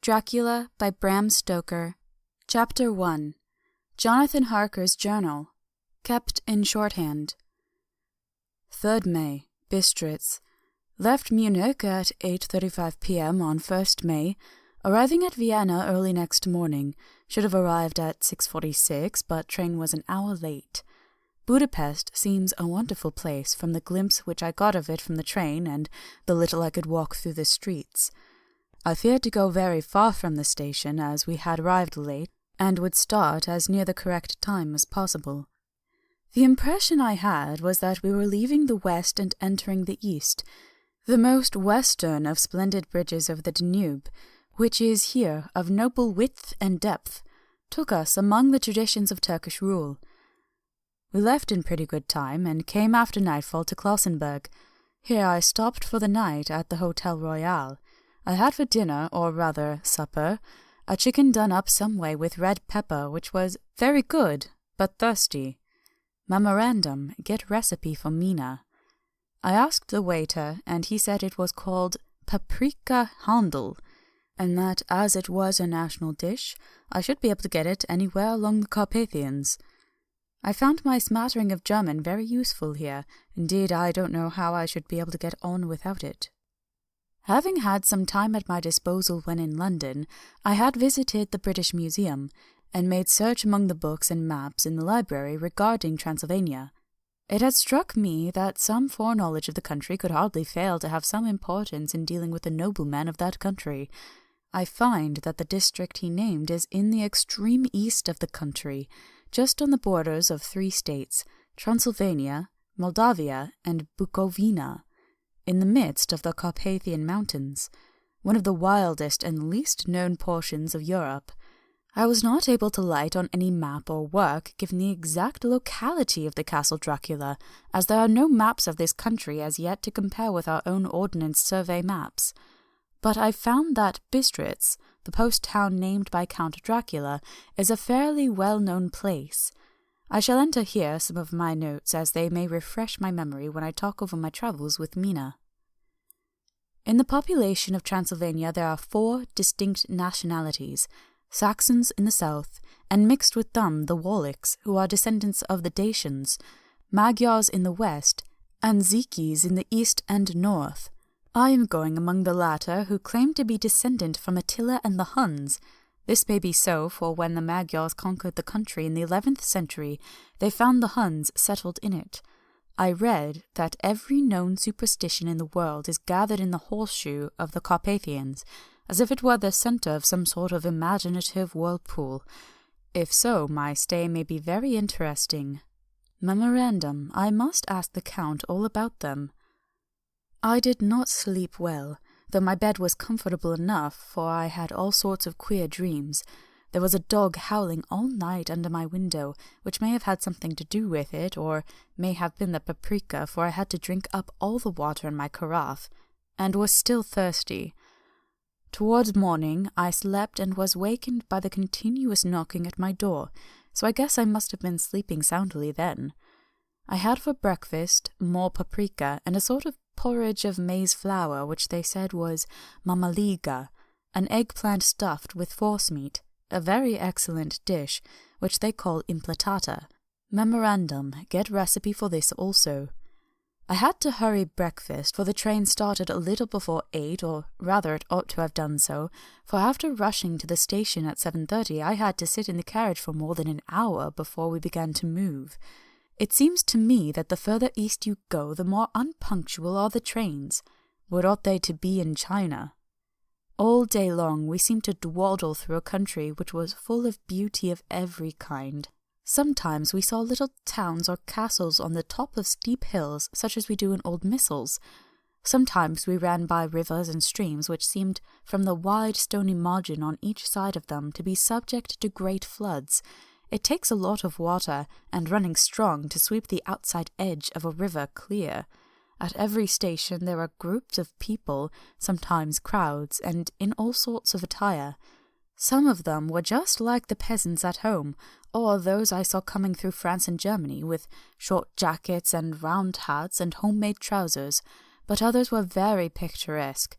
Dracula by Bram Stoker. Chapter 1. Jonathan Harker's Journal. Kept in shorthand. 3rd May, Bistritz. Left Munich at 8:35 p.m. on 1st May, arriving at Vienna early next morning. Should have arrived at 6:46, but train was an hour late. Budapest seems a wonderful place from the glimpse which I got of it from the train and the little I could walk through the streets. I feared to go very far from the station, as we had arrived late, and would start as near the correct time as possible. The impression I had was that we were leaving the west and entering the east, the most western of splendid bridges over the Danube, which is here of noble width and depth, took us among the traditions of Turkish rule. We left in pretty good time, and came after nightfall to Klausenberg. Here I stopped for the night at the Hotel Royal. I had for dinner, or rather supper, a chicken done up some way with red pepper, which was very good, but thirsty. Memorandum, get recipe for Mina. I asked the waiter, and he said it was called paprika handel, and that as it was a national dish, I should be able to get it anywhere along the Carpathians. I found my smattering of German very useful here. Indeed, I don't know how I should be able to get on without it. Having had some time at my disposal when in London, I had visited the British Museum, and made search among the books and maps in the library regarding Transylvania. It had struck me that some foreknowledge of the country could hardly fail to have some importance in dealing with the noblemen of that country. I find that the district he named is in the extreme east of the country, just on the borders of 3 states, Transylvania, Moldavia, and Bukovina, in the midst of the Carpathian Mountains, one of the wildest and least known portions of Europe. I was not able to light on any map or work given the exact locality of the Castle Dracula, as there are no maps of this country as yet to compare with our own Ordnance Survey maps. But I found that Bistritz, the post town named by Count Dracula, is a fairly well-known place. I shall enter here some of my notes, as they may refresh my memory when I talk over my travels with Mina. In the population of Transylvania there are 4 distinct nationalities: Saxons in the south, and mixed with them the Wallachs, who are descendants of the Dacians, Magyars in the west, and Zikis in the east and north. I am going among the latter, who claim to be descendant from Attila and the Huns. This may be so, for when the Magyars conquered the country in the 11th century, they found the Huns settled in it. I read that every known superstition in the world is gathered in the horseshoe of the Carpathians, as if it were the centre of some sort of imaginative whirlpool. If so, my stay may be very interesting. Memorandum, I must ask the Count all about them. I did not sleep well, though my bed was comfortable enough, for I had all sorts of queer dreams. There was a dog howling all night under my window, which may have had something to do with it, or may have been the paprika, for I had to drink up all the water in my carafe, and was still thirsty. Towards morning I slept and was wakened by the continuous knocking at my door, so I guess I must have been sleeping soundly then. I had for breakfast more paprika and a sort of porridge of maize flour, which they said was mamaliga, an eggplant stuffed with forcemeat, a very excellent dish, which they call implatata. Memorandum, get recipe for this also. I had to hurry breakfast, for the train started a little before 8, or rather it ought to have done so, for after rushing to the station at 7:30 I had to sit in the carriage for more than an hour before we began to move. It seems to me that the further east you go, the more unpunctual are the trains. What ought they to be in China? All day long we seemed to dawdle through a country which was full of beauty of every kind. Sometimes we saw little towns or castles on the top of steep hills, such as we do in old missals. Sometimes we ran by rivers and streams which seemed, from the wide stony margin on each side of them, to be subject to great floods. It takes a lot of water, and running strong, to sweep the outside edge of a river clear. At every station there are groups of people, sometimes crowds, and in all sorts of attire. Some of them were just like the peasants at home, or those I saw coming through France and Germany, with short jackets and round hats and homemade trousers, but others were very picturesque.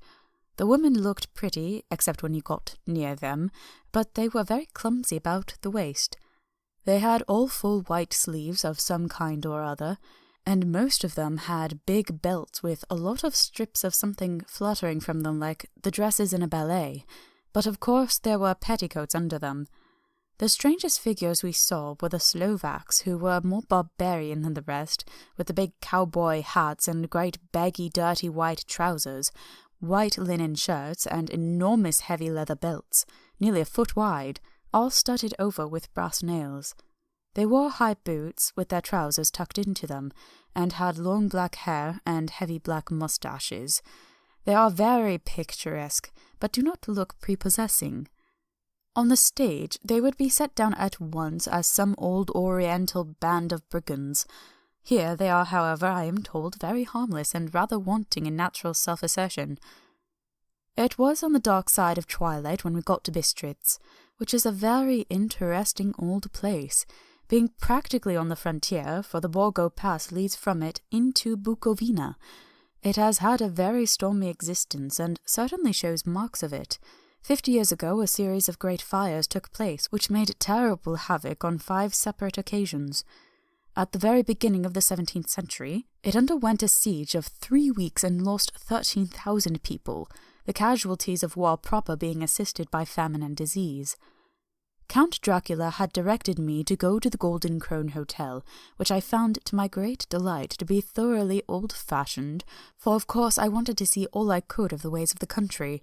The women looked pretty, except when you got near them, but they were very clumsy about the waist. They had all full white sleeves of some kind or other, and most of them had big belts with a lot of strips of something fluttering from them like the dresses in a ballet, but of course there were petticoats under them. The strangest figures we saw were the Slovaks, who were more barbarian than the rest, with the big cowboy hats and great baggy dirty white trousers, white linen shirts, and enormous heavy leather belts, nearly a foot wide, all studded over with brass nails. They wore high boots, with their trousers tucked into them, and had long black hair and heavy black moustaches. They are very picturesque, but do not look prepossessing. On the stage, they would be set down at once as some old oriental band of brigands. Here they are, however, I am told, very harmless and rather wanting in natural self-assertion. It was on the dark side of twilight when we got to Bistritz, which is a very interesting old place, being practically on the frontier, for the Borgo Pass leads from it into Bukovina. It has had a very stormy existence, and certainly shows marks of it. 50 years ago, a series of great fires took place, which made terrible havoc on 5 separate occasions. At the very beginning of the 17th century, it underwent a siege of 3 weeks and lost 13,000 people, the casualties of war proper being assisted by famine and disease. Count Dracula had directed me to go to the Golden Crone Hotel, which I found to my great delight to be thoroughly old-fashioned, for of course I wanted to see all I could of the ways of the country.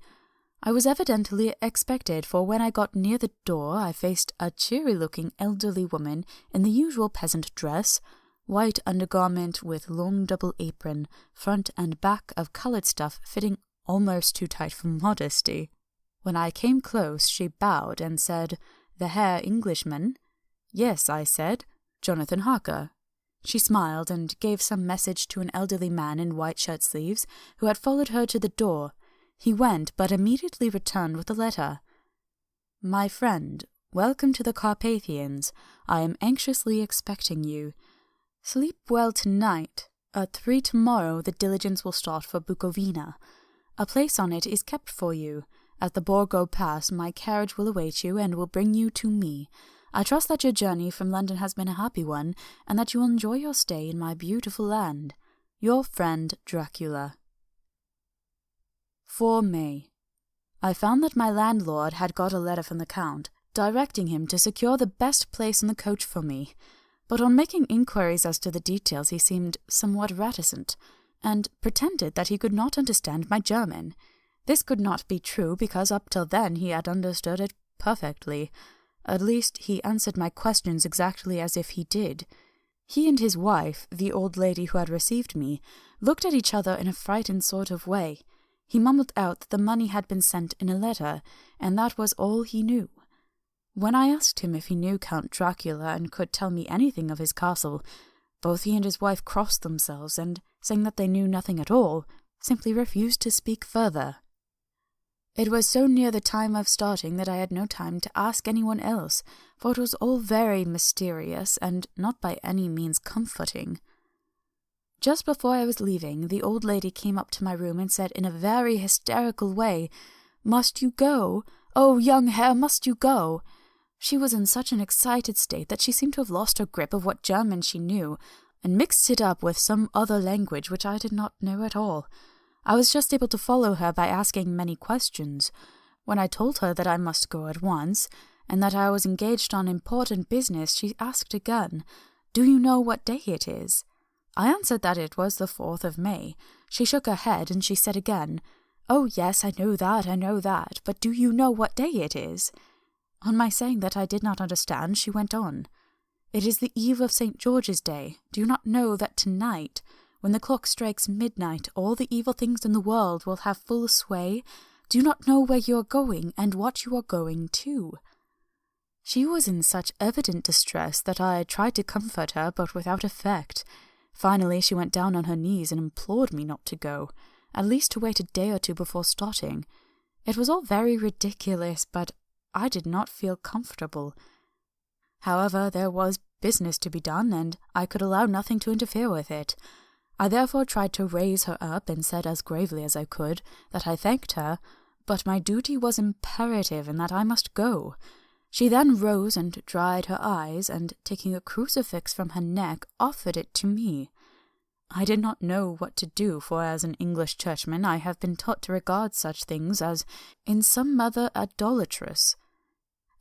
I was evidently expected, for when I got near the door I faced a cheery-looking elderly woman in the usual peasant dress, white undergarment with long double apron, front and back of coloured stuff fitting almost too tight for modesty. When I came close she bowed and said, "The Herr Englishman?" "Yes," I said, "Jonathan Harker." She smiled and gave some message to an elderly man in white shirt-sleeves who had followed her to the door. He went, but immediately returned with a letter. "My friend, welcome to the Carpathians. I am anxiously expecting you. Sleep well tonight. At 3 tomorrow the diligence will start for Bukovina. A place on it is kept for you. At the Borgo Pass my carriage will await you and will bring you to me. I trust that your journey from London has been a happy one, and that you will enjoy your stay in my beautiful land. Your friend Dracula." 4 May. I found that my landlord had got a letter from the Count, directing him to secure the best place in the coach for me, but on making inquiries as to the details he seemed somewhat reticent, and pretended that he could not understand my German. This could not be true, because up till then he had understood it perfectly. At least he answered my questions exactly as if he did. He and his wife, the old lady who had received me, looked at each other in a frightened sort of way. He mumbled out that the money had been sent in a letter, and that was all he knew. When I asked him if he knew Count Dracula and could tell me anything of his castle, both he and his wife crossed themselves, and, saying that they knew nothing at all, simply refused to speak further. It was so near the time of starting that I had no time to ask anyone else, for it was all very mysterious and not by any means comforting. Just before I was leaving, the old lady came up to my room and said in a very hysterical way, "Must you go? Oh, young Herr, must you go?" She was in such an excited state that she seemed to have lost her grip of what German she knew, and mixed it up with some other language which I did not know at all. I was just able to follow her by asking many questions. When I told her that I must go at once, and that I was engaged on important business, she asked again, "Do you know what day it is?" I answered that it was the 4th of May. She shook her head, and she said again, "Oh, yes, I know that, but do you know what day it is?" On my saying that I did not understand, she went on, "It is the eve of St. George's Day. Do you not know that tonight, when the clock strikes midnight, all the evil things in the world will have full sway? Do you not know where you are going, and what you are going to?" She was in such evident distress that I tried to comfort her, but without effect. Finally she went down on her knees and implored me not to go, at least to wait a day or 2 before starting. It was all very ridiculous, but I did not feel comfortable. However, there was business to be done, and I could allow nothing to interfere with it. I therefore tried to raise her up and said as gravely as I could that I thanked her, but my duty was imperative and that I must go. She then rose and dried her eyes, and taking a crucifix from her neck, offered it to me. I did not know what to do, for as an English churchman I have been taught to regard such things as in some manner idolatrous.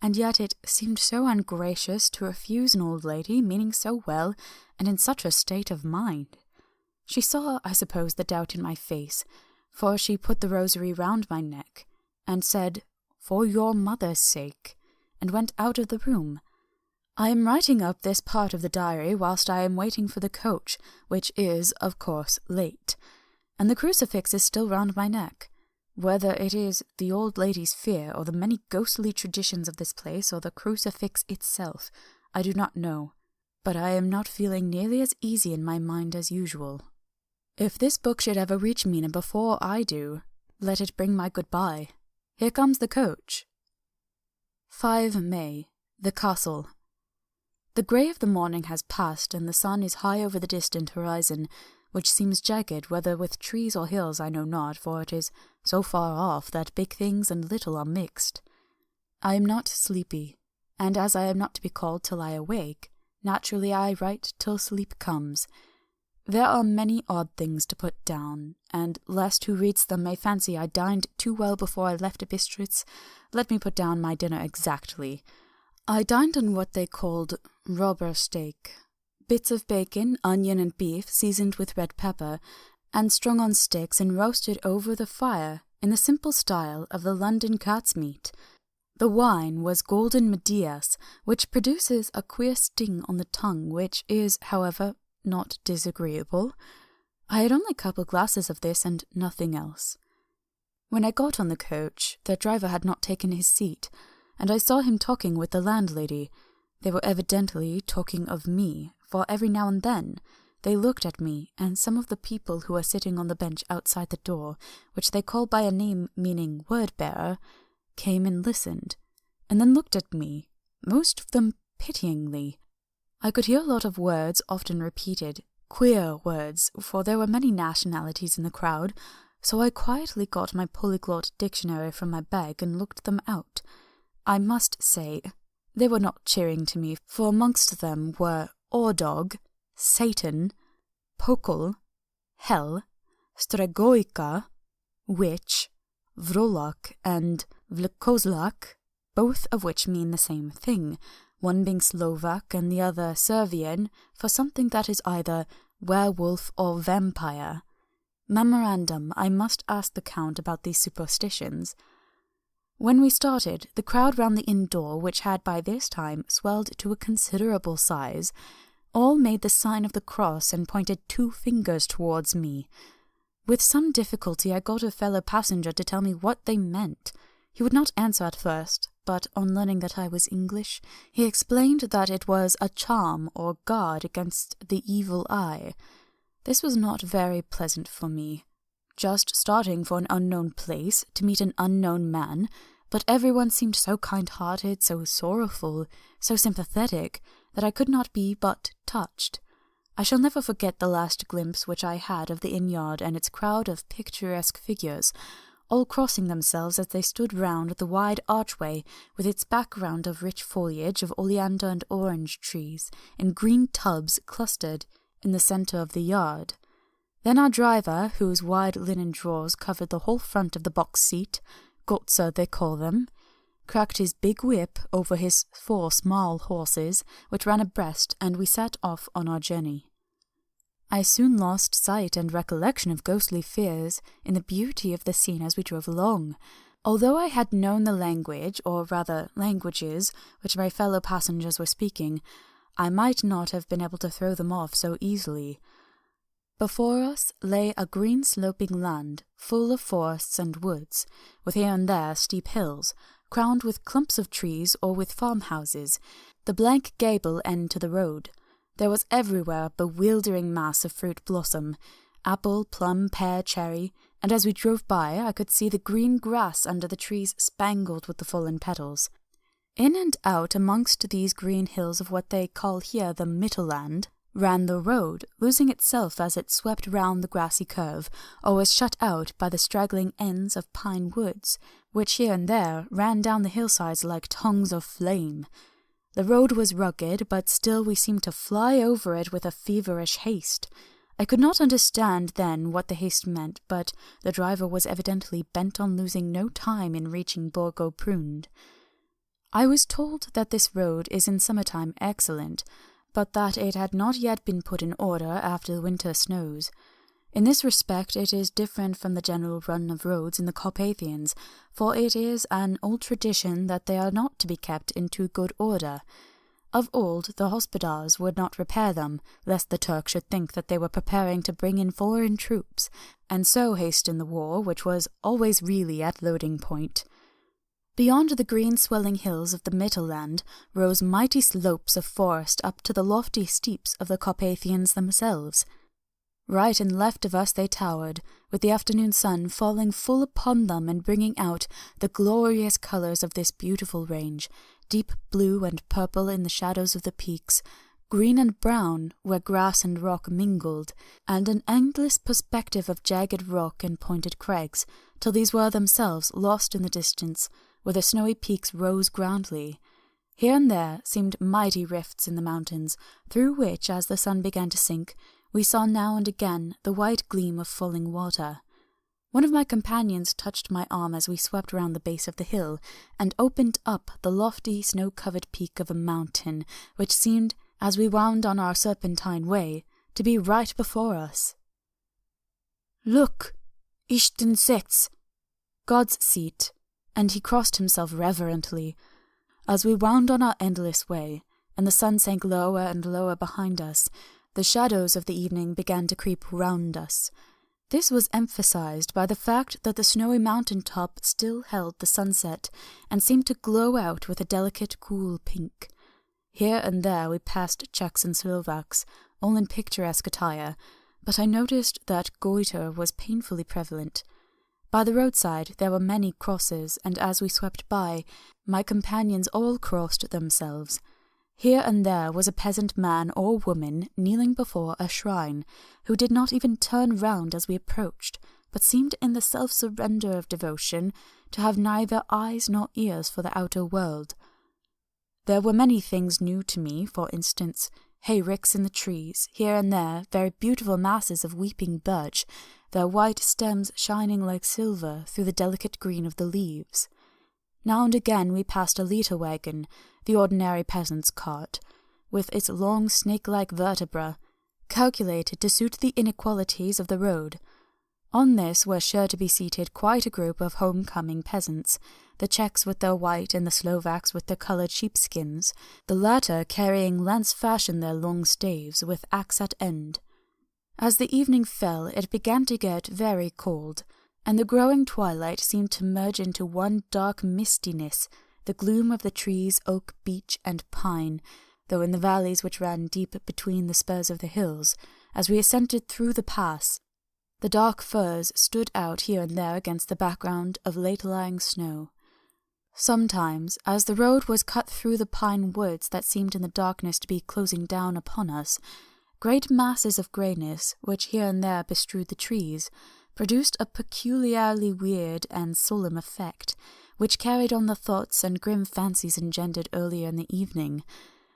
And yet it seemed so ungracious to refuse an old lady, meaning so well, and in such a state of mind. She saw, I suppose, the doubt in my face, for she put the rosary round my neck, and said, "For your mother's sake," and went out of the room. I am writing up this part of the diary whilst I am waiting for the coach, which is, of course, late, and the crucifix is still round my neck. Whether it is the old lady's fear, or the many ghostly traditions of this place, or the crucifix itself, I do not know, but I am not feeling nearly as easy in my mind as usual. If this book should ever reach Mina before I do, let it bring my goodbye. Here comes the coach. 5 May. The Castle. The grey of the morning has passed, and the sun is high over the distant horizon, which seems jagged, whether with trees or hills I know not, for it is so far off that big things and little are mixed. I am not sleepy, and as I am not to be called till I awake, naturally I write till sleep comes. There are many odd things to put down, and lest who reads them may fancy I dined too well before I left Bistritz, let me put down my dinner exactly. I dined on what they called robber steak, bits of bacon, onion, and beef seasoned with red pepper, and strung on sticks and roasted over the fire in the simple style of the London cat's meat. The wine was golden Medias, which produces a queer sting on the tongue, which is, however, not disagreeable. I had only a couple glasses of this and nothing else. When I got on the coach, the driver had not taken his seat, and I saw him talking with the landlady. They were evidently talking of me, for every now and then they looked at me, and some of the people who were sitting on the bench outside the door, which they called by a name meaning word-bearer, came and listened, and then looked at me, most of them pityingly. I could hear a lot of words often repeated, queer words, for there were many nationalities in the crowd, so I quietly got my polyglot dictionary from my bag and looked them out. I must say, they were not cheering to me, for amongst them were Ordog, Satan, Pokol, Hell, Stregoica, Witch, Vrolak, and Vlkozlak, both of which mean the same thing, one being Slovak and the other Servian, for something that is either werewolf or vampire. Memorandum, I must ask the Count about these superstitions. When we started, the crowd round the inn door, which had by this time swelled to a considerable size, all made the sign of the cross and pointed 2 fingers towards me. With some difficulty I got a fellow passenger to tell me what they meant. He would not answer at first, but on learning that I was English, he explained that it was a charm or guard against the evil eye. This was not very pleasant for me. Just starting for an unknown place, to meet an unknown man, but everyone seemed so kind-hearted, so sorrowful, so sympathetic, that I could not be but touched. I shall never forget the last glimpse which I had of the inn-yard and its crowd of picturesque figures, all crossing themselves as they stood round the wide archway with its background of rich foliage of oleander and orange trees in green tubs clustered in the centre of the yard. Then our driver, whose wide linen drawers covered the whole front of the box seat, Gotzer they call them, cracked his big whip over his 4 small horses, which ran abreast, and we set off on our journey. I soon lost sight and recollection of ghostly fears in the beauty of the scene as we drove along. Although I had known the language, or rather languages, which my fellow passengers were speaking, I might not have been able to throw them off so easily. Before us lay a green sloping land, full of forests and woods, with here and there steep hills, crowned with clumps of trees or with farmhouses, the blank gable end to the road. There was everywhere a bewildering mass of fruit blossom, apple, plum, pear, cherry, and as we drove by I could see the green grass under the trees spangled with the fallen petals. In and out amongst these green hills of what they call here the Mittelland ran the road, losing itself as it swept round the grassy curve, or was shut out by the straggling ends of pine woods, which here and there ran down the hillsides like tongues of flame. The road was rugged, but still we seemed to fly over it with a feverish haste. I could not understand then what the haste meant, but the driver was evidently bent on losing no time in reaching Borgo Pruned. I was told that this road is in summertime excellent, but that it had not yet been put in order after the winter snows. In this respect it is different from the general run of roads in the Carpathians, for it is an old tradition that they are not to be kept in too good order. Of old, the hospodars would not repair them, lest the Turk should think that they were preparing to bring in foreign troops, and so hasten the war, which was always really at loading point. Beyond the green swelling hills of the Mittelland rose mighty slopes of forest up to the lofty steeps of the Carpathians themselves. Right and left of us they towered, with the afternoon sun falling full upon them and bringing out the glorious colours of this beautiful range, deep blue and purple in the shadows of the peaks, green and brown where grass and rock mingled, and an endless perspective of jagged rock and pointed crags, till these were themselves lost in the distance, where the snowy peaks rose grandly. Here and there seemed mighty rifts in the mountains, through which, as the sun began to sink, we saw now and again the white gleam of falling water. One of my companions touched my arm as we swept round the base of the hill, and opened up the lofty snow-covered peak of a mountain, which seemed, as we wound on our serpentine way, to be right before us. "Look! Ishten Sechs! God's seat!" and he crossed himself reverently. As we wound on our endless way, and the sun sank lower and lower behind us, the shadows of the evening began to creep round us. This was emphasized by the fact that the snowy mountain top still held the sunset, and seemed to glow out with a delicate, cool pink. Here and there we passed Czechs and Slovaks, all in picturesque attire, but I noticed that goiter was painfully prevalent. By the roadside there were many crosses, and as we swept by, my companions all crossed themselves. Here and there was a peasant man or woman kneeling before a shrine, who did not even turn round as we approached, but seemed in the self-surrender of devotion to have neither eyes nor ears for the outer world. There were many things new to me, for instance, hayricks in the trees, here and there very beautiful masses of weeping birch, their white stems shining like silver through the delicate green of the leaves. Now and again we passed a litter wagon, the ordinary peasant's cart, with its long snake-like vertebra, calculated to suit the inequalities of the road. On this were sure to be seated quite a group of home-coming peasants, the Czechs with their white and the Slovaks with their coloured sheepskins, the latter carrying lance-fashion their long staves with axe at end. As the evening fell, it began to get very cold, and the growing twilight seemed to merge into one dark mistiness, the gloom of the trees, oak, beech, and pine, though in the valleys which ran deep between the spurs of the hills, as we ascended through the pass, the dark firs stood out here and there against the background of late-lying snow. Sometimes, as the road was cut through the pine woods that seemed in the darkness to be closing down upon us, great masses of greyness, which here and there bestrewed the trees, produced a peculiarly weird and solemn effect, which carried on the thoughts and grim fancies engendered earlier in the evening,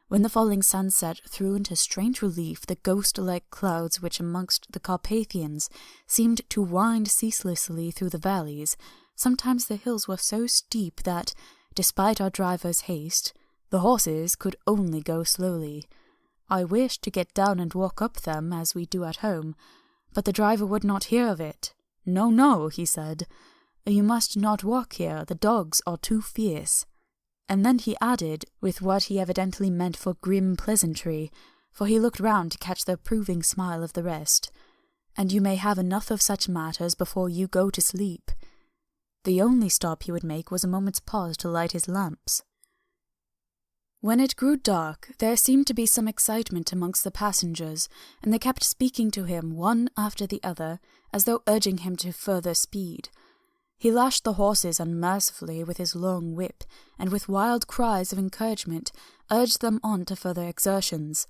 when the falling sunset threw into strange relief the ghost-like clouds which amongst the Carpathians seemed to wind ceaselessly through the valleys. Sometimes the hills were so steep that, despite our driver's haste, the horses could only go slowly. I wished to get down and walk up them as we do at home, but the driver would not hear of it. "No, no," he said, "you must not walk here, the dogs are too fierce." And then he added, with what he evidently meant for grim pleasantry, for he looked round to catch the approving smile of the rest, "and you may have enough of such matters before you go to sleep." The only stop he would make was a moment's pause to light his lamps. When it grew dark, there seemed to be some excitement amongst the passengers, and they kept speaking to him one after the other, as though urging him to further speed. He lashed the horses unmercifully with his long whip, and with wild cries of encouragement urged them on to further exertions.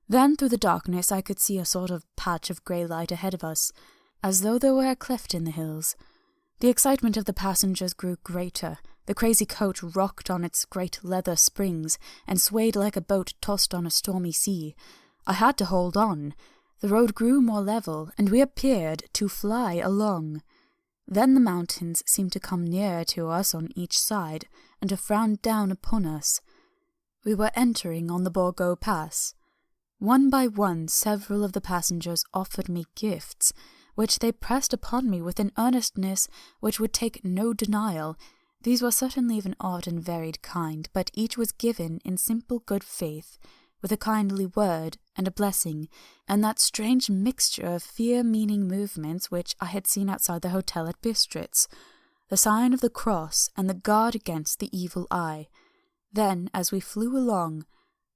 Then through the darkness I could see a sort of patch of grey light ahead of us, as though there were a cleft in the hills. The excitement of the passengers grew greater. The crazy coach rocked on its great leather springs and swayed like a boat tossed on a stormy sea. I had to hold on. The road grew more level, and we appeared to fly along. Then the mountains seemed to come nearer to us on each side, and to frown down upon us. We were entering on the Borgo Pass. One by one several of the passengers offered me gifts, which they pressed upon me with an earnestness which would take no denial. These were certainly of an odd and varied kind, but each was given in simple good faith, with a kindly word and a blessing, and that strange mixture of fear-meaning movements which I had seen outside the hotel at Bistritz, the sign of the cross and the guard against the evil eye. Then, as we flew along,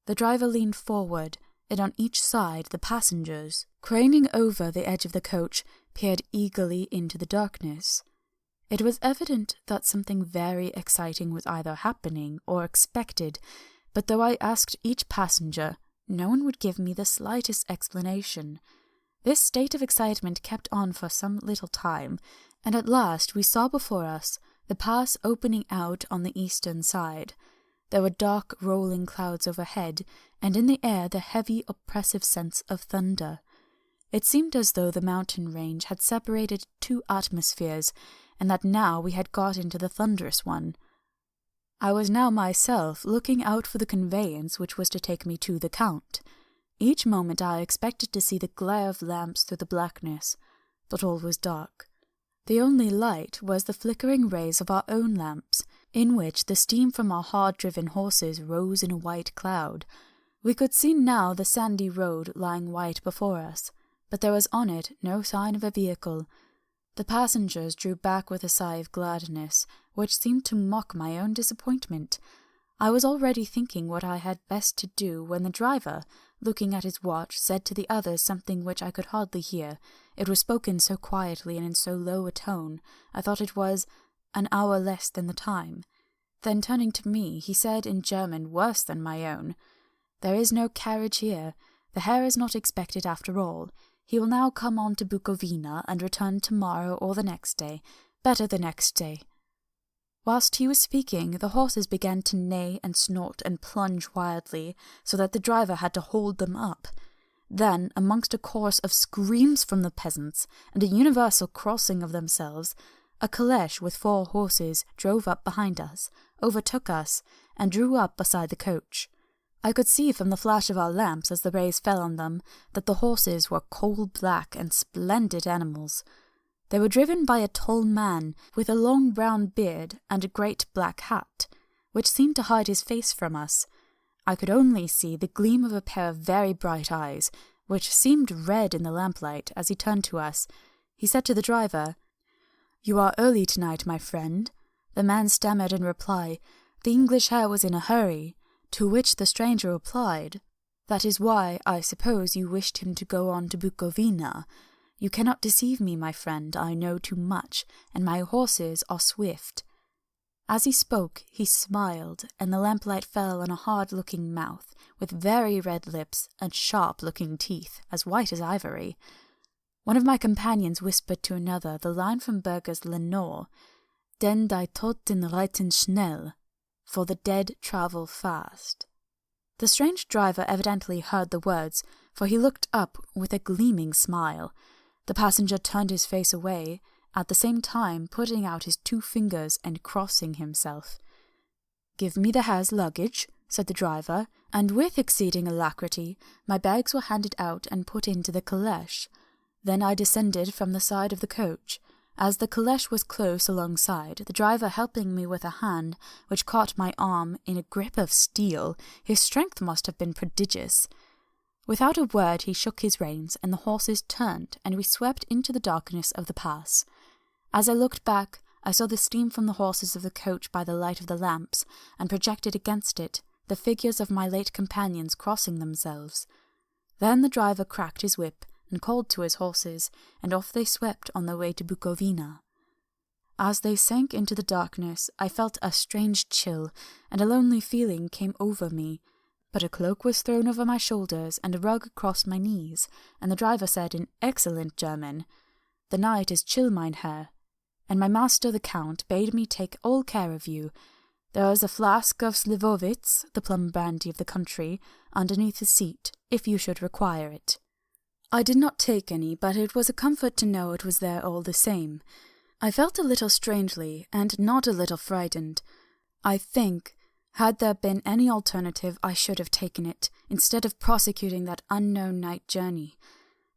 the driver leaned forward, and on each side the passengers, craning over the edge of the coach, peered eagerly into the darkness. It was evident that something very exciting was either happening or expected, but though I asked each passenger, no one would give me the slightest explanation. This state of excitement kept on for some little time, and at last we saw before us the pass opening out on the eastern side. There were dark rolling clouds overhead, and in the air the heavy oppressive sense of thunder. It seemed as though the mountain range had separated two atmospheres, and that now we had got into the thunderous one. I was now myself looking out for the conveyance which was to take me to the Count. Each moment I expected to see the glare of lamps through the blackness, but all was dark. The only light was the flickering rays of our own lamps, in which the steam from our hard-driven horses rose in a white cloud. We could see now the sandy road lying white before us, but there was on it no sign of a vehicle. The passengers drew back with a sigh of gladness, which seemed to mock my own disappointment. I was already thinking what I had best to do when the driver, looking at his watch, said to the others something which I could hardly hear. It was spoken so quietly and in so low a tone, I thought it was an hour less than the time. Then turning to me, he said in German worse than my own, "There is no carriage here. The Herr is not expected after all. He will now come on to Bukovina and return tomorrow or the next day. Better the next day." Whilst he was speaking, the horses began to neigh and snort and plunge wildly, so that the driver had to hold them up. Then, amongst a chorus of screams from the peasants, and a universal crossing of themselves, a caleche with 4 horses drove up behind us, overtook us, and drew up beside the coach. I could see from the flash of our lamps as the rays fell on them that the horses were coal-black and splendid animals. They were driven by a tall man with a long brown beard and a great black hat, which seemed to hide his face from us. I could only see the gleam of a pair of very bright eyes, which seemed red in the lamplight. As he turned to us, he said to the driver, "You are early tonight, my friend." The man stammered in reply, "The English Herr was in a hurry," to which the stranger replied, "That is why, I suppose, you wished him to go on to Bukovina. You cannot deceive me, my friend, I know too much, and my horses are swift." As he spoke, he smiled, and the lamplight fell on a hard-looking mouth, with very red lips and sharp-looking teeth, as white as ivory. One of my companions whispered to another the line from Berger's Lenore, "Denn die Toten reiten schnell," for the dead travel fast. The strange driver evidently heard the words, for he looked up with a gleaming smile. The passenger turned his face away, at the same time putting out his 2 fingers and crossing himself. "Give me the Herr's luggage," said the driver, and with exceeding alacrity my bags were handed out and put into the caleche. Then I descended from the side of the coach. As the caleche was close alongside, the driver helping me with a hand which caught my arm in a grip of steel, his strength must have been prodigious. Without a word he shook his reins, and the horses turned, and we swept into the darkness of the pass. As I looked back, I saw the steam from the horses of the coach by the light of the lamps, and projected against it the figures of my late companions crossing themselves. Then the driver cracked his whip, and called to his horses, and off they swept on their way to Bukovina. As they sank into the darkness, I felt a strange chill, and a lonely feeling came over me. but a cloak was thrown over my shoulders and a rug across my knees, and the driver said in excellent German, "The night is chill, mein Herr, and my master the Count bade me take all care of you. There is a flask of Slivovitz, the plum brandy of the country, underneath the seat, if you should require it." I did not take any, but it was a comfort to know it was there all the same. I felt a little strangely, and not a little frightened. I think, had there been any alternative, I should have taken it, instead of prosecuting that unknown night journey.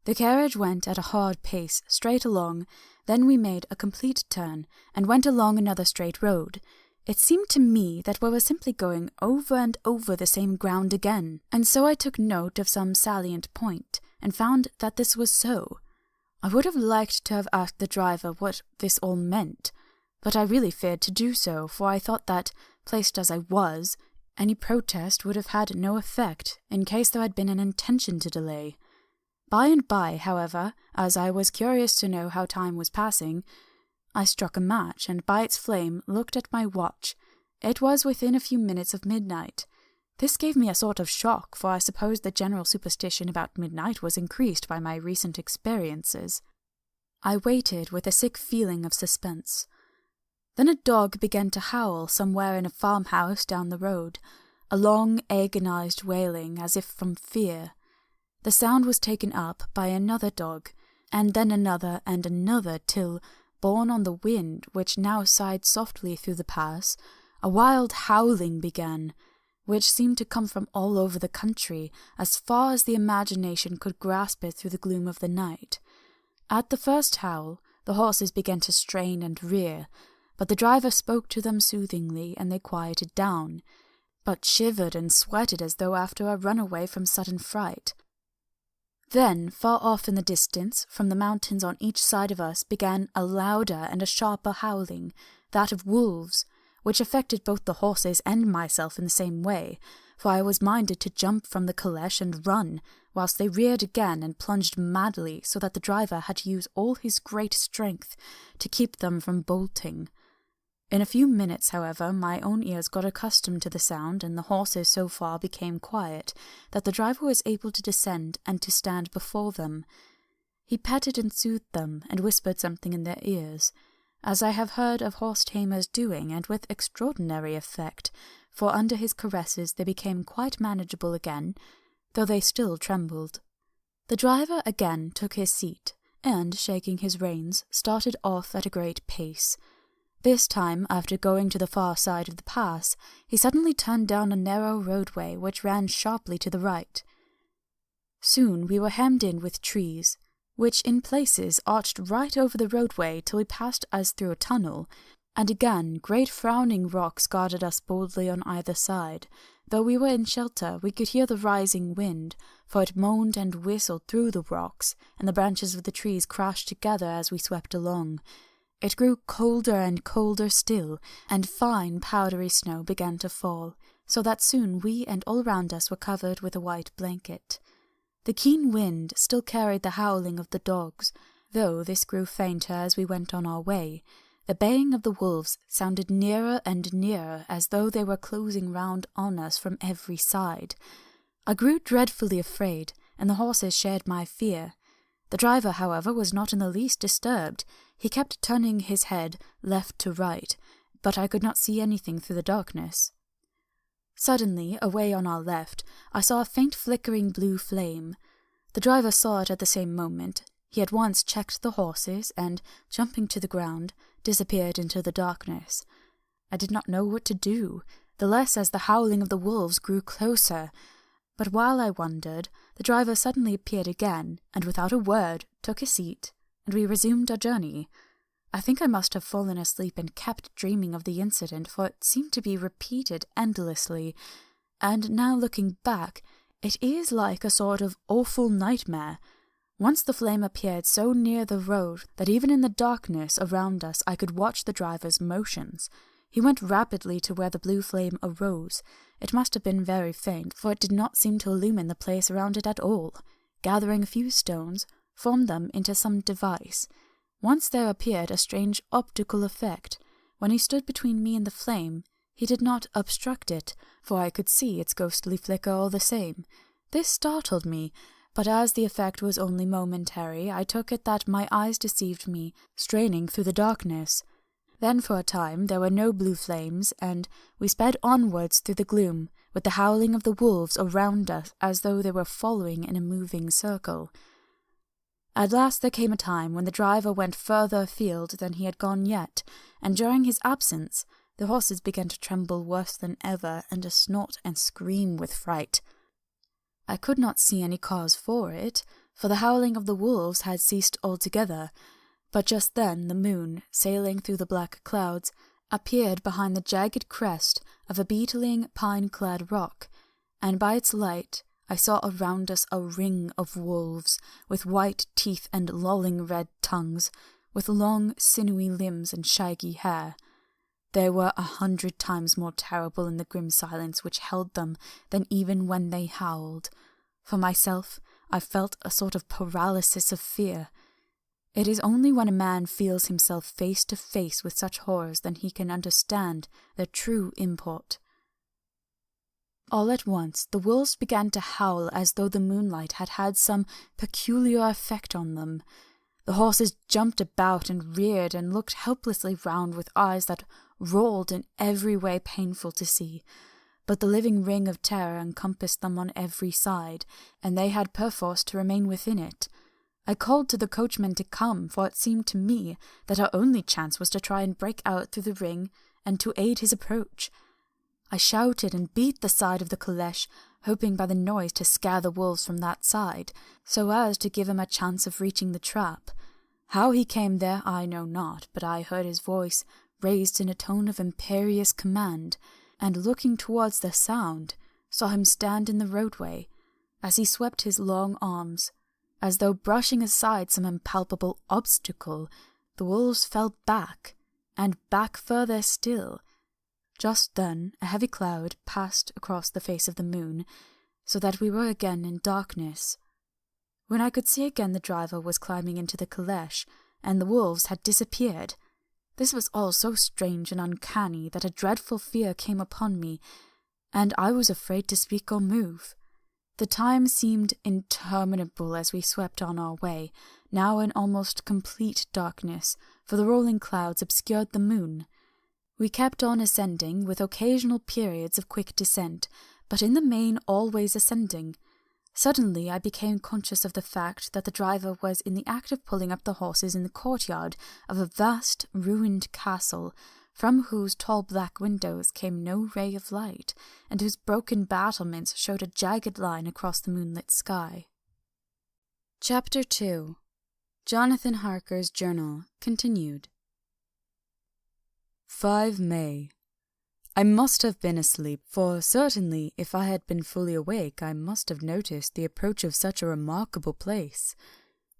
The carriage went at a hard pace, straight along, then we made a complete turn, and went along another straight road. It seemed to me that we were simply going over and over the same ground again, and so I took note of some salient point, and found that this was so. I would have liked to have asked the driver what this all meant, but I really feared to do so, for I thought that, placed as I was, any protest would have had no effect, in case there had been an intention to delay. By and by, however, as I was curious to know how time was passing, I struck a match, and by its flame looked at my watch. It was within a few minutes of midnight. This gave me a sort of shock, for I supposed the general superstition about midnight was increased by my recent experiences. I waited with a sick feeling of suspense. Then a dog began to howl somewhere in a farmhouse down the road, a long, agonized wailing as if from fear. The sound was taken up by another dog, and then another and another, till, borne on the wind, which now sighed softly through the pass, a wild howling began, which seemed to come from all over the country, as far as the imagination could grasp it through the gloom of the night. At the first howl, the horses began to strain and rear, but the driver spoke to them soothingly, and they quieted down, but shivered and sweated as though after a runaway from sudden fright. Then, far off in the distance, from the mountains on each side of us, began a louder and a sharper howling, that of wolves, which affected both the horses and myself in the same way, for I was minded to jump from the caleche and run, whilst they reared again and plunged madly, so that the driver had to use all his great strength to keep them from bolting. In a few minutes, however, my own ears got accustomed to the sound, and the horses so far became quiet that the driver was able to descend and to stand before them. He petted and soothed them, and whispered something in their ears, as I have heard of horse-tamers doing, and with extraordinary effect, for under his caresses they became quite manageable again, though they still trembled. The driver again took his seat, and, shaking his reins, started off at a great pace. This time, after going to the far side of the pass, he suddenly turned down a narrow roadway which ran sharply to the right. Soon we were hemmed in with trees, which in places arched right over the roadway till we passed as through a tunnel, and again great frowning rocks guarded us boldly on either side. Though we were in shelter, we could hear the rising wind, for it moaned and whistled through the rocks, and the branches of the trees crashed together as we swept along. It grew colder and colder still, and fine powdery snow began to fall, so that soon we and all round us were covered with a white blanket. The keen wind still carried the howling of the dogs, though this grew fainter as we went on our way. The baying of the wolves sounded nearer and nearer, as though they were closing round on us from every side. I grew dreadfully afraid, and the horses shared my fear. The driver, however, was not in the least disturbed. He kept turning his head left to right, but I could not see anything through the darkness. Suddenly, away on our left, I saw a faint flickering blue flame. The driver saw it at the same moment. He at once checked the horses, and, jumping to the ground, disappeared into the darkness. I did not know what to do, the less as the howling of the wolves grew closer. But while I wondered, the driver suddenly appeared again, and without a word took his seat, and we resumed our journey. I think I must have fallen asleep and kept dreaming of the incident, for it seemed to be repeated endlessly, and now looking back, it is like a sort of awful nightmare. Once the flame appeared so near the road that even in the darkness around us I could watch the driver's motions. He went rapidly to where the blue flame arose. It must have been very faint, for it did not seem to illumine the place around it at all. Gathering a few stones, formed them into some device. Once there appeared a strange optical effect. When he stood between me and the flame, He did not obstruct it, for I could see its ghostly flicker all the same. This startled me, but as the effect was only momentary, I took it that my eyes deceived me, straining through the darkness. Then for a time there were no blue flames, and we sped onwards through the gloom, with the howling of the wolves around us as though they were following in a moving circle. At last there came a time when the driver went further afield than he had gone yet, and during his absence the horses began to tremble worse than ever and to snort and scream with fright. I could not see any cause for it, for the howling of the wolves had ceased altogether, but just then the moon, sailing through the black clouds, appeared behind the jagged crest of a beetling, pine-clad rock, and by its light I saw around us a ring of wolves, with white teeth and lolling red tongues, with long, sinewy limbs and shaggy hair. They were 100 times more terrible in the grim silence which held them than even when they howled. For myself, I felt a sort of paralysis of fear. It is only when a man feels himself face to face with such horrors that he can understand their true import. All at once the wolves began to howl as though the moonlight had had some peculiar effect on them. The horses jumped about and reared and looked helplessly round with eyes that rolled in every way painful to see, but the living ring of terror encompassed them on every side, and they had perforce to remain within it. I called to the coachman to come, for it seemed to me that our only chance was to try and break out through the ring and to aid his approach. I shouted and beat the side of the caleche, hoping by the noise to scare the wolves from that side, so as to give him a chance of reaching the trap. How he came there I know not, but I heard his voice raised in a tone of imperious command, and looking towards the sound, saw him stand in the roadway. As he swept his long arms, as though brushing aside some impalpable obstacle, the wolves fell back, and back further still. Just then a heavy cloud passed across the face of the moon, so that we were again in darkness. When I could see again, the driver was climbing into the caleche, and the wolves had disappeared. This was all so strange and uncanny that a dreadful fear came upon me, and I was afraid to speak or move. The time seemed interminable as we swept on our way, now in almost complete darkness, for the rolling clouds obscured the moon. We kept on ascending, with occasional periods of quick descent, but in the main always ascending. Suddenly I became conscious of the fact that the driver was in the act of pulling up the horses in the courtyard of a vast, ruined castle, from whose tall black windows came no ray of light, and whose broken battlements showed a jagged line across the moonlit sky. Chapter 2. Jonathan Harker's Journal, continued. 5 May. I must have been asleep, for certainly if I had been fully awake I must have noticed the approach of such a remarkable place.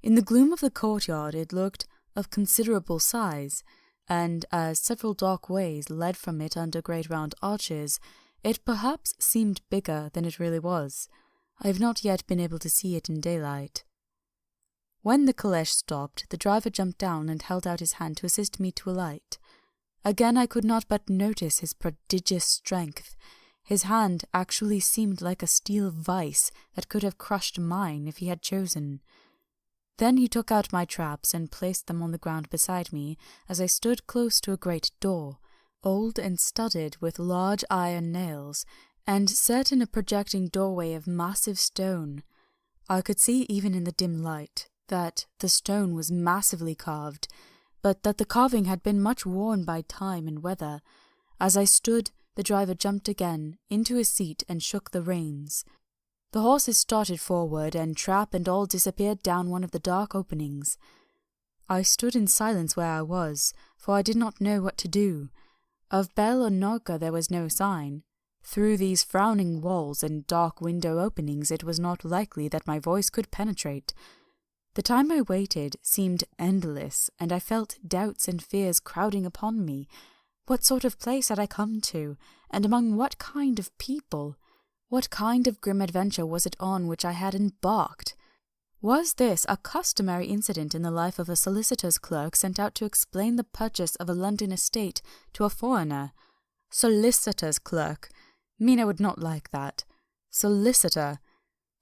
In the gloom of the courtyard it looked of considerable size, and as several dark ways led from it under great round arches, it perhaps seemed bigger than it really was. I have not yet been able to see it in daylight. When the caleche stopped, the driver jumped down and held out his hand to assist me to alight. Again I could not but notice his prodigious strength. His hand actually seemed like a steel vice that could have crushed mine if he had chosen. Then he took out my traps and placed them on the ground beside me, as I stood close to a great door, old and studded with large iron nails, and set in a projecting doorway of massive stone. I could see even in the dim light that the stone was massively carved, but that the carving had been much worn by time and weather. As I stood, the driver jumped again into his seat and shook the reins. The horses started forward, and trap and all disappeared down one of the dark openings. I stood in silence where I was, for I did not know what to do. Of bell or knocker there was no sign. Through these frowning walls and dark window openings it was not likely that my voice could penetrate. The time I waited seemed endless, and I felt doubts and fears crowding upon me. What sort of place had I come to, and among what kind of people? What kind of grim adventure was it on which I had embarked? Was this a customary incident in the life of a solicitor's clerk sent out to explain the purchase of a London estate to a foreigner? Solicitor's clerk. Mina would not like that. Solicitor.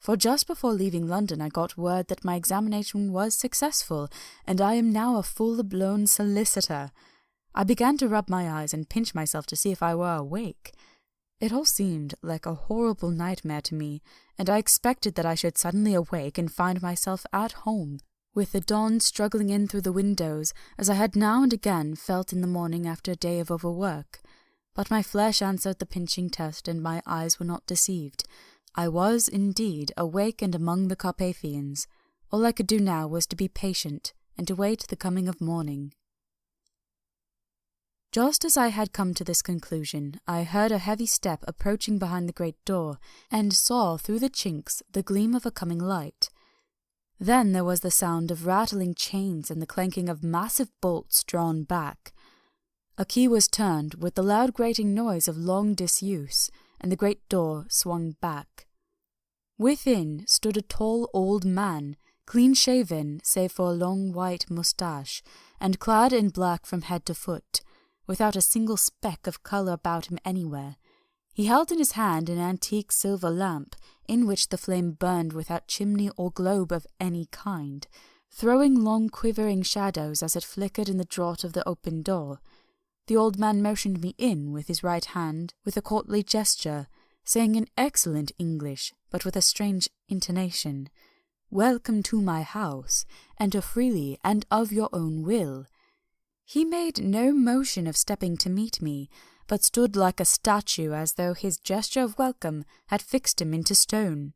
For just before leaving London I got word that my examination was successful, and I am now a full-blown solicitor. I began to rub my eyes and pinch myself to see if I were awake. It all seemed like a horrible nightmare to me, and I expected that I should suddenly awake and find myself at home, with the dawn struggling in through the windows, as I had now and again felt in the morning after a day of overwork. But my flesh answered the pinching test, and my eyes were not deceived. I was, indeed, awake and among the Carpathians. All I could do now was to be patient, and to wait the coming of morning. Just as I had come to this conclusion, I heard a heavy step approaching behind the great door, and saw through the chinks the gleam of a coming light. Then there was the sound of rattling chains and the clanking of massive bolts drawn back. A key was turned with the loud grating noise of long disuse, and the great door swung back. Within stood a tall old man, clean-shaven save for a long white moustache, and clad in black from head to foot, without a single speck of colour about him anywhere. He held in his hand an antique silver lamp, in which the flame burned without chimney or globe of any kind, throwing long quivering shadows as it flickered in the draught of the open door. The old man motioned me in with his right hand, with a courtly gesture, saying in excellent English, but with a strange intonation, "Welcome to my house. Enter freely and of your own will." He made no motion of stepping to meet me, but stood like a statue as though his gesture of welcome had fixed him into stone.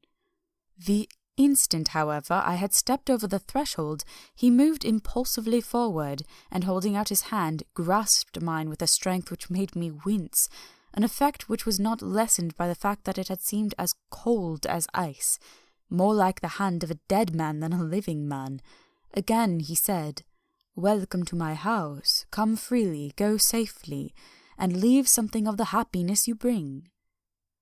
The instant, however, I had stepped over the threshold, he moved impulsively forward, and holding out his hand, grasped mine with a strength which made me wince, an effect which was not lessened by the fact that it had seemed as cold as ice, more like the hand of a dead man than a living man. Again he said, "Welcome to my house. Come freely, go safely, and leave something of the happiness you bring."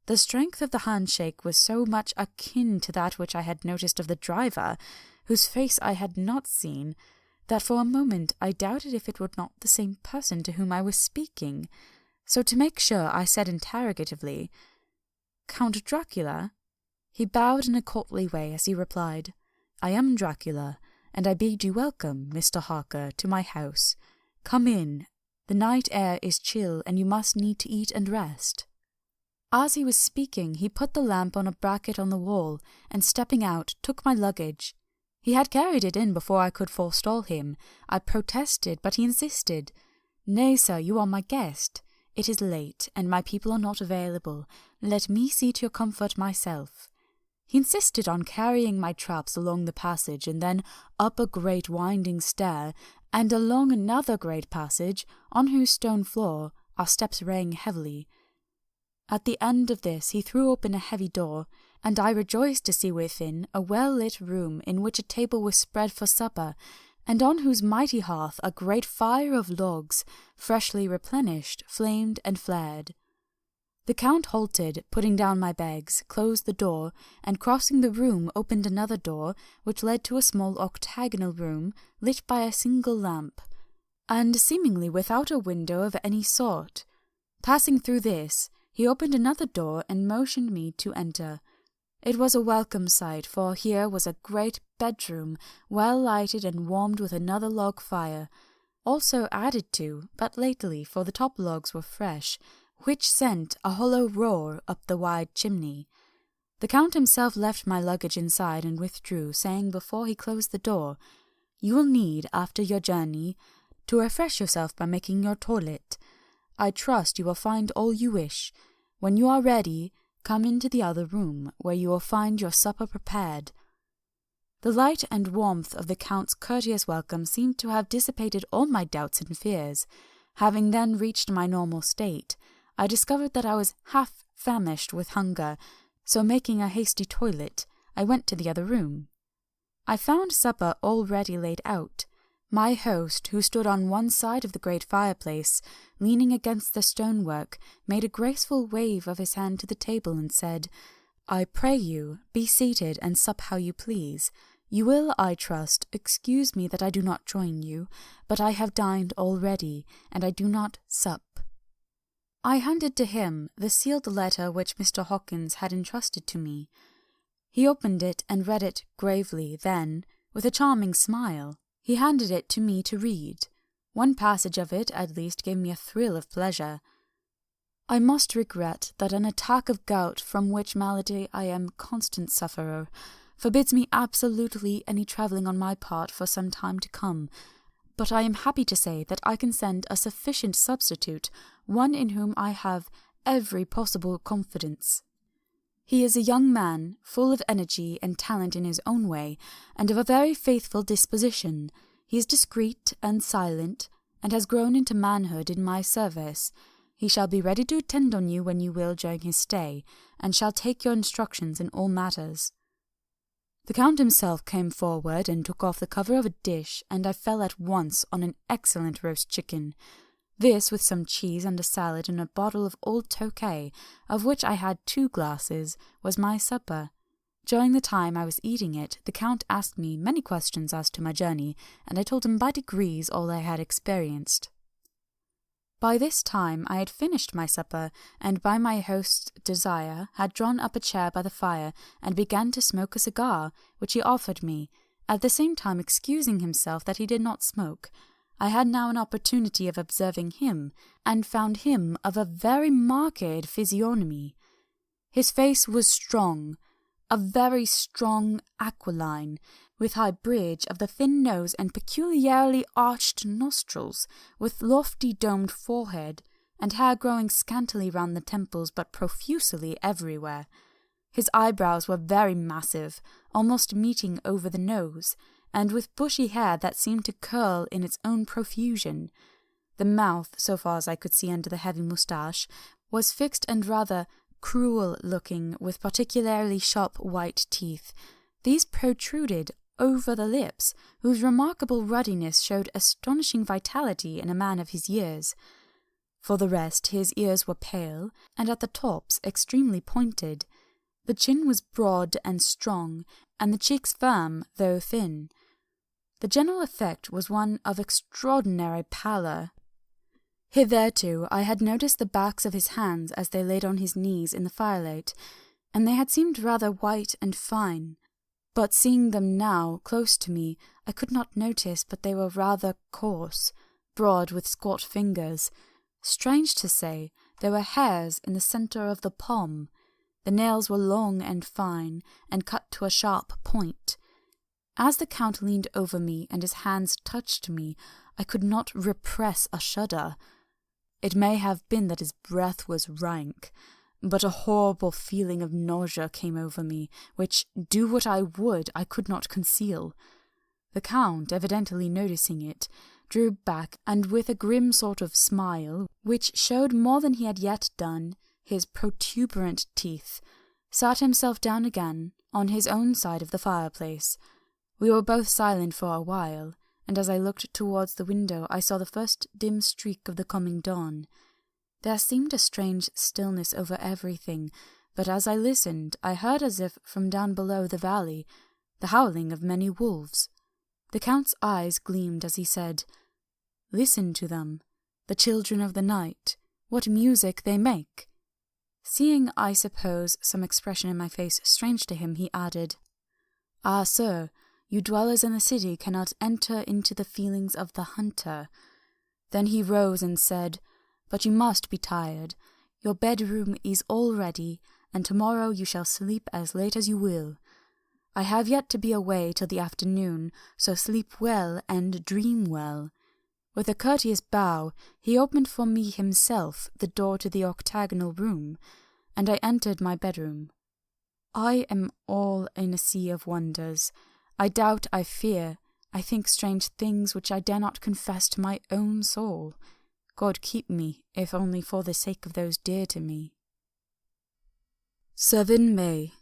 The strength of the handshake was so much akin to that which I had noticed of the driver, whose face I had not seen, that for a moment I doubted if it were not the same person to whom I was speaking. So to make sure I said interrogatively, "Count Dracula?" He bowed in a courtly way as he replied, "I am Dracula, and I bid you welcome, Mr. Harker, to my house. Come in. The night air is chill, and you must need to eat and rest." As he was speaking, he put the lamp on a bracket on the wall, and stepping out, took my luggage. He had carried it in before I could forestall him. I protested, but he insisted. "Nay, sir, you are my guest. It is late, and my people are not available. Let me see to your comfort myself." He insisted on carrying my traps along the passage, and then up a great winding stair, and along another great passage, on whose stone floor our steps rang heavily. At the end of this he threw open a heavy door, and I rejoiced to see within a well-lit room in which a table was spread for supper, and on whose mighty hearth a great fire of logs, freshly replenished, flamed and flared. The Count halted, putting down my bags, closed the door, and crossing the room opened another door, which led to a small octagonal room, lit by a single lamp, and seemingly without a window of any sort. Passing through this, he opened another door and motioned me to enter. It was a welcome sight, for here was a great bedroom, well lighted and warmed with another log fire, also added to, but lately, for the top logs were fresh, which sent a hollow roar up the wide chimney. The Count himself left my luggage inside and withdrew, saying before he closed the door, "You will need, after your journey, to refresh yourself by making your toilet. I trust you will find all you wish. When you are ready, come into the other room, where you will find your supper prepared." The light and warmth of the Count's courteous welcome seemed to have dissipated all my doubts and fears. Having then reached my normal state, I discovered that I was half famished with hunger, so making a hasty toilet, I went to the other room. I found supper already laid out. My host, who stood on one side of the great fireplace, leaning against the stonework, made a graceful wave of his hand to the table and said, "I pray you, be seated and sup how you please. You will, I trust, excuse me that I do not join you, but I have dined already, and I do not sup." I handed to him the sealed letter which Mr. Hawkins had entrusted to me. He opened it and read it gravely, then, with a charming smile, he handed it to me to read. One passage of it at least gave me a thrill of pleasure. I must regret that an attack of gout, from which malady I am constant sufferer, forbids me absolutely any travelling on my part for some time to come, but I am happy to say that I can send a sufficient substitute, one in whom I have every possible confidence. He is a young man, full of energy and talent in his own way, and of a very faithful disposition. He is discreet and silent, and has grown into manhood in my service. He shall be ready to attend on you when you will during his stay, and shall take your instructions in all matters. The Count himself came forward and took off the cover of a dish, and I fell at once on an excellent roast chicken. This, with some cheese and a salad and a bottle of old Tokay, of which I had 2 glasses, was my supper. During the time I was eating it, the Count asked me many questions as to my journey, and I told him by degrees all I had experienced. By this time I had finished my supper, and by my host's desire had drawn up a chair by the fire, and began to smoke a cigar, which he offered me, at the same time excusing himself that he did not smoke. I had now an opportunity of observing him, and found him of a very marked physiognomy. His face was strong, a very strong aquiline, with high bridge of the thin nose and peculiarly arched nostrils, with lofty domed forehead, and hair growing scantily round the temples but profusely everywhere. His eyebrows were very massive, almost meeting over the nose, and with bushy hair that seemed to curl in its own profusion. The mouth, so far as I could see under the heavy moustache, was fixed and rather cruel-looking, with particularly sharp white teeth. These protruded over the lips, whose remarkable ruddiness showed astonishing vitality in a man of his years. For the rest, his ears were pale, and at the tops extremely pointed. The chin was broad and strong, and the cheeks firm, though thin. The general effect was one of extraordinary pallor. Hitherto I had noticed the backs of his hands as they laid on his knees in the firelight, and they had seemed rather white and fine. But seeing them now close to me, I could not notice but they were rather coarse, broad with squat fingers. Strange to say, there were hairs in the centre of the palm. The nails were long and fine, and cut to a sharp point. As the Count leaned over me and his hands touched me, I could not repress a shudder. It may have been that his breath was rank, but a horrible feeling of nausea came over me, which, do what I would, I could not conceal. The Count, evidently noticing it, drew back, and with a grim sort of smile, which showed more than he had yet done, his protuberant teeth, sat himself down again on his own side of the fireplace. We were both silent for a while, and as I looked towards the window I saw the first dim streak of the coming dawn. There seemed a strange stillness over everything, but as I listened I heard as if from down below the valley the howling of many wolves. The Count's eyes gleamed as he said, "Listen to them, the children of the night, what music they make." Seeing, I suppose, some expression in my face strange to him, he added, "Ah, sir, you dwellers in the city cannot enter into the feelings of the hunter." Then he rose and said, "But you must be tired. Your bedroom is all ready, and tomorrow you shall sleep as late as you will. I have yet to be away till the afternoon, so sleep well and dream well." With a courteous bow, he opened for me himself the door to the octagonal room, and I entered my bedroom. I am all in a sea of wonders. I doubt, I fear, I think strange things which I dare not confess to my own soul. God keep me, if only for the sake of those dear to me. 7 May.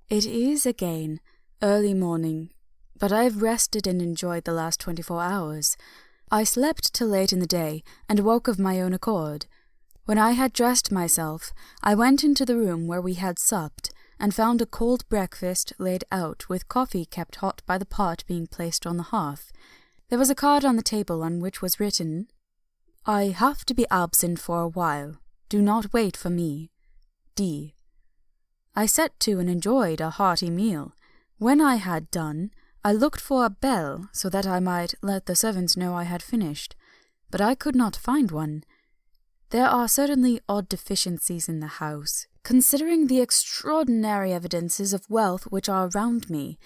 It is again early morning, but I have rested and enjoyed the last 24 hours. I slept till late in the day, and woke of my own accord. When I had dressed myself, I went into the room where we had supped, and found a cold breakfast laid out, with coffee kept hot by the pot being placed on the hearth. There was a card on the table on which was written, "I have to be absent for a while. Do not wait for me. D. I set to and enjoyed a hearty meal. When I had done, I looked for a bell so that I might let the servants know I had finished, but I could not find one. There are certainly odd deficiencies in the house, considering the extraordinary evidences of wealth which are around me.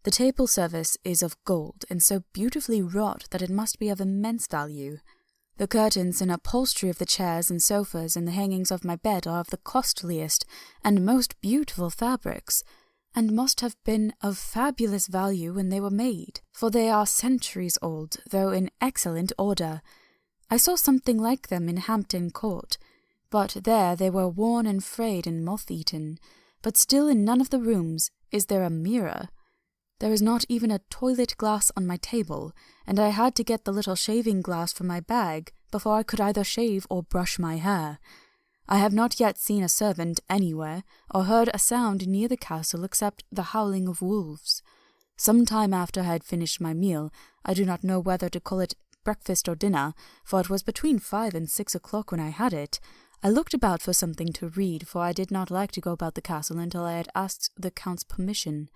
The table service is of gold, and so beautifully wrought that it must be of immense value. The curtains and upholstery of the chairs and sofas and the hangings of my bed are of the costliest and most beautiful fabrics, and must have been of fabulous value when they were made, for they are centuries old, though in excellent order. I saw something like them in Hampton Court, but there they were worn and frayed and moth-eaten. But still in none of the rooms is there a mirror. There is not even a toilet glass on my table, and I had to get the little shaving glass from my bag before I could either shave or brush my hair. I have not yet seen a servant anywhere, or heard a sound near the castle except the howling of wolves. Some time after I had finished my meal, I do not know whether to call it breakfast or dinner, for it was between 5 and 6 o'clock when I had it, I looked about for something to read, for I did not like to go about the castle until I had asked the Count's permission.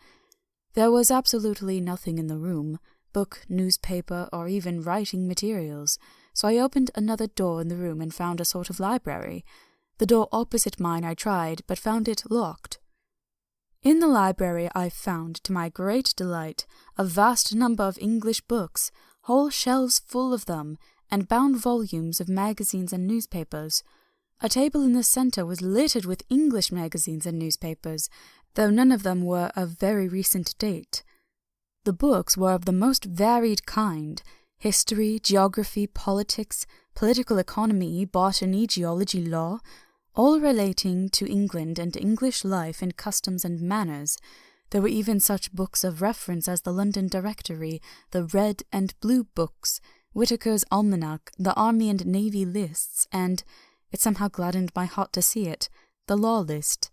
There was absolutely nothing in the room, book, newspaper, or even writing materials, so I opened another door in the room and found a sort of library. The door opposite mine I tried, but found it locked. In the library I found, to my great delight, a vast number of English books, whole shelves full of them, and bound volumes of magazines and newspapers. A table in the centre was littered with English magazines and newspapers, though none of them were of very recent date. The books were of the most varied kind: history, geography, politics, political economy, botany, geology, law, all relating to England and English life and customs and manners. There were even such books of reference as the London Directory, the Red and Blue Books, Whitaker's Almanac, the Army and Navy Lists, and, it somehow gladdened my heart to see it, the Law List.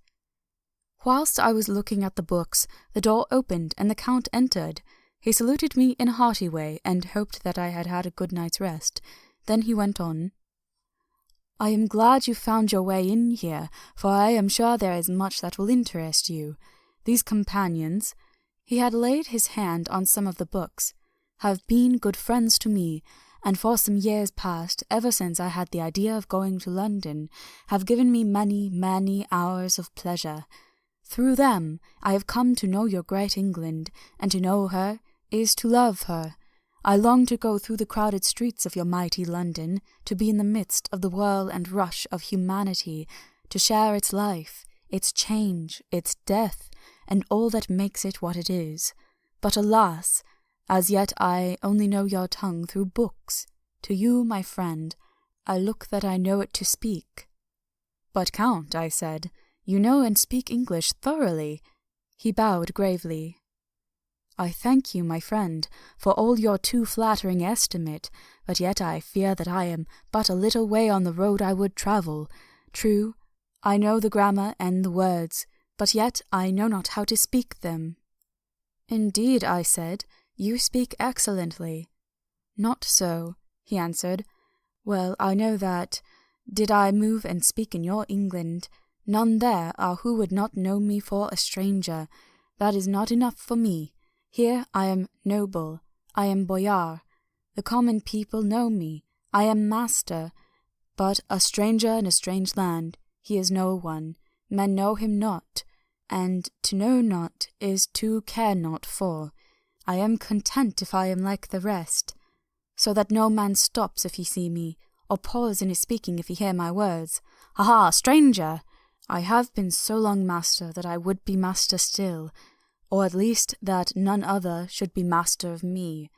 Whilst I was looking at the books, the door opened and the Count entered. He saluted me in a hearty way, and hoped that I had had a good night's rest. Then he went on. I am glad you found your way in here, for I am sure there is much that will interest you. These companions, he had laid his hand on some of the books, have been good friends to me, and for some years past, ever since I had the idea of going to London, have given me many, many hours of pleasure. Through them I have come to know your great England, and to know her is to love her. I long to go through the crowded streets of your mighty London, to be in the midst of the whirl and rush of humanity, to share its life, its change, its death, and all that makes it what it is. But alas, as yet I only know your tongue through books. To you, my friend, I look that I know it to speak. But, Count, I said, you know and speak English thoroughly. He bowed gravely. I thank you, my friend, for all your too flattering estimate, but yet I fear that I am but a little way on the road I would travel. True, I know the grammar and the words, but yet I know not how to speak them. Indeed, I said, you speak excellently. Not so, he answered. Well, I know that, did I move and speak in your England, none there are who would not know me for a stranger. That is not enough for me. Here I am noble, I am boyar. The common people know me, I am master. But a stranger in a strange land, he is no one. Men know him not, and to know not is to care not for. I am content if I am like the rest, so that no man stops if he see me, or pause in his speaking if he hear my words. Ha ha, stranger! I have been so long master that I would be master still, or at least that none other should be master of me.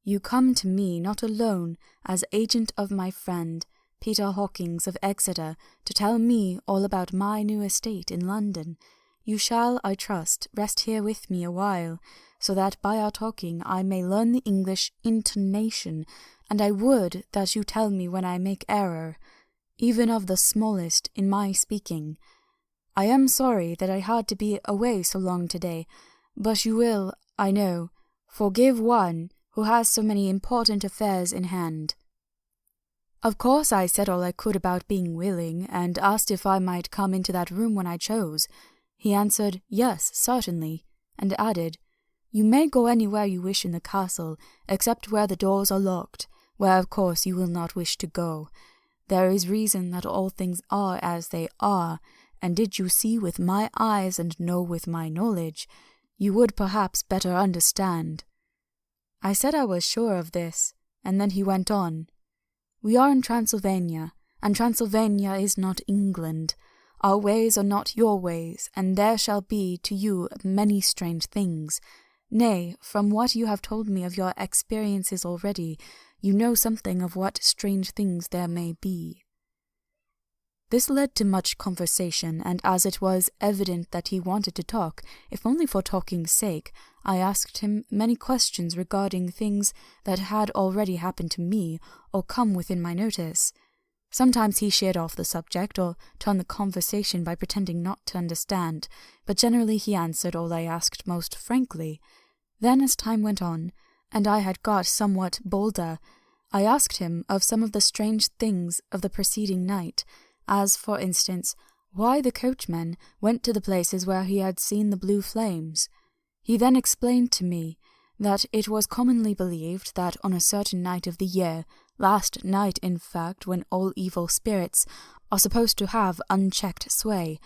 You come to me not alone as agent of my friend, Peter Hawkins of Exeter, to tell me all about my new estate in London. You shall, I trust, rest here with me a while, so that by our talking I may learn the English intonation, and I would that you tell me when I make error, even of the smallest, in my speaking. I am sorry that I had to be away so long today, but you will, I know, forgive one who has so many important affairs in hand. Of course I said all I could about being willing, and asked if I might come into that room when I chose. He answered, yes, certainly, and added, you may go anywhere you wish in the castle, except where the doors are locked, where of course you will not wish to go. There is reason that all things are as they are, and did you see with my eyes and know with my knowledge, you would perhaps better understand. I said I was sure of this, and then he went on. We are in Transylvania, and Transylvania is not England. Our ways are not your ways, and there shall be to you many strange things. Nay, from what you have told me of your experiences already, you know something of what strange things there may be. This led to much conversation, and as it was evident that he wanted to talk, if only for talking's sake, I asked him many questions regarding things that had already happened to me or come within my notice. Sometimes he sheered off the subject or turned the conversation by pretending not to understand, but generally he answered all I asked most frankly. Then, as time went on, and I had got somewhat bolder, I asked him of some of the strange things of the preceding night, as, for instance, why the coachman went to the places where he had seen the blue flames. He then explained to me that it was commonly believed that on a certain night of the year, last night in fact, when all evil spirits are supposed to have unchecked sway,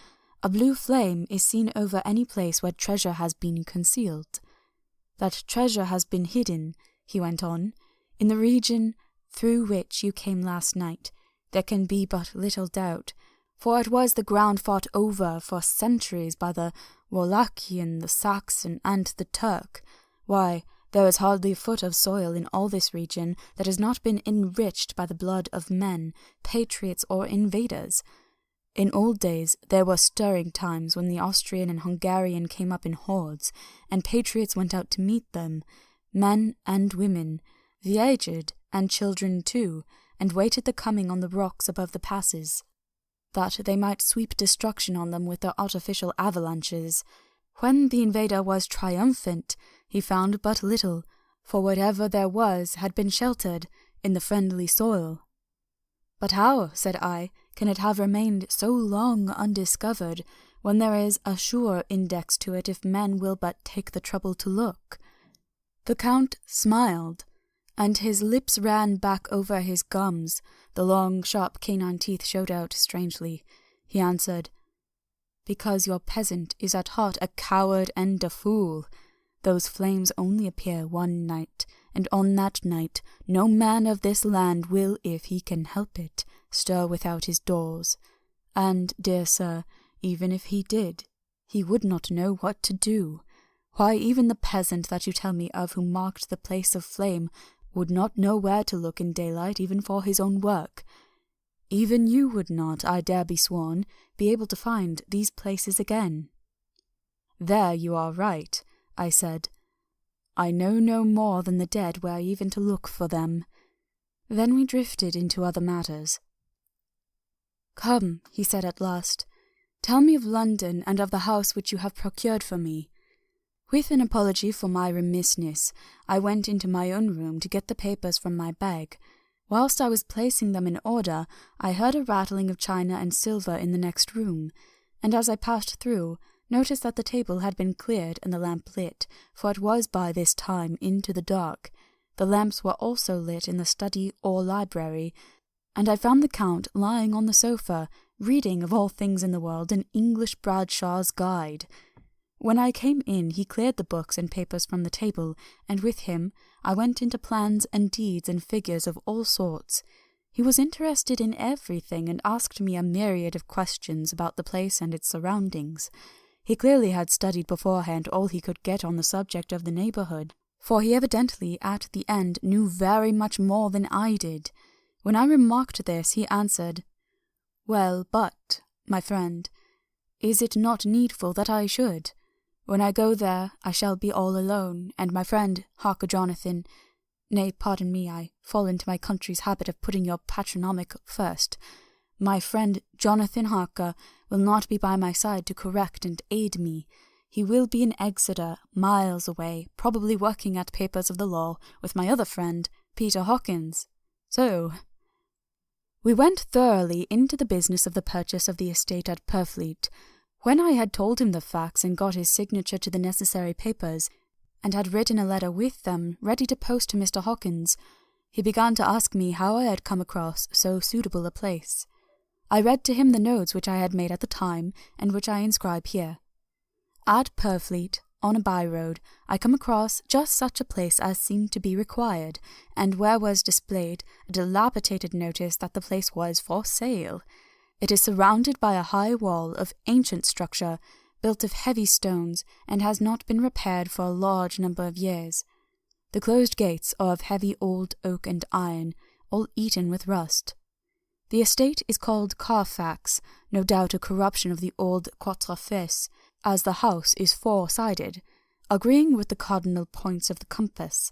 a blue flame is seen over any place where treasure has been concealed. That treasure has been hidden, he went on, in the region through which you came last night. There can be but little doubt, for it was the ground fought over for centuries by the Wallachian, the Saxon, and the Turk. Why, there is hardly a foot of soil in all this region that has not been enriched by the blood of men, patriots or invaders. In old days there were stirring times when the Austrian and Hungarian came up in hordes, and patriots went out to meet them, men and women, the aged, and children too, and waited the coming on the rocks above the passes, that they might sweep destruction on them with their artificial avalanches. When the invader was triumphant, he found but little, for whatever there was had been sheltered in the friendly soil. But how, said I, can it have remained so long undiscovered, when there is a sure index to it if men will but take the trouble to look? The Count smiled, and his lips ran back over his gums. The long, sharp canine teeth showed out strangely. He answered, because your peasant is at heart a coward and a fool. Those flames only appear one night, and on that night no man of this land will, if he can help it, stir without his doors. And, dear sir, even if he did, he would not know what to do. Why, even the peasant that you tell me of who marked the place of flame would not know where to look in daylight even for his own work. Even you would not, I dare be sworn, be able to find these places again. There you are right, I said. I know no more than the dead where even to look for them. Then we drifted into other matters. Come, he said at last, tell me of London and of the house which you have procured for me. With an apology for my remissness, I went into my own room to get the papers from my bag. Whilst I was placing them in order, I heard a rattling of china and silver in the next room, and as I passed through, noticed that the table had been cleared and the lamp lit, for it was by this time into the dark. The lamps were also lit in the study or library, and I found the Count lying on the sofa, reading, of all things in the world, an English Bradshaw's Guide. When I came in, he cleared the books and papers from the table, and with him I went into plans and deeds and figures of all sorts. He was interested in everything, and asked me a myriad of questions about the place and its surroundings. He clearly had studied beforehand all he could get on the subject of the neighbourhood, for he evidently at the end knew very much more than I did. When I remarked this, he answered, Well, but, my friend, is it not needful that I should? When I go there, I shall be all alone, and my friend, Harker Jonathan, nay, pardon me, I fall into my country's habit of putting your patronymic first, my friend Jonathan Harker will not be by my side to correct and aid me. He will be in Exeter, miles away, probably working at papers of the law with my other friend, Peter Hawkins. So, We went thoroughly into the business of the purchase of the estate at Purfleet. When I had told him the facts and got his signature to the necessary papers, and had written a letter with them ready to post to Mr. Hawkins, he began to ask me how I had come across so suitable a place. I read to him the notes which I had made at the time, and which I inscribe here. At Purfleet, on a by-road, I come across just such a place as seemed to be required, and where was displayed a dilapidated notice that the place was for sale. It is surrounded by a high wall of ancient structure, built of heavy stones, and has not been repaired for a large number of years. The closed gates are of heavy old oak and iron, all eaten with rust. The estate is called Carfax, no doubt a corruption of the old Quatre-Fils, as the house is four-sided, agreeing with the cardinal points of the compass.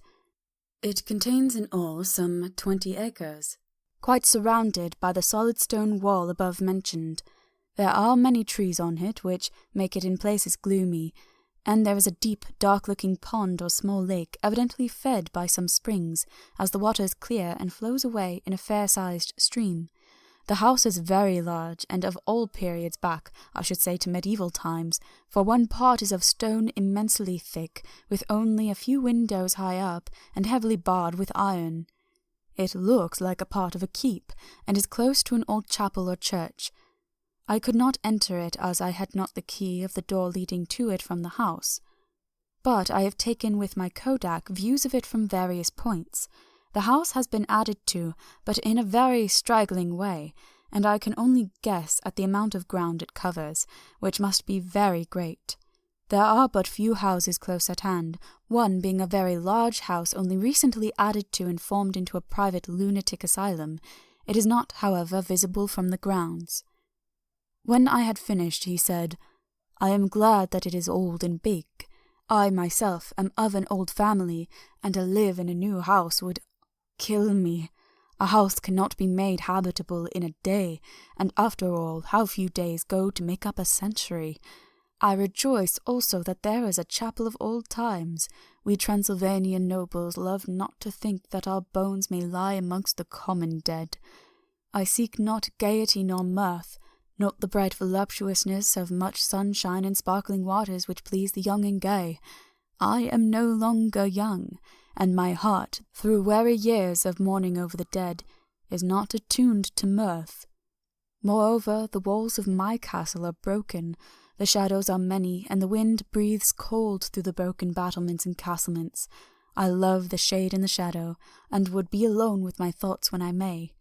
It contains in all some 20 acres, quite surrounded by the solid stone wall above mentioned. There are many trees on it, which make it in places gloomy, and there is a deep, dark-looking pond or small lake, evidently fed by some springs, as the water is clear and flows away in a fair-sized stream. The house is very large, and of all periods back, I should say to medieval times, for one part is of stone immensely thick, with only a few windows high up, and heavily barred with iron. It looks like a part of a keep, and is close to an old chapel or church. I could not enter it as I had not the key of the door leading to it from the house. But I have taken with my kodak views of it from various points. The house has been added to, but in a very straggling way, and I can only guess at the amount of ground it covers, which must be very great. There are but few houses close at hand, one being a very large house only recently added to and formed into a private lunatic asylum. It is not, however, visible from the grounds. When I had finished, he said, "I am glad that it is old and big. I myself am of an old family, and to live in a new house would kill me. A house cannot be made habitable in a day, and after all, how few days go to make up a century. I rejoice also that there is a chapel of old times. We Transylvanian nobles love not to think that our bones may lie amongst the common dead. I seek not gaiety nor mirth, not the bright voluptuousness of much sunshine and sparkling waters which please the young and gay. I am no longer young, and my heart, through weary years of mourning over the dead, is not attuned to mirth. Moreover, the walls of my castle are broken, the shadows are many, and the wind breathes cold through the broken battlements and castlements. I love the shade and the shadow, and would be alone with my thoughts when I may."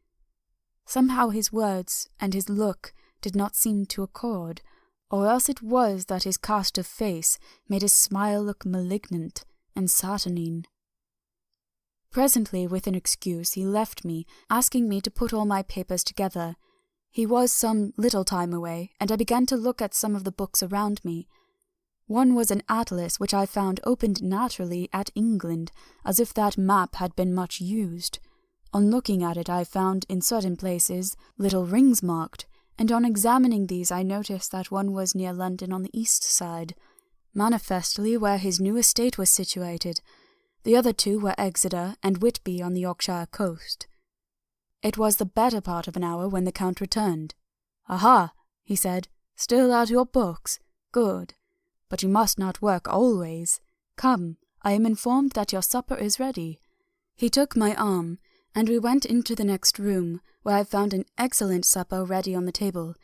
Somehow his words and his look did not seem to accord, or else it was that his cast of face made his smile look malignant and saturnine. Presently, with an excuse, he left me, asking me to put all my papers together. He was some little time away, and I began to look at some of the books around me. One was an atlas which I found opened naturally at England, as if that map had been much used. On looking at it, I found in certain places little rings marked, and on examining these I noticed that one was near London on the east side, manifestly where his new estate was situated. The other two were Exeter and Whitby on the Yorkshire coast. It was the better part of an hour when the Count returned. "Aha," he said, "still at your books? Good. But you must not work always. Come, I am informed that your supper is ready." He took my arm, and we went into the next room, where I found an excellent supper ready on the table.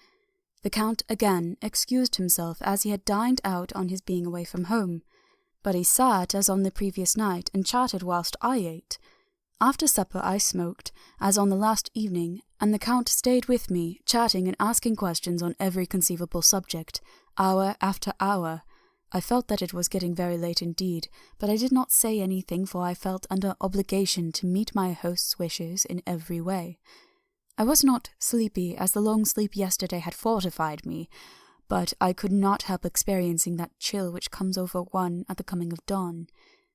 The Count again excused himself, as he had dined out on his being away from home, but he sat as on the previous night and chatted whilst I ate. After supper I smoked, as on the last evening, and the Count stayed with me, chatting and asking questions on every conceivable subject, hour after hour. I felt that it was getting very late indeed, but I did not say anything, for I felt under obligation to meet my host's wishes in every way. I was not sleepy, as the long sleep yesterday had fortified me, but I could not help experiencing that chill which comes over one at the coming of dawn,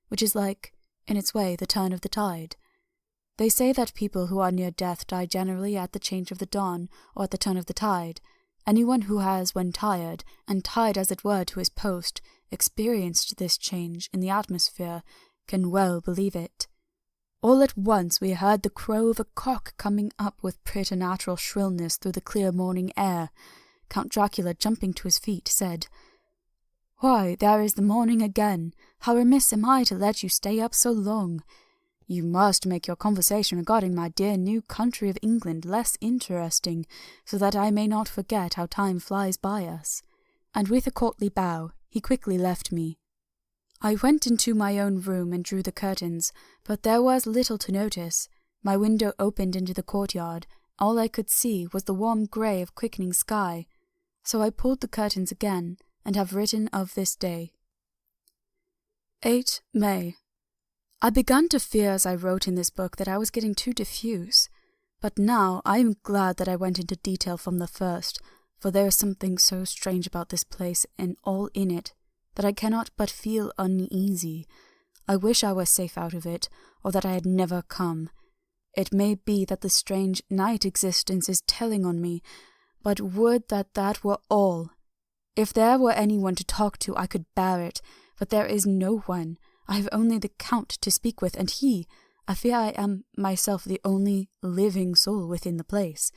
which is like, in its way, the turn of the tide. They say that people who are near death die generally at the change of the dawn or at the turn of the tide. Anyone who has, when tired, and tied as it were to his post, experienced this change in the atmosphere, can well believe it. All at once we heard the crow of a cock coming up with preternatural shrillness through the clear morning air. Count Dracula, jumping to his feet, said, "Why, there is the morning again. How remiss am I to let you stay up so long. You must make your conversation regarding my dear new country of England less interesting, so that I may not forget how time flies by us." And with a courtly bow, he quickly left me. I went into my own room and drew the curtains, but there was little to notice. My window opened into the courtyard. All I could see was the warm grey of quickening sky. So I pulled the curtains again, and have written of this day. 8 May. I began to fear as I wrote in this book that I was getting too diffuse, but now I am glad that I went into detail from the first, for there is something so strange about this place and all in it, that I cannot but feel uneasy. I wish I were safe out of it, or that I had never come. It may be that the strange night existence is telling on me, but would that that were all. If there were anyone to talk to, I could bear it, but there is no one. I have only the Count to speak with, and I fear I am myself the only living soul within the place.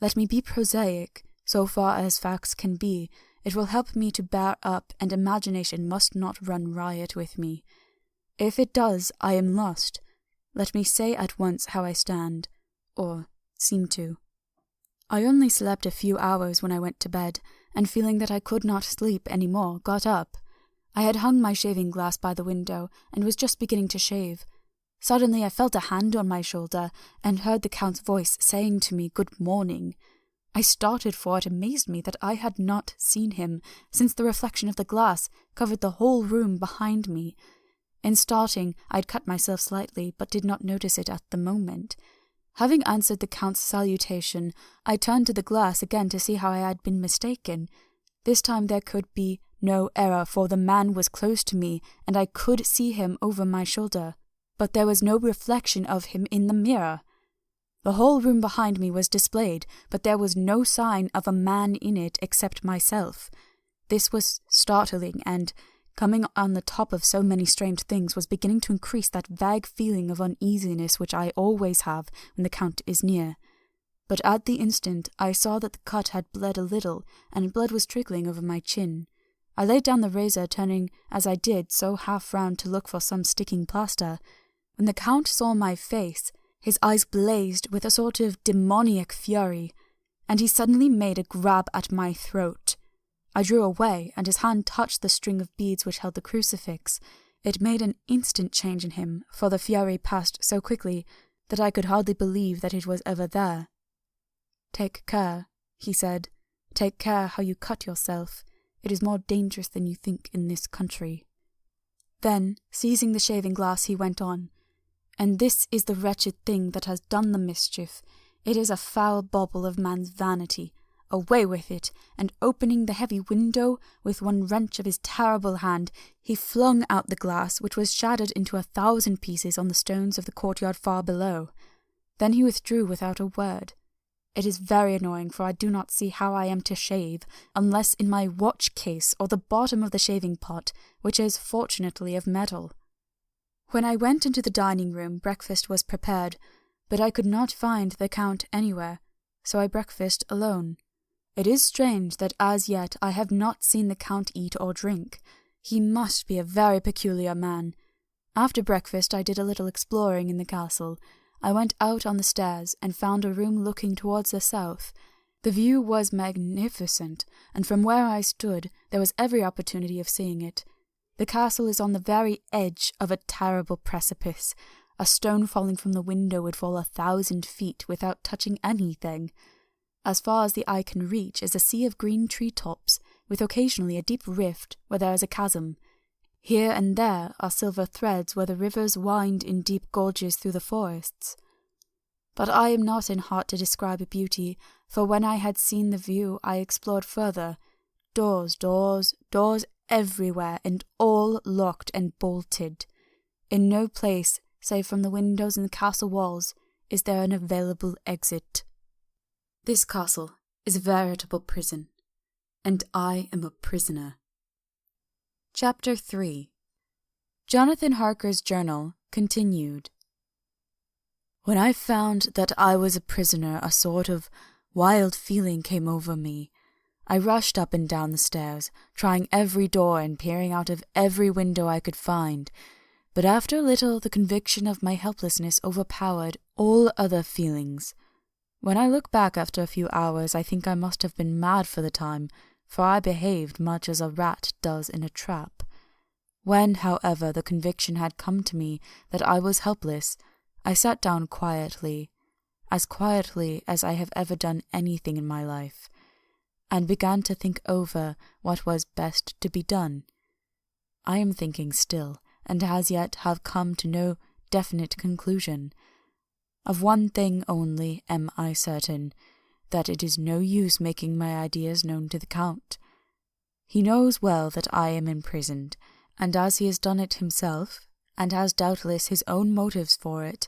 Let me be prosaic, so far as facts can be. It will help me to bear up, and imagination must not run riot with me. If it does, I am lost. Let me say at once how I stand, or seem to. I only slept a few hours when I went to bed, and feeling that I could not sleep any more, got up. I had hung my shaving glass by the window, and was just beginning to shave. Suddenly I felt a hand on my shoulder, and heard the Count's voice saying to me, "Good morning." I started, for it amazed me that I had not seen him, since the reflection of the glass covered the whole room behind me. In starting, I had cut myself slightly, but did not notice it at the moment. Having answered the Count's salutation, I turned to the glass again to see how I had been mistaken. This time there could be no error, for the man was close to me, and I could see him over my shoulder. But there was no reflection of him in the mirror. The whole room behind me was displayed, but there was no sign of a man in it except myself. This was startling, and, coming on the top of so many strange things, was beginning to increase that vague feeling of uneasiness which I always have when the Count is near. But at the instant I saw that the cut had bled a little, and blood was trickling over my chin. I laid down the razor, turning as I did so half round to look for some sticking plaster. When the Count saw my face, his eyes blazed with a sort of demoniac fury, and he suddenly made a grab at my throat. I drew away, and his hand touched the string of beads which held the crucifix. It made an instant change in him, for the fury passed so quickly that I could hardly believe that it was ever there. "Take care," he said. "Take care how you cut yourself. It is more dangerous than you think in this country." Then, seizing the shaving glass, he went on. "And this is the wretched thing that has done the mischief. It is a foul bauble of man's vanity. Away with it!" And opening the heavy window with one wrench of his terrible hand, he flung out the glass, which was shattered into 1,000 pieces on the stones of the courtyard far below. Then he withdrew without a word. It is very annoying, for I do not see how I am to shave, unless in my watch case or the bottom of the shaving pot, which is fortunately of metal. When I went into the dining room, breakfast was prepared, but I could not find the Count anywhere, so I breakfasted alone. It is strange that as yet I have not seen the Count eat or drink. He must be a very peculiar man. After breakfast I did a little exploring in the castle. I went out on the stairs and found a room looking towards the south. The view was magnificent, and from where I stood there was every opportunity of seeing it. The castle is on the very edge of a terrible precipice. A stone falling from the window would fall 1,000 feet without touching anything. As far as the eye can reach is a sea of green tree-tops, with occasionally a deep rift where there is a chasm. Here and there are silver threads where the rivers wind in deep gorges through the forests. But I am not in heart to describe beauty, for when I had seen the view I explored further. Doors, doors, doors everywhere, and all locked and bolted. In no place, save from the windows in the castle walls, is there an available exit. This castle is a veritable prison, and I am a prisoner. Chapter 3. Jonathan Harker's Journal, continued. When I found that I was a prisoner, a sort of wild feeling came over me. I rushed up and down the stairs, trying every door and peering out of every window I could find. But after a little the conviction of my helplessness overpowered all other feelings. When I look back after a few hours, I think I must have been mad for the time, for I behaved much as a rat does in a trap. When, however, the conviction had come to me that I was helpless, I sat down quietly as I have ever done anything in my life, and began to think over what was best to be done. I am thinking still, and as yet have come to no definite conclusion. Of one thing only am I certain, that it is no use making my ideas known to the Count. He knows well that I am imprisoned, and as he has done it himself, and has doubtless his own motives for it,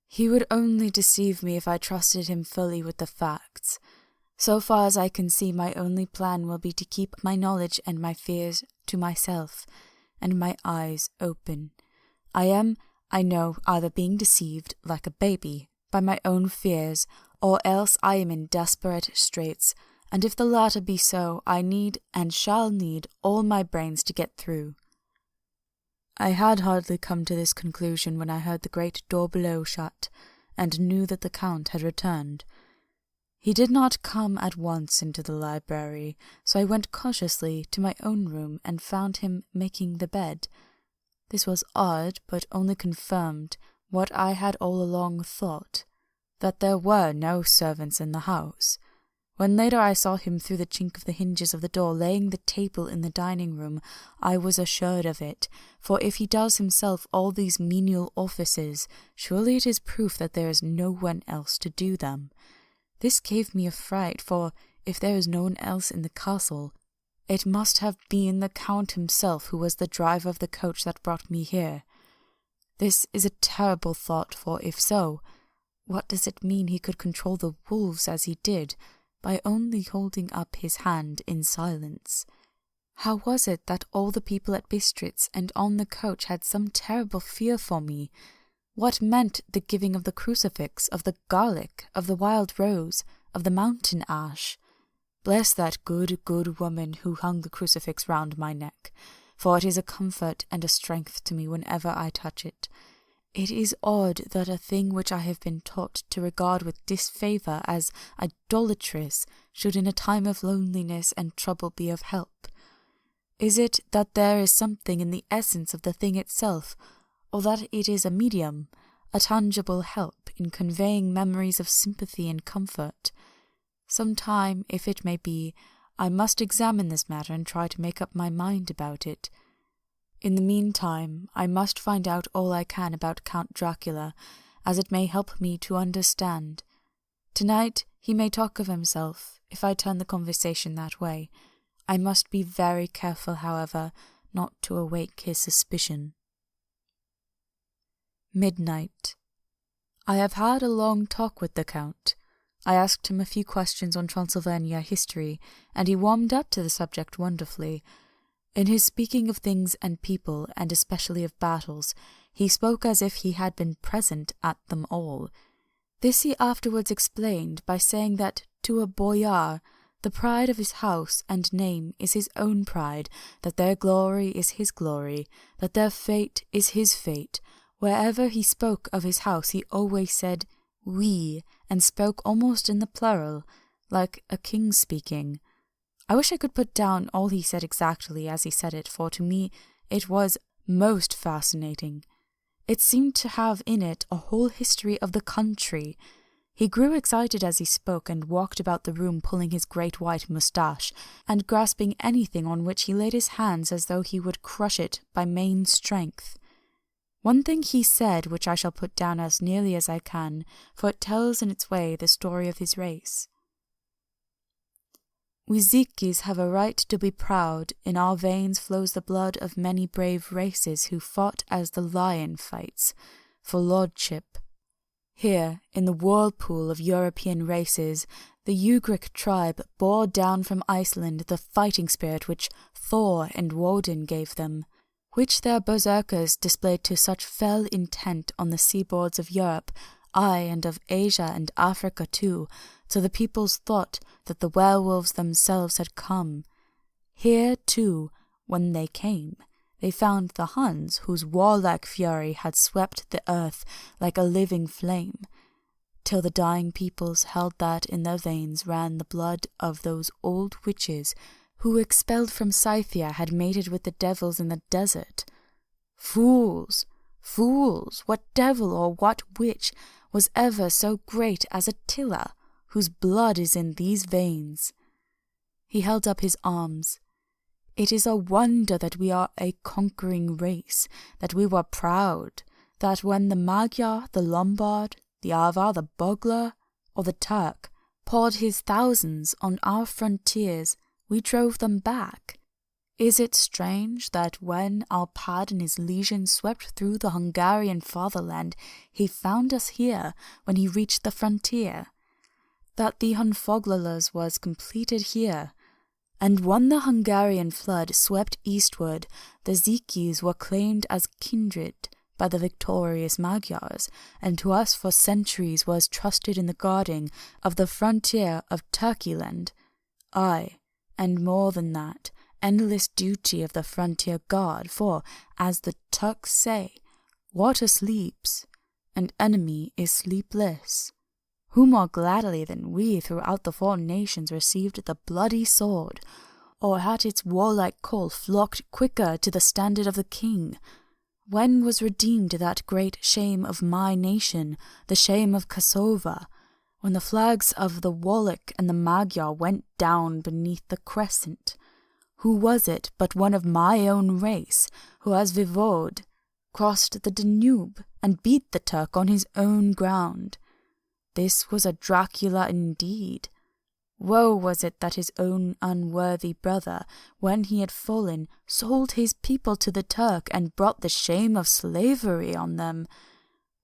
he would only deceive me if I trusted him fully with the facts. So far as I can see, my only plan will be to keep my knowledge and my fears to myself, and my eyes open. I am, I know, either being deceived, like a baby, by my own fears, or else I am in desperate straits, and if the latter be so, I need and shall need all my brains to get through. I had hardly come to this conclusion when I heard the great door below shut, and knew that the Count had returned. He did not come at once into the library, so I went cautiously to my own room and found him making the bed. This was odd, but only confirmed what I had all along thought, that there were no servants in the house. When later I saw him through the chink of the hinges of the door laying the table in the dining room, I was assured of it, for if he does himself all these menial offices, surely it is proof that there is no one else to do them. This gave me a fright, for if there is no one else in the castle, it must have been the Count himself who was the driver of the coach that brought me here. This is a terrible thought, for if so, what does it mean he could control the wolves as he did, by only holding up his hand in silence? How was it that all the people at Bistritz and on the coach had some terrible fear for me? What meant the giving of the crucifix, of the garlic, of the wild rose, of the mountain ash? Bless that good woman who hung the crucifix round my neck, for it is a comfort and a strength to me whenever I touch it. It is odd that a thing which I have been taught to regard with disfavour as idolatrous should in a time of loneliness and trouble be of help. Is it that there is something in the essence of the thing itself, or that it is a medium, a tangible help in conveying memories of sympathy and comfort? Some time, if it may be, I must examine this matter and try to make up my mind about it. In the meantime, I must find out all I can about Count Dracula, as it may help me to understand. Tonight he may talk of himself, if I turn the conversation that way. I must be very careful, however, not to awake his suspicion. Midnight. I have had a long talk with the Count. I asked him a few questions on Transylvania history, and he warmed up to the subject wonderfully. In his speaking of things and people, and especially of battles, he spoke as if he had been present at them all. This he afterwards explained by saying that to a boyar, the pride of his house and name is his own pride, that their glory is his glory, that their fate is his fate. Wherever he spoke of his house, he always said we, and spoke almost in the plural, like a king speaking. I wish I could put down all he said exactly as he said it, for to me it was most fascinating. It seemed to have in it a whole history of the country. He grew excited as he spoke, and walked about the room pulling his great white moustache, and grasping anything on which he laid his hands as though he would crush it by main strength. One thing he said, which I shall put down as nearly as I can, for it tells in its way the story of his race. We Zikis have a right to be proud. In our veins flows the blood of many brave races who fought as the lion fights, for lordship. Here, in the whirlpool of European races, the Ugric tribe bore down from Iceland the fighting spirit which Thor and Woden gave them, which their berserkers displayed to such fell intent on the seaboards of Europe, aye, and of Asia and Africa too, till the peoples thought that the werewolves themselves had come. Here, too, when they came, they found the Huns, whose warlike fury had swept the earth like a living flame, till the dying peoples held that in their veins ran the blood of those old witches who, expelled from Scythia, had mated with the devils in the desert. Fools! Fools! What devil or what witch was ever so great as Attila, whose blood is in these veins? He held up his arms. It is a wonder that we are a conquering race, that we were proud, that when the Magyar, the Lombard, the Avar, the Bogler, or the Turk poured his thousands on our frontiers, we drove them back. Is it strange that when Alpad and his legion swept through the Hungarian fatherland, he found us here when he reached the frontier? That the Hunfoglalas was completed here, and when the Hungarian flood swept eastward, the Zikis were claimed as kindred by the victorious Magyars, and to us for centuries was trusted in the guarding of the frontier of Turkeyland. Aye, and more than that, endless duty of the frontier guard, for, as the Turks say, water sleeps, and enemy is sleepless. Who more gladly than we throughout the 4 nations received the bloody sword, or had its warlike call flocked quicker to the standard of the king? When was redeemed that great shame of my nation, the shame of Kosovo, when the flags of the Wallach and the Magyar went down beneath the crescent? Who was it but one of my own race, who as Vivode crossed the Danube and beat the Turk on his own ground? This was a Dracula indeed. Woe was it that his own unworthy brother, when he had fallen, sold his people to the Turk and brought the shame of slavery on them.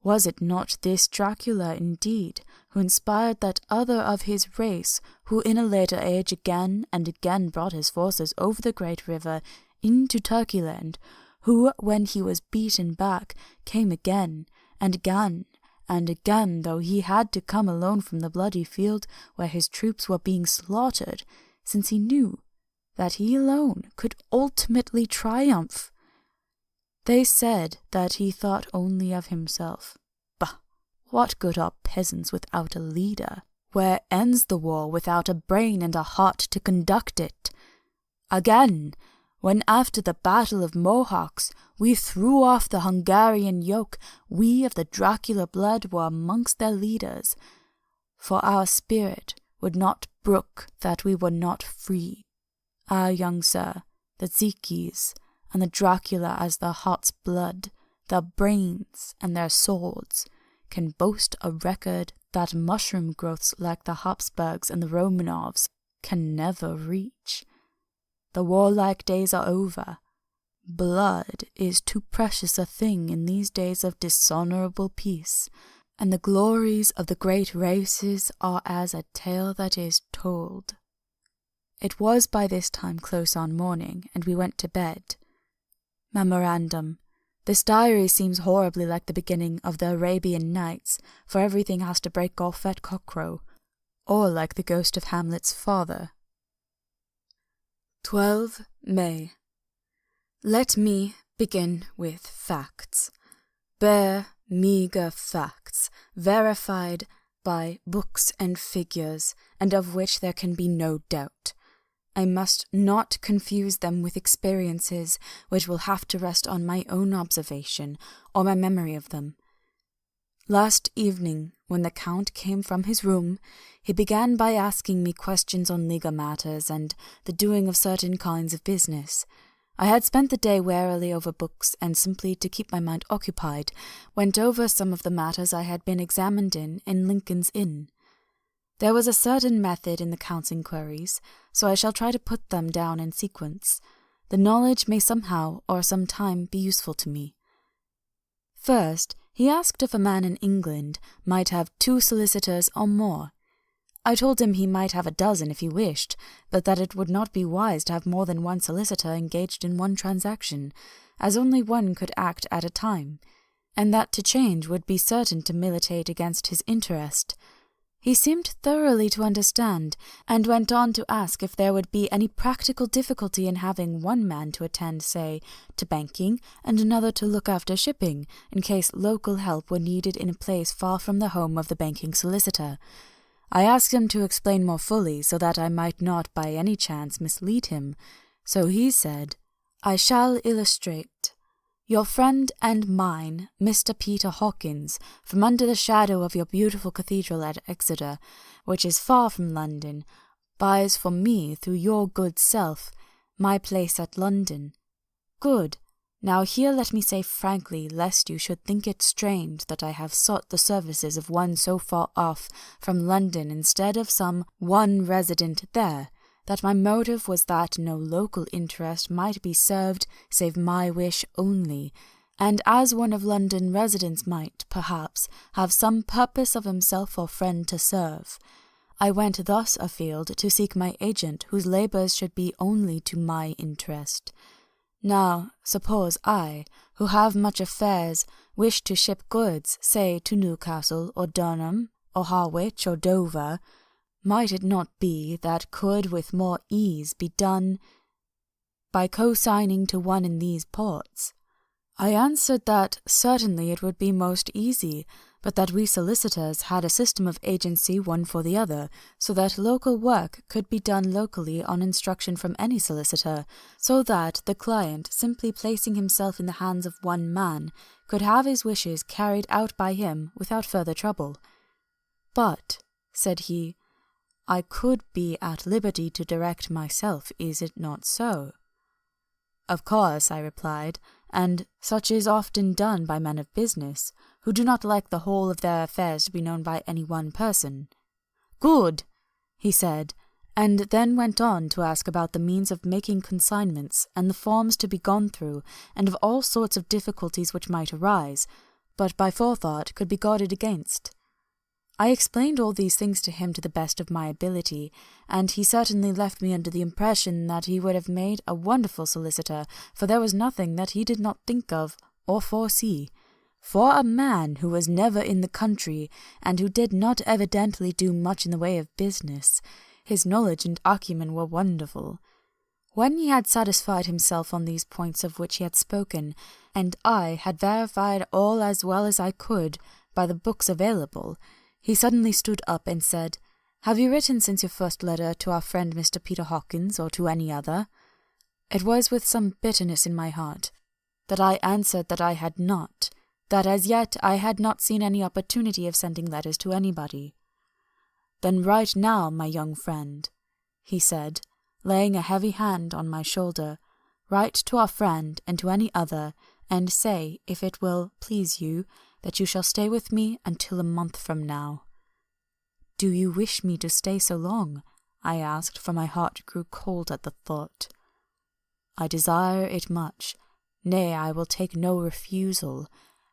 Was it not this Dracula indeed, who inspired that other of his race, who in a later age again and again brought his forces over the great river into Turkeyland, who, when he was beaten back, came again and again and again, though he had to come alone from the bloody field where his troops were being slaughtered, since he knew that he alone could ultimately triumph? They said that he thought only of himself. Bah! What good are peasants without a leader? Where ends the war without a brain and a heart to conduct it? Again, when after the battle of Mohawks we threw off the Hungarian yoke, we of the Dracula blood were amongst their leaders, for our spirit would not brook that we were not free. Ah, young sir, the Zikis and the Dracula as their heart's blood, their brains and their swords, can boast a record that mushroom growths like the Habsburgs and the Romanovs can never reach. The warlike days are over. Blood is too precious a thing in these days of dishonourable peace, and the glories of the great races are as a tale that is told. It was by this time close on morning, and we went to bed. Memorandum: this diary seems horribly like the beginning of the Arabian Nights, for everything has to break off at cockcrow, or like the ghost of Hamlet's father. 12 May. Let me begin with facts. Bare, meagre facts, verified by books and figures, and of which there can be no doubt. I must not confuse them with experiences which will have to rest on my own observation or my memory of them. Last evening, when the Count came from his room, he began by asking me questions on legal matters and the doing of certain kinds of business. I had spent the day warily over books, and simply to keep my mind occupied, went over some of the matters I had been examined in Lincoln's Inn. There was a certain method in the Count's inquiries, so I shall try to put them down in sequence. The knowledge may somehow or some time be useful to me. First, he asked if a man in England might have 2 solicitors or more. I told him he might have a dozen if he wished, but that it would not be wise to have more than 1 solicitor engaged in one transaction, as only one could act at a time. and that to change would be certain to militate against his interest. He seemed thoroughly to understand, and went on to ask if there would be any practical difficulty in having one man to attend, say, to banking, and another to look after shipping, in case local help were needed in a place far from the home of the banking solicitor. I asked him to explain more fully, so that I might not by any chance mislead him. So he said, "I shall illustrate. Your friend and mine, Mr. Peter Hawkins, from under the shadow of your beautiful cathedral at Exeter, which is far from London, buys for me, through your good self, my place at London. Good. Now here let me say frankly, lest you should think it strange that I have sought the services of one so far off from London instead of some one resident there, that my motive was that no local interest might be served save my wish only, and as one of London residents might, perhaps, have some purpose of himself or friend to serve. I went thus afield to seek my agent, whose labours should be only to my interest. Now, suppose I, who have much affairs, wish to ship goods, say, to Newcastle, or Durham, or Harwich, or Dover, might it not be that could with more ease be done by co-signing to one in these ports? I answered that certainly it would be most easy, but that we solicitors had a system of agency one for the other, so that local work could be done locally on instruction from any solicitor, so that the client, simply placing himself in the hands of one man, could have his wishes carried out by him without further trouble. But, said he, I could be at liberty to direct myself, is it not so? Of course, I replied, and such is often done by men of business, who do not like the whole of their affairs to be known by any one person. Good, he said, and then went on to ask about the means of making consignments, and the forms to be gone through, and of all sorts of difficulties which might arise, but by forethought could be guarded against. I explained all these things to him to the best of my ability, and he certainly left me under the impression that he would have made a wonderful solicitor, for there was nothing that he did not think of or foresee. For a man who was never in the country, and who did not evidently do much in the way of business, his knowledge and acumen were wonderful. When he had satisfied himself on these points of which he had spoken, and I had verified all as well as I could by the books available, he suddenly stood up and said, "Have you written since your first letter to our friend Mr. Peter Hawkins, or to any other?" It was with some bitterness in my heart that I answered that I had not, that as yet I had not seen any opportunity of sending letters to anybody. "Then write now, my young friend," he said, laying a heavy hand on my shoulder. "Write to our friend and to any other, and say, if it will please you, that you shall stay with me until a month from now." "Do you wish me to stay so long?" I asked, for my heart grew cold at the thought. "I desire it much. Nay, I will take no refusal.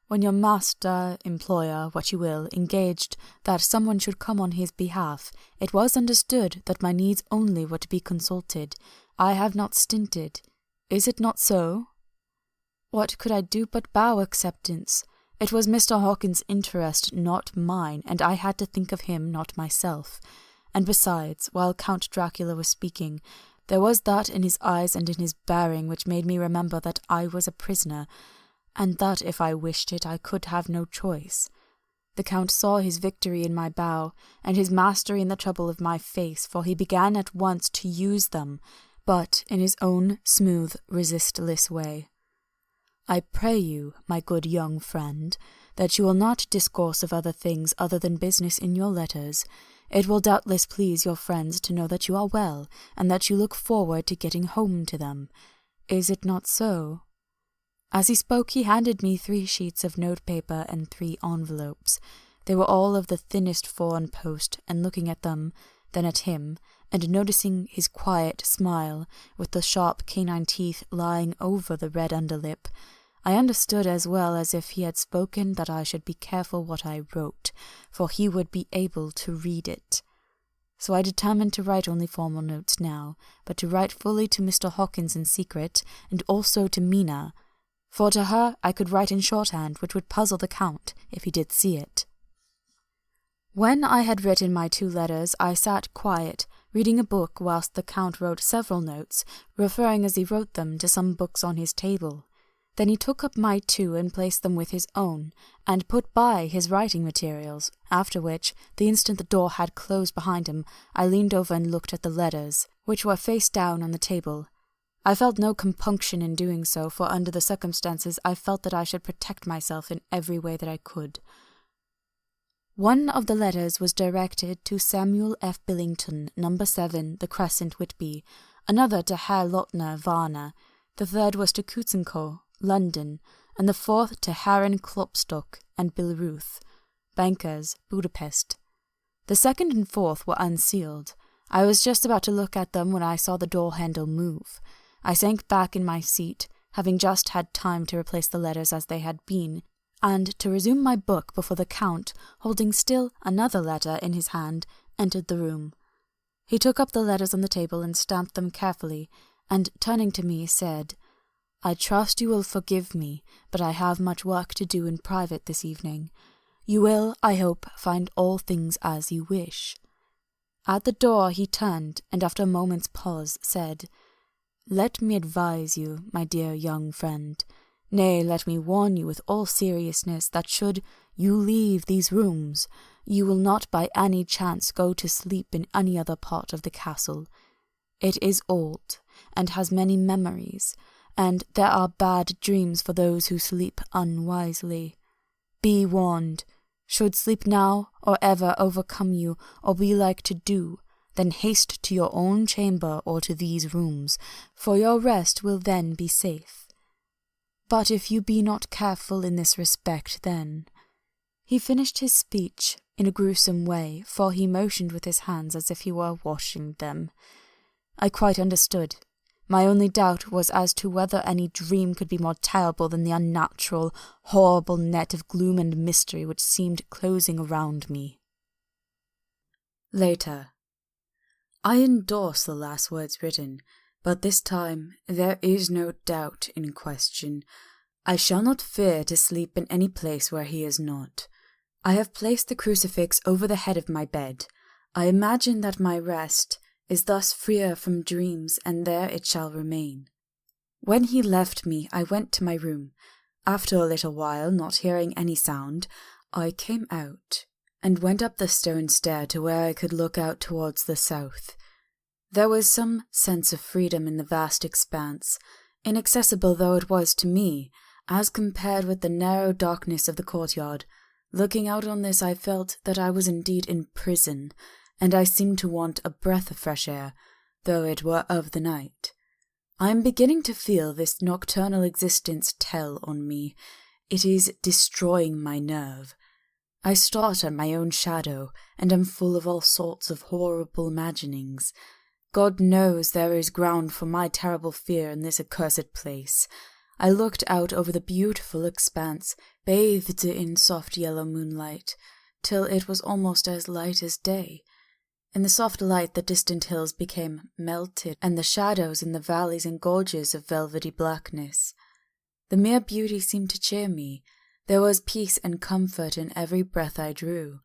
When your master, employer, what you will, engaged that someone should come on his behalf, it was understood that my needs only were to be consulted. I have not stinted. Is it not so?" What could I do but bow acceptance? It was Mr. Hawkins' interest, not mine, and I had to think of him, not myself. And besides, while Count Dracula was speaking, there was that in his eyes and in his bearing which made me remember that I was a prisoner, and that if I wished it I could have no choice. The Count saw his victory in my bow, and his mastery in the trouble of my face, for he began at once to use them, but in his own smooth, resistless way. "I pray you, my good young friend, that you will not discourse of other things other than business in your letters. It will doubtless please your friends to know that you are well, and that you look forward to getting home to them. Is it not so?" As he spoke, he handed me 3 sheets of notepaper and 3 envelopes. They were all of the thinnest foreign post, and looking at them, then at him, and noticing his quiet smile, with the sharp canine teeth lying over the red underlip, I understood as well as if he had spoken that I should be careful what I wrote, for he would be able to read it. So I determined to write only formal notes now, but to write fully to Mr. Hawkins in secret, and also to Mina. for to her I could write in shorthand, which would puzzle the Count if he did see it. When I had written my 2 letters, I sat quiet, reading a book whilst the Count wrote several notes, referring as he wrote them to some books on his table. Then he took up my 2 and placed them with his own, and put by his writing materials, after which, the instant the door had closed behind him, I leaned over and looked at the letters, which were face down on the table. I felt no compunction in doing so, for under the circumstances I felt that I should protect myself in every way that I could. One of the letters was directed to Samuel F. Billington, No. 7, The Crescent, Whitby, another to Herr Lottner, Varna, the third was to Kutzenko, London, and the 4th to Herren Klopstock and Billruth, bankers, Budapest. The 2nd and 4th were unsealed. I was just about to look at them when I saw the door handle move. I sank back in my seat, having just had time to replace the letters as they had been, and to resume my book before the Count, holding still another letter in his hand, entered the room. He took up the letters on the table and stamped them carefully, and, turning to me, said, "I trust you will forgive me, but I have much work to do in private this evening. You will, I hope, find all things as you wish." At the door he turned, and after a moment's pause said, "Let me advise you, my dear young friend, nay, let me warn you with all seriousness that should you leave these rooms, you will not by any chance go to sleep in any other part of the castle. It is old, and has many memories, and there are bad dreams for those who sleep unwisely. Be warned. Should sleep now or ever overcome you, or be like to do, then haste to your own chamber or to these rooms, for your rest will then be safe. But if you be not careful in this respect, then—" He finished his speech in a gruesome way, for he motioned with his hands as if he were washing them. I quite understood. My only doubt was as to whether any dream could be more terrible than the unnatural, horrible net of gloom and mystery which seemed closing around me. Later. I endorse the last words written, but this time there is no doubt in question. I shall not fear to sleep in any place where he is not. I have placed the crucifix over the head of my bed. I imagine that my rest is thus freer from dreams, and there it shall remain. When he left me, I went to my room. After a little while, not hearing any sound, I came out, and went up the stone stair to where I could look out towards the south. There was some sense of freedom in the vast expanse, inaccessible though it was to me, as compared with the narrow darkness of the courtyard. Looking out on this, I felt that I was indeed in prison, and I seemed to want a breath of fresh air, though it were of the night. I am beginning to feel this nocturnal existence tell on me. It is destroying my nerve. I start at my own shadow, and am full of all sorts of horrible imaginings. God knows there is ground for my terrible fear in this accursed place. I looked out over the beautiful expanse, bathed in soft yellow moonlight, till it was almost as light as day. In the soft light the distant hills became melted, and the shadows in the valleys and gorges of velvety blackness. The mere beauty seemed to cheer me. There was peace and comfort in every breath I drew.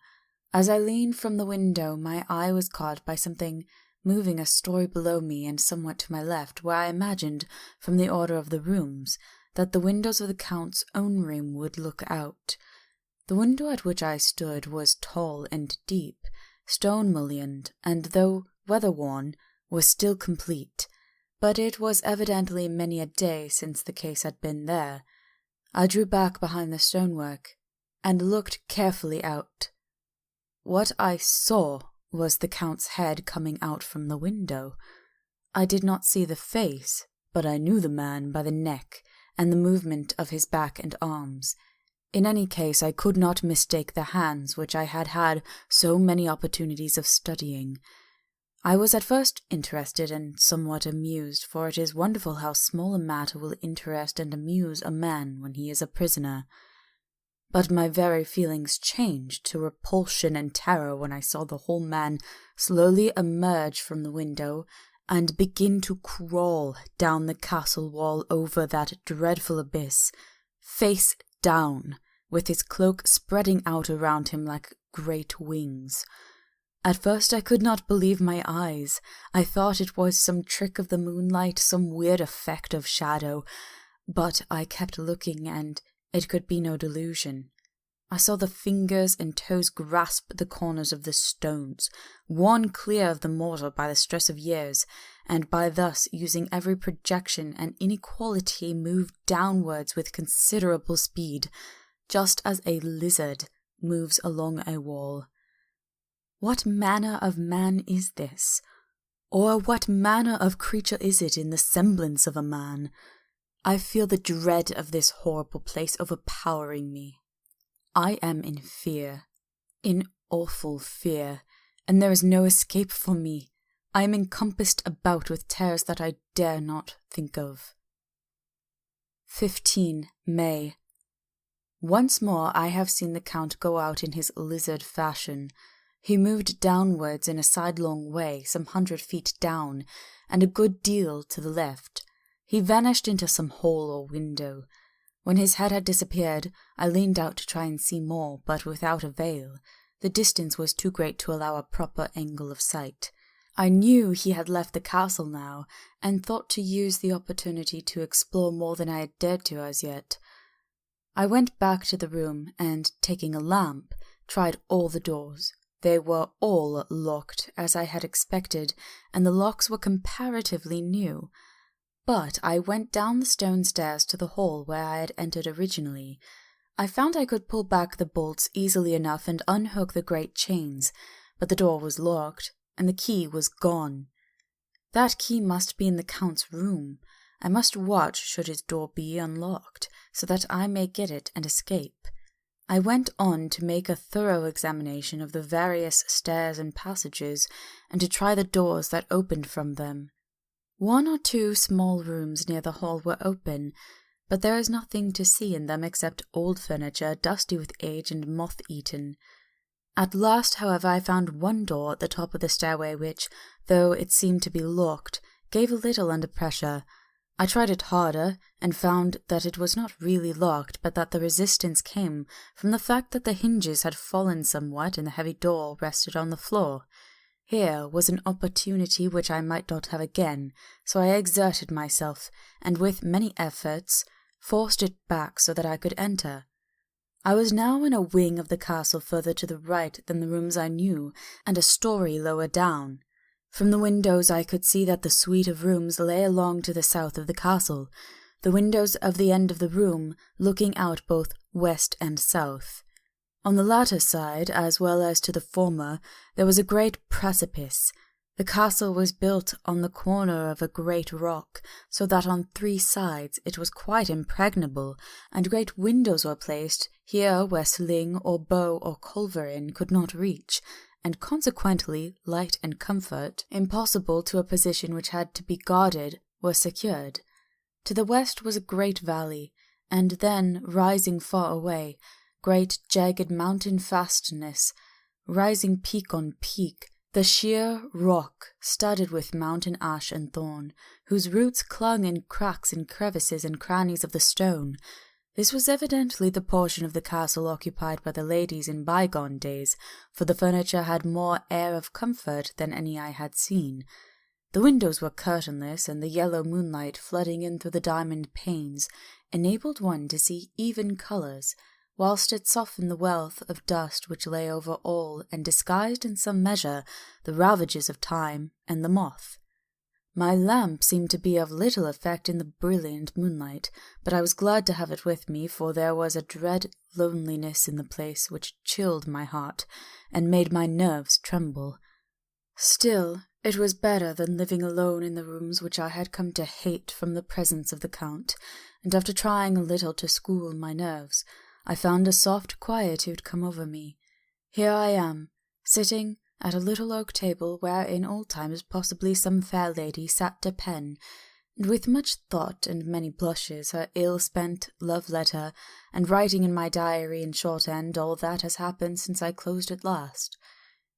As I leaned from the window, my eye was caught by something moving a story below me and somewhat to my left, where I imagined, from the order of the rooms, that the windows of the Count's own room would look out. The window at which I stood was tall and deep, stone-mullioned, and though weather-worn, was still complete, but it was evidently many a day since the case had been there. I drew back behind the stonework, and looked carefully out. What I saw was the Count's head coming out from the window. I did not see the face, but I knew the man by the neck and the movement of his back and arms. In any case, I could not mistake the hands which I had had so many opportunities of studying. I was at first interested and somewhat amused, for it is wonderful how small a matter will interest and amuse a man when he is a prisoner. But my very feelings changed to repulsion and terror when I saw the whole man slowly emerge from the window and begin to crawl down the castle wall over that dreadful abyss, face down, with his cloak spreading out around him like great wings. At first I could not believe my eyes. I thought it was some trick of the moonlight, some weird effect of shadow, but I kept looking, and it could be no delusion. I saw the fingers and toes grasp the corners of the stones, worn clear of the mortar by the stress of years, and by thus using every projection and inequality move downwards with considerable speed, just as a lizard moves along a wall. What manner of man is this? Or what manner of creature is it in the semblance of a man? I feel the dread of this horrible place overpowering me. I am in fear, in awful fear, and there is no escape for me. I am encompassed about with terrors that I dare not think of. 15 May. Once more I have seen the Count go out in his lizard fashion. He moved downwards in a sidelong way, some 100 feet down, and a good deal to the left. He vanished into some hole or window. When his head had disappeared, I leaned out to try and see more, but without avail. The distance was too great to allow a proper angle of sight. I knew he had left the castle now, and thought to use the opportunity to explore more than I had dared to as yet. I went back to the room, and, taking a lamp, tried all the doors. They were all locked, as I had expected, and the locks were comparatively new. But I went down the stone stairs to the hall where I had entered originally. I found I could pull back the bolts easily enough and unhook the great chains, but the door was locked, and the key was gone. That key must be in the Count's room. I must watch should his door be unlocked, so that I may get it and escape. I went on to make a thorough examination of the various stairs and passages, and to try the doors that opened from them. 1 or 2 small rooms near the hall were open, but there is nothing to see in them except old furniture, dusty with age and moth-eaten. At last, however, I found one door at the top of the stairway which, though it seemed to be locked, gave a little under pressure. I tried it harder, and found that it was not really locked, but that the resistance came from the fact that the hinges had fallen somewhat and the heavy door rested on the floor. Here was an opportunity which I might not have again, so I exerted myself, and with many efforts forced it back so that I could enter. I was now in a wing of the castle further to the right than the rooms I knew, and a story lower down. From the windows I could see that the suite of rooms lay along to the south of the castle, the windows of the end of the room looking out both west and south. On the latter side, as well as to the former, there was a great precipice. The castle was built on the corner of a great rock, so that on 3 sides it was quite impregnable, and great windows were placed here where sling or bow or culverin could not reach, and consequently light and comfort, impossible to a position which had to be guarded, were secured. To the west was a great valley, and then, rising far away, great jagged mountain fastness, rising peak on peak, the sheer rock studded with mountain ash and thorn, whose roots clung in cracks and crevices and crannies of the stone. This was evidently the portion of the castle occupied by the ladies in bygone days, for the furniture had more air of comfort than any I had seen. The windows were curtainless, and the yellow moonlight flooding in through the diamond panes enabled one to see even colours, whilst it softened the wealth of dust which lay over all and disguised in some measure the ravages of time and the moth. My lamp seemed to be of little effect in the brilliant moonlight, but I was glad to have it with me, for there was a dread loneliness in the place which chilled my heart and made my nerves tremble. Still, it was better than living alone in the rooms which I had come to hate from the presence of the Count, and after trying a little to school my nerves, I found a soft quietude come over me. Here I am, sitting at a little oak table where in old times possibly some fair lady sat to pen, and with much thought and many blushes her ill-spent love-letter, and writing in my diary in shorthand all that has happened since I closed it last.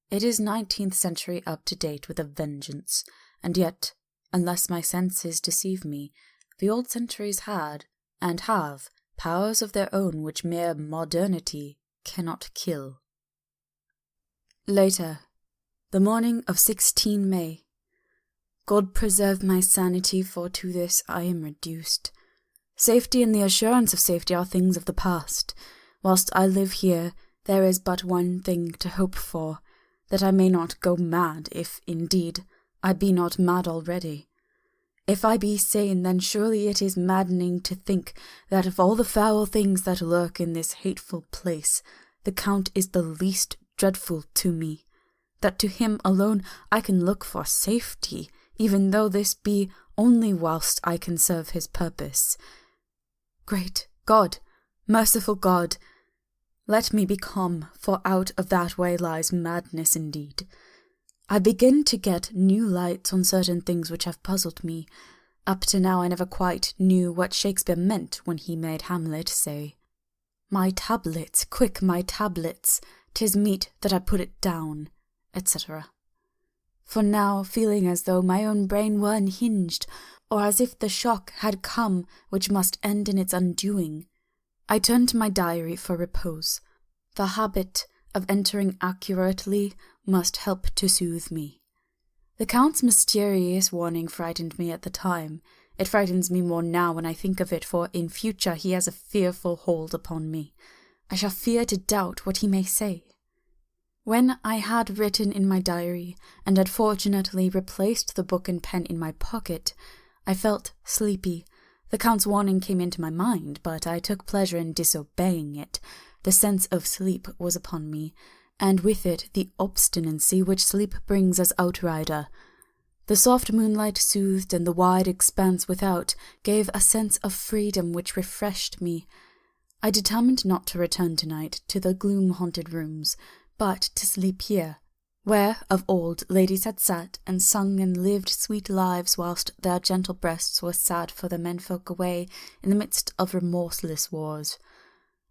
It is 19th century up to date with a vengeance, and yet Unless my senses deceive me, the old centuries had, and have, powers of their own which mere modernity cannot kill. Later, the morning of 16 May. God preserve my sanity, for to this I am reduced. Safety and the assurance of safety are things of the past. Whilst I live here, there is but one thing to hope for, that I may not go mad, if, indeed, I be not mad already. If I be sane, then surely it is maddening to think that of all the foul things that lurk in this hateful place, the Count is the least dreadful to me, that to him alone I can look for safety, even though this be only whilst I can serve his purpose. Great God, merciful God, let me be calm, for out of that way lies madness indeed. I begin to get new lights on certain things which have puzzled me. Up to now I never quite knew what Shakespeare meant when he made Hamlet say, "My tablets, quick, my tablets, 'tis meet that I put it down," etc. For now, feeling as though my own brain were unhinged, or as if the shock had come which must end in its undoing, I turned to my diary for repose. The habit of entering accurately must help to soothe me. The Count's mysterious warning frightened me at the time. It frightens me more now when I think of it, for in future he has a fearful hold upon me. I shall fear to doubt what he may say. When I had written in my diary, and had fortunately replaced the book and pen in my pocket, I felt sleepy. The Count's warning came into my mind, but I took pleasure in disobeying it. The sense of sleep was upon me, and with it the obstinacy which sleep brings as outrider. The soft moonlight soothed, and the wide expanse without gave a sense of freedom which refreshed me. I determined not to return tonight to the gloom-haunted rooms, but to sleep here, where of old ladies had sat and sung and lived sweet lives whilst their gentle breasts were sad for the menfolk away in the midst of remorseless wars.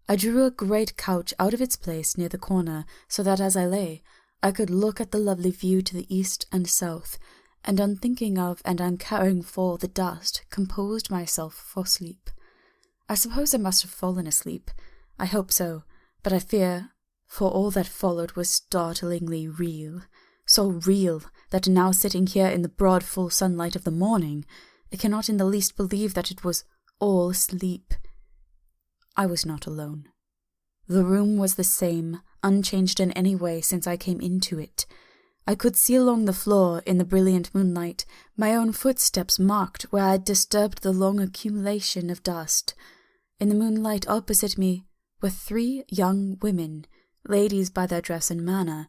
I drew a great couch out of its place near the corner, so that as I lay, I could look at the lovely view to the east and south, and unthinking of and uncaring for the dust, composed myself for sleep. I suppose I must have fallen asleep. I hope so, but I fear, for all that followed was startlingly real, so real that now sitting here in the broad full sunlight of the morning, I cannot in the least believe that it was all sleep. I was not alone. The room was the same, unchanged in any way since I came into it. I could see along the floor, in the brilliant moonlight, my own footsteps marked where I had disturbed the long accumulation of dust. In the moonlight opposite me were 3 young women, ladies by their dress and manner.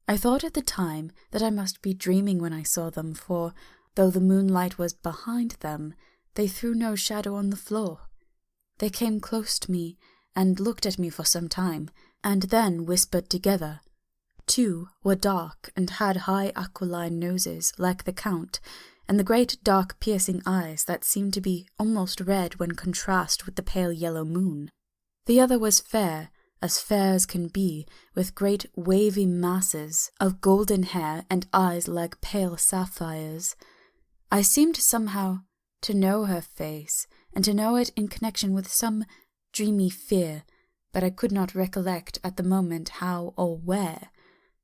I thought at the time that I must be dreaming when I saw them, for, though the moonlight was behind them, they threw no shadow on the floor. They came close to me, and looked at me for some time, and then whispered together. 2 were dark, and had high aquiline noses, like the Count, and the great dark piercing eyes that seemed to be almost red when contrasted with the pale yellow moon. The other was fair as can be, with great wavy masses of golden hair and eyes like pale sapphires. I seemed somehow to know her face, and to know it in connection with some dreamy fear, but I could not recollect at the moment how or where.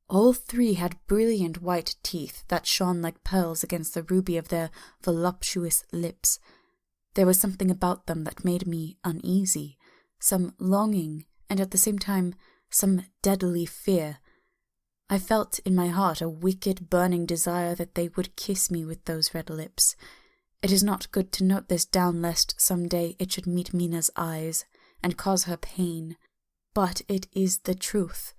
All 3 had brilliant white teeth that shone like pearls against the ruby of their voluptuous lips. There was something about them that made me uneasy, some longing, and at the same time some deadly fear. I felt in my heart a wicked burning desire that they would kiss me with those red lips. It is not good to note this down lest some day it should meet Mina's eyes and cause her pain, but it is the truth.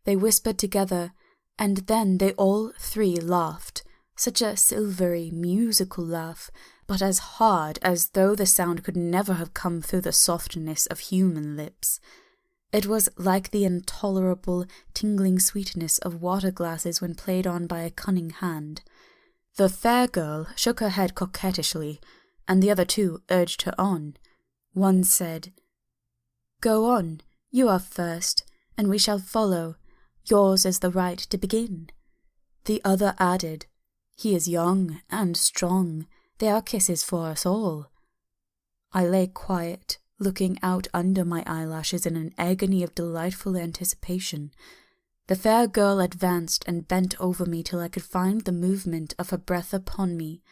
They whispered together, and then they all 3 laughed, such a silvery, musical laugh, but as hard as though the sound could never have come through the softness of human lips. It was like the intolerable, tingling sweetness of water glasses when played on by a cunning hand. The fair girl shook her head coquettishly, and the other 2 urged her on. One said, "Go on, you are first, and we shall follow. Yours is the right to begin." The other added, He is young and strong. There are kisses for us all. I lay quiet, looking out under my eyelashes in an agony of delightful anticipation. The fair girl advanced and bent over me till I could find the movement of her breath upon me.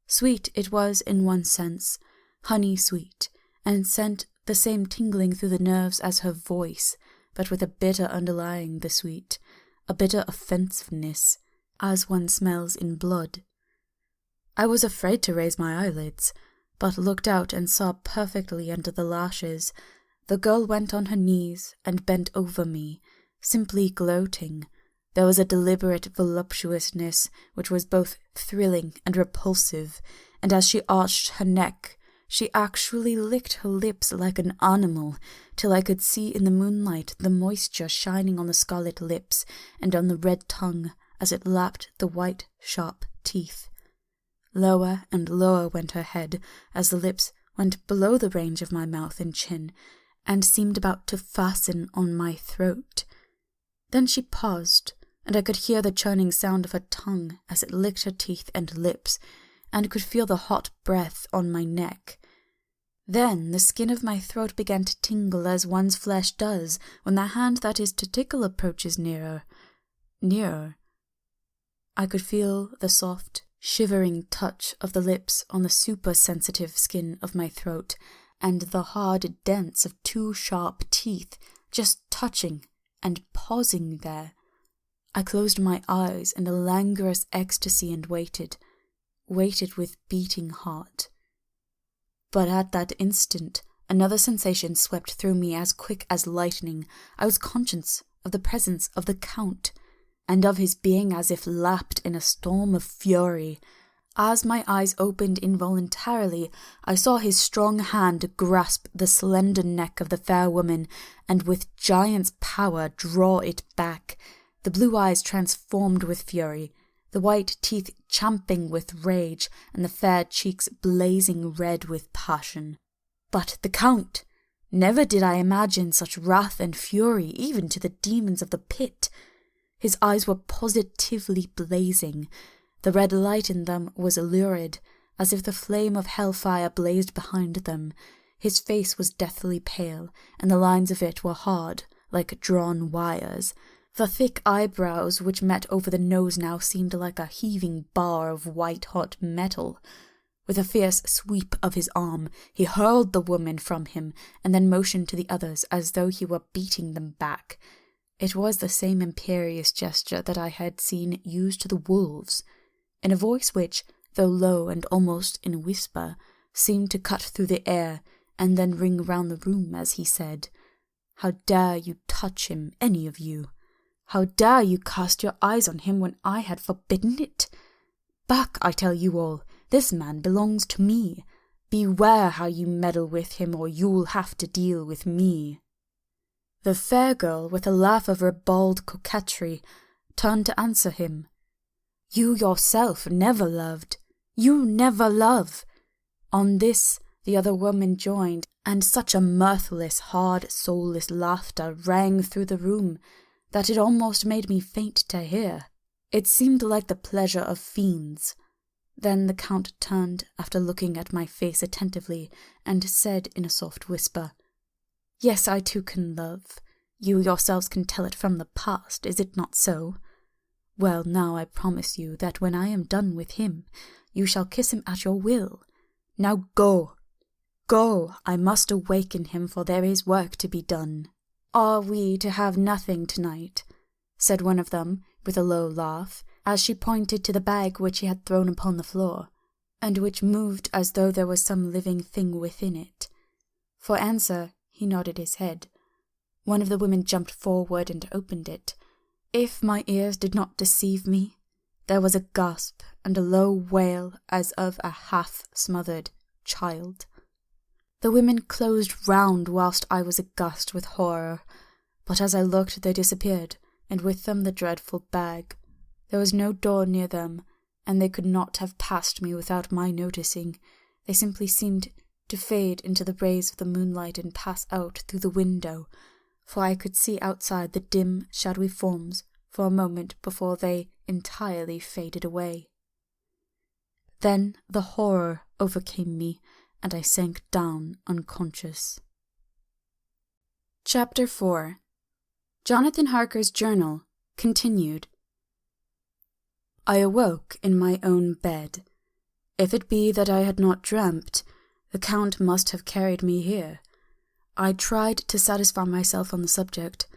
Sweet it was in one sense, honey-sweet, and sent the same tingling through the nerves as her voice, but with a bitter underlying the sweet, a bitter offensiveness, as one smells in blood. I was afraid to raise my eyelids, but looked out and saw perfectly under the lashes. The girl went on her knees and bent over me, simply gloating. There was a deliberate voluptuousness which was both thrilling and repulsive, and as she arched her neck, she actually licked her lips like an animal, till I could see in the moonlight the moisture shining on the scarlet lips and on the red tongue as it lapped the white, sharp teeth. Lower and lower went her head, as the lips went below the range of my mouth and chin, and seemed about to fasten on my throat. Then she paused, and I could hear the churning sound of her tongue as it licked her teeth and lips, and could feel the hot breath on my neck. Then the skin of my throat began to tingle as one's flesh does when the hand that is to tickle approaches nearer. Nearer. I could feel the soft, shivering touch of the lips on the super-sensitive skin of my throat, and the hard dents of two sharp teeth just touching and pausing there. I closed my eyes in a languorous ecstasy and waited with beating heart. But at that instant, another sensation swept through me as quick as lightning. I was conscious of the presence of the Count, and of his being as if lapped in a storm of fury. As my eyes opened involuntarily, I saw his strong hand grasp the slender neck of the fair woman, and with giant's power draw it back. The blue eyes transformed with fury, the white teeth champing with rage, and the fair cheeks blazing red with passion. But the Count! Never did I imagine such wrath and fury even to the demons of the pit. His eyes were positively blazing. The red light in them was lurid, as if the flame of hellfire blazed behind them. His face was deathly pale, and the lines of it were hard, like drawn wires. The thick eyebrows which met over the nose now seemed like a heaving bar of white-hot metal. With a fierce sweep of his arm, he hurled the woman from him, and then motioned to the others as though he were beating them back. It was the same imperious gesture that I had seen used to the wolves. In a voice which, though low and almost in a whisper, seemed to cut through the air and then ring round the room as he said, "How dare you touch him, any of you? How dare you cast your eyes on him when I had forbidden it? Back, I tell you all, this man belongs to me. Beware how you meddle with him, or you'll have to deal with me." The fair girl, with a laugh of ribald coquetry, turned to answer him. "You yourself never loved. You never love." On this the other woman joined, and such a mirthless, hard, soulless laughter rang through the room that it almost made me faint to hear. It seemed like the pleasure of fiends. Then the Count turned, after looking at my face attentively, and said in a soft whisper, "Yes, I too can love. You yourselves can tell it from the past, is it not so? Well, now I promise you that when I am done with him, you shall kiss him at your will. Now go! Go! I must awaken him, for there is work to be done." "Are we to have nothing tonight?" said one of them, with a low laugh, as she pointed to the bag which he had thrown upon the floor, and which moved as though there was some living thing within it. For answer, he nodded his head. One of the women jumped forward and opened it. If my ears did not deceive me, there was a gasp and a low wail as of a half-smothered child. The women closed round whilst I was aghast with horror, but as I looked they disappeared, and with them the dreadful bag. There was no door near them, and they could not have passed me without my noticing. They simply seemed to fade into the rays of the moonlight and pass out through the window, for I could see outside the dim, shadowy forms for a moment before they entirely faded away. Then the horror overcame me, and I sank down unconscious. Chapter 4. Jonathan Harker's Journal, continued. I awoke in my own bed. If it be that I had not dreamt, the Count must have carried me here. I tried to satisfy myself on the subject,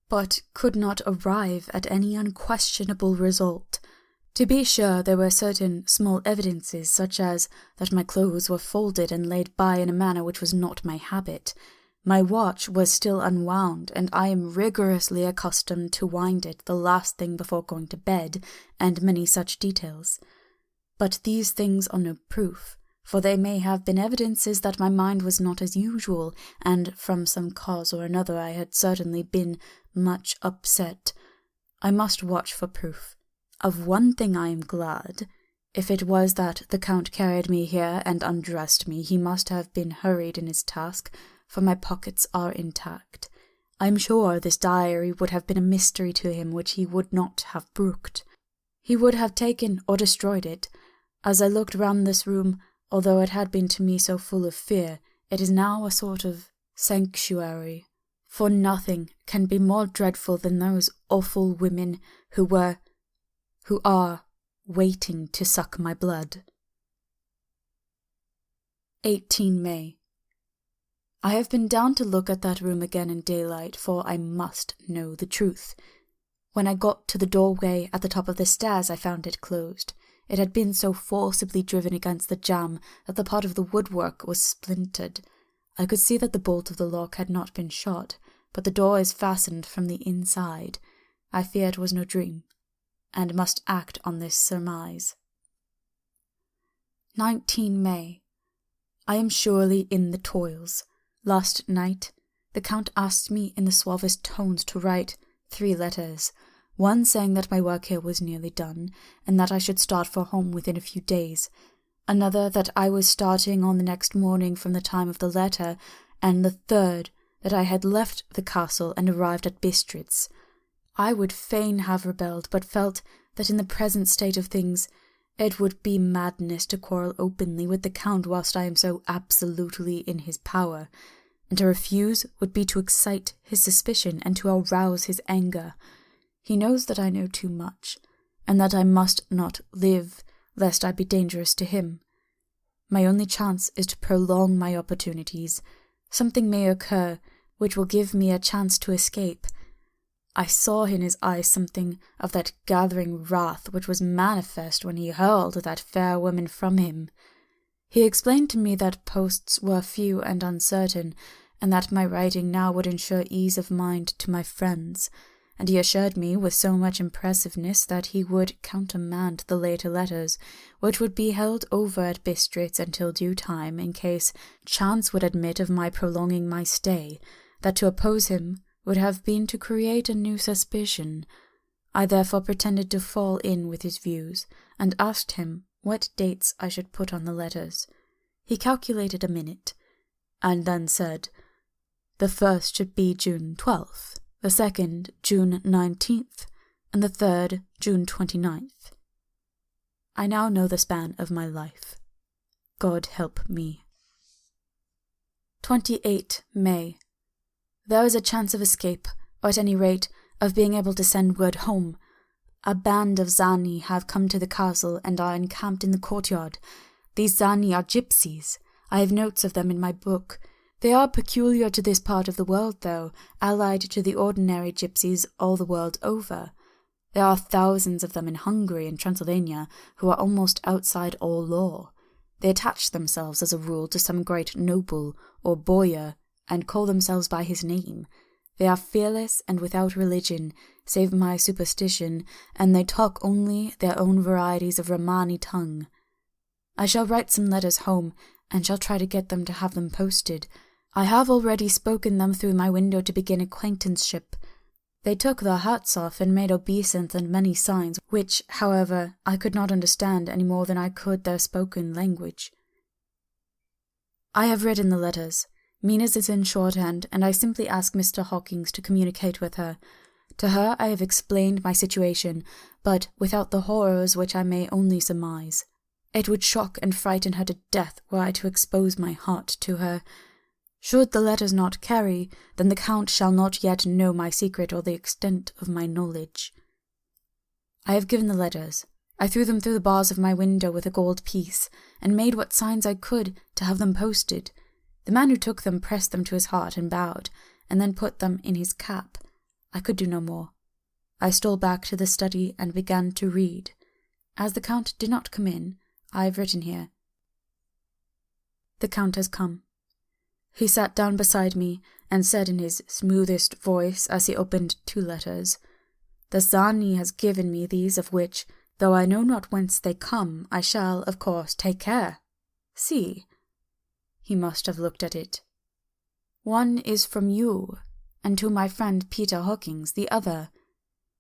but could not arrive at any unquestionable result. To be sure, there were certain small evidences, such as that my clothes were folded and laid by in a manner which was not my habit. My watch was still unwound, and I am rigorously accustomed to wind it the last thing before going to bed, and many such details. But these things are no proof, for they may have been evidences that my mind was not as usual, and from some cause or another I had certainly been much upset. I must watch for proof. Of one thing I am glad. If it was that the Count carried me here and undressed me, he must have been hurried in his task, for my pockets are intact. I am sure this diary would have been a mystery to him which he would not have brooked. He would have taken or destroyed it. As I looked round this room, although it had been to me so full of fear, it is now a sort of sanctuary. For nothing can be more dreadful than those awful women who are waiting to suck my blood. 18 May. I have been down to look at that room again in daylight, for I must know the truth. When I got to the doorway at the top of the stairs, I found it closed. It had been so forcibly driven against the jamb that the part of the woodwork was splintered. I could see that the bolt of the lock had not been shot, but the door is fastened from the inside. I fear it was no dream, and must act on this surmise. 19 May. I am surely in the toils. Last night, the Count asked me in the suavest tones to write 3 letters, one saying that my work here was nearly done, and that I should start for home within a few days, another that I was starting on the next morning from the time of the letter, and the third that I had left the castle and arrived at Bistritz. I would fain have rebelled, but felt that in the present state of things it would be madness to quarrel openly with the Count whilst I am so absolutely in his power, and to refuse would be to excite his suspicion and to arouse his anger. He knows that I know too much, and that I must not live, lest I be dangerous to him. My only chance is to prolong my opportunities. Something may occur which will give me a chance to escape. I saw in his eyes something of that gathering wrath which was manifest when he hurled that fair woman from him. He explained to me that posts were few and uncertain, and that my writing now would ensure ease of mind to my friends, and he assured me with so much impressiveness that he would countermand the later letters, which would be held over at Bistritz until due time, in case chance would admit of my prolonging my stay, that to oppose him would have been to create a new suspicion. I therefore pretended to fall in with his views, and asked him what dates I should put on the letters. He calculated a minute, and then said, the first should be June 12th, the second June 19th, and the third June 29th. I now know the span of my life. God help me. 28 May. There is a chance of escape, or at any rate, of being able to send word home. A band of Zani have come to the castle and are encamped in the courtyard. These Zani are gypsies. I have notes of them in my book. They are peculiar to this part of the world, though, allied to the ordinary gypsies all the world over. There are thousands of them in Hungary and Transylvania who are almost outside all law. They attach themselves as a rule to some great noble or boyar, and call themselves by his name. They are fearless and without religion, save my superstition, and they talk only their own varieties of Romani tongue. I shall write some letters home, and shall try to get them to have them posted. I have already spoken them through my window to begin acquaintanceship. They took their hats off and made obeisance and many signs, which, however, I could not understand any more than I could their spoken language. I have written the letters. Mina's is in shorthand, and I simply ask Mr. Hawkins to communicate with her. To her I have explained my situation, but without the horrors which I may only surmise. It would shock and frighten her to death were I to expose my heart to her. Should the letters not carry, then the Count shall not yet know my secret or the extent of my knowledge. I have given the letters. I threw them through the bars of my window with a gold piece, and made what signs I could to have them posted. The man who took them pressed them to his heart and bowed, and then put them in his cap. I could do no more. I stole back to the study and began to read. As the Count did not come in, I have written here. The Count has come. He sat down beside me and said in his smoothest voice as he opened 2 letters, "The Zani has given me these, of which, though I know not whence they come, I shall, of course, take care. See." He must have looked at it. "One is from you, and to my friend Peter Hawkins, the other."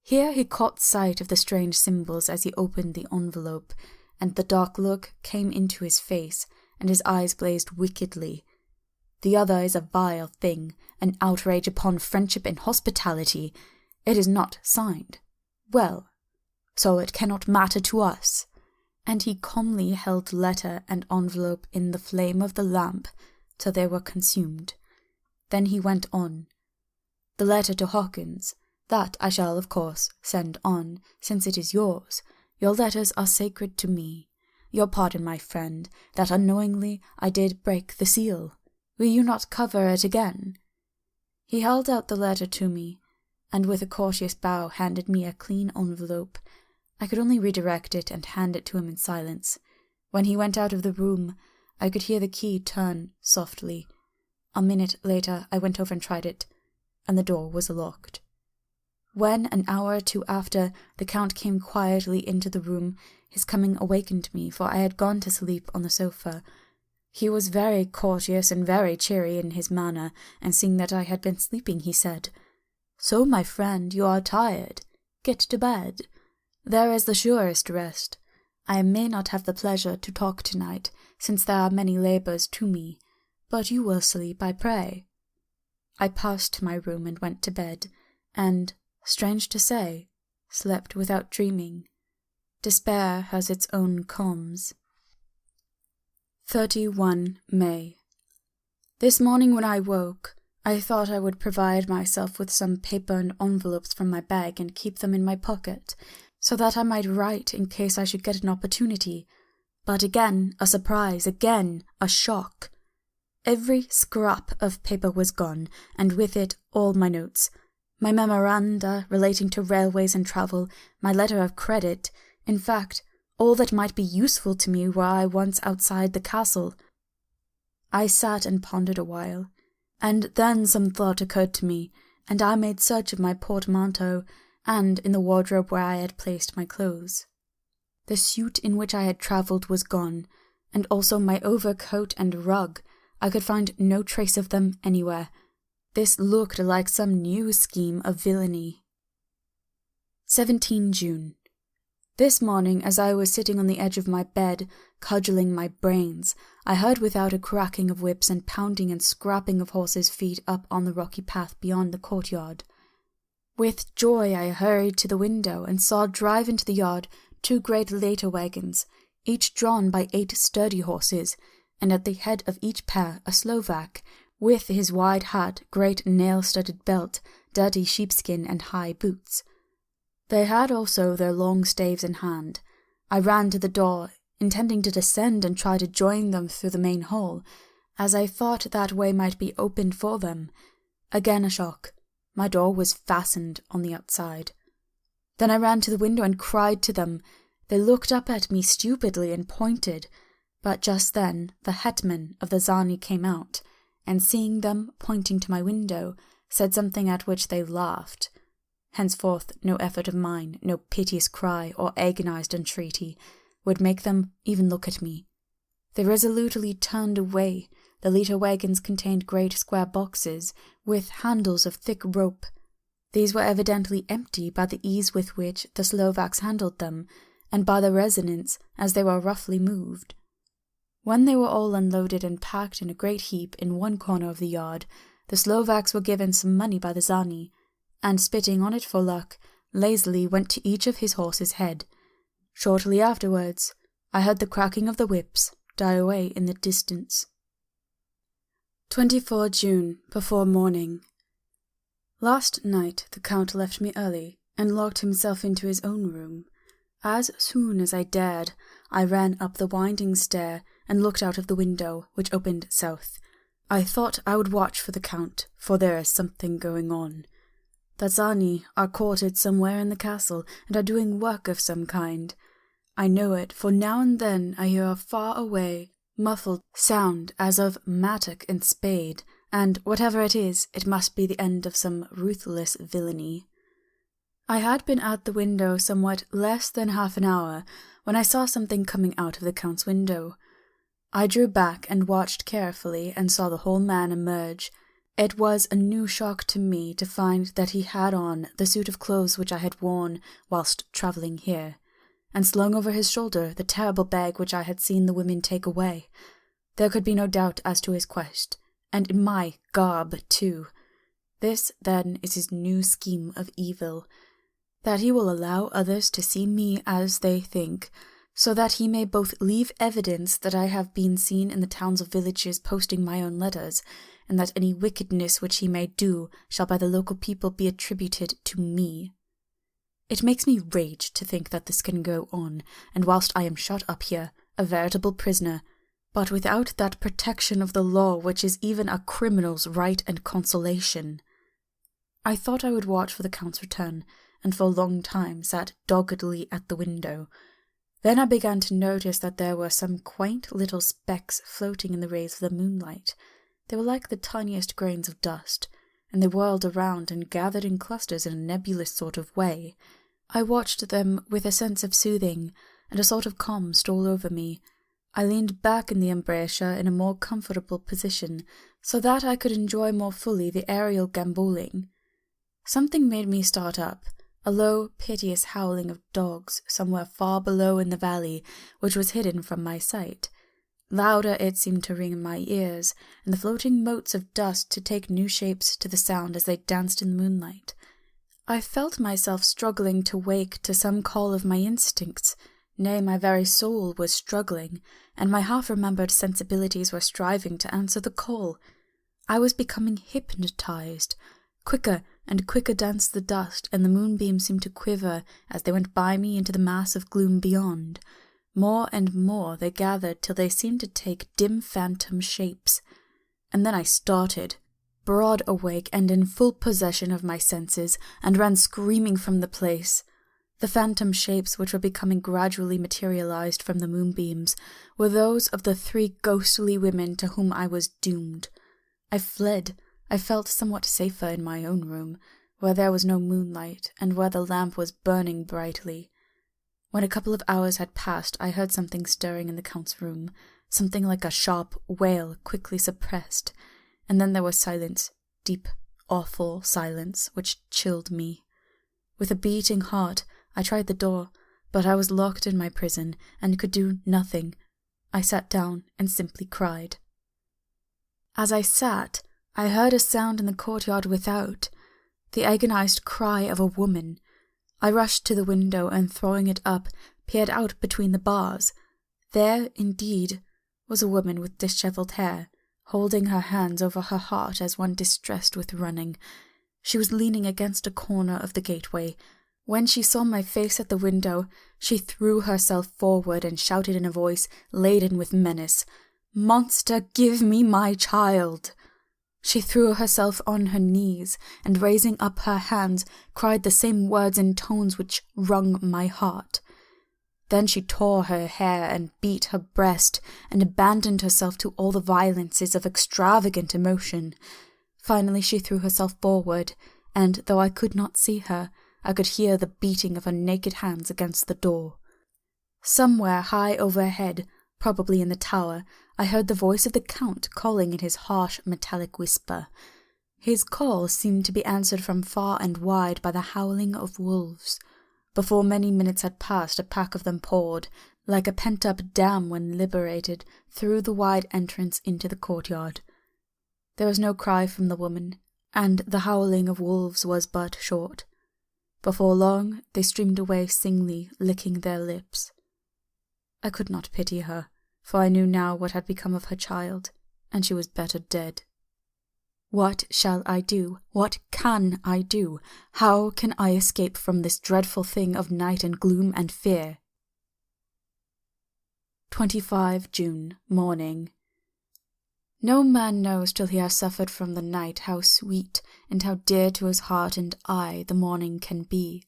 Here he caught sight of the strange symbols as he opened the envelope, and the dark look came into his face, and his eyes blazed wickedly. "The other is a vile thing, an outrage upon friendship and hospitality. It is not signed. Well, so it cannot matter to us." And he calmly held letter and envelope in the flame of the lamp till they were consumed. Then he went on. "The letter to Hawkins, that I shall, of course, send on, since it is yours. Your letters are sacred to me. Your pardon, my friend, that unknowingly I did break the seal. Will you not cover it again?" He held out the letter to me, and with a courteous bow handed me a clean envelope. I could only redirect it and hand it to him in silence. When he went out of the room, I could hear the key turn softly. A minute later I went over and tried it, and the door was locked. When, an hour or 2 after, the Count came quietly into the room, his coming awakened me, for I had gone to sleep on the sofa. He was very courteous and very cheery in his manner, and seeing that I had been sleeping, he said, "So, my friend, you are tired. Get to bed. There is the surest rest. I may not have the pleasure to talk tonight, since there are many labours to me, but you will sleep, I pray." I passed to my room and went to bed, and, strange to say, slept without dreaming. Despair has its own calms. 31 May. This morning when I woke, I thought I would provide myself with some paper and envelopes from my bag and keep them in my pocket, so that I might write in case I should get an opportunity. But again a surprise, again a shock. Every scrap of paper was gone, and with it all my notes, my memoranda relating to railways and travel, my letter of credit, in fact, all that might be useful to me were I once outside the castle. I sat and pondered a while, and then some thought occurred to me, and I made search of my portmanteau and in the wardrobe where I had placed my clothes. The suit in which I had travelled was gone, and also my overcoat and rug. I could find no trace of them anywhere. This looked like some new scheme of villainy. 17 June. This morning, as I was sitting on the edge of my bed, cudgelling my brains, I heard without a cracking of whips and pounding and scrapping of horses' feet up on the rocky path beyond the courtyard. With joy I hurried to the window and saw drive into the yard 2 great later wagons, each drawn by 8 sturdy horses, and at the head of each pair a Slovak, with his wide hat, great nail-studded belt, dirty sheepskin, and high boots. They had also their long staves in hand. I ran to the door, intending to descend and try to join them through the main hall, as I thought that way might be opened for them. Again a shock. My door was fastened on the outside. Then I ran to the window and cried to them. They looked up at me stupidly and pointed, but just then the hetman of the Zani came out, and seeing them pointing to my window, said something at which they laughed. Henceforth no effort of mine, no piteous cry or agonized entreaty, would make them even look at me. They resolutely turned away. The later wagons contained great square boxes, with handles of thick rope. These were evidently empty by the ease with which the Slovaks handled them, and by the resonance as they were roughly moved. When they were all unloaded and packed in a great heap in one corner of the yard, the Slovaks were given some money by the Zani, and spitting on it for luck, lazily went to each of his horse's head. Shortly afterwards, I heard the cracking of the whips die away in the distance. 24 June, before morning. Last night the Count left me early and locked himself into his own room. As soon as I dared, I ran up the winding stair and looked out of the window, which opened south. I thought I would watch for the Count, for there is something going on. The Zani are quartered somewhere in the castle and are doing work of some kind. I know it, for now and then I hear a far-away, muffled sound as of mattock and spade, and whatever it is, it must be the end of some ruthless villainy. I had been at the window somewhat less than half an hour when I saw something coming out of the Count's window. I drew back and watched carefully and saw the whole man emerge. It was a new shock to me to find that he had on the suit of clothes which I had worn whilst travelling here, and slung over his shoulder the terrible bag which I had seen the women take away. There could be no doubt as to his quest, and in my garb too. This, then, is his new scheme of evil, that he will allow others to see me as they think, so that he may both leave evidence that I have been seen in the towns or villages posting my own letters, and that any wickedness which he may do shall by the local people be attributed to me. It makes me rage to think that this can go on, and whilst I am shut up here, a veritable prisoner, but without that protection of the law which is even a criminal's right and consolation. I thought I would watch for the Count's return, and for a long time sat doggedly at the window. Then I began to notice that there were some quaint little specks floating in the rays of the moonlight. They were like the tiniest grains of dust, and they whirled around and gathered in clusters in a nebulous sort of way. I watched them with a sense of soothing, and a sort of calm stole over me. I leaned back in the embrasure in a more comfortable position, so that I could enjoy more fully the aerial gambolling. Something made me start up, a low, piteous howling of dogs somewhere far below in the valley, which was hidden from my sight. Louder it seemed to ring in my ears, and the floating motes of dust to take new shapes to the sound as they danced in the moonlight. I felt myself struggling to wake to some call of my instincts. Nay, my very soul was struggling, and my half-remembered sensibilities were striving to answer the call. I was becoming hypnotized. Quicker and quicker danced the dust, and the moonbeams seemed to quiver as they went by me into the mass of gloom beyond. More and more they gathered till they seemed to take dim phantom shapes. And then I started, broad awake and in full possession of my senses, and ran screaming from the place. The phantom shapes which were becoming gradually materialized from the moonbeams were those of the 3 ghostly women to whom I was doomed. I fled. I felt somewhat safer in my own room, where there was no moonlight, and where the lamp was burning brightly. When a couple of hours had passed, I heard something stirring in the Count's room, something like a sharp wail quickly suppressed, and then there was silence, deep, awful silence, which chilled me. With a beating heart, I tried the door, but I was locked in my prison, and could do nothing. I sat down and simply cried. As I sat, I heard a sound in the courtyard without, the agonized cry of a woman. I rushed to the window and, throwing it up, peered out between the bars. There, indeed, was a woman with dishevelled hair, holding her hands over her heart as one distressed with running. She was leaning against a corner of the gateway. When she saw my face at the window, she threw herself forward and shouted in a voice laden with menace, "Monster, give me my child!" She threw herself on her knees, and raising up her hands, cried the same words in tones which wrung my heart. Then she tore her hair and beat her breast, and abandoned herself to all the violences of extravagant emotion. Finally she threw herself forward, and, though I could not see her, I could hear the beating of her naked hands against the door. Somewhere high overhead, probably in the tower, I heard the voice of the Count calling in his harsh metallic whisper. His call seemed to be answered from far and wide by the howling of wolves. Before many minutes had passed, a pack of them poured, like a pent-up dam when liberated, through the wide entrance into the courtyard. There was no cry from the woman, and the howling of wolves was but short. Before long, they streamed away singly, licking their lips. I could not pity her, for I knew now what had become of her child, and she was better dead. What shall I do? What can I do? How can I escape from this dreadful thing of night and gloom and fear? 25 June, morning. No man knows till he has suffered from the night how sweet and how dear to his heart and eye the morning can be.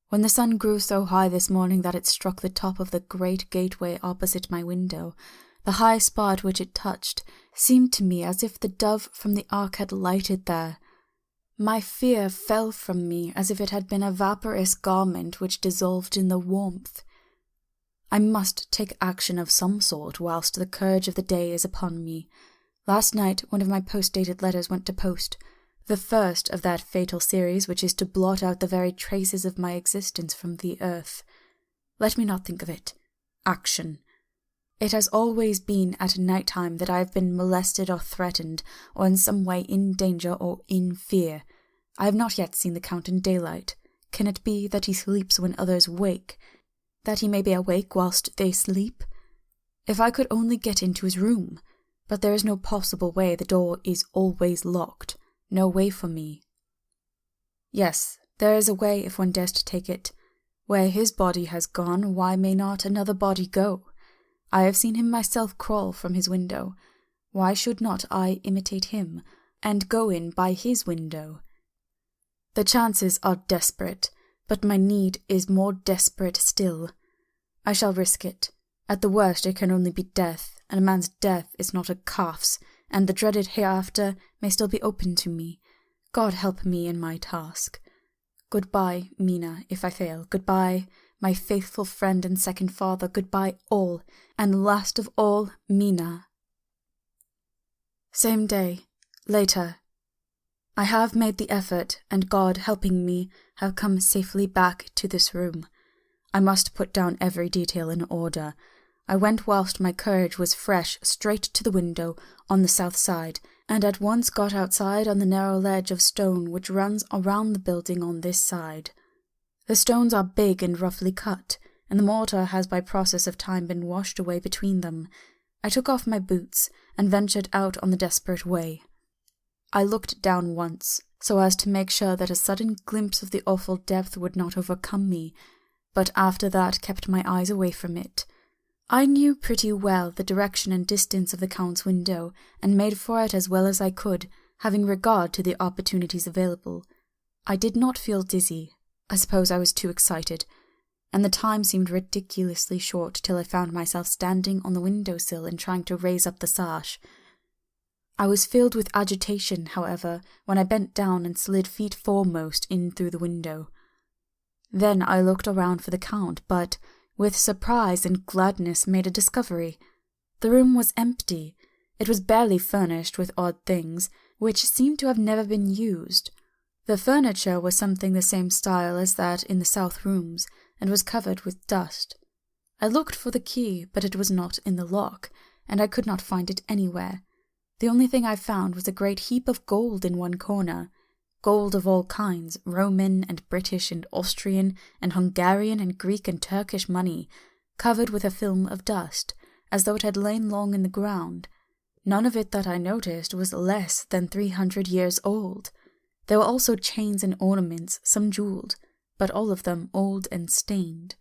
When the sun grew so high this morning that it struck the top of the great gateway opposite my window, the high spot which it touched seemed to me as if the dove from the ark had lighted there. My fear fell from me as if it had been a vaporous garment which dissolved in the warmth. I must take action of some sort whilst the courage of the day is upon me. Last night one of my post-dated letters went to post, the first of that fatal series which is to blot out the very traces of my existence from the earth. Let me not think of it. Action. It has always been at night-time that I have been molested or threatened, or in some way in danger or in fear. I have not yet seen the Count in daylight. Can it be that he sleeps when others wake? That he may be awake whilst they sleep? If I could only get into his room! But there is no possible way, the door is always locked. No way for me. Yes, there is a way if one dares to take it. Where his body has gone, why may not another body go? I have seen him myself crawl from his window. Why should not I imitate him, and go in by his window? The chances are desperate, but my need is more desperate still. I shall risk it. At the worst it can only be death, and a man's death is not a calf's, and the dreaded hereafter may still be open to me. God help me in my task. Goodbye, Mina, if I fail. Goodbye, my faithful friend and second father. Goodbye, all, and last of all, Mina. Same day. Later. I have made the effort, and God helping me, have come safely back to this room. I must put down every detail in order. I went whilst my courage was fresh straight to the window on the south side, and at once got outside on the narrow ledge of stone which runs around the building on this side. The stones are big and roughly cut, and the mortar has by process of time been washed away between them. I took off my boots and ventured out on the desperate way. I looked down once, so as to make sure that a sudden glimpse of the awful depth would not overcome me, but after that kept my eyes away from it. I knew pretty well the direction and distance of the Count's window, and made for it as well as I could, having regard to the opportunities available. I did not feel dizzy. I suppose I was too excited, and the time seemed ridiculously short till I found myself standing on the window-sill and trying to raise up the sash. I was filled with agitation, however, when I bent down and slid feet foremost in through the window. Then I looked around for the Count, but, with surprise and gladness, made a discovery. The room was empty. It was barely furnished with odd things, which seemed to have never been used. The furniture was something the same style as that in the south rooms, and was covered with dust. I looked for the key, but it was not in the lock, and I could not find it anywhere. The only thing I found was a great heap of gold in one corner. Gold of all kinds, Roman and British and Austrian and Hungarian and Greek and Turkish money, covered with a film of dust, as though it had lain long in the ground. None of it that I noticed was less than 300 years old. There were also chains and ornaments, some jewelled, but all of them old and stained.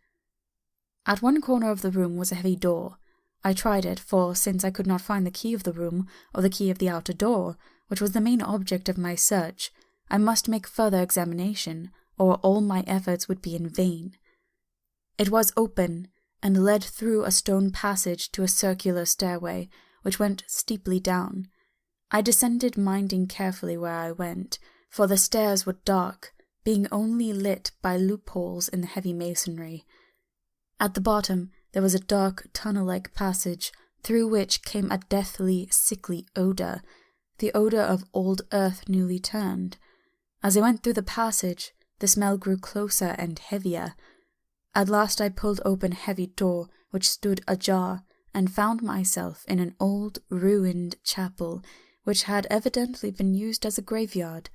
At one corner of the room was a heavy door. I tried it, for since I could not find the key of the room, or the key of the outer door, which was the main object of my search, I must make further examination, or all my efforts would be in vain. It was open, and led through a stone passage to a circular stairway, which went steeply down. I descended, minding carefully where I went, for the stairs were dark, being only lit by loopholes in the heavy masonry. At the bottom there was a dark tunnel-like passage, through which came a deathly, sickly odour, the odour of old earth newly turned. As I went through the passage, the smell grew closer and heavier. At last I pulled open a heavy door, which stood ajar, and found myself in an old, ruined chapel, which had evidently been used as a graveyard.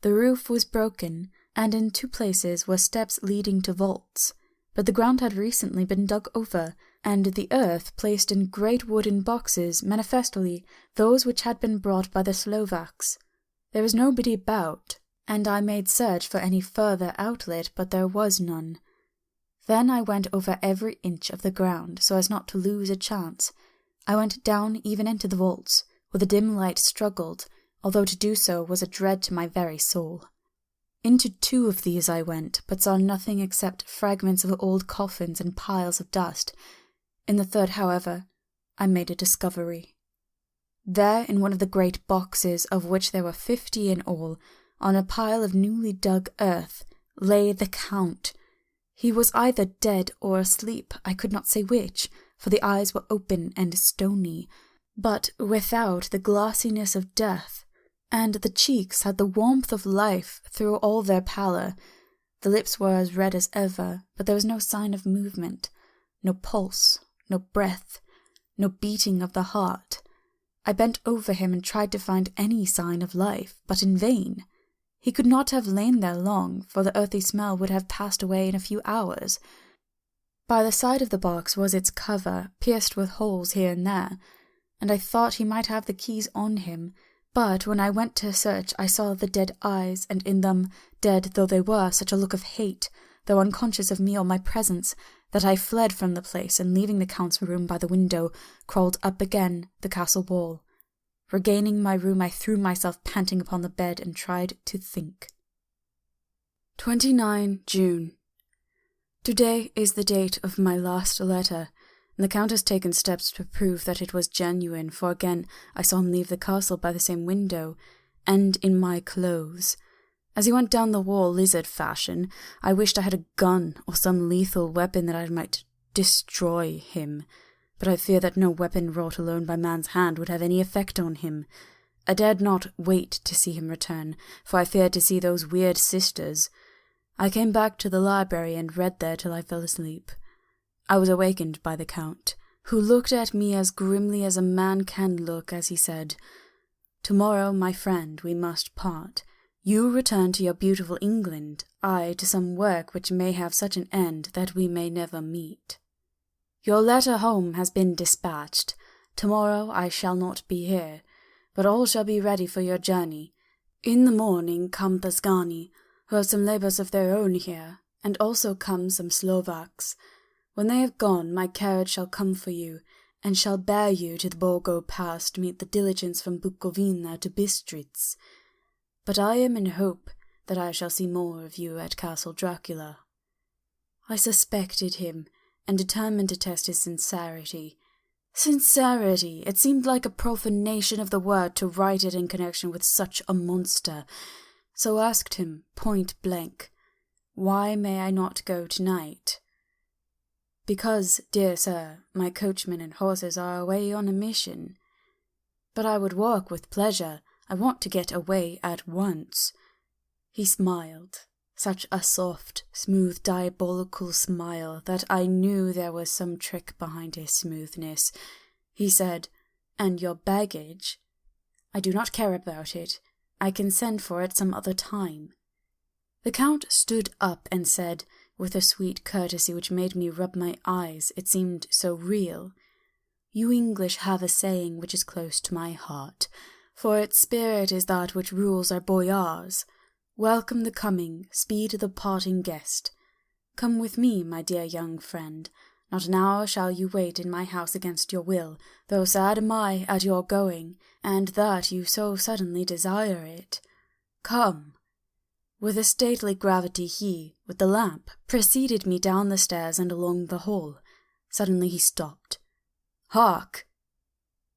The roof was broken, and in 2 places were steps leading to vaults, but the ground had recently been dug over, and the earth placed in great wooden boxes, manifestly those which had been brought by the Slovaks. There was nobody about, and I made search for any further outlet, but there was none. Then I went over every inch of the ground, so as not to lose a chance. I went down even into the vaults, where the dim light struggled, although to do so was a dread to my very soul. Into 2 of these I went, but saw nothing except fragments of old coffins and piles of dust. In the 3rd, however, I made a discovery. There, in one of the great boxes, of which there were 50 in all, on a pile of newly dug earth, lay the Count. He was either dead or asleep, I could not say which, for the eyes were open and stony, but without the glassiness of death, and the cheeks had the warmth of life through all their pallor. The lips were as red as ever, but there was no sign of movement, no pulse, no breath, no beating of the heart. I bent over him and tried to find any sign of life, but in vain. He could not have lain there long, for the earthy smell would have passed away in a few hours. By the side of the box was its cover, pierced with holes here and there, and I thought he might have the keys on him, but when I went to search I saw the dead eyes, and in them, dead though they were, such a look of hate, though unconscious of me or my presence, that I fled from the place, and leaving the Count's room by the window, crawled up again the castle wall. Regaining my room, I threw myself panting upon the bed and tried to think. 29 June. Today is the date of my last letter, and the Count has taken steps to prove that it was genuine, for again I saw him leave the castle by the same window, and in my clothes. As he went down the wall lizard fashion, I wished I had a gun or some lethal weapon that I might destroy him, but I fear that no weapon wrought alone by man's hand would have any effect on him. I dared not wait to see him return, for I feared to see those weird sisters. I came back to the library and read there till I fell asleep. I was awakened by the Count, who looked at me as grimly as a man can look as he said, "Tomorrow, my friend, we must part. You return to your beautiful England, I to some work which may have such an end that we may never meet. Your letter home has been dispatched. Tomorrow I shall not be here, but all shall be ready for your journey. In the morning come the Zgani, who have some labours of their own here, and also come some Slovaks. When they have gone, my carriage shall come for you, and shall bear you to the Borgo Pass to meet the diligence from Bukovina to Bistritz. But I am in hope that I shall see more of you at Castle Dracula." I suspected him, and determined to test his sincerity. Sincerity! It seemed like a profanation of the word to write it in connection with such a monster. So asked him, point blank, "Why may I not go tonight?" "Because, dear sir, my coachman and horses are away on a mission." "But I would walk with pleasure. I want to get away at once." He smiled, such a soft, smooth, diabolical smile that I knew there was some trick behind his smoothness. He said, "And your baggage?" "I do not care about it. I can send for it some other time." The Count stood up and said, with a sweet courtesy which made me rub my eyes, it seemed so real, "You English have a saying which is close to my heart, for its spirit is that which rules our boyars. Welcome the coming, speed the parting guest. Come with me, my dear young friend. Not an hour shall you wait in my house against your will, though sad am I at your going, and that you so suddenly desire it. Come." With a stately gravity he, with the lamp, preceded me down the stairs and along the hall. Suddenly he stopped. "Hark!"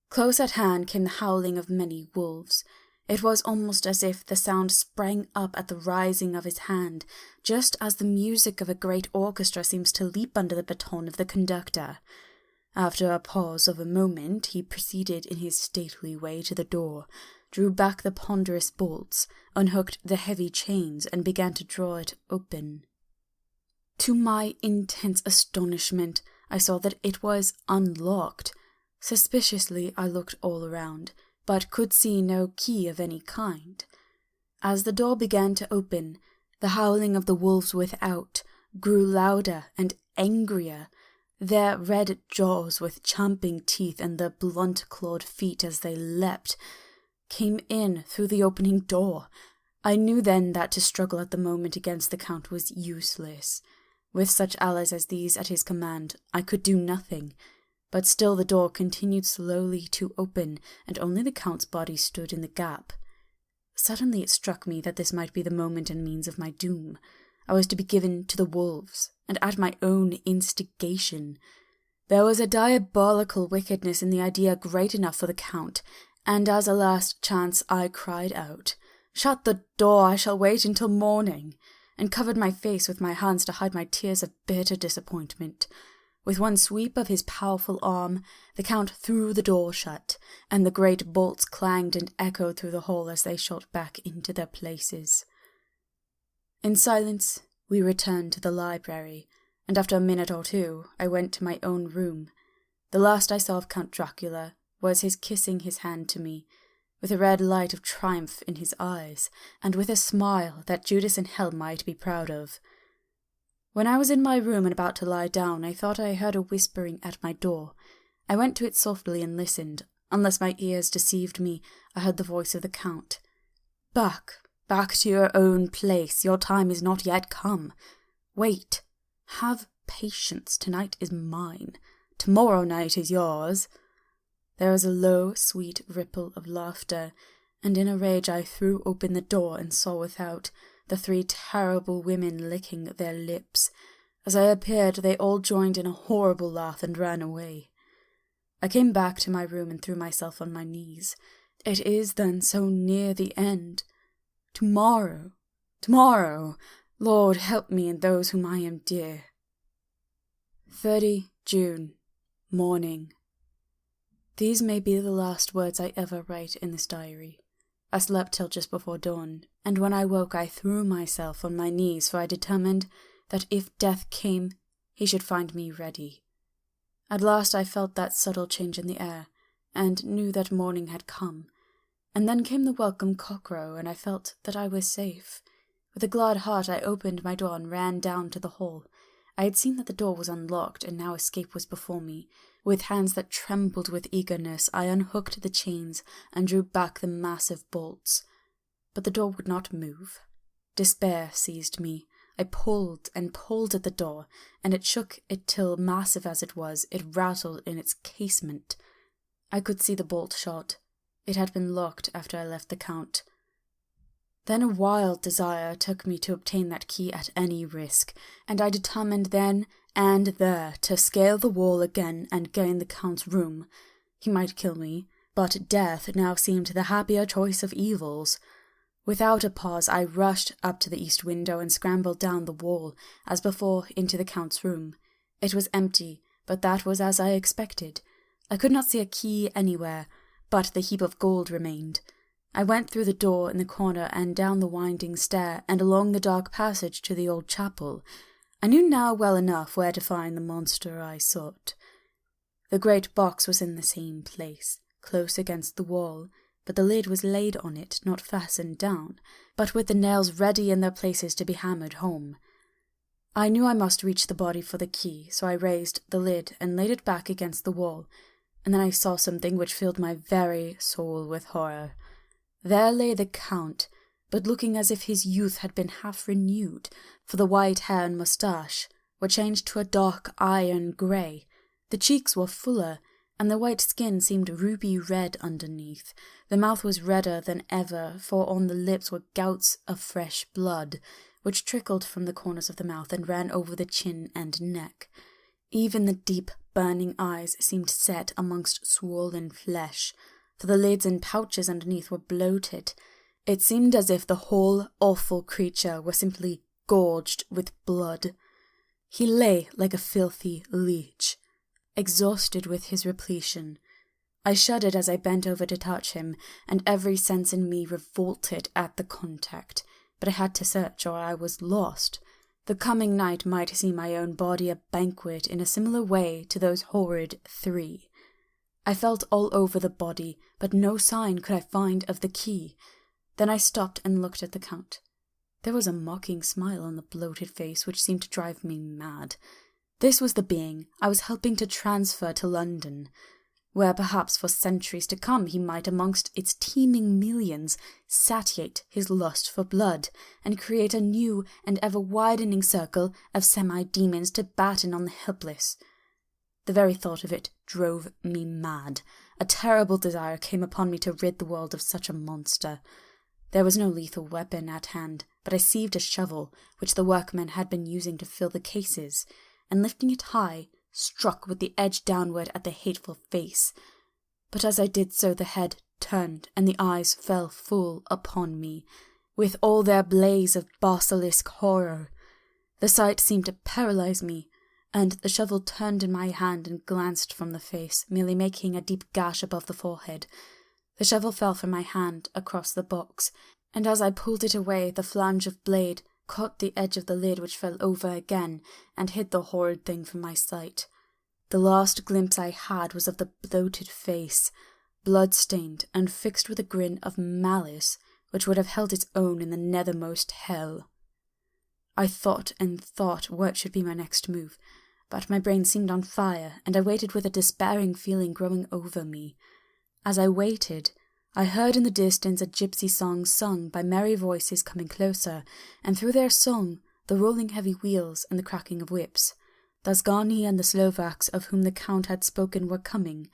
Close at hand came the howling of many wolves. It was almost as if the sound sprang up at the rising of his hand, just as the music of a great orchestra seems to leap under the baton of the conductor. After a pause of a moment, he proceeded in his stately way to the door, drew back the ponderous bolts, unhooked the heavy chains, and began to draw it open. To my intense astonishment, I saw that it was unlocked. Suspiciously I looked all around, but could see no key of any kind. As the door began to open, the howling of the wolves without grew louder and angrier. Their red jaws with champing teeth and their blunt-clawed feet as they leapt came in through the opening door. I knew then that to struggle at the moment against the Count was useless. With such allies as these at his command, I could do nothing. But still the door continued slowly to open, and only the Count's body stood in the gap. Suddenly it struck me that this might be the moment and means of my doom. I was to be given to the wolves, and at my own instigation. There was a diabolical wickedness in the idea great enough for the Count, and as a last chance I cried out, "Shut the door, I shall wait until morning," and covered my face with my hands to hide my tears of bitter disappointment. With one sweep of his powerful arm, the Count threw the door shut, and the great bolts clanged and echoed through the hall as they shot back into their places. In silence, we returned to the library, and after a minute or two, I went to my own room. The last I saw of Count Dracula was his kissing his hand to me, with a red light of triumph in his eyes, and with a smile that Judas in hell might be proud of. When I was in my room and about to lie down, I thought I heard a whispering at my door. I went to it softly and listened. Unless my ears deceived me, I heard the voice of the Count. Back to your own place. Your time is not yet come. Wait. Have patience. Tonight is mine. Tomorrow night is yours." There was a low, sweet ripple of laughter, and in a rage I threw open the door and saw without the 3 terrible women licking their lips. As I appeared, they all joined in a horrible laugh and ran away. I came back to my room and threw myself on my knees. It is then so near the end. Tomorrow, Lord, help me and those whom I am dear. 30 June, morning. These may be the last words I ever write in this diary. I slept till just before dawn, and when I woke I threw myself on my knees, for I determined that if death came, he should find me ready. At last I felt that subtle change in the air, and knew that morning had come. And then came the welcome cockcrow, and I felt that I was safe. With a glad heart I opened my door and ran down to the hall. I had seen that the door was unlocked, and now escape was before me. With hands that trembled with eagerness, I unhooked the chains and drew back the massive bolts. But the door would not move. Despair seized me. I pulled and pulled at the door, and it shook it till, massive as it was, it rattled in its casement. I could see the bolt shot. It had been locked after I left the Count. Then a wild desire took me to obtain that key at any risk, and I determined then and there to scale the wall again and gain the Count's room. He might kill me, but death now seemed the happier choice of evils. Without a pause I rushed up to the east window and scrambled down the wall, as before, into the Count's room. It was empty, but that was as I expected. I could not see a key anywhere, but the heap of gold remained. I went through the door in the corner and down the winding stair and along the dark passage to the old chapel. I knew now well enough where to find the monster I sought. The great box was in the same place, close against the wall, but the lid was laid on it, not fastened down, but with the nails ready in their places to be hammered home. I knew I must reach the body for the key, so I raised the lid and laid it back against the wall, and then I saw something which filled my very soul with horror. There lay the Count, but looking as if his youth had been half renewed, for the white hair and moustache were changed to a dark iron grey. The cheeks were fuller, and the white skin seemed ruby red underneath. The mouth was redder than ever, for on the lips were gouts of fresh blood, which trickled from the corners of the mouth and ran over the chin and neck. Even the deep, burning eyes seemed set amongst swollen flesh, for the lids and pouches underneath were bloated. It seemed as if the whole awful creature were simply gorged with blood. He lay like a filthy leech, exhausted with his repletion. I shuddered as I bent over to touch him, and every sense in me revolted at the contact, but I had to search or I was lost. The coming night might see my own body a banquet in a similar way to those horrid 3. I felt all over the body, but no sign could I find of the key. Then I stopped and looked at the Count. There was a mocking smile on the bloated face which seemed to drive me mad. This was the being I was helping to transfer to London, where perhaps for centuries to come he might, amongst its teeming millions, satiate his lust for blood, and create a new and ever-widening circle of semi-demons to batten on the helpless. The very thought of it drove me mad. A terrible desire came upon me to rid the world of such a monster. There was no lethal weapon at hand, but I seized a shovel, which the workmen had been using to fill the cases, and lifting it high, struck with the edge downward at the hateful face. But as I did so, the head turned, and the eyes fell full upon me, with all their blaze of basilisk horror. The sight seemed to paralyze me, and the shovel turned in my hand and glanced from the face, merely making a deep gash above the forehead. The shovel fell from my hand across the box, and as I pulled it away, the flange of blade caught the edge of the lid, which fell over again, and hid the horrid thing from my sight. The last glimpse I had was of the bloated face, blood-stained and fixed with a grin of malice which would have held its own in the nethermost hell. I thought and thought what should be my next move, but my brain seemed on fire, and I waited with a despairing feeling growing over me. As I waited, I heard in the distance a gypsy song sung by merry voices coming closer, and through their song the rolling heavy wheels and the cracking of whips. The Zgani and the Slovaks of whom the Count had spoken were coming.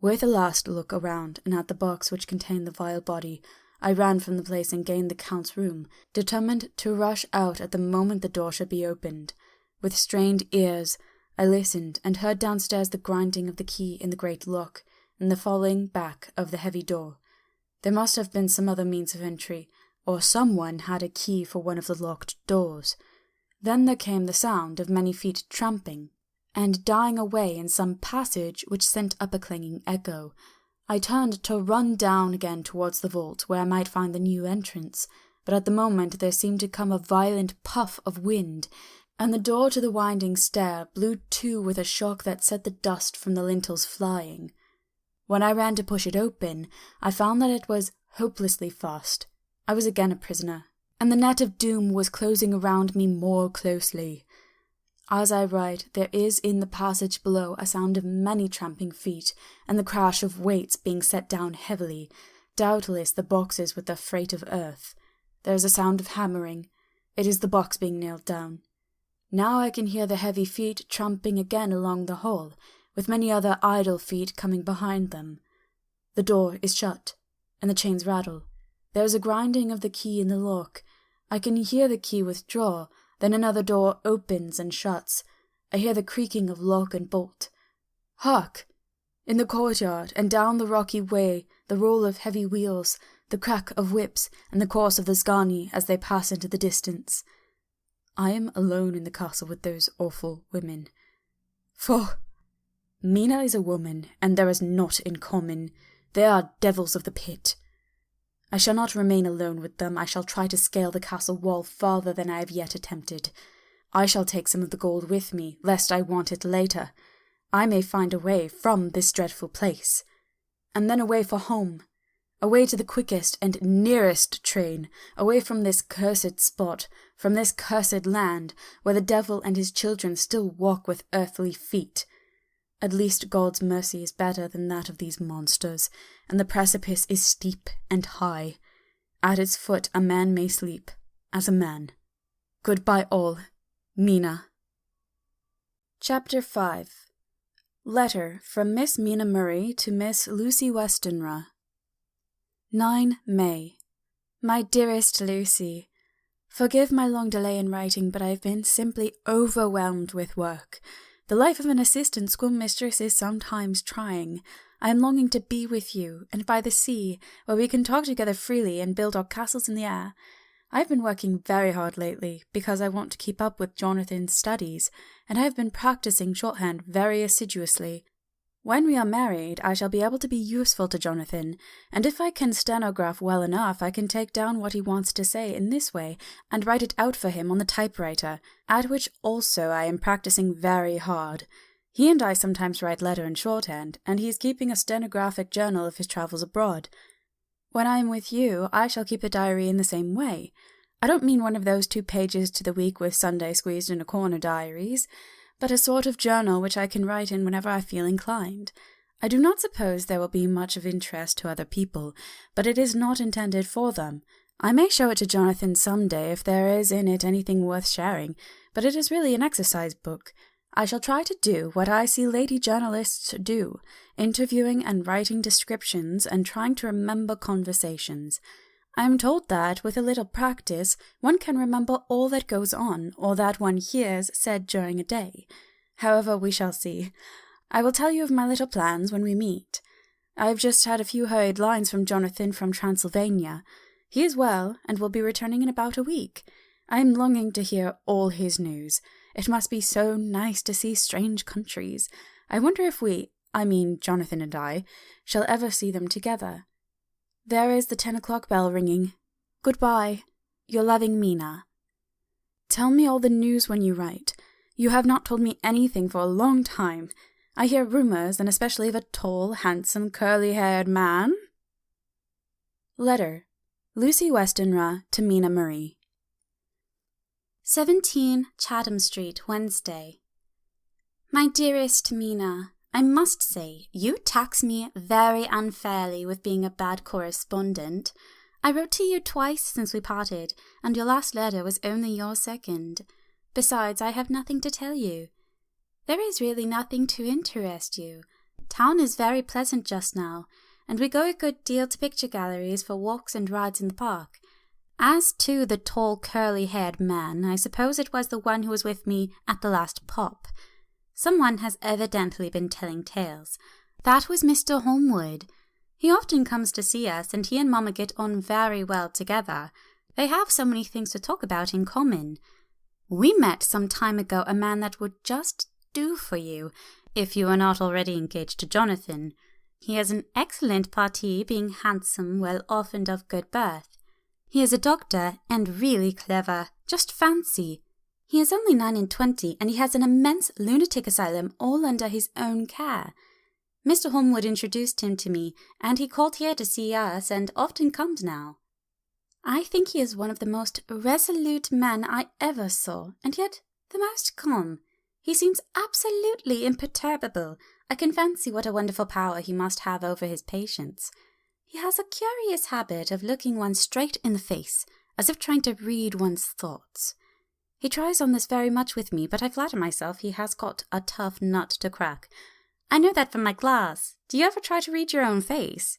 With a last look around and at the box which contained the vile body, I ran from the place and gained the Count's room, determined to rush out at the moment the door should be opened. With strained ears, I listened and heard downstairs the grinding of the key in the great lock, and the falling back of the heavy door. There must have been some other means of entry, or someone had a key for one of the locked doors. Then there came the sound of many feet tramping, and dying away in some passage which sent up a clanging echo. I turned to run down again towards the vault, where I might find the new entrance, but at the moment there seemed to come a violent puff of wind, and the door to the winding stair blew to with a shock that set the dust from the lintels flying. When I ran to push it open, I found that it was hopelessly fast. I was again a prisoner, and the net of doom was closing around me more closely. As I write, there is in the passage below a sound of many tramping feet, and the crash of weights being set down heavily, doubtless the boxes with their freight of earth. There is a sound of hammering. It is the box being nailed down. Now I can hear the heavy feet tramping again along the hall, with many other idle feet coming behind them. The door is shut, and the chains rattle. There is a grinding of the key in the lock. I can hear the key withdraw, then another door opens and shuts. I hear the creaking of lock and bolt. Hark! In the courtyard, and down the rocky way, the roll of heavy wheels, the crack of whips, and the course of the Zgani as they pass into the distance. I am alone in the castle with those awful women. For Mina is a woman, and there is naught in common. They are devils of the pit. I shall not remain alone with them. I shall try to scale the castle wall farther than I have yet attempted. I shall take some of the gold with me, lest I want it later. I may find a way from this dreadful place. And then away for home. Away to the quickest and nearest train, away from this cursed spot, from this cursed land, where the devil and his children still walk with earthly feet. At least God's mercy is better than that of these monsters, and the precipice is steep and high. At its foot a man may sleep, as a man. Goodbye all. Mina. Chapter 5. Letter from Miss Mina Murray to Miss Lucy Westenra. 9 May. My dearest Lucy, forgive my long delay in writing, but I have been simply overwhelmed with work. The life of an assistant schoolmistress is sometimes trying. I am longing to be with you, and by the sea, where we can talk together freely and build our castles in the air. I have been working very hard lately, because I want to keep up with Jonathan's studies, and I have been practicing shorthand very assiduously. When we are married, I shall be able to be useful to Jonathan, and if I can stenograph well enough, I can take down what he wants to say in this way, and write it out for him on the typewriter, at which also I am practicing very hard. He and I sometimes write letter in shorthand, and he is keeping a stenographic journal of his travels abroad. When I am with you, I shall keep a diary in the same way. I don't mean one of those 2 pages to the week with Sunday squeezed in a corner diaries, but a sort of journal which I can write in whenever I feel inclined. I do not suppose there will be much of interest to other people, but it is not intended for them. I may show it to Jonathan some day if there is in it anything worth sharing, but it is really an exercise book. I shall try to do what I see lady journalists do, interviewing and writing descriptions and trying to remember conversations. I am told that, with a little practice, one can remember all that goes on, or that one hears said during a day. However, we shall see. I will tell you of my little plans when we meet. I have just had a few hurried lines from Jonathan from Transylvania. He is well, and will be returning in about a week. I am longing to hear all his news. It must be so nice to see strange countries. I wonder if Jonathan and I, shall ever see them together. There is the 10 o'clock bell ringing. Goodbye. Your loving Mina. Tell me all the news when you write. You have not told me anything for a long time. I hear rumours, and especially of a tall, handsome, curly-haired man. Letter. Lucy Westenra to Mina Marie. 17 Chatham Street, Wednesday. My dearest Mina, I must say, you tax me very unfairly with being a bad correspondent. I wrote to you twice since we parted, and your last letter was only your second. Besides, I have nothing to tell you. There is really nothing to interest you. Town is very pleasant just now, and we go a good deal to picture galleries for walks and rides in the park. As to the tall, curly-haired man, I suppose it was the one who was with me at the last pop. Someone has evidently been telling tales. That was Mr. Holmwood. He often comes to see us, and he and Mamma get on very well together. They have so many things to talk about in common. We met some time ago a man that would just do for you, if you are not already engaged to Jonathan. He has an excellent parti, being handsome, well off, and of good birth. He is a doctor, and really clever. Just fancy. He is only 29, and he has an immense lunatic asylum all under his own care. Mr. Holmwood introduced him to me, and he called here to see us, and often comes now. I think he is one of the most resolute men I ever saw, and yet the most calm. He seems absolutely imperturbable. I can fancy what a wonderful power he must have over his patients. He has a curious habit of looking one straight in the face, as if trying to read one's thoughts. He tries on this very much with me, but I flatter myself he has got a tough nut to crack. I know that from my glass. Do you ever try to read your own face?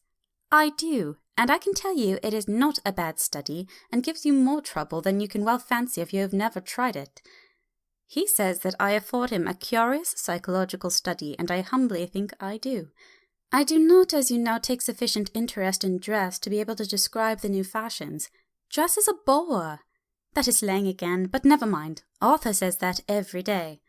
I do, and I can tell you it is not a bad study, and gives you more trouble than you can well fancy if you have never tried it. He says that I afford him a curious psychological study, and I humbly think I do. I do not, as you know, take sufficient interest in dress to be able to describe the new fashions. Dress is a bore. That is slang again, but never mind. Arthur says that every day.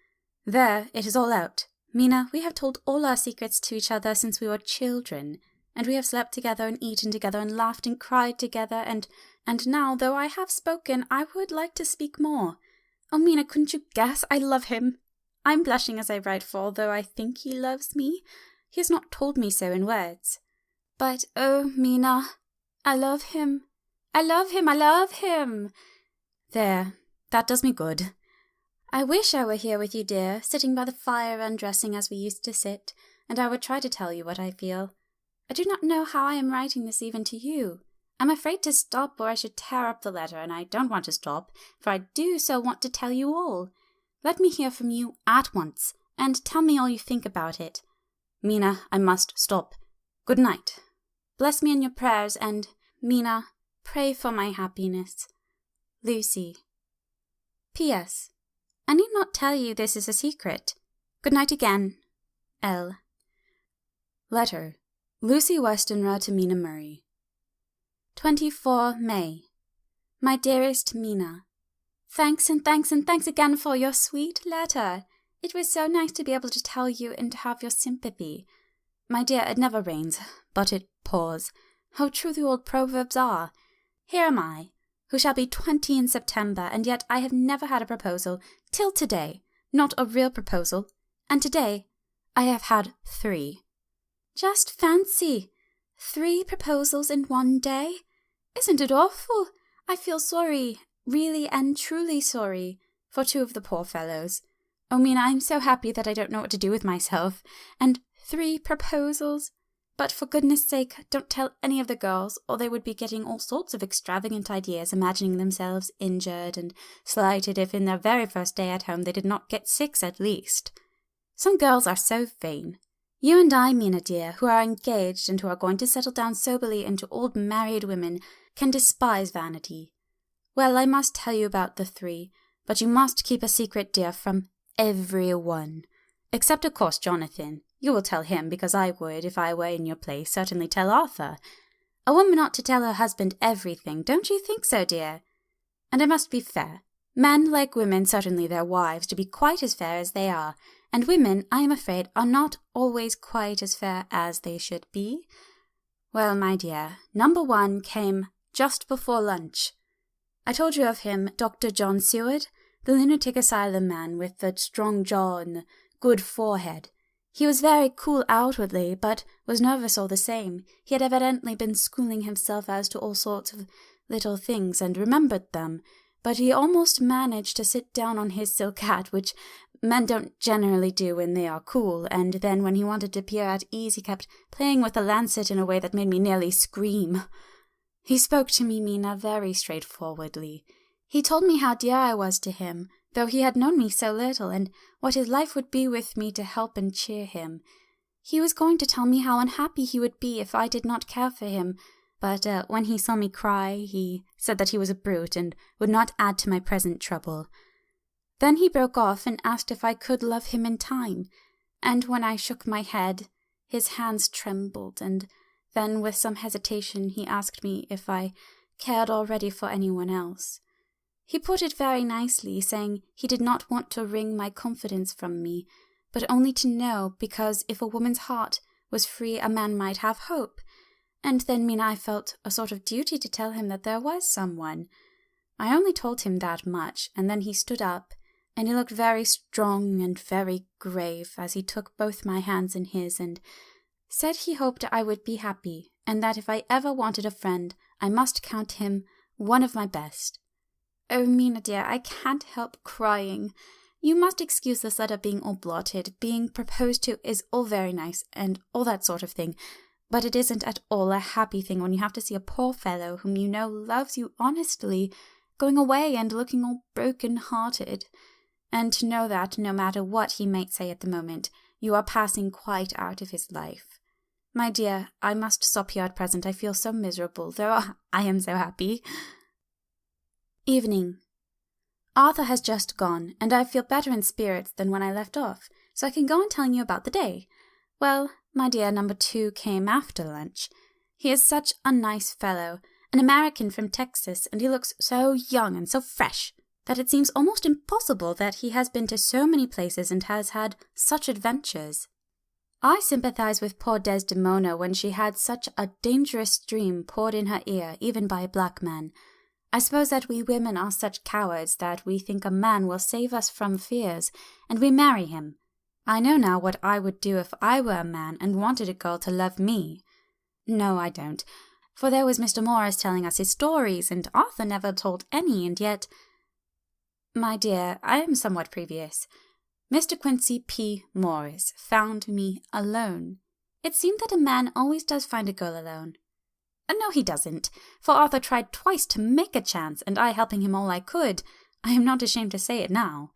There, it is all out. Mina, we have told all our secrets to each other since we were children, and we have slept together and eaten together and laughed and cried together, and now, though I have spoken, I would like to speak more. Oh, Mina, couldn't you guess? I love him. I'm blushing as I write, for although I think he loves me, he has not told me so in words. But, oh, Mina, I love him. I love him. I love him. There, that does me good. I wish I were here with you, dear, sitting by the fire undressing as we used to sit, and I would try to tell you what I feel. I do not know how I am writing this even to you. I'm afraid to stop, or I should tear up the letter, and I don't want to stop, for I do so want to tell you all. Let me hear from you at once, and tell me all you think about it. Mina, I must stop. Good night. Bless me in your prayers, and, Mina, pray for my happiness. Lucy. P.S. I need not tell you this is a secret. Good night again. L. Letter. Lucy Westenra to Mina Murray. 24 May. My dearest Mina, thanks and thanks and thanks again for your sweet letter. It was so nice to be able to tell you and to have your sympathy. My dear, it never rains, but it pours. How true the old proverbs are. Here am I, who shall be 20 in September, and yet I have never had a proposal till today, not a real proposal, and today I have had 3. Just fancy, 3 proposals in one day. Isn't it awful? I feel sorry, really and truly sorry, for 2 of the poor fellows. Oh, Mina, I'm so happy that I don't know what to do with myself. And 3 proposals? But for goodness sake, don't tell any of the girls, or they would be getting all sorts of extravagant ideas, imagining themselves injured and slighted if in their very first day at home they did not get 6 at least. Some girls are so vain. You and I, Mina dear, who are engaged and who are going to settle down soberly into old married women, can despise vanity. Well, I must tell you about the 3, but you must keep a secret, dear, from everyone. Except, of course, Jonathan. You will tell him, because I would, if I were in your place, certainly tell Arthur. A woman ought to tell her husband everything, don't you think so, dear? And it must be fair. Men like women, certainly their wives, to be quite as fair as they are, and women, I am afraid, are not always quite as fair as they should be. Well, my dear, number 1 came just before lunch. I told you of him, Dr. John Seward, the lunatic asylum man with the strong jaw and the good forehead. He was very cool outwardly, but was nervous all the same. He had evidently been schooling himself as to all sorts of little things and remembered them, but he almost managed to sit down on his silk hat, which men don't generally do when they are cool, and then when he wanted to appear at ease he kept playing with the lancet in a way that made me nearly scream. He spoke to me, Mina, very straightforwardly. He told me how dear I was to him, though he had known me so little, and what his life would be with me to help and cheer him. He was going to tell me how unhappy he would be if I did not care for him, but when he saw me cry, he said that he was a brute and would not add to my present trouble. Then he broke off and asked if I could love him in time, and when I shook my head, his hands trembled, and then with some hesitation he asked me if I cared already for anyone else. He put it very nicely, saying he did not want to wring my confidence from me, but only to know, because if a woman's heart was free a man might have hope. And then Mina, I felt a sort of duty to tell him that there was someone. I only told him that much, and then he stood up, and he looked very strong and very grave as he took both my hands in his and said he hoped I would be happy, and that if I ever wanted a friend, I must count him one of my best. Oh, Mina dear, I can't help crying. You must excuse this letter being all blotted. Being proposed to is all very nice, and all that sort of thing, but it isn't at all a happy thing when you have to see a poor fellow whom you know loves you honestly going away and looking all broken-hearted, and to know that, no matter what he might say at the moment, you are passing quite out of his life. My dear, I must stop here at present. I feel so miserable, though I am so happy. Evening. Arthur has just gone, and I feel better in spirits than when I left off, so I can go on telling you about the day. Well, my dear, number 2 came after lunch. He is such a nice fellow, an American from Texas, and he looks so young and so fresh that it seems almost impossible that he has been to so many places and has had such adventures. I sympathize with poor Desdemona when she had such a dangerous dream poured in her ear, even by a black man. I suppose that we women are such cowards that we think a man will save us from fears, and we marry him. I know now what I would do if I were a man and wanted a girl to love me. No, I don't, for there was Mr. Morris telling us his stories, and Arthur never told any, and yet— My dear, I am somewhat previous. Mr. Quincy P. Morris found me alone. It seemed that a man always does find a girl alone. No, he doesn't, for Arthur tried twice to make a chance, and I helping him all I could. I am not ashamed to say it now.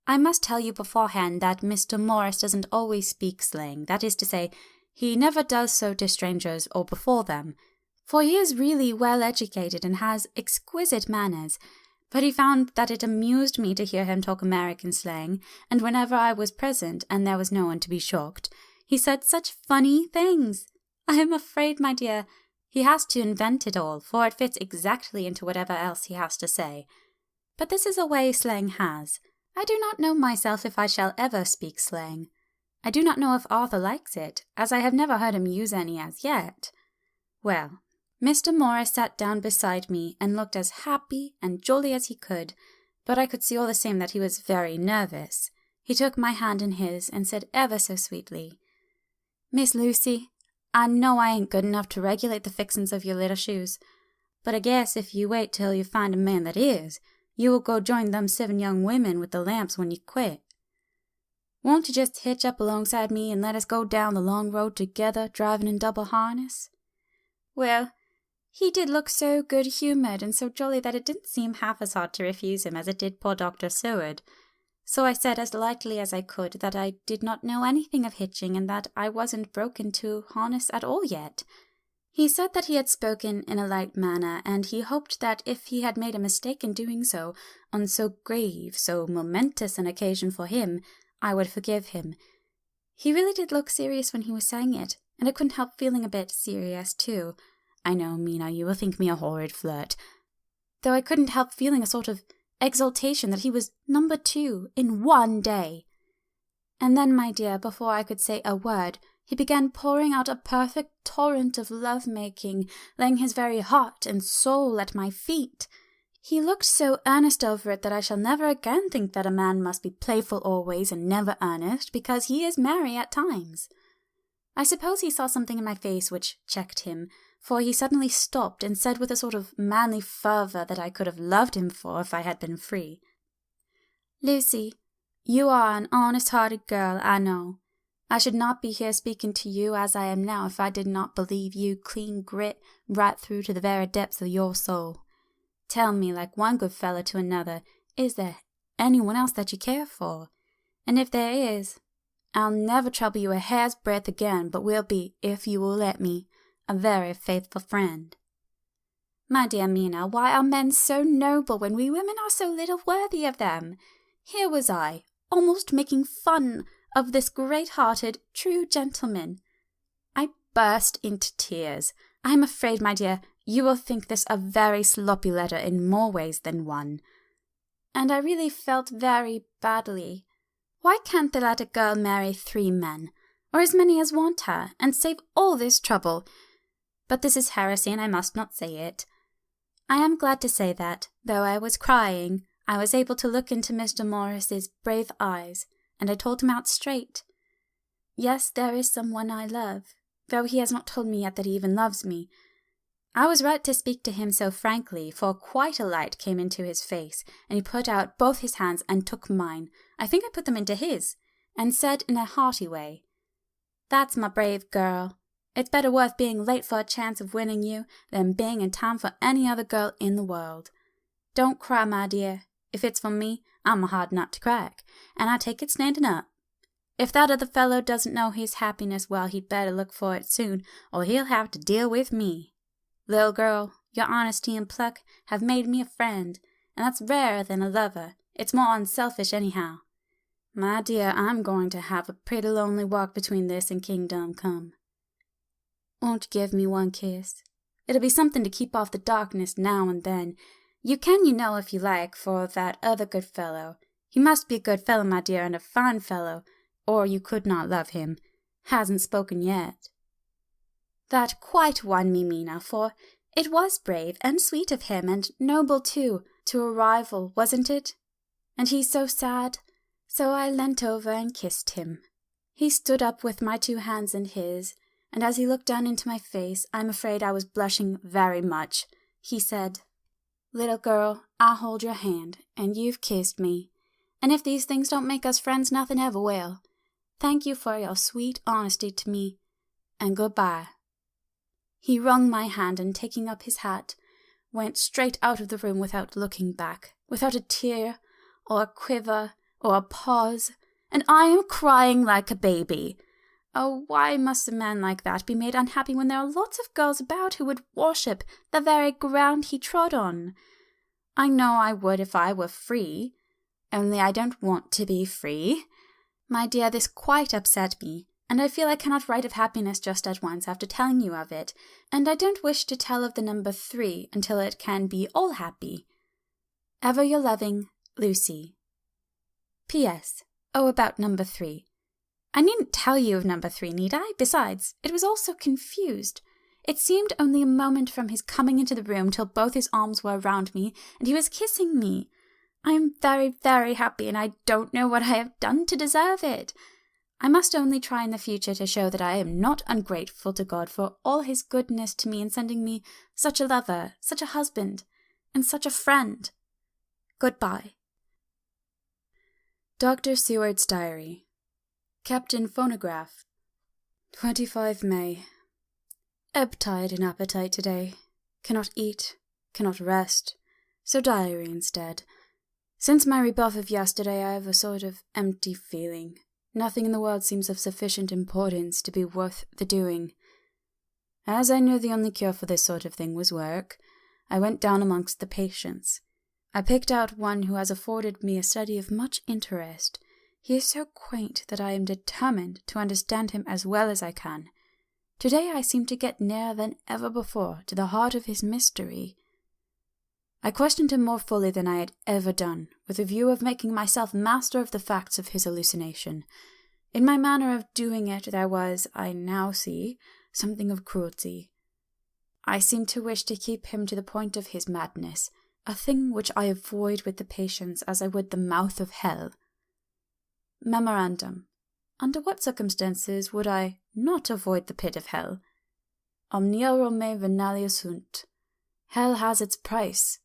I must tell you beforehand that Mr. Morris doesn't always speak slang, that is to say, he never does so to strangers or before them, for he is really well educated and has exquisite manners, but he found that it amused me to hear him talk American slang, and whenever I was present, and there was no one to be shocked, he said such funny things. I am afraid, my dear, he has to invent it all, for it fits exactly into whatever else he has to say. But this is a way slang has. I do not know myself if I shall ever speak slang. I do not know if Arthur likes it, as I have never heard him use any as yet. Well, Mr. Morris sat down beside me and looked as happy and jolly as he could, but I could see all the same that he was very nervous. He took my hand in his and said ever so sweetly, "Miss Lucy, I know I ain't good enough to regulate the fixin's of your little shoes, but I guess if you wait till you find a man that is, you will go join them 7 young women with the lamps when you quit." Won't you just hitch up alongside me and let us go down the long road together, driving in double harness?" Well, he did look so good-humoured and so jolly that it didn't seem half as hard to refuse him as it did poor Dr. Seward. So I said as lightly as I could that I did not know anything of hitching and that I wasn't broken to harness at all yet. He said that he had spoken in a light manner, and he hoped that if he had made a mistake in doing so, on so grave, so momentous an occasion for him, I would forgive him. He really did look serious when he was saying it, and I couldn't help feeling a bit serious too. I know, Mina, you will think me a horrid flirt, though I couldn't help feeling a sort of exultation that he was number 2 in one day. And then, my dear, before I could say a word, he began pouring out a perfect torrent of love-making, laying his very heart and soul at my feet. He looked so earnest over it that I shall never again think that a man must be playful always and never earnest, because he is merry at times. I suppose he saw something in my face which checked him, for he suddenly stopped and said with a sort of manly fervour that I could have loved him for if I had been free, "Lucy, you are an honest-hearted girl, I know. I should not be here speaking to you as I am now if I did not believe you clean grit right through to the very depths of your soul. Tell me, like one good fellow to another, is there anyone else that you care for? And if there is, I'll never trouble you a hair's breadth again, but will be, if you will let me, a very faithful friend." My dear Mina, why are men so noble when we women are so little worthy of them? Here was I, almost making fun of this great-hearted, true gentleman. I burst into tears. I am afraid, my dear, you will think this a very sloppy letter in more ways than one. And I really felt very badly. Why can't they let a girl marry 3 men, or as many as want her, and save all this trouble? But this is heresy, and I must not say it. I am glad to say that, though I was crying, I was able to look into Mr. Morris's brave eyes, and I told him out straight. Yes, there is someone I love, though he has not told me yet that he even loves me. I was right to speak to him so frankly, for quite a light came into his face, and he put out both his hands and took mine. I think I put them into his, and said in a hearty way, "That's my brave girl. It's better worth being late for a chance of winning you than being in time for any other girl in the world. Don't cry, my dear. If it's for me, I'm a hard nut to crack, and I take it standing up. If that other fellow doesn't know his happiness, well, he'd better look for it soon, or he'll have to deal with me. Little girl, your honesty and pluck have made me a friend, and that's rarer than a lover. It's more unselfish anyhow. My dear, I'm going to have a pretty lonely walk between this and Kingdom Come. Won't you give me one kiss? It'll be something to keep off the darkness now and then. You can, you know, if you like, for that other good fellow. He must be a good fellow, my dear, and a fine fellow, or you could not love him. Hasn't spoken yet." That quite won me, Mina, for it was brave and sweet of him, and noble too, to a rival, wasn't it? And he so sad. So I leant over and kissed him. He stood up with my 2 hands in his, and as he looked down into my face, I'm afraid I was blushing very much. He said, "Little girl, I'll hold your hand, and you've kissed me. And if these things don't make us friends, nothing ever will. Thank you for your sweet honesty to me, and good-bye." He wrung my hand, and taking up his hat, went straight out of the room without looking back, without a tear, or a quiver, or a pause, and I am crying like a baby. Oh, why must a man like that be made unhappy when there are lots of girls about who would worship the very ground he trod on? I know I would if I were free, only I don't want to be free. My dear, this quite upset me, and I feel I cannot write of happiness just at once after telling you of it, and I don't wish to tell of the number 3 until it can be all happy. Ever your loving, Lucy. P.S. Oh, about number 3. I needn't tell you of number 3, need I? Besides, it was all so confused. It seemed only a moment from his coming into the room till both his arms were around me, and he was kissing me. I am very, very happy, and I don't know what I have done to deserve it. I must only try in the future to show that I am not ungrateful to God for all his goodness to me in sending me such a lover, such a husband, and such a friend. Goodbye. Dr. Seward's Diary. Kept in phonograph. 25 May. Ebb tide in appetite today. Cannot eat, cannot rest, so diary instead. Since my rebuff of yesterday, I have a sort of empty feeling. Nothing in the world seems of sufficient importance to be worth the doing. As I knew the only cure for this sort of thing was work, I went down amongst the patients. I picked out one who has afforded me a study of much interest. He is so quaint that I am determined to understand him as well as I can. Today I seem to get nearer than ever before to the heart of his mystery. I questioned him more fully than I had ever done, with a view of making myself master of the facts of his hallucination. In my manner of doing it there was, I now see, something of cruelty. I seemed to wish to keep him to the point of his madness, a thing which I avoid with the patients as I would the mouth of hell. Memorandum. Under what circumstances would I not avoid the pit of hell? Omnia Rome venalia sunt. Hell has its price.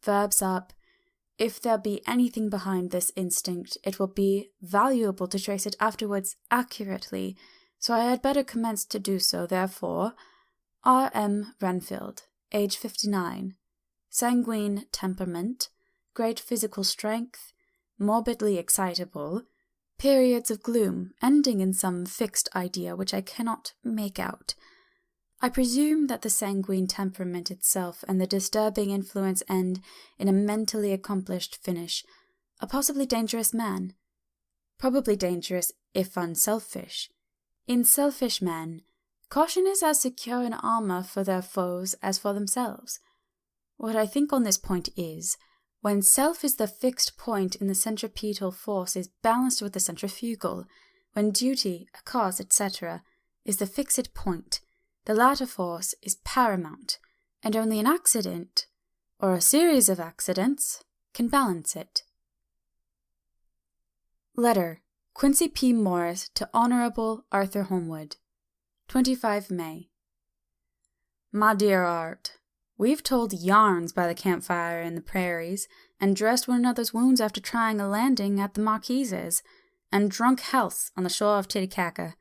Verbs up. If there be anything behind this instinct, it will be valuable to trace it afterwards accurately, so I had better commence to do so, therefore. R. M. Renfield, age 59. Sanguine temperament, great physical strength, morbidly excitable, periods of gloom ending in some fixed idea which I cannot make out. I presume that the sanguine temperament itself and the disturbing influence end in a mentally accomplished finish, a possibly dangerous man. Probably dangerous if unselfish. In selfish men, caution is as secure an armor for their foes as for themselves. What I think on this point is, when self is the fixed point in the centripetal force is balanced with the centrifugal, when duty, a cause, etc., is the fixed point, the latter force is paramount, and only an accident, or a series of accidents, can balance it. Letter. Quincy P. Morris to Honorable Arthur Holmwood. 25 May. My dear Art, we've told yarns by the campfire in the prairies, and dressed one another's wounds after trying a landing at the Marquise's, and drunk healths on the shore of Titicaca.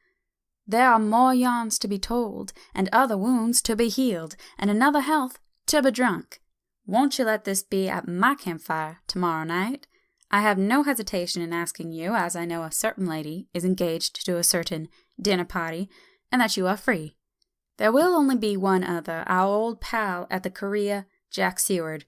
There are more yarns to be told, and other wounds to be healed, and another health to be drunk. Won't you let this be at my campfire tomorrow night? I have no hesitation in asking you, as I know a certain lady is engaged to a certain dinner party, and that you are free. There will only be one other, our old pal at the Korea, Jack Seward.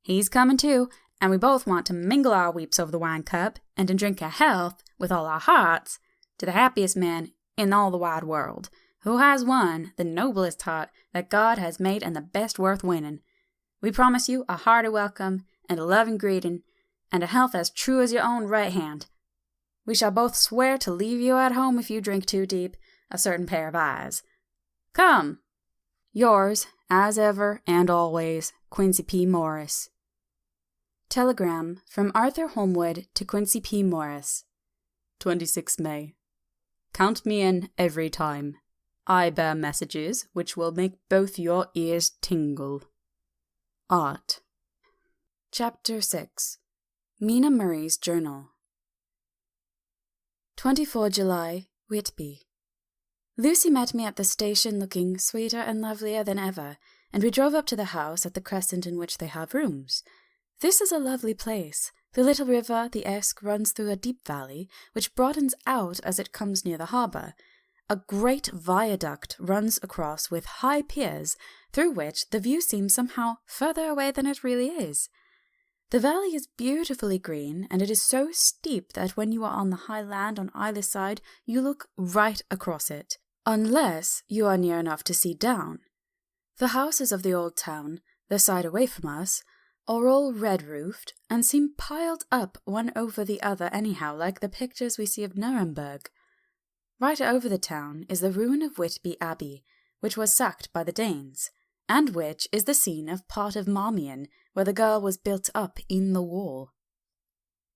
He's coming too, and we both want to mingle our weeps over the wine cup, and to drink a health, with all our hearts, to the happiest man in all the wide world, who has won the noblest heart that God has made and the best worth winning. We promise you a hearty welcome, and a loving greeting, and a health as true as your own right hand. We shall both swear to leave you at home if you drink too deep, a certain pair of eyes. Come! Yours, as ever and always, Quincy P. Morris. Telegram from Arthur Holmwood to Quincy P. Morris. 26 May. Count me in every time. I bear messages which will make both your ears tingle. Art. Chapter 6. Mina Murray's Journal. 24 July, Whitby. Lucy met me at the station looking sweeter and lovelier than ever, and we drove up to the house at the crescent in which they have rooms. This is a lovely place. The little river, the Esk, runs through a deep valley, which broadens out as it comes near the harbour. A great viaduct runs across with high piers, through which the view seems somehow further away than it really is. The valley is beautifully green, and it is so steep that when you are on the high land on either side, you look right across it, unless you are near enough to see down. The houses of the old town, the side away from us, are all red-roofed, and seem piled up one over the other anyhow, like the pictures we see of Nuremberg. Right over the town is the ruin of Whitby Abbey, which was sacked by the Danes, and which is the scene of part of Marmion, where the girl was built up in the wall.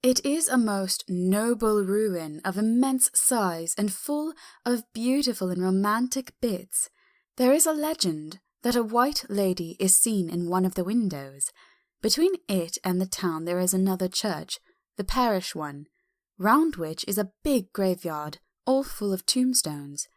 It is a most noble ruin of immense size and full of beautiful and romantic bits. There is a legend that a white lady is seen in one of the windows. Between it and the town there is another church, the parish one, round which is a big graveyard, all full of tombstones.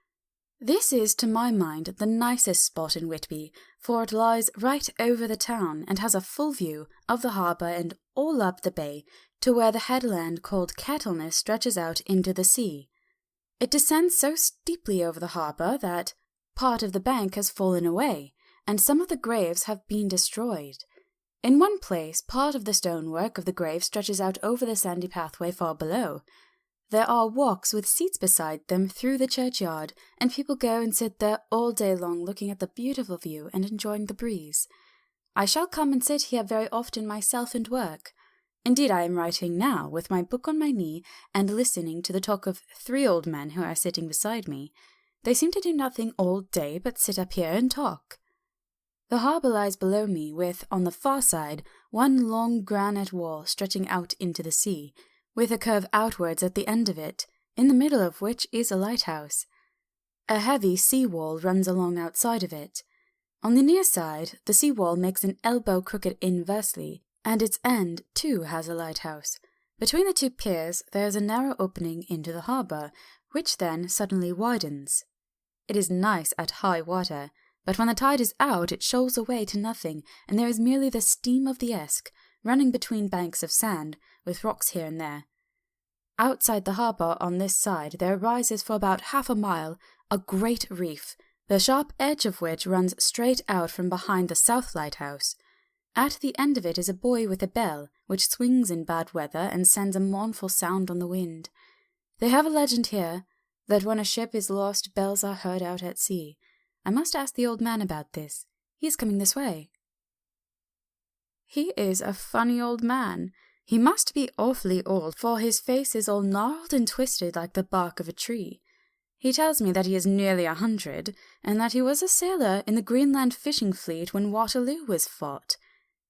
This is, to my mind, the nicest spot in Whitby, for it lies right over the town and has a full view of the harbour and all up the bay to where the headland called Kettleness stretches out into the sea. It descends so steeply over the harbour that part of the bank has fallen away, and some of the graves have been destroyed. In one place, part of the stonework of the grave stretches out over the sandy pathway far below. There are walks with seats beside them through the churchyard, and people go and sit there all day long looking at the beautiful view and enjoying the breeze. I shall come and sit here very often myself and work. Indeed, I am writing now, with my book on my knee, and listening to the talk of 3 old men who are sitting beside me. They seem to do nothing all day but sit up here and talk. The harbour lies below me, with, on the far side, one long granite wall stretching out into the sea, with a curve outwards at the end of it, in the middle of which is a lighthouse. A heavy sea wall runs along outside of it. On the near side, the sea wall makes an elbow crooked inversely, and its end, too, has a lighthouse. Between the 2 piers there is a narrow opening into the harbour, which then suddenly widens. It is nice at high water, but when the tide is out it shoals away to nothing, and there is merely the steam of the Esk, running between banks of sand, with rocks here and there. Outside the harbour on this side there rises for about half a mile a great reef, the sharp edge of which runs straight out from behind the south lighthouse. At the end of it is a buoy with a bell, which swings in bad weather and sends a mournful sound on the wind. They have a legend here that when a ship is lost, bells are heard out at sea. I must ask the old man about this. He is coming this way. He is a funny old man. He must be awfully old, for his face is all gnarled and twisted like the bark of a tree. He tells me that he is nearly 100, and that he was a sailor in the Greenland fishing fleet when Waterloo was fought.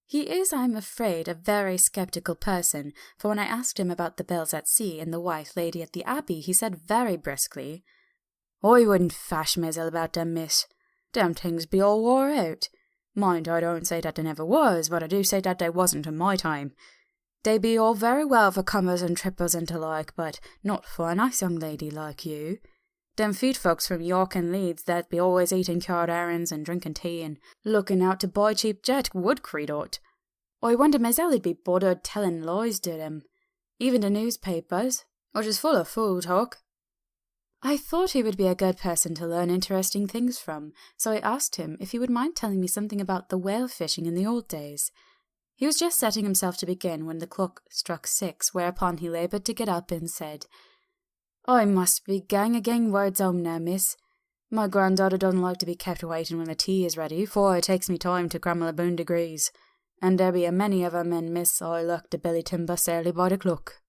He is, I am afraid, a very sceptical person, for when I asked him about the bells at sea and the White Lady at the Abbey, he said very briskly, "I wouldn't fash mezel about them, miss. Them things be all wore out. Mind, I don't say that they never was, but I do say that they wasn't in my time. They be all very well for comers and trippers and the like, but not for a nice young lady like you. Them feed folks from York and Leeds that be always eating card errands and drinking tea and looking out to buy cheap jet would creed out. I wonder mesel'd be bothered telling lies to them. Even the newspapers, which is full of fool talk." I thought he would be a good person to learn interesting things from, so I asked him if he would mind telling me something about the whale fishing in the old days. He was just setting himself to begin when the clock struck 6, whereupon he laboured to get up and said, "I must be gang words home now, miss. My granddaughter doesn't like to be kept waiting when the tea is ready, for it takes me time to cram 11 degrees, and there be a many of 'em, and miss, I look to Billy Timber sairly by the clock."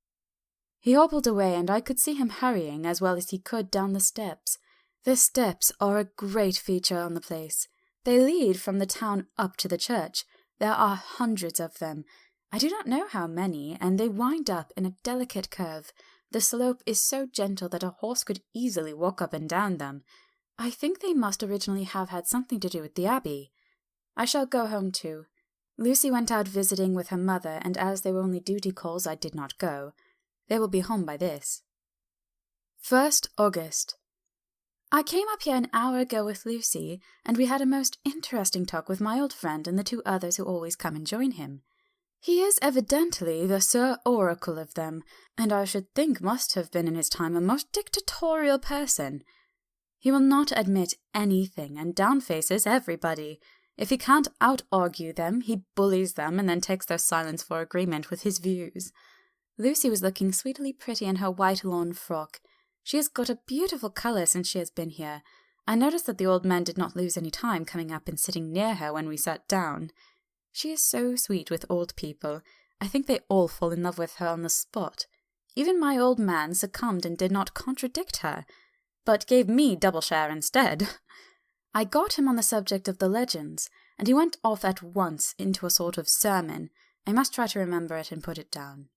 He hobbled away, and I could see him hurrying as well as he could down the steps. The steps are a great feature on the place. They lead from the town up to the church. There are hundreds of them. I do not know how many, and they wind up in a delicate curve. The slope is so gentle that a horse could easily walk up and down them. I think they must originally have had something to do with the Abbey. I shall go home too. Lucy went out visiting with her mother, and as they were only duty calls, I did not go. They will be home by this. 1st August. I came up here an hour ago with Lucy, and we had a most interesting talk with my old friend and the 2 others who always come and join him. He is evidently the Sir Oracle of them, and I should think must have been in his time a most dictatorial person. He will not admit anything, and downfaces everybody. If he can't out-argue them, he bullies them and then takes their silence for agreement with his views. Lucy was looking sweetly pretty in her white lawn frock. She has got a beautiful colour since she has been here. I noticed that the old man did not lose any time coming up and sitting near her when we sat down. She is so sweet with old people. I think they all fall in love with her on the spot. Even my old man succumbed and did not contradict her, but gave me double share instead. I got him on the subject of the legends, and he went off at once into a sort of sermon. I must try to remember it and put it down.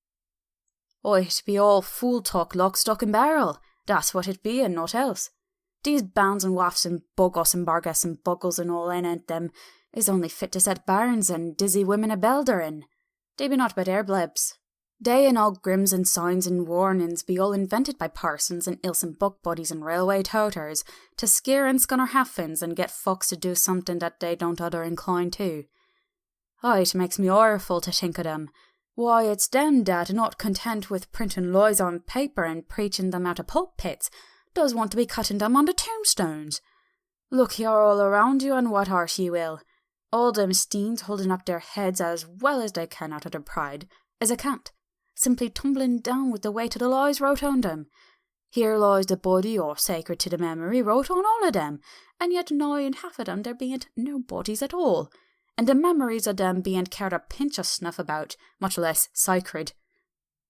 "It be all fool talk, lock, stock and barrel. That's what it be, and naught else. These bounds and wafts and boggos and bargas and buggles and all anent them is only fit to set barns and dizzy women a belder in. They be not but air blebs. They and all grims and signs and warnings be all invented by parsons and ilson book buddies and railway toters to scare and scunner haffins and get folks to do something that they don't other incline to. It makes me orful to think of them. Why, it's them that, not content with printing lies on paper and preaching them out of pulpits, does want to be cutting them on the tombstones. Look here all around you, and what art ye will? All them steens holding up their heads as well as they can out of their pride, as a can't, simply tumbling down with the weight of the lies wrote on them. Here lies the body, or sacred to the memory, wrote on all of them, and yet nigh in half of them there bean't no bodies at all, and the memories of them bean't cared a pinch of snuff about, much less sacred.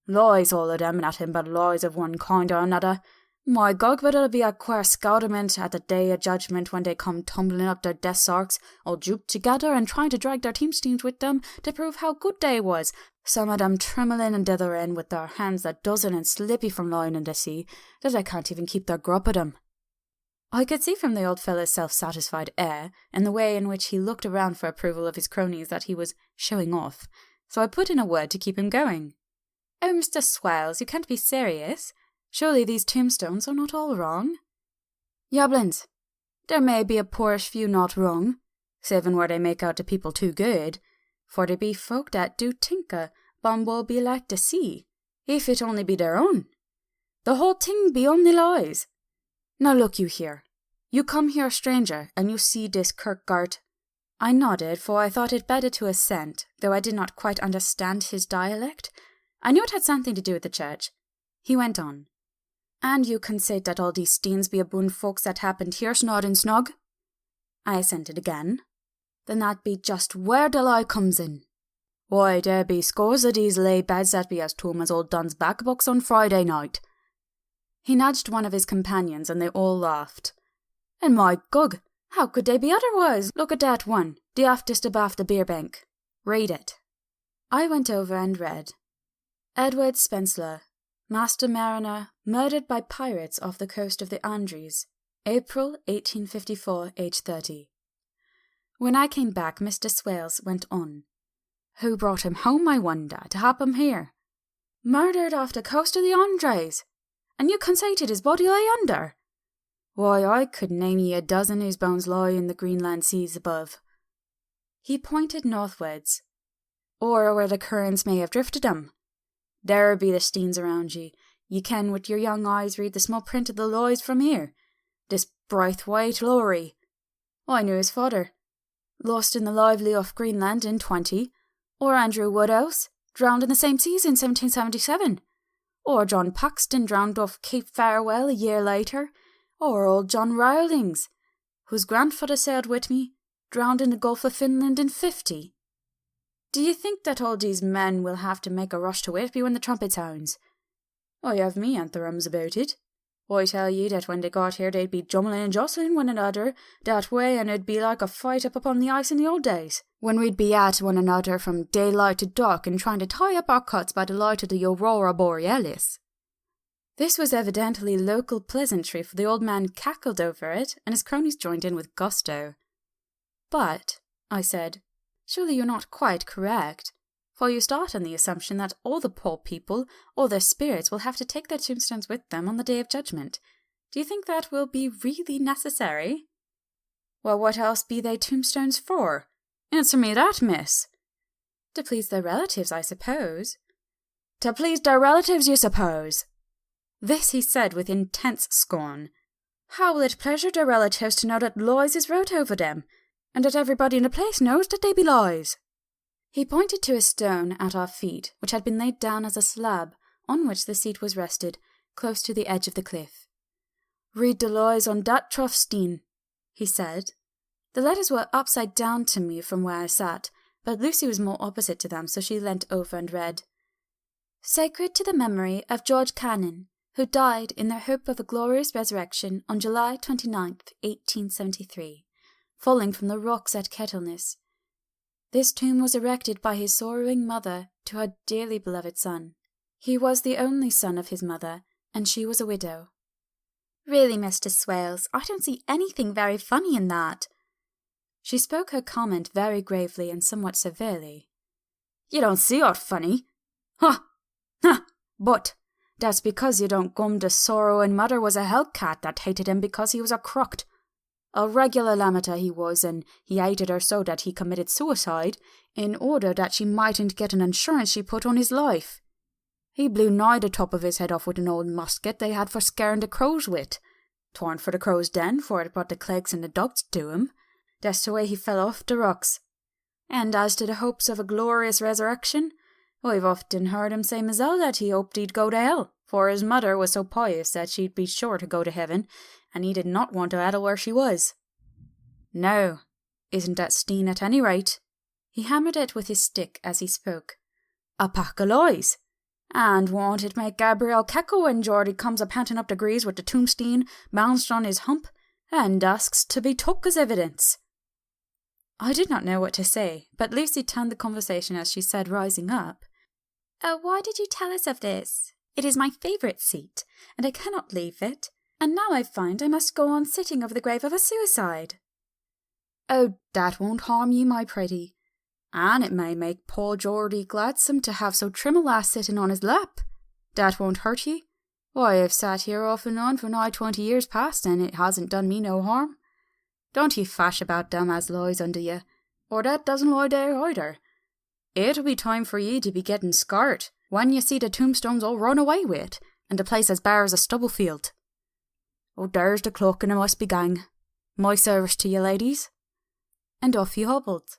Lies all of them, nothing but lies of one kind or another. My God, but it'll be a queer scoutement at the day of judgment when they come tumbling up their death sarks, all duped together and trying to drag their teamsteams with them to prove how good they was, some of them trembling and dithering with their hands a dozen and slippy from lying in the sea, that they can't even keep their grip of them. I could see from the old fellow's self-satisfied air, and the way in which he looked around for approval of his cronies, that he was showing off, so I put in a word to keep him going. "Oh, Mr. Swells, you can't be serious. Surely these tombstones are not all wrong?" "Yablins, there may be a poorish few not wrong, saving where they make out the people too good, for there be folk that do tinker Bumble be like to see, if it only be their own. The whole thing be only lies. Now look you here. You come here a stranger, and you see this kirkgard." I nodded, for I thought it better to assent, though I did not quite understand his dialect. I knew it had something to do with the church. He went on. "And you consait that all these steens be aboon folks that happened here snod and snug?" I assented again. "Then that be just where the lie comes in. Why, there be scores of these lay beds that be as toom as old Don's back books on Friday night." He nudged one of his companions, and they all laughed. "And my gug, how could they be otherwise? Look at that one, the aftest abaft the beer bank. Read it." I went over and read. "Edward Spencer, Master Mariner, murdered by pirates off the coast of the Andres, April 1854, age 30. When I came back, Mr. Swales went on. "Who brought him home, I wonder, to have him here? Murdered off the coast of the Andres, and you conceited his body lay under? Why, I could name ye a dozen whose bones lie in the Greenland seas above." He pointed northwards. "Or where the currents may have drifted them. There be the steens around ye. Ye can with your young eyes read the small print of the lies from here. This bright white lorry. I knew his father. Lost in the lively off Greenland in 20. Or Andrew Woodhouse, drowned in the same seas in 1777. Or John Paxton, drowned off Cape Farewell a year later. Or old John Rowlings, whose grandfather sailed with me, drowned in the Gulf of Finland in 50. Do you think that all these men will have to make a rush to Whitby when the trumpet sounds? I have me antherums about it. I tell ye that when they got here they'd be jumbling and jostling one another that way, and it'd be like a fight up upon the ice in the old days, when we'd be at one another from daylight to dark and trying to tie up our cuts by the light of the Aurora Borealis." This was evidently local pleasantry, for the old man cackled over it, and his cronies joined in with gusto. "But," I said, "surely you're not quite correct, for you start on the assumption that all the poor people, all their spirits, will have to take their tombstones with them on the Day of Judgment. Do you think that will be really necessary?" "Well, what else be they tombstones for? Answer me that, miss." "To please their relatives, I suppose." "To please their relatives, you suppose?" This he said with intense scorn. "How will it pleasure their relatives to know that lies is wrote over them, and that everybody in the place knows that they be lies?" He pointed to a stone at our feet, which had been laid down as a slab, on which the seat was rested, close to the edge of the cliff. "Read the lies on that trough steen," he said. The letters were upside down to me from where I sat, but Lucy was more opposite to them, so she leant over and read. "Sacred to the memory of George Cannon, who died in the hope of a glorious resurrection on July 29th, 1873, falling from the rocks at Kettleness. This tomb was erected by his sorrowing mother to her dearly beloved son. He was the only son of his mother, and she was a widow." "Really, Mr. Swales, I don't see anything very funny in that." She spoke her comment very gravely and somewhat severely. "You don't see aught funny? Huh! Ha! But that's because you don't gum the sorrowing mother was a hellcat that hated him because he was a crocked. A regular lamata he was, and he hated her so that he committed suicide in order that she mightn't get an insurance she put on his life. He blew nigh the top of his head off with an old musket they had for scaring the crows with. Torn for the crow's den, for it brought the clegs and the dogs to him. That's the way he fell off the rocks. And as to the hopes of a glorious resurrection, I've often heard him say myself that he hoped he'd go to hell, for his mother was so pious that she'd be sure to go to heaven, and he did not want to addle where she was. Now, isn't that steen at any rate? He hammered it with his stick as he spoke. A pack of lies. And won't it make Gabriel cackle when Geordie comes a panting up the grease with the tombstone bounced on his hump, and asks to be took as evidence? I did not know what to say, but Lucy turned the conversation as she said, rising up, why did you tell us of this? It is my favourite seat, and I cannot leave it, and now I find I must go on sitting over the grave of a suicide. Oh, that won't harm you, my pretty, and it may make poor Geordie gladsome to have so trim a lass sitting on his lap. That won't hurt ye. Why, I've sat here off and on for nigh 20 years past, and it hasn't done me no harm. Don't ye fash about them as lies under ye, or that doesn't lie there either. It'll be time for ye to be getting scart when ye see the tombstones all run away with, and the place as bare as a stubble field. Oh, there's the clock, and I must be gang. My service to ye, ladies. And off he hobbled.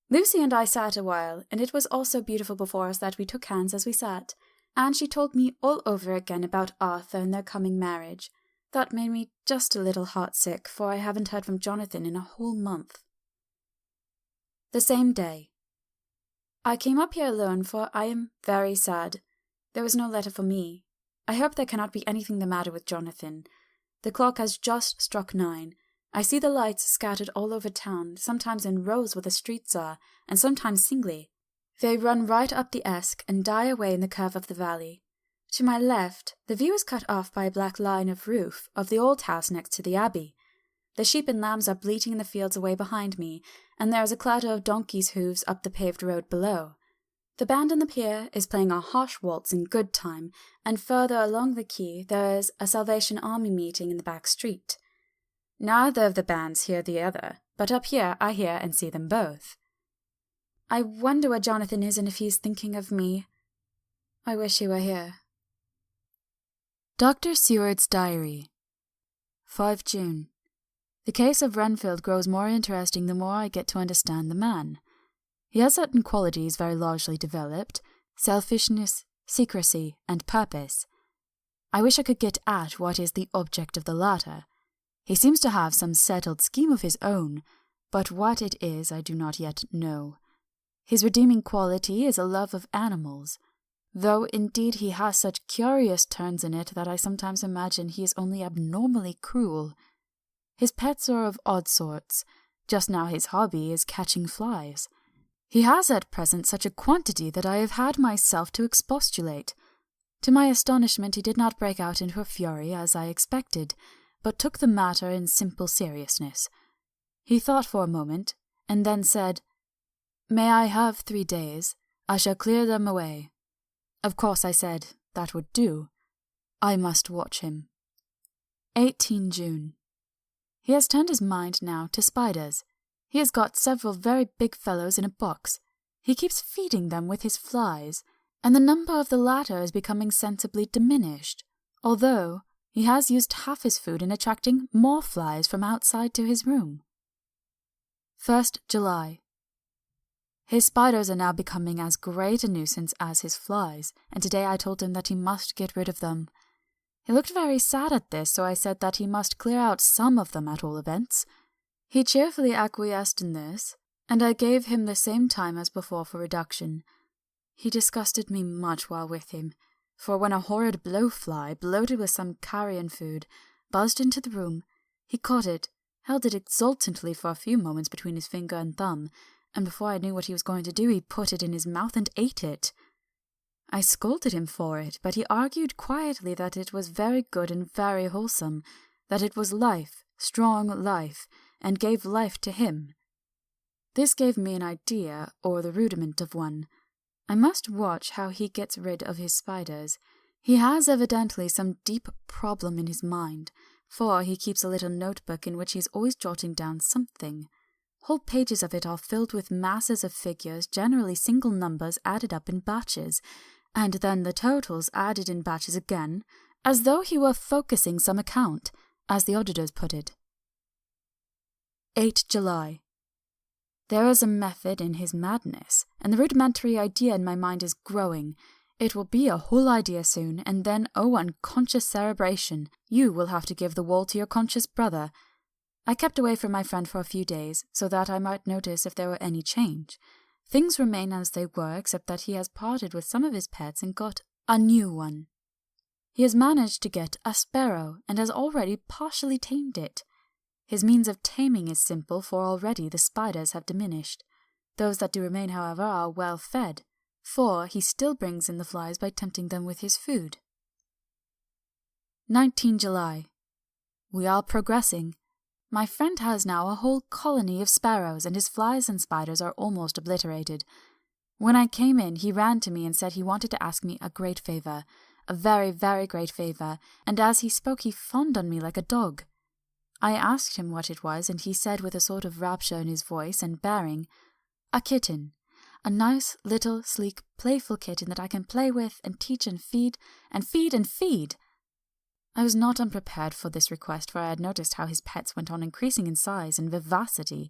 Lucy and I sat a while, and it was also beautiful before us that we took hands as we sat, and she told me all over again about Arthur and their coming marriage. That made me just a little heartsick, for I haven't heard from Jonathan in a whole month. The same day. I came up here alone, for I am very sad. There was no letter for me. I hope there cannot be anything the matter with Jonathan. The clock has just struck 9. I see the lights scattered all over town, sometimes in rows where the streets are, and sometimes singly. They run right up the Esk and die away in the curve of the valley. To my left, the view is cut off by a black line of roof of the old house next to the abbey. The sheep and lambs are bleating in the fields away behind me, and there is a clatter of donkeys' hooves up the paved road below. The band on the pier is playing a harsh waltz in good time, and further along the quay there is a Salvation Army meeting in the back street. Neither of the bands hear the other, but up here I hear and see them both. I wonder where Jonathan is and if he is thinking of me. I wish he were here. Dr. Seward's Diary, 5 June. The case of Renfield grows more interesting the more I get to understand the man. He has certain qualities very largely developed: selfishness, secrecy, and purpose. I wish I could get at what is the object of the latter. He seems to have some settled scheme of his own, but what it is I do not yet know. His redeeming quality is a love of animals, though indeed he has such curious turns in it that I sometimes imagine he is only abnormally cruel. His pets are of odd sorts. Just now his hobby is catching flies. He has at present such a quantity that I have had myself to expostulate. To my astonishment he did not break out into a fury as I expected, but took the matter in simple seriousness. He thought for a moment, and then said, "May I have 3 days? I shall clear them away." Of course I said that would do. I must watch him. 18 June. He has turned his mind now to spiders. He has got several very big fellows in a box. He keeps feeding them with his flies, and the number of the latter is becoming sensibly diminished, although he has used half his food in attracting more flies from outside to his room. 1st July. His spiders are now becoming as great a nuisance as his flies, and today I told him that he must get rid of them. He looked very sad at this, so I said that he must clear out some of them at all events. He cheerfully acquiesced in this, and I gave him the same time as before for reduction. He disgusted me much while with him, for when a horrid blowfly, bloated with some carrion food, buzzed into the room, he caught it, held it exultantly for a few moments between his finger and thumb, and before I knew what he was going to do, he put it in his mouth and ate it. I scolded him for it, but he argued quietly that it was very good and very wholesome, that it was life, strong life, and gave life to him. This gave me an idea, or the rudiment of one. I must watch how he gets rid of his spiders. He has evidently some deep problem in his mind, for he keeps a little notebook in which he is always jotting down something. Whole pages of it are filled with masses of figures, generally single numbers added up in batches, and then the totals added in batches again, as though he were focusing some account, as the auditors put it. 8 July. There is a method in his madness, and the rudimentary idea in my mind is growing. It will be a whole idea soon, and then, oh, unconscious cerebration, you will have to give the wall to your conscious brother. I kept away from my friend for a few days, so that I might notice if there were any change. Things remain as they were, except that he has parted with some of his pets and got a new one. He has managed to get a sparrow, and has already partially tamed it. His means of taming is simple, for already the spiders have diminished. Those that do remain, however, are well fed, for he still brings in the flies by tempting them with his food. 19 July. We are progressing. My friend has now a whole colony of sparrows, and his flies and spiders are almost obliterated. When I came in, he ran to me and said he wanted to ask me a great favour, a very, very great favour, and as he spoke he fawned on me like a dog. I asked him what it was, and he said with a sort of rapture in his voice and bearing, "A kitten. A nice, little, sleek, playful kitten that I can play with and teach and feed, and feed and feed." I was not unprepared for this request, for I had noticed how his pets went on increasing in size and vivacity,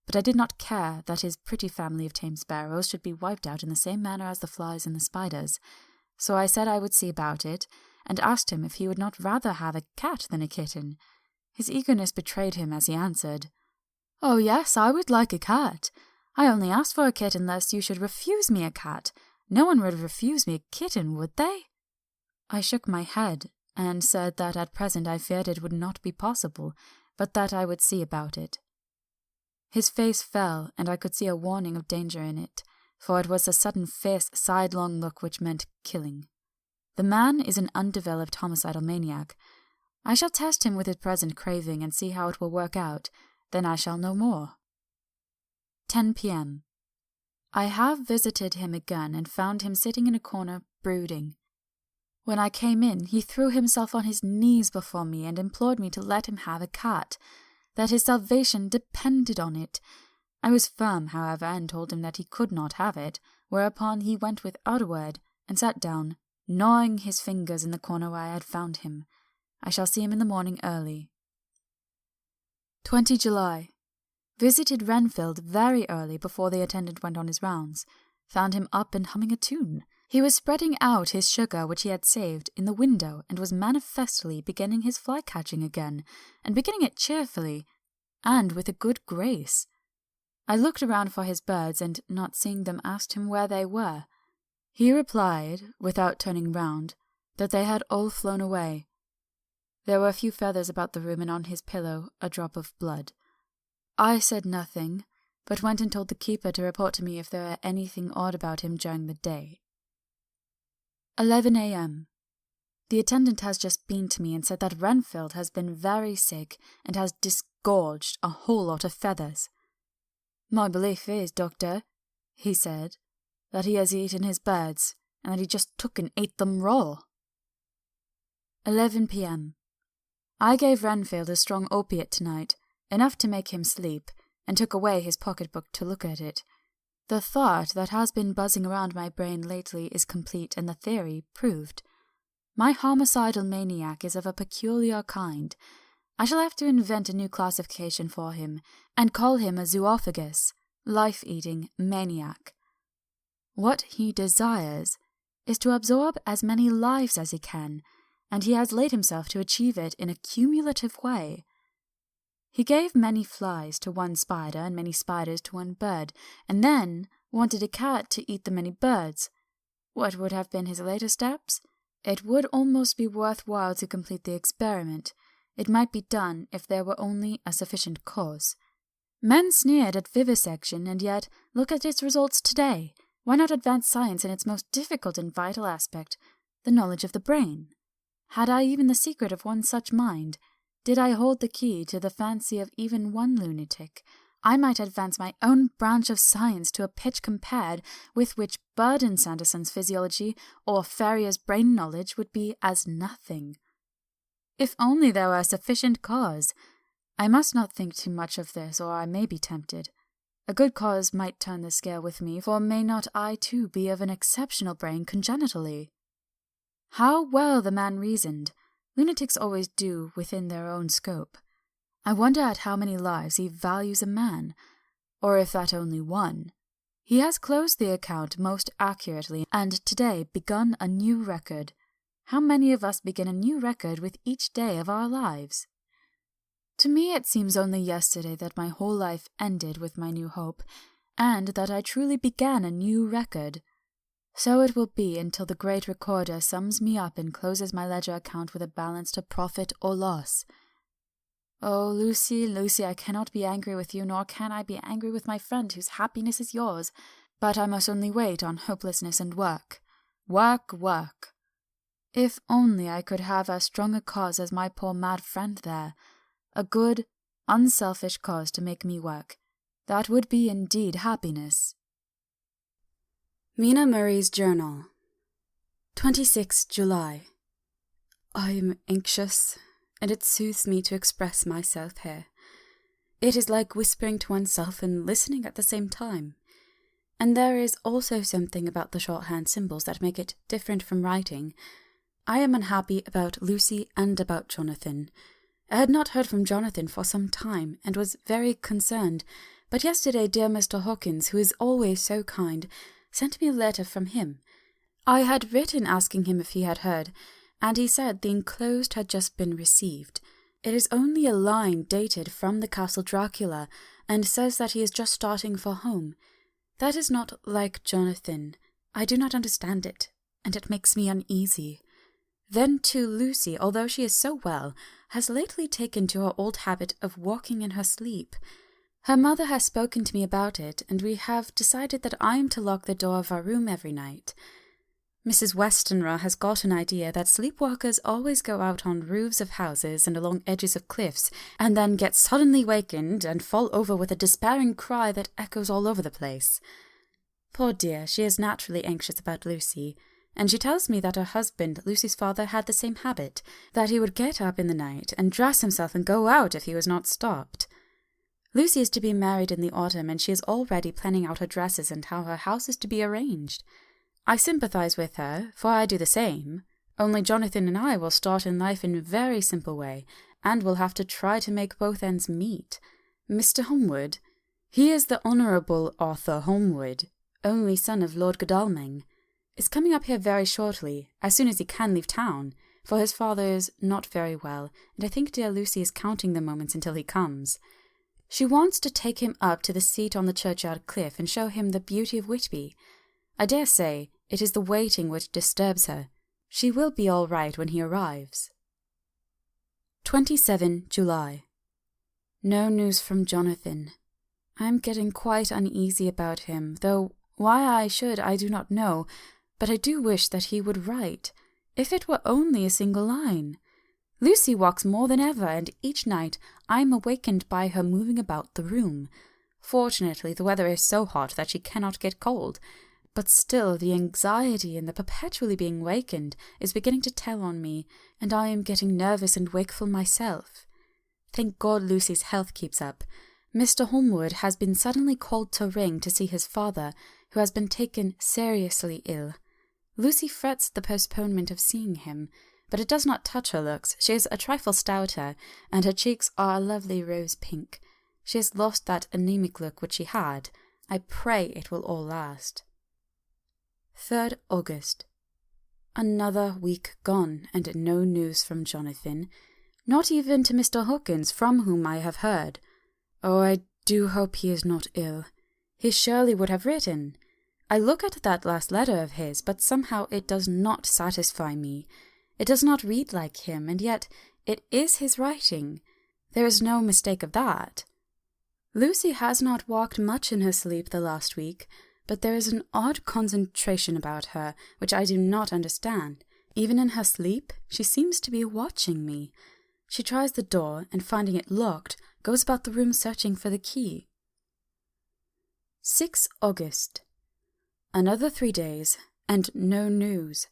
but I did not care that his pretty family of tame sparrows should be wiped out in the same manner as the flies and the spiders. So I said I would see about it, and asked him if he would not rather have a cat than a kitten. His eagerness betrayed him as he answered, "Oh yes, I would like a cat. I only asked for a kitten lest you should refuse me a cat. No one would refuse me a kitten, would they?" I shook my head, and said that at present I feared it would not be possible, but that I would see about it. His face fell, and I could see a warning of danger in it, for it was a sudden fierce sidelong look which meant killing. The man is an undeveloped homicidal maniac. I shall test him with his present craving and see how it will work out, then I shall know more. 10 p.m. I have visited him again and found him sitting in a corner brooding. When I came in, he threw himself on his knees before me and implored me to let him have a cat, that his salvation depended on it. I was firm, however, and told him that he could not have it, whereupon he went without a word and sat down, gnawing his fingers in the corner where I had found him. I shall see him in the morning early. 20 July. Visited Renfield very early before the attendant went on his rounds. Found him up and humming a tune. He was spreading out his sugar which he had saved in the window and was manifestly beginning his fly-catching again, and beginning it cheerfully, and with a good grace. I looked around for his birds, and not seeing them asked him where they were. He replied, without turning round, that they had all flown away. There were a few feathers about the room, and on his pillow a drop of blood. I said nothing, but went and told the keeper to report to me if there were anything odd about him during the day. 11 a.m. The attendant has just been to me and said that Renfield has been very sick and has disgorged a whole lot of feathers. "My belief is, doctor," he said, "that he has eaten his birds, and that he just took and ate them raw." 11 p.m. I gave Renfield a strong opiate tonight, enough to make him sleep, and took away his pocketbook to look at it. The thought that has been buzzing around my brain lately is complete, and the theory proved. My homicidal maniac is of a peculiar kind. I shall have to invent a new classification for him, and call him a zoophagous, life-eating maniac. What he desires is to absorb as many lives as he can, and he has laid himself to achieve it in a cumulative way. He gave many flies to one spider and many spiders to one bird, and then wanted a cat to eat the many birds. What would have been his later steps? It would almost be worthwhile to complete the experiment. It might be done if there were only a sufficient cause. Men sneered at vivisection, and yet look at its results today. Why not advance science in its most difficult and vital aspect, the knowledge of the brain? Had I even the secret of one such mind? Did I hold the key to the fancy of even one lunatic, I might advance my own branch of science to a pitch compared with which Burdon Sanderson's physiology or Ferrier's brain knowledge would be as nothing. If only there were a sufficient cause. I must not think too much of this, or I may be tempted. A good cause might turn the scale with me, for may not I too be of an exceptional brain congenitally? How well the man reasoned! Lunatics always do within their own scope. I wonder at how many lives he values a man, or if at only one. He has closed the account most accurately, and today begun a new record. How many of us begin a new record with each day of our lives? To me it seems only yesterday that my whole life ended with my new hope, and that I truly began a new record. So it will be until the great recorder sums me up and closes my ledger account with a balance to profit or loss. Oh, Lucy, Lucy, I cannot be angry with you, nor can I be angry with my friend whose happiness is yours, but I must only wait on hopelessness and work. Work, work. If only I could have as strong a cause as my poor mad friend there, a good, unselfish cause to make me work, that would be indeed happiness. Mina Murray's Journal, 26 July. I am anxious, and it soothes me to express myself here. It is like whispering to oneself and listening at the same time. And there is also something about the shorthand symbols that make it different from writing. I am unhappy about Lucy and about Jonathan. I had not heard from Jonathan for some time, and was very concerned, but yesterday dear Mr. Hawkins, who is always so kind, sent me a letter from him. I had written asking him if he had heard, and he said the enclosed had just been received. It is only a line dated from the Castle Dracula, and says that he is just starting for home. That is not like Jonathan. I do not understand it, and it makes me uneasy. Then, too, Lucy, although she is so well, has lately taken to her old habit of walking in her sleep. Her mother has spoken to me about it, and we have decided that I am to lock the door of our room every night. Mrs. Westenra has got an idea that sleepwalkers always go out on roofs of houses and along edges of cliffs, and then get suddenly wakened and fall over with a despairing cry that echoes all over the place. Poor dear, she is naturally anxious about Lucy, and she tells me that her husband, Lucy's father, had the same habit, that he would get up in the night and dress himself and go out if he was not stopped. Lucy is to be married in the autumn, and she is already planning out her dresses and how her house is to be arranged. I sympathize with her, for I do the same, only Jonathan and I will start in life in a very simple way, and will have to try to make both ends meet. Mr. Holmwood, he is the Honourable Arthur Holmwood, only son of Lord Godalming, is coming up here very shortly, as soon as he can leave town, for his father is not very well, and I think dear Lucy is counting the moments until he comes. She wants to take him up to the seat on the churchyard cliff and show him the beauty of Whitby. I dare say it is the waiting which disturbs her. She will be all right when he arrives. 27 July. No news from Jonathan. I am getting quite uneasy about him, though why I should I do not know, but I do wish that he would write, if it were only a single line. Lucy walks more than ever, and each night I am awakened by her moving about the room. Fortunately, the weather is so hot that she cannot get cold, but still the anxiety and the perpetually being wakened is beginning to tell on me, and I am getting nervous and wakeful myself. Thank God Lucy's health keeps up. Mr. Holmwood has been suddenly called to Ring to see his father, who has been taken seriously ill. Lucy frets the postponement of seeing him, but it does not touch her looks. She is a trifle stouter, and her cheeks are a lovely rose pink. She has lost that anemic look which she had. I pray it will all last. 3rd August. Another week gone, and no news from Jonathan. Not even to Mr. Hawkins, from whom I have heard. Oh, I do hope he is not ill. He surely would have written. I look at that last letter of his, but somehow it does not satisfy me. It does not read like him, and yet it is his writing. There is no mistake of that. Lucy has not walked much in her sleep the last week, but there is an odd concentration about her which I do not understand. Even in her sleep, she seems to be watching me. She tries the door, and finding it locked, goes about the room searching for the key. 6 August. Another 3 days, and no news.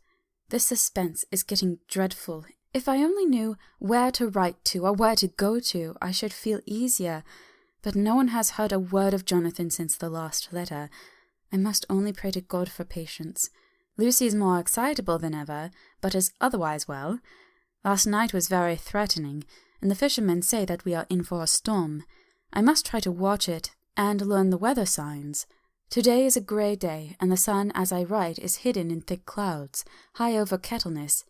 This suspense is getting dreadful. If I only knew where to write to or where to go to, I should feel easier. But no one has heard a word of Jonathan since the last letter. I must only pray to God for patience. Lucy is more excitable than ever, but is otherwise well. Last night was very threatening, and the fishermen say that we are in for a storm. I must try to watch it and learn the weather signs. Today is a grey day, and the sun, as I write, is hidden in thick clouds, high over Kettleness.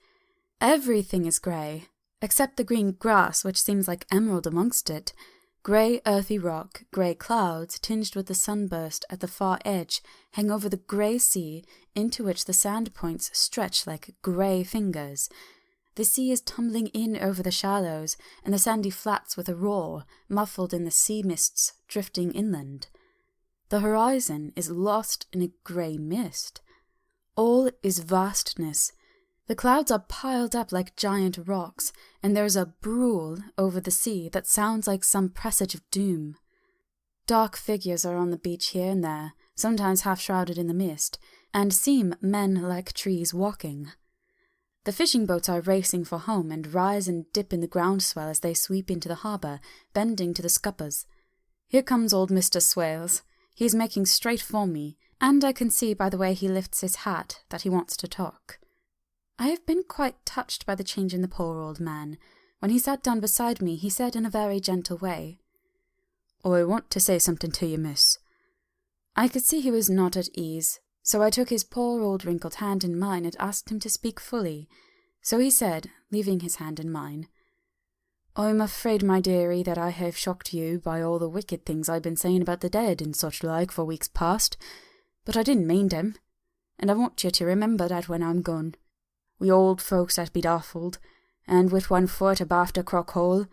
Everything is grey, except the green grass, which seems like emerald amongst it. Grey earthy rock, grey clouds, tinged with the sunburst at the far edge, hang over the grey sea, into which the sand points stretch like grey fingers. The sea is tumbling in over the shallows, and the sandy flats with a roar, muffled in the sea mists drifting inland. The horizon is lost in a grey mist. All is vastness. The clouds are piled up like giant rocks, and there is a brool over the sea that sounds like some presage of doom. Dark figures are on the beach here and there, sometimes half shrouded in the mist, and seem men like trees walking. The fishing boats are racing for home and rise and dip in the groundswell as they sweep into the harbour, bending to the scuppers. Here comes old Mr. Swales. He is making straight for me, and I can see by the way he lifts his hat that he wants to talk. I have been quite touched by the change in the poor old man. When he sat down beside me, he said in a very gentle way, "I want to say something to you, miss." I could see he was not at ease, so I took his poor old wrinkled hand in mine and asked him to speak fully. So he said, leaving his hand in mine, "I'm afraid, my dearie, that I have shocked you by all the wicked things I've been saying about the dead and such like for weeks past, but I didn't mean them, and I want you to remember that when I'm gone. We old folks that be daffled, and with one foot abaft a crock hole,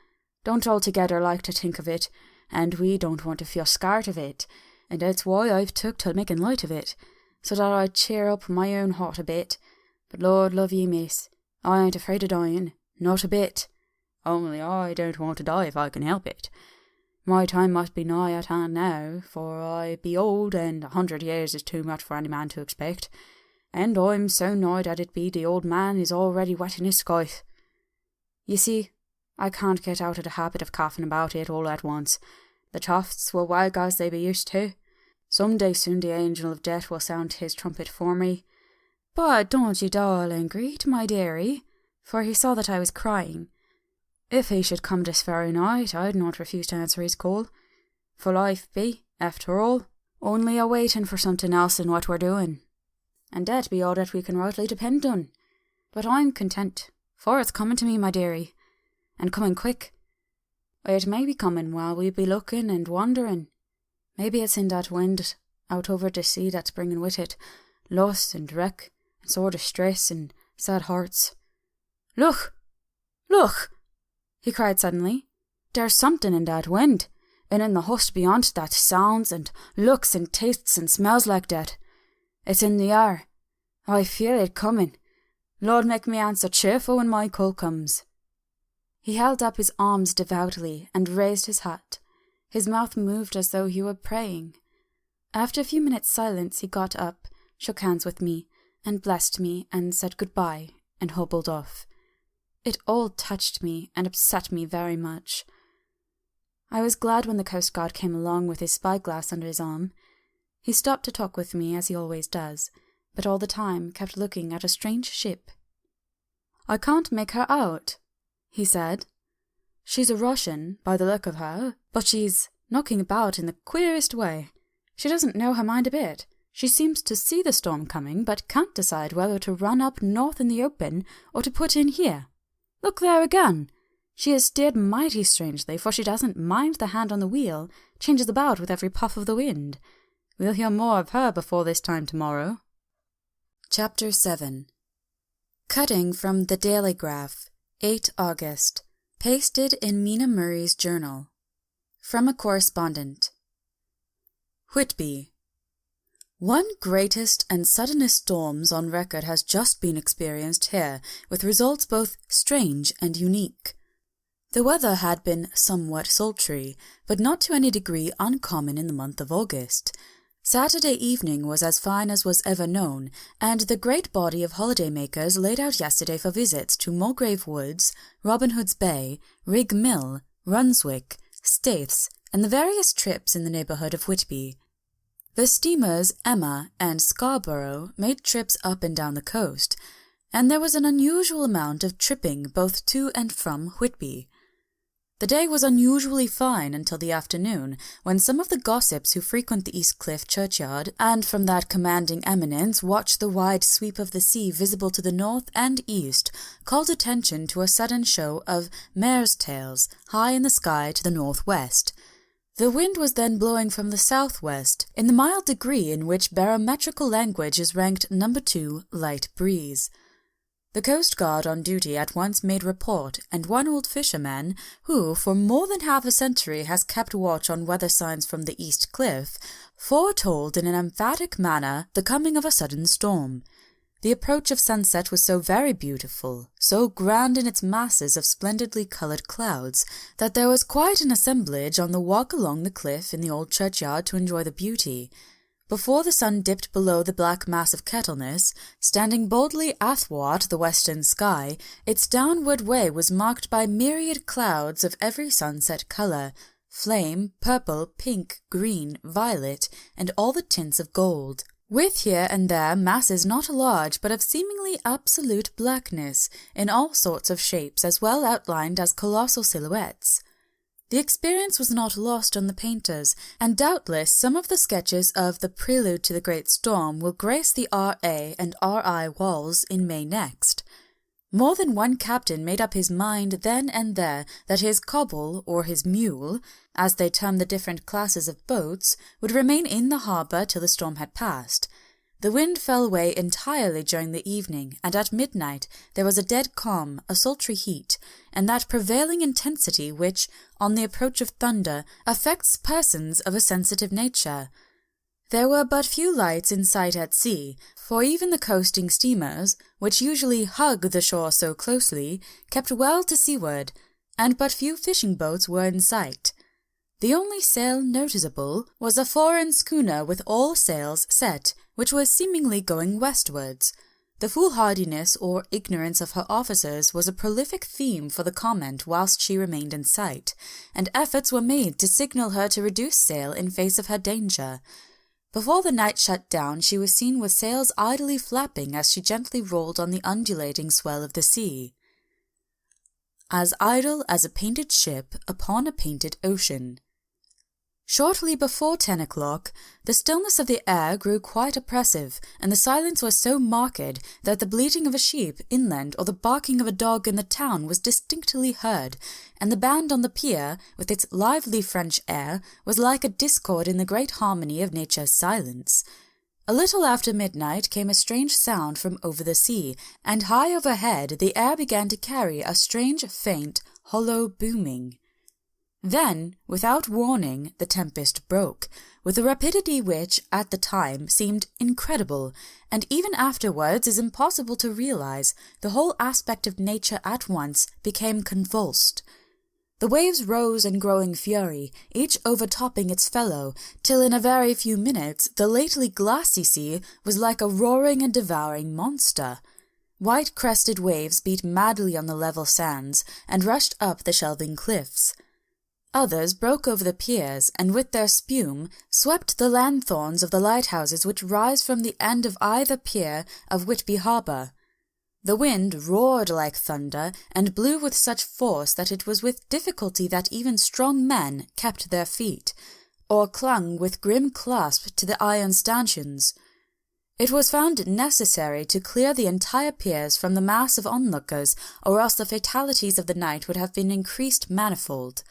don't altogether like to think of it, and we don't want to feel scared of it, and that's why I've took to making light of it, so that I'd cheer up my own heart a bit. But Lord love ye, miss, I ain't afraid of dying, not a bit. Only I don't want to die if I can help it. My time must be nigh at hand now, for I be old, and 100 years is too much for any man to expect, and I'm so nigh that it be the old man is already wetting his scythe. You see, I can't get out of the habit of coughing about it all at once. The tofts will wag as they be used to. Some day soon the angel of death will sound his trumpet for me. But don't you darling greet, my dearie," for he saw that I was crying. "If he should come this very night, I'd not refuse to answer his call. For life be, after all, only a waiting for something else than what we're doing. And that be all that we can rightly depend on. But I'm content, for it's coming to me, my dearie, and coming quick. It may be coming while we be looking and wondering. Maybe it's in that wind out over the sea that's bringing with it loss and wreck and sore distress and sad hearts. Look! Look!" he cried suddenly. "There's something in that wind, and in the hush beyond that sounds and looks and tastes and smells like that. It's in the air. I feel it coming. Lord make me answer cheerful when my call comes." He held up his arms devoutly and raised his hat. His mouth moved as though he were praying. After a few minutes' silence he got up, shook hands with me, and blessed me, and said goodbye, and hobbled off. It all touched me and upset me very much. I was glad when the coast guard came along with his spyglass under his arm. He stopped to talk with me, as he always does, but all the time kept looking at a strange ship. "I can't make her out," he said. "She's a Russian, by the look of her, but she's knocking about in the queerest way. She doesn't know her mind a bit. She seems to see the storm coming, but can't decide whether to run up north in the open or to put in here. Look there again! She has steered mighty strangely, for she doesn't mind the hand on the wheel, changes about with every puff of the wind. We'll hear more of her before this time tomorrow." Chapter 7. Cutting from the Daily Graph, 8 August. Pasted in Mina Murray's journal. From a correspondent. Whitby. One greatest and suddenest storms on record has just been experienced here, with results both strange and unique. The weather had been somewhat sultry, but not to any degree uncommon in the month of August. Saturday evening was as fine as was ever known, and the great body of holiday-makers laid out yesterday for visits to Mulgrave Woods, Robin Hood's Bay, Rig Mill, Runswick, Staithes, and the various trips in the neighbourhood of Whitby. The steamers Emma and Scarborough made trips up and down the coast, and there was an unusual amount of tripping both to and from Whitby. The day was unusually fine until the afternoon, when some of the gossips who frequent the East Cliff churchyard and from that commanding eminence watch the wide sweep of the sea visible to the north and east called attention to a sudden show of mares' tails high in the sky to the northwest. The wind was then blowing from the southwest, in the mild degree in which barometrical language is ranked number 2 light breeze. The coast guard on duty at once made report, and one old fisherman, who for more than half a century has kept watch on weather signs from the East Cliff, foretold in an emphatic manner the coming of a sudden storm. The approach of sunset was so very beautiful, so grand in its masses of splendidly coloured clouds, that there was quite an assemblage on the walk along the cliff in the old churchyard to enjoy the beauty. Before the sun dipped below the black mass of Kettleness, standing boldly athwart the western sky, its downward way was marked by myriad clouds of every sunset colour, flame, purple, pink, green, violet, and all the tints of gold, with here and there masses not large but of seemingly absolute blackness, in all sorts of shapes as well outlined as colossal silhouettes. The experience was not lost on the painters, and doubtless some of the sketches of the Prelude to the Great Storm will grace the R.A. and R.I. walls in May next. More than one captain made up his mind then and there that his cobble, or his mule, as they term the different classes of boats, would remain in the harbour till the storm had passed. The wind fell away entirely during the evening, and at midnight there was a dead calm, a sultry heat, and that prevailing intensity which, on the approach of thunder, affects persons of a sensitive nature. There were but few lights in sight at sea, for even the coasting steamers, which usually hug the shore so closely, kept well to seaward, and but few fishing boats were in sight. The only sail noticeable was a foreign schooner with all sails set, which was seemingly going westwards. The foolhardiness or ignorance of her officers was a prolific theme for the comment whilst she remained in sight, and efforts were made to signal her to reduce sail in face of her danger. Before the night shut down she was seen with sails idly flapping as she gently rolled on the undulating swell of the sea. As idle as a painted ship upon a painted ocean. Shortly before 10 o'clock, the stillness of the air grew quite oppressive, and the silence was so marked that the bleating of a sheep inland or the barking of a dog in the town was distinctly heard, and the band on the pier, with its lively French air, was like a discord in the great harmony of nature's silence. A little after midnight came a strange sound from over the sea, and high overhead the air began to carry a strange, faint, hollow booming. Then, without warning, the tempest broke, with a rapidity which, at the time, seemed incredible, and even afterwards is impossible to realize. The whole aspect of nature at once became convulsed. The waves rose in growing fury, each overtopping its fellow, till in a very few minutes the lately glassy sea was like a roaring and devouring monster. White-crested waves beat madly on the level sands, and rushed up the shelving cliffs. Others broke over the piers, and with their spume swept the lanthorns of the lighthouses which rise from the end of either pier of Whitby harbour. The wind roared like thunder, and blew with such force that it was with difficulty that even strong men kept their feet, or clung with grim clasp to the iron stanchions. It was found necessary to clear the entire piers from the mass of onlookers, or else the fatalities of the night would have been increased manifold.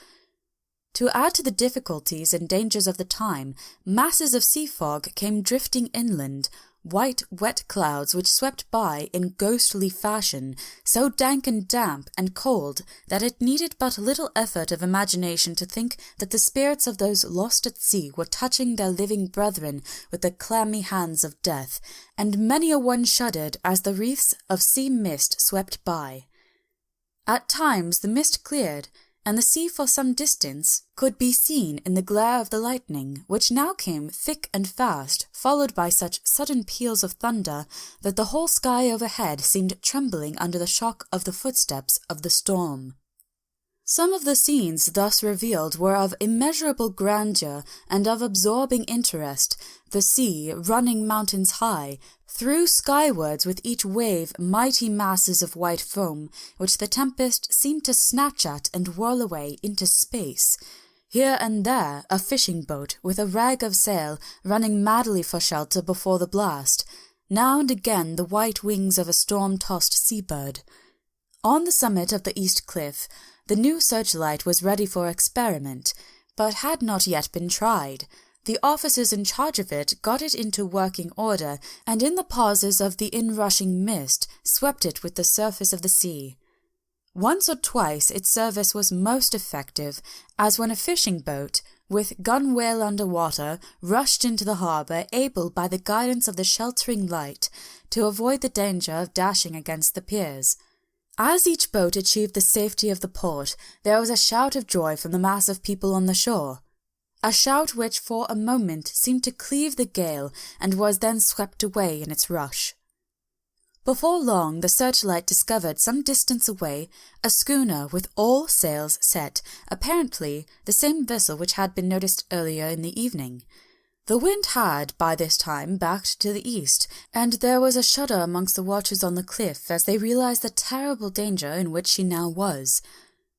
To add to the difficulties and dangers of the time, masses of sea fog came drifting inland, white, wet clouds which swept by in ghostly fashion, so dank and damp and cold that it needed but little effort of imagination to think that the spirits of those lost at sea were touching their living brethren with the clammy hands of death, and many a one shuddered as the wreaths of sea mist swept by. At times the mist cleared, and the sea for some distance could be seen in the glare of the lightning, which now came thick and fast, followed by such sudden peals of thunder that the whole sky overhead seemed trembling under the shock of the footsteps of the storm. Some of the scenes thus revealed were of immeasurable grandeur and of absorbing interest, the sea, running mountains high, threw skywards with each wave mighty masses of white foam, which the tempest seemed to snatch at and whirl away into space. Here and there a fishing boat with a rag of sail running madly for shelter before the blast, now and again the white wings of a storm-tossed seabird. On the summit of the east cliff, the new searchlight was ready for experiment, but had not yet been tried. The officers in charge of it got it into working order, and in the pauses of the inrushing mist swept it with the surface of the sea. Once or twice its service was most effective, as when a fishing boat, with gunwale under water, rushed into the harbour, able by the guidance of the sheltering light to avoid the danger of dashing against the piers. As each boat achieved the safety of the port, there was a shout of joy from the mass of people on the shore, a shout which for a moment seemed to cleave the gale and was then swept away in its rush. Before long the searchlight discovered some distance away a schooner with all sails set, apparently the same vessel which had been noticed earlier in the evening. The wind had, by this time, backed to the east, and there was a shudder amongst the watchers on the cliff as they realized the terrible danger in which she now was.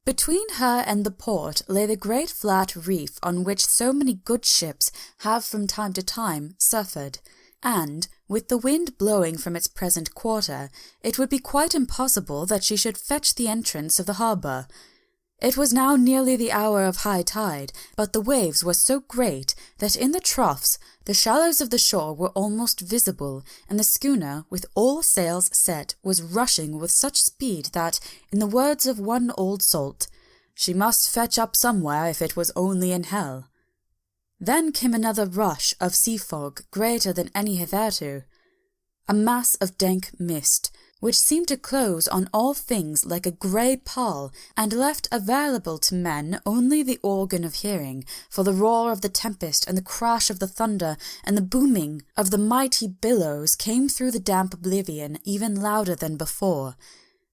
Between her and the port lay the great flat reef on which so many good ships have from time to time suffered, and, with the wind blowing from its present quarter, it would be quite impossible that she should fetch the entrance of the harbour. It was now nearly the hour of high tide, but the waves were so great that in the troughs the shallows of the shore were almost visible, and the schooner, with all sails set, was rushing with such speed that, in the words of one old salt, she must fetch up somewhere if it was only in hell. Then came another rush of sea fog greater than any hitherto, a mass of dank mist, which seemed to close on all things like a grey pall, and left available to men only the organ of hearing, for the roar of the tempest and the crash of the thunder and the booming of the mighty billows came through the damp oblivion even louder than before.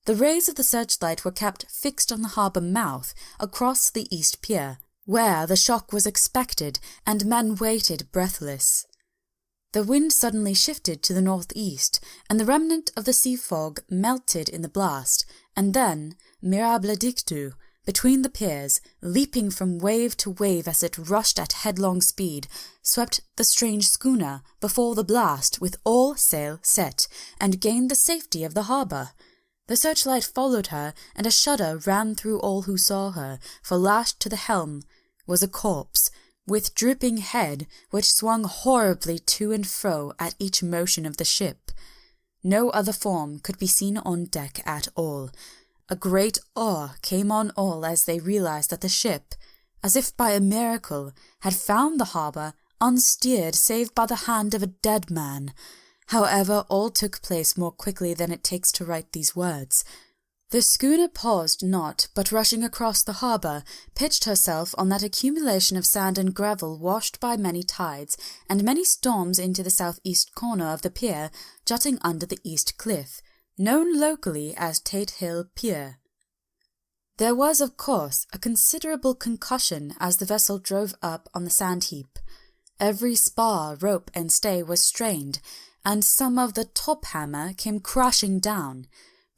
The rays of the searchlight were kept fixed on the harbour mouth, across the east pier, where the shock was expected, and men waited breathless. The wind suddenly shifted to the northeast, and the remnant of the sea fog melted in the blast, and then, mirabile dictu, between the piers, leaping from wave to wave as it rushed at headlong speed, swept the strange schooner before the blast with all sail set, and gained the safety of the harbour. The searchlight followed her, and a shudder ran through all who saw her, for lashed to the helm was a corpse, with drooping head, which swung horribly to and fro at each motion of the ship. No other form could be seen on deck at all. A great awe came on all as they realized that the ship, as if by a miracle, had found the harbour unsteered save by the hand of a dead man. However, all took place more quickly than it takes to write these words. The schooner paused not, but rushing across the harbour, pitched herself on that accumulation of sand and gravel washed by many tides and many storms into the southeast corner of the pier, jutting under the east cliff, known locally as Tate Hill Pier. There was, of course, a considerable concussion as the vessel drove up on the sand heap. Every spar, rope, and stay was strained, and some of the top hammer came crashing down,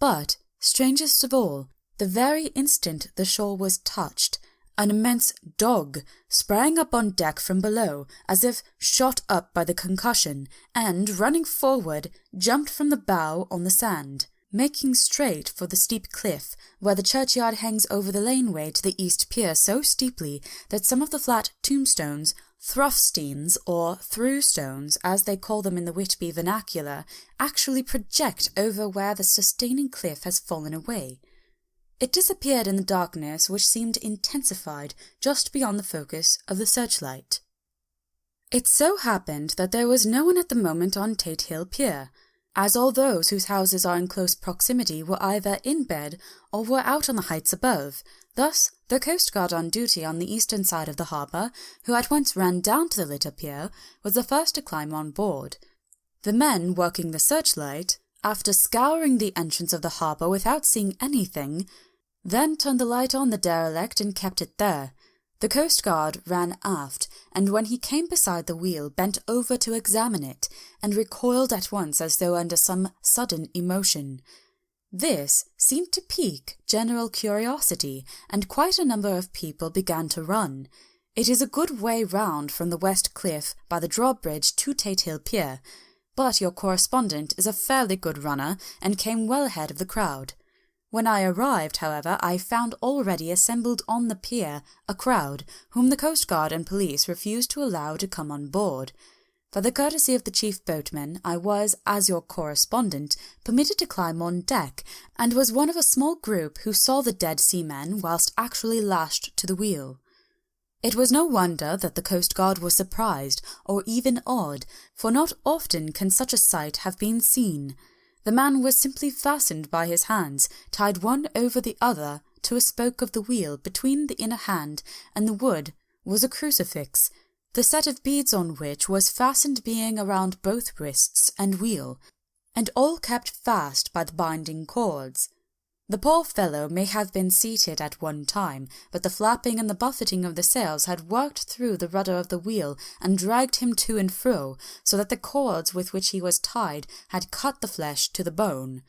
but strangest of all, the very instant the shore was touched, an immense dog sprang up on deck from below, as if shot up by the concussion, and, running forward, jumped from the bow on the sand, making straight for the steep cliff, where the churchyard hangs over the laneway to the east pier so steeply that some of the flat tombstones, thruffsteins, or through-stones, as they call them in the Whitby vernacular, actually project over where the sustaining cliff has fallen away. It disappeared in the darkness, which seemed intensified just beyond the focus of the searchlight. It so happened that there was no one at the moment on Tate Hill Pier. as all those whose houses are in close proximity were either in bed or were out on the heights above. Thus, the coast guard on duty on the eastern side of the harbour, who at once ran down to the little pier, was the first to climb on board. The men working the searchlight, after scouring the entrance of the harbour without seeing anything, then turned the light on the derelict and kept it there. The coast guard ran aft, and when he came beside the wheel bent over to examine it, and recoiled at once as though under some sudden emotion. This seemed to pique general curiosity, and quite a number of people began to run. It is a good way round from the west cliff by the drawbridge to Tate Hill Pier, but your correspondent is a fairly good runner and came well ahead of the crowd. When I arrived, however, I found already assembled on the pier a crowd, whom the coast guard and police refused to allow to come on board. For the courtesy of the chief boatman, I was, as your correspondent, permitted to climb on deck, and was one of a small group who saw the dead seamen whilst actually lashed to the wheel. It was no wonder that the coast guard was surprised, or even awed, for not often can such a sight have been seen. The man was simply fastened by his hands, tied one over the other, to a spoke of the wheel between the inner hand and the wood was a crucifix, the set of beads on which was fastened being around both wrists and wheel, and all kept fast by the binding cords. The poor fellow may have been seated at one time, but the flapping and the buffeting of the sails had worked through the rudder of the wheel and dragged him to and fro, so that the cords with which he was tied had cut the flesh to the bone.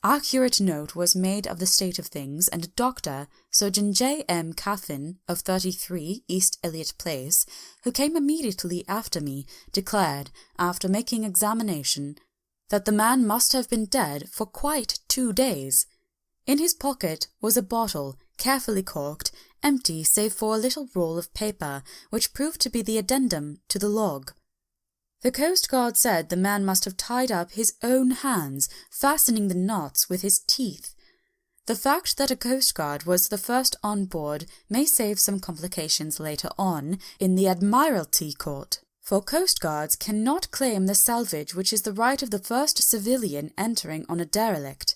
Accurate note was made of the state of things, and a doctor, Surgeon J. M. Caffin, of 33 East Eliot Place, who came immediately after me, declared, after making examination, that the man must have been dead for quite 2 days. In his pocket was a bottle, carefully corked, empty save for a little roll of paper, which proved to be the addendum to the log. The coast guard said the man must have tied up his own hands, fastening the knots with his teeth. The fact that a coast guard was the first on board may save some complications later on in the Admiralty Court, for coast guards cannot claim the salvage which is the right of the first civilian entering on a derelict.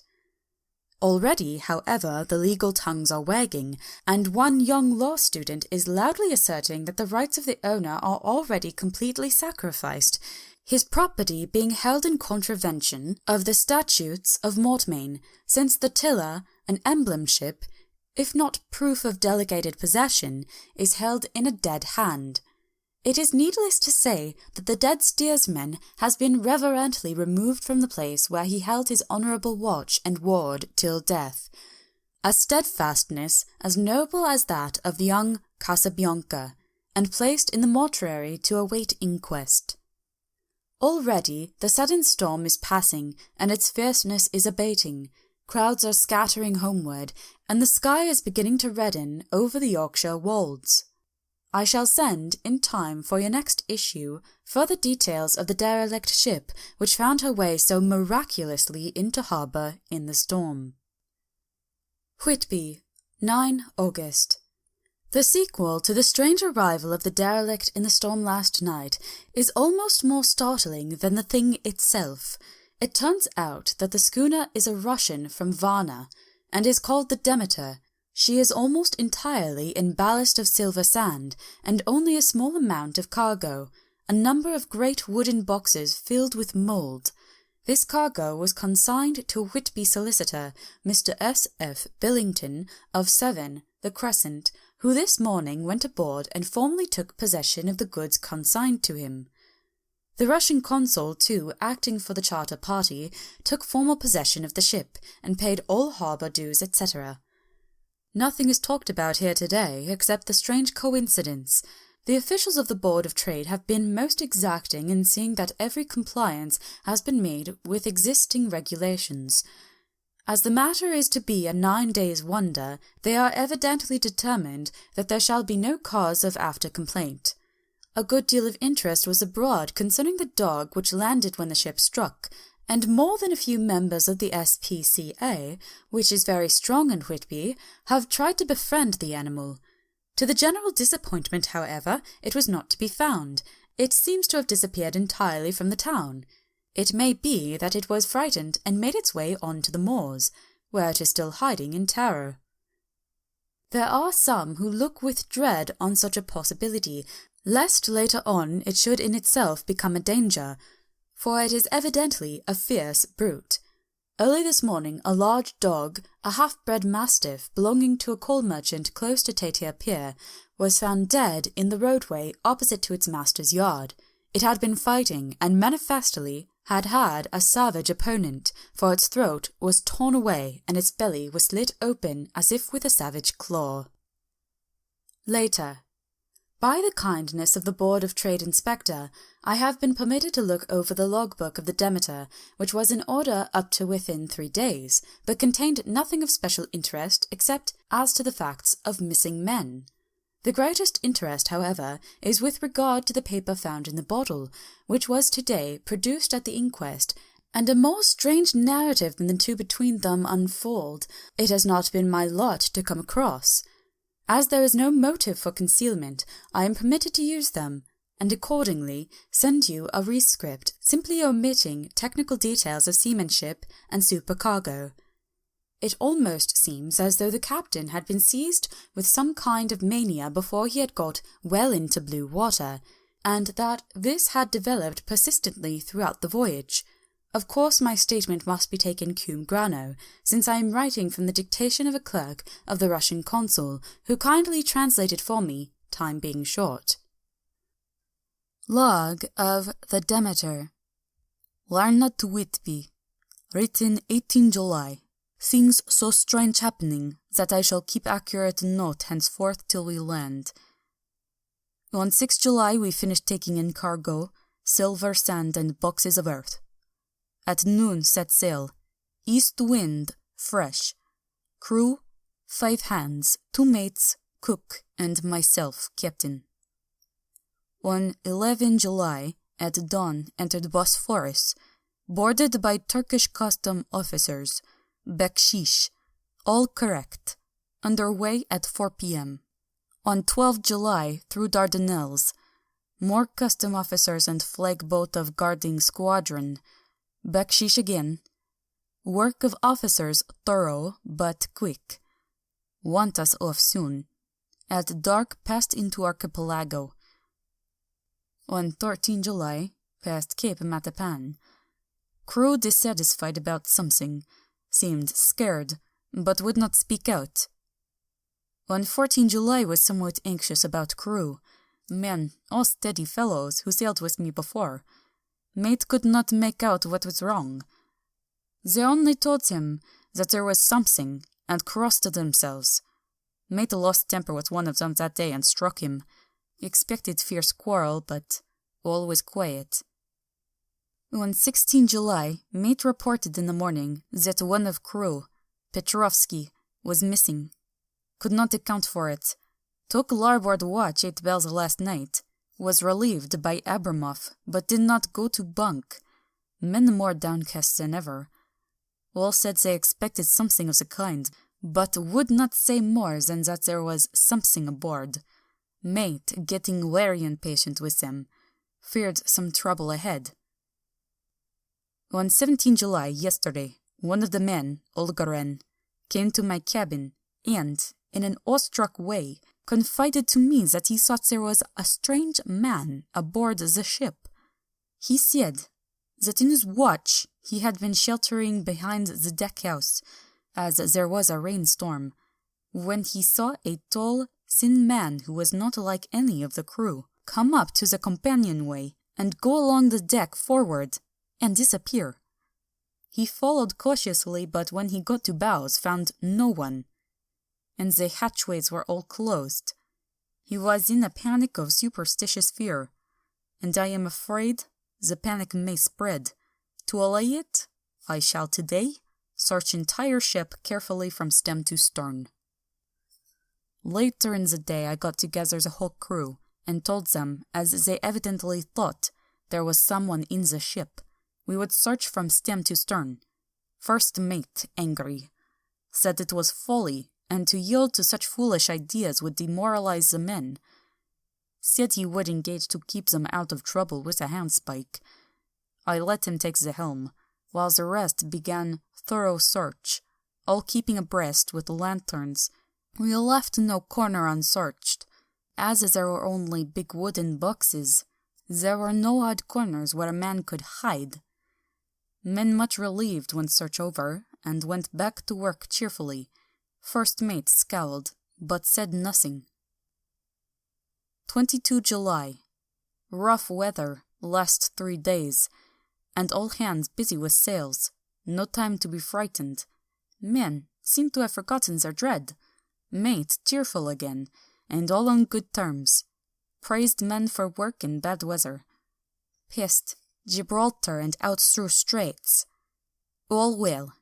Already, however, the legal tongues are wagging, and one young law student is loudly asserting that the rights of the owner are already completely sacrificed, his property being held in contravention of the statutes of Mortmain, since the tiller, an emblem ship, if not proof of delegated possession, is held in a dead hand. It is needless to say that the dead steersman has been reverently removed from the place where he held his honourable watch and ward till death, a steadfastness as noble as that of the young Casabianca, and placed in the mortuary to await inquest. Already the sudden storm is passing, and its fierceness is abating. Crowds are scattering homeward, and the sky is beginning to redden over the Yorkshire wolds. I shall send, in time for your next issue, further details of the derelict ship which found her way so miraculously into harbour in the storm. Whitby, 9 August. The sequel to the strange arrival of the derelict in the storm last night is almost more startling than the thing itself. It turns out that the schooner is a Russian from Varna, and is called the Demeter. She is almost entirely in ballast of silver sand, and only a small amount of cargo, a number of great wooden boxes filled with mould. This cargo was consigned to a Whitby solicitor, Mr. S. F. Billington, of 7, the Crescent, who this morning went aboard and formally took possession of the goods consigned to him. The Russian consul, too, acting for the charter party, took formal possession of the ship, and paid all harbour dues, etc. Nothing is talked about here today except the strange coincidence. The officials of the Board of Trade have been most exacting in seeing that every compliance has been made with existing regulations. As the matter is to be a 9 days' wonder, they are evidently determined that there shall be no cause of after-complaint. A good deal of interest was abroad concerning the dog which landed when the ship struck, and more than a few members of the SPCA, which is very strong in Whitby, have tried to befriend the animal. To the general disappointment, however, it was not to be found. It seems to have disappeared entirely from the town. It may be that it was frightened and made its way onto the moors, where it is still hiding in terror. There are some who look with dread on such a possibility, lest later on it should in itself become a danger, for it is evidently a fierce brute. Early this morning a large dog, a half-bred mastiff belonging to a coal merchant close to Tatia Pier, was found dead in the roadway opposite to its master's yard. It had been fighting and manifestly had a savage opponent, for its throat was torn away and its belly was slit open as if with a savage claw. Later. By the kindness of the Board of Trade Inspector, I have been permitted to look over the logbook of the Demeter, which was in order up to within 3 days, but contained nothing of special interest except as to the facts of missing men. The greatest interest, however, is with regard to the paper found in the bottle, which was today produced at the inquest, and a more strange narrative than the two between them unfold it has not been my lot to come across. As there is no motive for concealment, I am permitted to use them, and accordingly send you a rescript, simply omitting technical details of seamanship and supercargo. It almost seems as though the captain had been seized with some kind of mania before he had got well into blue water, and that this had developed persistently throughout the voyage. Of course my statement must be taken cum grano, since I am writing from the dictation of a clerk of the Russian consul, who kindly translated for me, time being short. Log of the Demeter. Larna to Whitby. Written 18 July. Things so strange happening that I shall keep accurate note henceforth till we land. On 6 July we finished taking in cargo, silver, sand, and boxes of earth. At noon set sail. East wind, fresh. Crew, 5 hands, 2 mates, cook, and myself, captain. On 11 July, at dawn, entered Bosphorus, boarded by Turkish custom officers. Bakshish, all correct. Underway at 4 p.m. On 12 July, through Dardanelles. More custom officers and flag boat of guarding squadron. Bakshish again. Work of officers thorough, but quick. Want us off soon. At dark passed into archipelago. On 13 July, past Cape Matapan. Crew dissatisfied about something. Seemed scared, but would not speak out. On 14 July was somewhat anxious about crew. Men, all steady fellows who sailed with me before. Mate could not make out what was wrong. They only told him that there was something, and crossed themselves. Mate lost temper with one of them that day and struck him. Expected fierce quarrel, but all was quiet. On 16 July, mate reported in the morning that one of crew, Petrovsky, was missing. Could not account for it. Took larboard watch 8 bells last night. Was relieved by Abramov, but did not go to bunk. Men more downcast than ever. All said they expected something of the kind, but would not say more than that there was something aboard. Mate getting very impatient with them. Feared some trouble ahead. On 17 July, yesterday, one of the men, Olgaren, came to my cabin and, in an awestruck way, confided to me that he thought there was a strange man aboard the ship. He said that in his watch he had been sheltering behind the deck-house, as there was a rainstorm, when he saw a tall, thin man who was not like any of the crew come up to the companionway and go along the deck forward and disappear. He followed cautiously, but when he got to bows found no one, and the hatchways were all closed. He was in a panic of superstitious fear, and I am afraid the panic may spread. To allay it, I shall today search entire ship carefully from stem to stern. Later in the day I got together the whole crew, and told them, as they evidently thought there was someone in the ship, we would search from stem to stern. First mate, angry, said it was folly, and to yield to such foolish ideas would demoralize the men. Said he would engage to keep them out of trouble with a handspike. I let him take the helm, while the rest began thorough search, all keeping abreast with lanterns. We left no corner unsearched. As there were only big wooden boxes, there were no odd corners where a man could hide. Men much relieved when search over, and went back to work cheerfully. First mate scowled, but said nothing. 22 July. Rough weather, last 3 days, and all hands busy with sails. No time to be frightened. Men seem to have forgotten their dread. Mate cheerful again, and all on good terms. Praised men for work in bad weather. Pissed Gibraltar and out through straits. All well.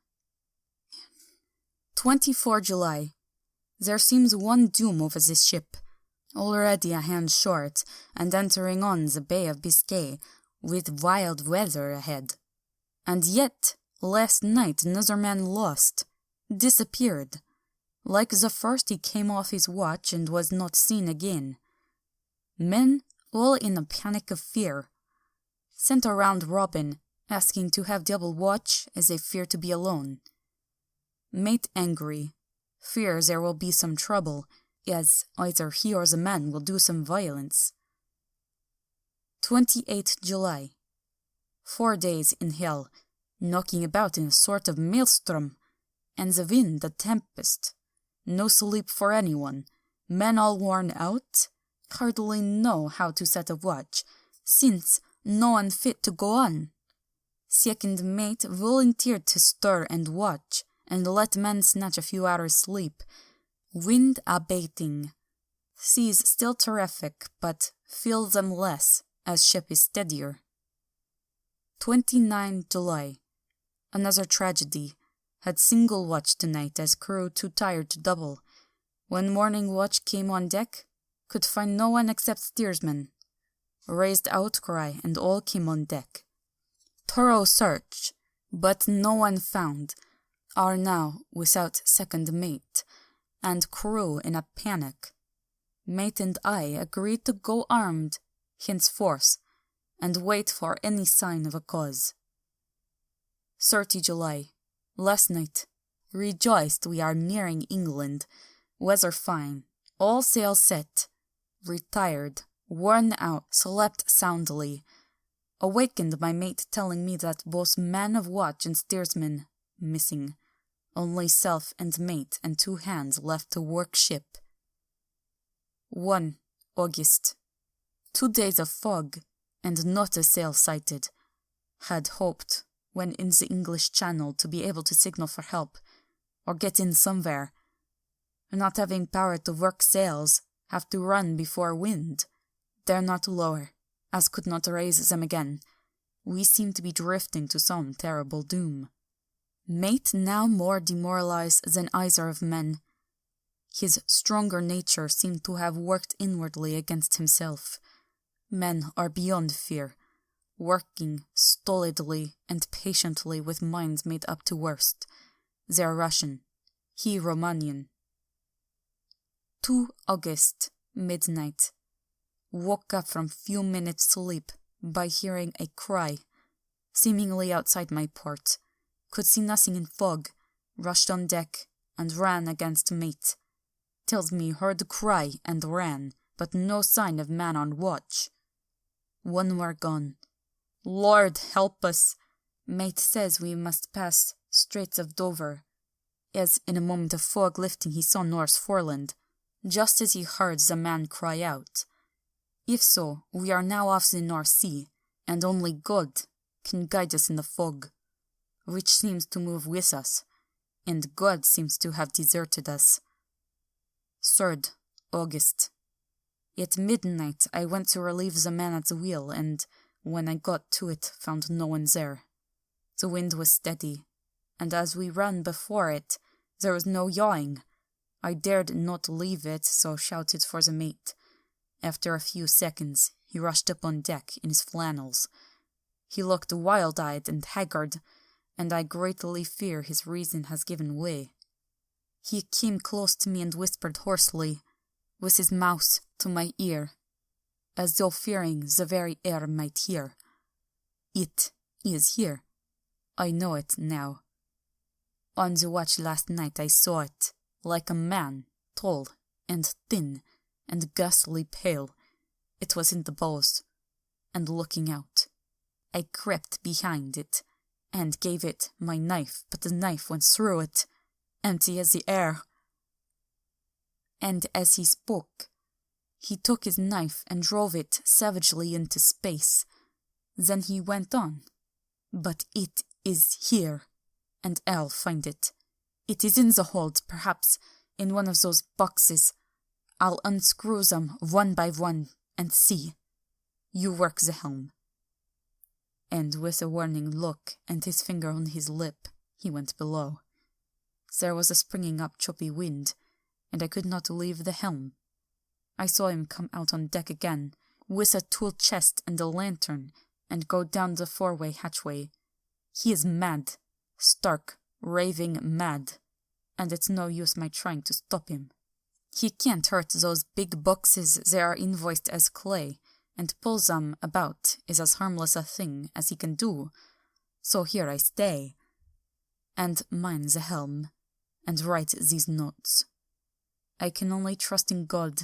24 July. There seems one doom over this ship. Already a hand short, and entering on the Bay of Biscay, with wild weather ahead. And yet, last night another man lost, disappeared. Like the first, he came off his watch and was not seen again. Men all in a panic of fear. Sent around Robin, asking to have double watch as they fear to be alone. Mate angry, fears there will be some trouble, as either he or the man will do some violence. 28 July. 4 days in hell, knocking about in a sort of maelstrom, and the wind a tempest. No sleep for anyone, men all worn out, hardly know how to set a watch, since no one fit to go on. Second mate volunteered to stir and watch, and let men snatch a few hours' sleep. Wind abating. Seas still terrific, but feel them less, as ship is steadier. 29 July. Another tragedy. Had single watch tonight as crew too tired to double. When morning watch came on deck, could find no one except steersman. Raised outcry and all came on deck. Thorough search, but no one found. Are now without second mate, and crew in a panic. Mate and I agreed to go armed, henceforth, and wait for any sign of a cause. 30 July. Last night. Rejoiced we are nearing England. Weather fine. All sail set. Retired. Worn out. Slept soundly. Awakened my mate telling me that both man of watch and steersman missing. Only self and mate and 2 hands left to work ship. 1 August. 2 days of fog, and not a sail sighted. Had hoped, when in the English Channel, to be able to signal for help, or get in somewhere. Not having power to work sails, have to run before wind. Dare not lower, as could not raise them again. We seem to be drifting to some terrible doom. Mate now more demoralized than either of men. His stronger nature seemed to have worked inwardly against himself. Men are beyond fear, working stolidly and patiently with minds made up to worst. They are Russian, he Romanian. 2 August, midnight. Woke up from few minutes' sleep by hearing a cry, seemingly outside my port. Could see nothing in fog, rushed on deck, and ran against mate. Tells me heard cry and ran, but no sign of man on watch. 1 more gone. Lord help us! Mate says we must pass Straits of Dover, as in a moment of fog lifting he saw North Foreland, just as he heard the man cry out. If so, we are now off the North Sea, and only God can guide us in the fog, which seems to move with us, and God seems to have deserted us. 3rd August. At midnight I went to relieve the man at the wheel, and when I got to it found no one there. The wind was steady, and as we ran before it, there was no yawing. I dared not leave it, so shouted for the mate. After a few seconds, he rushed up on deck in his flannels. He looked wild-eyed and haggard, and I greatly fear his reason has given way. He came close to me and whispered hoarsely, with his mouth to my ear, as though fearing the very air might hear. It is here. I know it now. On the watch last night I saw it, like a man, tall and thin and ghastly pale. It was in the bows, and looking out. I crept behind it, and gave it my knife, but the knife went through it, empty as the air. And as he spoke, he took his knife and drove it savagely into space. Then he went on. But it is here, and I'll find it. It is in the hold, perhaps in one of those boxes. I'll unscrew them one by one and see. You work the helm. And with a warning look and his finger on his lip, he went below. There was a springing up choppy wind, and I could not leave the helm. I saw him come out on deck again, with a tool chest and a lantern, and go down the forway hatchway. He is mad, stark, raving mad, and it's no use my trying to stop him. He can't hurt those big boxes they are invoiced as clay, and pull them about is as harmless a thing as he can do. So here I stay, and mind the helm, and write these notes. I can only trust in God,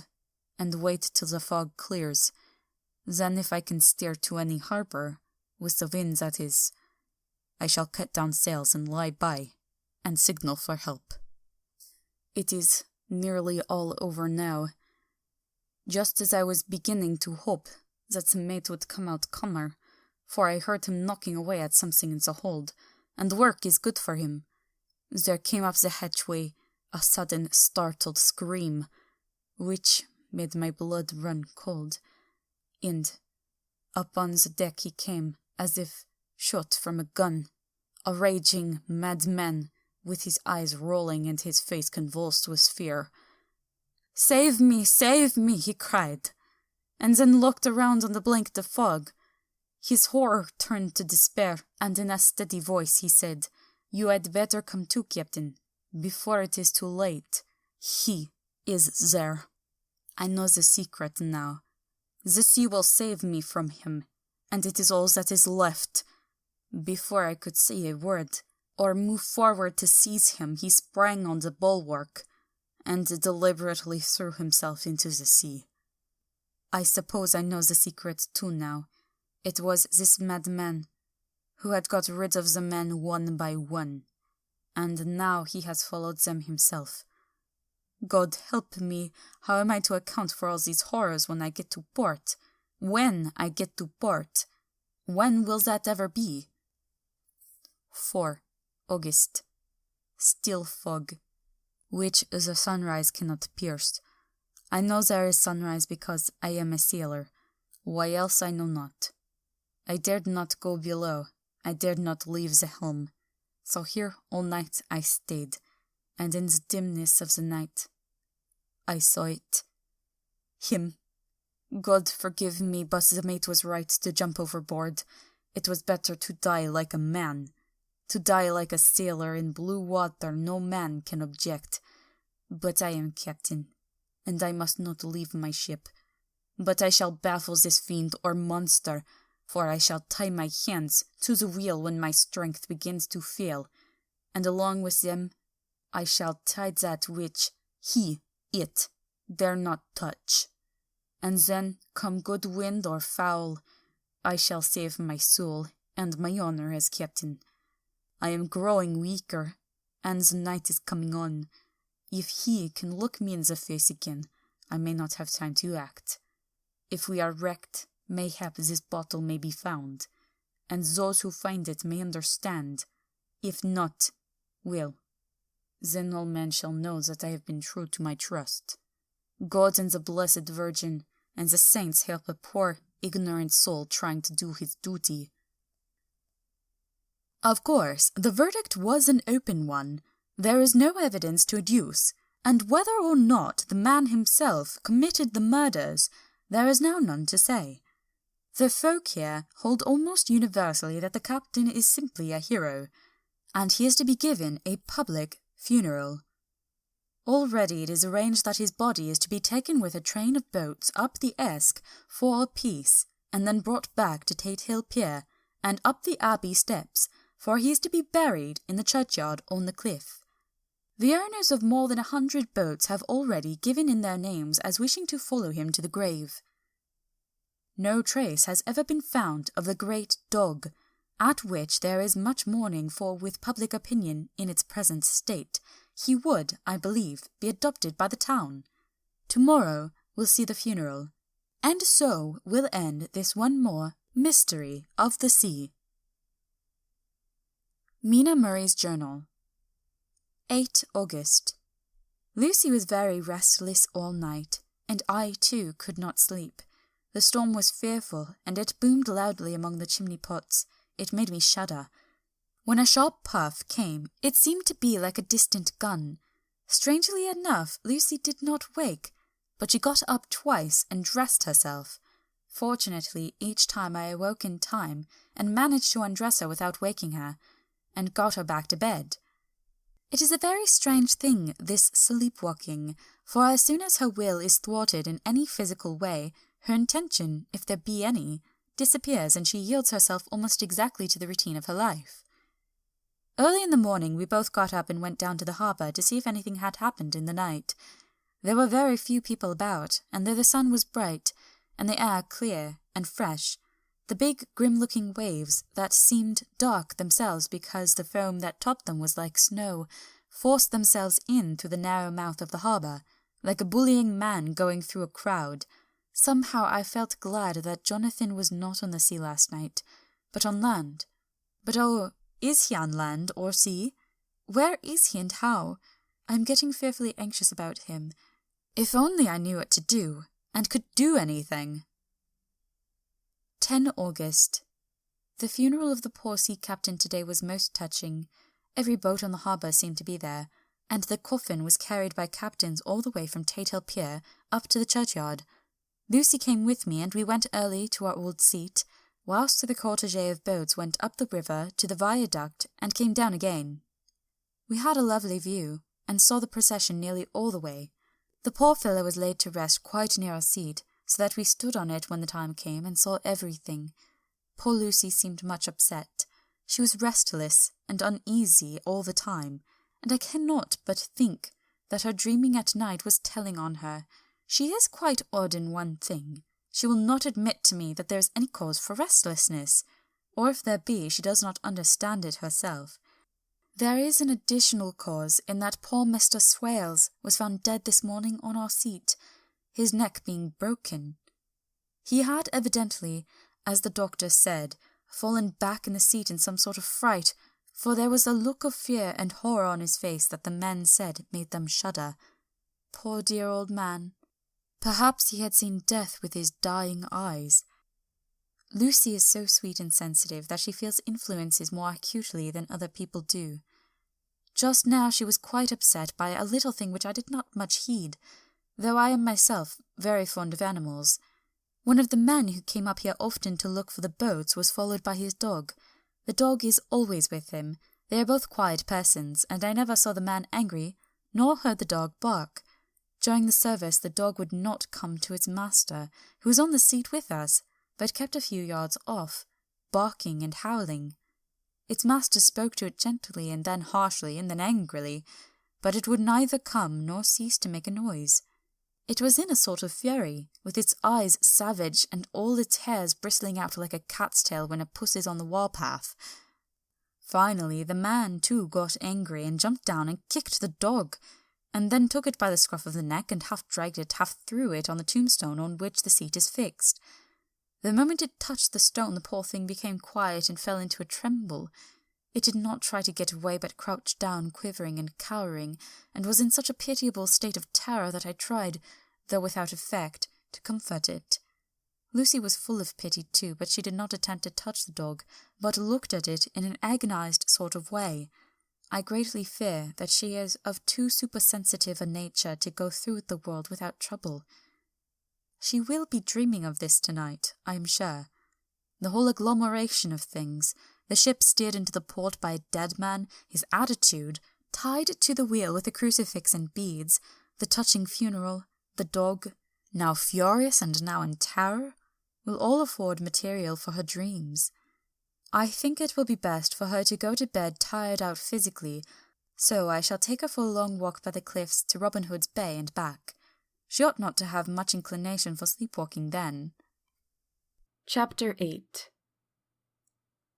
and wait till the fog clears. Then if I can steer to any harbour, with the wind that is, I shall cut down sails and lie by, and signal for help. It is nearly all over now. Just as I was beginning to hope that the mate would come out calmer, for I heard him knocking away at something in the hold, and work is good for him, there came up the hatchway a sudden startled scream, which made my blood run cold, and upon the deck he came, as if shot from a gun, a raging madman, with his eyes rolling and his face convulsed with fear. Save me, he cried, and then looked around on the blanket of fog. His horror turned to despair, and in a steady voice he said, You had better come too, Captain, before it is too late. He is there. I know the secret now. The sea will save me from him, and it is all that is left. Before I could say a word, or move forward to seize him, he sprang on the bulwark, and deliberately threw himself into the sea. I suppose I know the secret too now. It was this madman who had got rid of the men one by one, and now he has followed them himself. God help me, how am I to account for all these horrors when I get to port? When I get to port? When will that ever be? 4 August. Still fog, which the sunrise cannot pierce. I know there is sunrise because I am a sailor. Why else I know not. I dared not go below. I dared not leave the helm. So here all night I stayed, and in the dimness of the night I saw it. Him. God forgive me, but the mate was right to jump overboard. It was better to die like a man. To die like a sailor in blue water no man can object. But I am captain, and I must not leave my ship. But I shall baffle this fiend or monster, for I shall tie my hands to the wheel when my strength begins to fail, and along with them I shall tie that which it, dare not touch. And then, come good wind or foul, I shall save my soul and my honour as captain. I am growing weaker, and the night is coming on. If he can look me in the face again, I may not have time to act. If we are wrecked, mayhap this bottle may be found, and those who find it may understand. If not, well, then all men shall know that I have been true to my trust. God and the Blessed Virgin and the saints help a poor, ignorant soul trying to do his duty. Of course, the verdict was an open one. There is no evidence to adduce, and whether or not the man himself committed the murders, there is now none to say. The folk here hold almost universally that the captain is simply a hero, and he is to be given a public funeral. Already it is arranged that his body is to be taken with a train of boats up the Esk for a piece, and then brought back to Tate Hill Pier, and up the abbey steps, for he is to be buried in the churchyard on the cliff. The owners of more than 100 boats have already given in their names as wishing to follow him to the grave. No trace has ever been found of the great dog, at which there is much mourning, for with public opinion in its present state, he would, I believe, be adopted by the town. Tomorrow will see the funeral, and so will end this one more mystery of the sea. Mina Murray's Journal. 8 August. Lucy was very restless all night, and I too could not sleep. The storm was fearful, and it boomed loudly among the chimney pots. It made me shudder. When a sharp puff came, it seemed to be like a distant gun. Strangely enough, Lucy did not wake, but she got up twice and dressed herself. Fortunately, each time I awoke in time, and managed to undress her without waking her, and got her back to bed. It is a very strange thing, this sleepwalking, for as soon as her will is thwarted in any physical way, her intention, if there be any, disappears, and she yields herself almost exactly to the routine of her life. Early in the morning we both got up and went down to the harbour to see if anything had happened in the night. There were very few people about, and though the sun was bright, and the air clear and fresh, the big grim-looking waves, that seemed dark themselves because the foam that topped them was like snow, forced themselves in through the narrow mouth of the harbour, like a bullying man going through a crowd. Somehow I felt glad that Jonathan was not on the sea last night, but on land. But oh, is he on land or sea? Where is he and how? I am getting fearfully anxious about him. If only I knew what to do, and could do anything. 10 August. The funeral of the poor sea captain today was most touching. Every boat on the harbour seemed to be there, and the coffin was carried by captains all the way from Tatehill Pier up to the churchyard. Lucy came with me, and we went early to our old seat, whilst the cortege of boats went up the river to the viaduct and came down again. We had a lovely view, and saw the procession nearly all the way. The poor fellow was laid to rest quite near our seat, so that we stood on it when the time came and saw everything. Poor Lucy seemed much upset. She was restless and uneasy all the time, and I cannot but think that her dreaming at night was telling on her. She is quite odd in one thing. She will not admit to me that there is any cause for restlessness, or if there be, she does not understand it herself. There is an additional cause in that poor Mr. Swales was found dead this morning on our seat, his neck being broken. He had evidently, as the doctor said, fallen back in the seat in some sort of fright, for there was a look of fear and horror on his face that the men said made them shudder. Poor dear old man. Perhaps he had seen death with his dying eyes. Lucy is so sweet and sensitive that she feels influences more acutely than other people do. Just now she was quite upset by a little thing which I did not much heed, though I am myself very fond of animals. One of the men who came up here often to look for the boats was followed by his dog. The dog is always with him. They are both quiet persons, and I never saw the man angry, nor heard the dog bark. During the service the dog would not come to its master, who was on the seat with us, but kept a few yards off, barking and howling. Its master spoke to it gently, and then harshly, and then angrily, but it would neither come nor cease to make a noise. It was in a sort of fury, with its eyes savage, and all its hairs bristling out like a cat's tail when a puss is on the warpath. Finally the man too got angry, and jumped down and kicked the dog, and then took it by the scruff of the neck and half dragged it, half threw it on the tombstone on which the seat is fixed. The moment it touched the stone, the poor thing became quiet and fell into a tremble. It did not try to get away, but crouched down, quivering and cowering, and was in such a pitiable state of terror that I tried, though without effect, to comfort it. Lucy was full of pity too, but she did not attempt to touch the dog, but looked at it in an agonized sort of way. I greatly fear that she is of too supersensitive a nature to go through the world without trouble. She will be dreaming of this tonight, I am sure. The whole agglomeration of things, the ship steered into the port by a dead man, his attitude, tied to the wheel with a crucifix and beads, the touching funeral, the dog, now furious and now in terror, will all afford material for her dreams. I think it will be best for her to go to bed tired out physically, so I shall take her for a long walk by the cliffs to Robin Hood's Bay and back. She ought not to have much inclination for sleepwalking then. Chapter 8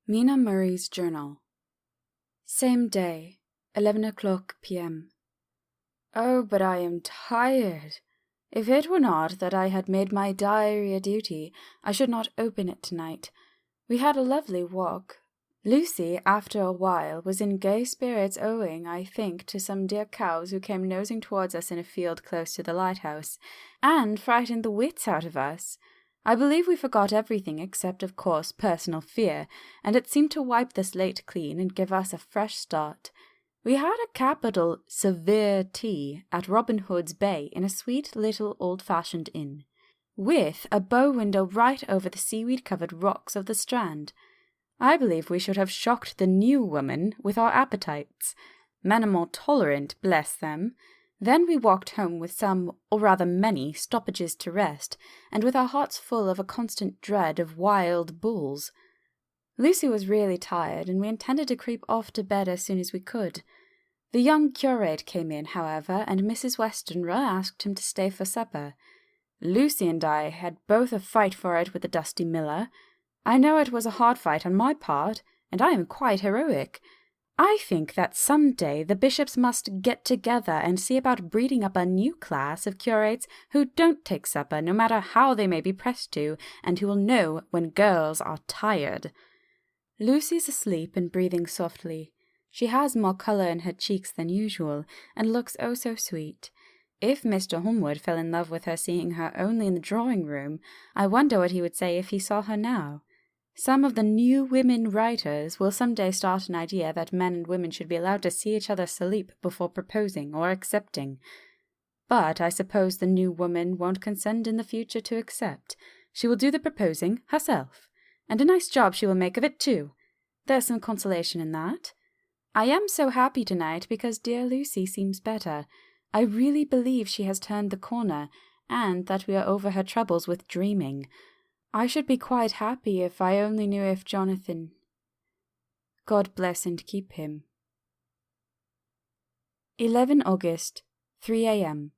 Mina Murray's Journal. Same day, 11 o'clock p.m. Oh, but I am tired. If it were not that I had made my diary a duty, I should not open it tonight. We had a lovely walk. Lucy, after a while, was in gay spirits owing, I think, to some dear cows who came nosing towards us in a field close to the lighthouse, and frightened the wits out of us. I believe we forgot everything except, of course, personal fear, and it seemed to wipe the slate clean and give us a fresh start. We had a capital severe tea at Robin Hood's Bay in a sweet little old-fashioned inn, with a bow window right over the seaweed-covered rocks of the strand. I believe we should have shocked the new woman with our appetites. Men are more tolerant, bless them. Then we walked home with some, or rather many, stoppages to rest, and with our hearts full of a constant dread of wild bulls. Lucy was really tired, and we intended to creep off to bed as soon as we could. The young curate came in, however, and Mrs. Westenra asked him to stay for supper. Lucy and I had both a fight for it with the dusty miller. I know it was a hard fight on my part, and I am quite heroic. I think that some day the bishops must get together and see about breeding up a new class of curates who don't take supper, no matter how they may be pressed to, and who will know when girls are tired. Lucy's asleep and breathing softly. She has more colour in her cheeks than usual, and looks oh so sweet. If Mr. Holmwood fell in love with her seeing her only in the drawing-room, I wonder what he would say if he saw her now. Some of the new women writers will some day start an idea that men and women should be allowed to see each other sleep before proposing or accepting. But I suppose the new woman won't consent in the future to accept. She will do the proposing herself, and a nice job she will make of it too. There's some consolation in that. I am so happy tonight because dear Lucy seems better. I really believe she has turned the corner, and that we are over her troubles with dreaming. I should be quite happy if I only knew if Jonathan... God bless and keep him. 11 August, 3 a.m.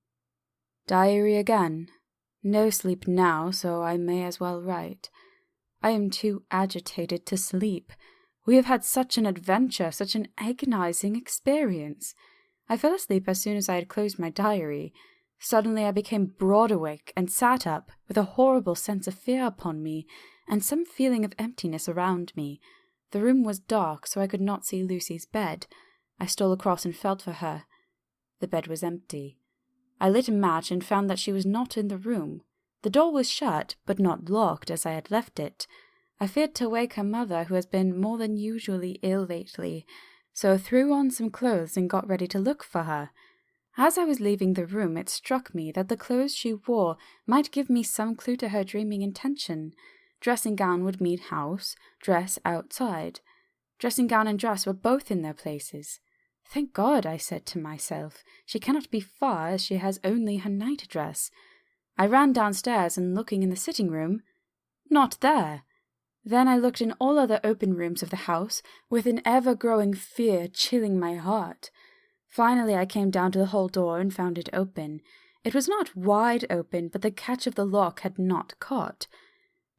Diary again. No sleep now, so I may as well write. I am too agitated to sleep. We have had such an adventure, such an agonizing experience. I fell asleep as soon as I had closed my diary. Suddenly I became broad awake and sat up with a horrible sense of fear upon me and some feeling of emptiness around me. The room was dark, so I could not see Lucy's bed. I stole across and felt for her. The bed was empty. I lit a match and found that she was not in the room. The door was shut, but not locked as I had left it. I feared to wake her mother, who has been more than usually ill lately, so threw on some clothes and got ready to look for her. As I was leaving the room, it struck me that the clothes she wore might give me some clue to her dreaming intention. Dressing gown would mean house, dress outside. Dressing gown and dress were both in their places. Thank God, I said to myself, she cannot be far, as she has only her night dress. I ran downstairs and looking in the sitting-room, not there. Then I looked in all other open rooms of the house, with an ever-growing fear chilling my heart. Finally I came down to the hall door and found it open. It was not wide open, but the catch of the lock had not caught.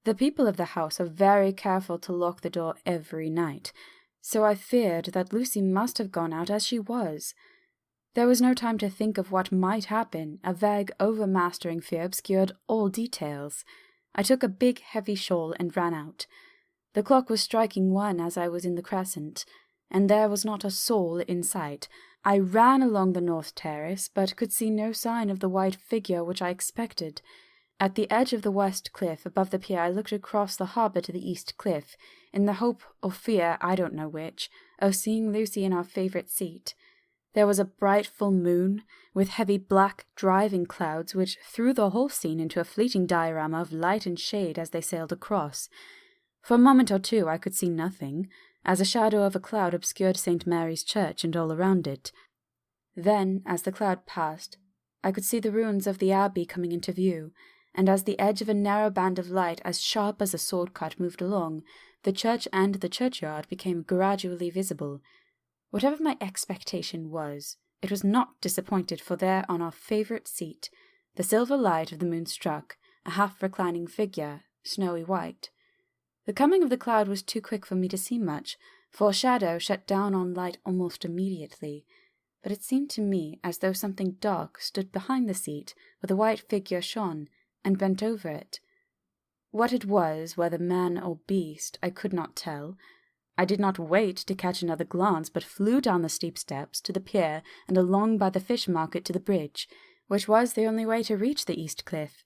The people of the house are very careful to lock the door every night, so I feared that Lucy must have gone out as she was. There was no time to think of what might happen. A vague, overmastering fear obscured all details. I took a big, heavy shawl and ran out. The clock was striking 1 as I was in the crescent, and there was not a soul in sight. I ran along the north terrace, but could see no sign of the white figure which I expected. At the edge of the west cliff above the pier I looked across the harbour to the east cliff, in the hope or fear, I don't know which, of seeing Lucy in our favourite seat. There was a bright full moon, with heavy black driving clouds which threw the whole scene into a fleeting diorama of light and shade as they sailed across. For a moment or two I could see nothing, as a shadow of a cloud obscured St. Mary's Church and all around it. Then, as the cloud passed, I could see the ruins of the abbey coming into view, and as the edge of a narrow band of light as sharp as a sword-cut moved along, The church and the churchyard became gradually visible. Whatever my expectation was, it was not disappointed, for there on our favourite seat, the silver light of the moon struck, a half-reclining figure, snowy white. The coming of the cloud was too quick for me to see much, for shadow shut down on light almost immediately, but it seemed to me as though something dark stood behind the seat where the white figure shone, and bent over it. What it was, whether man or beast, I could not tell. I did not wait to catch another glance, but flew down the steep steps to the pier and along by the fish market to the bridge, which was the only way to reach the east cliff.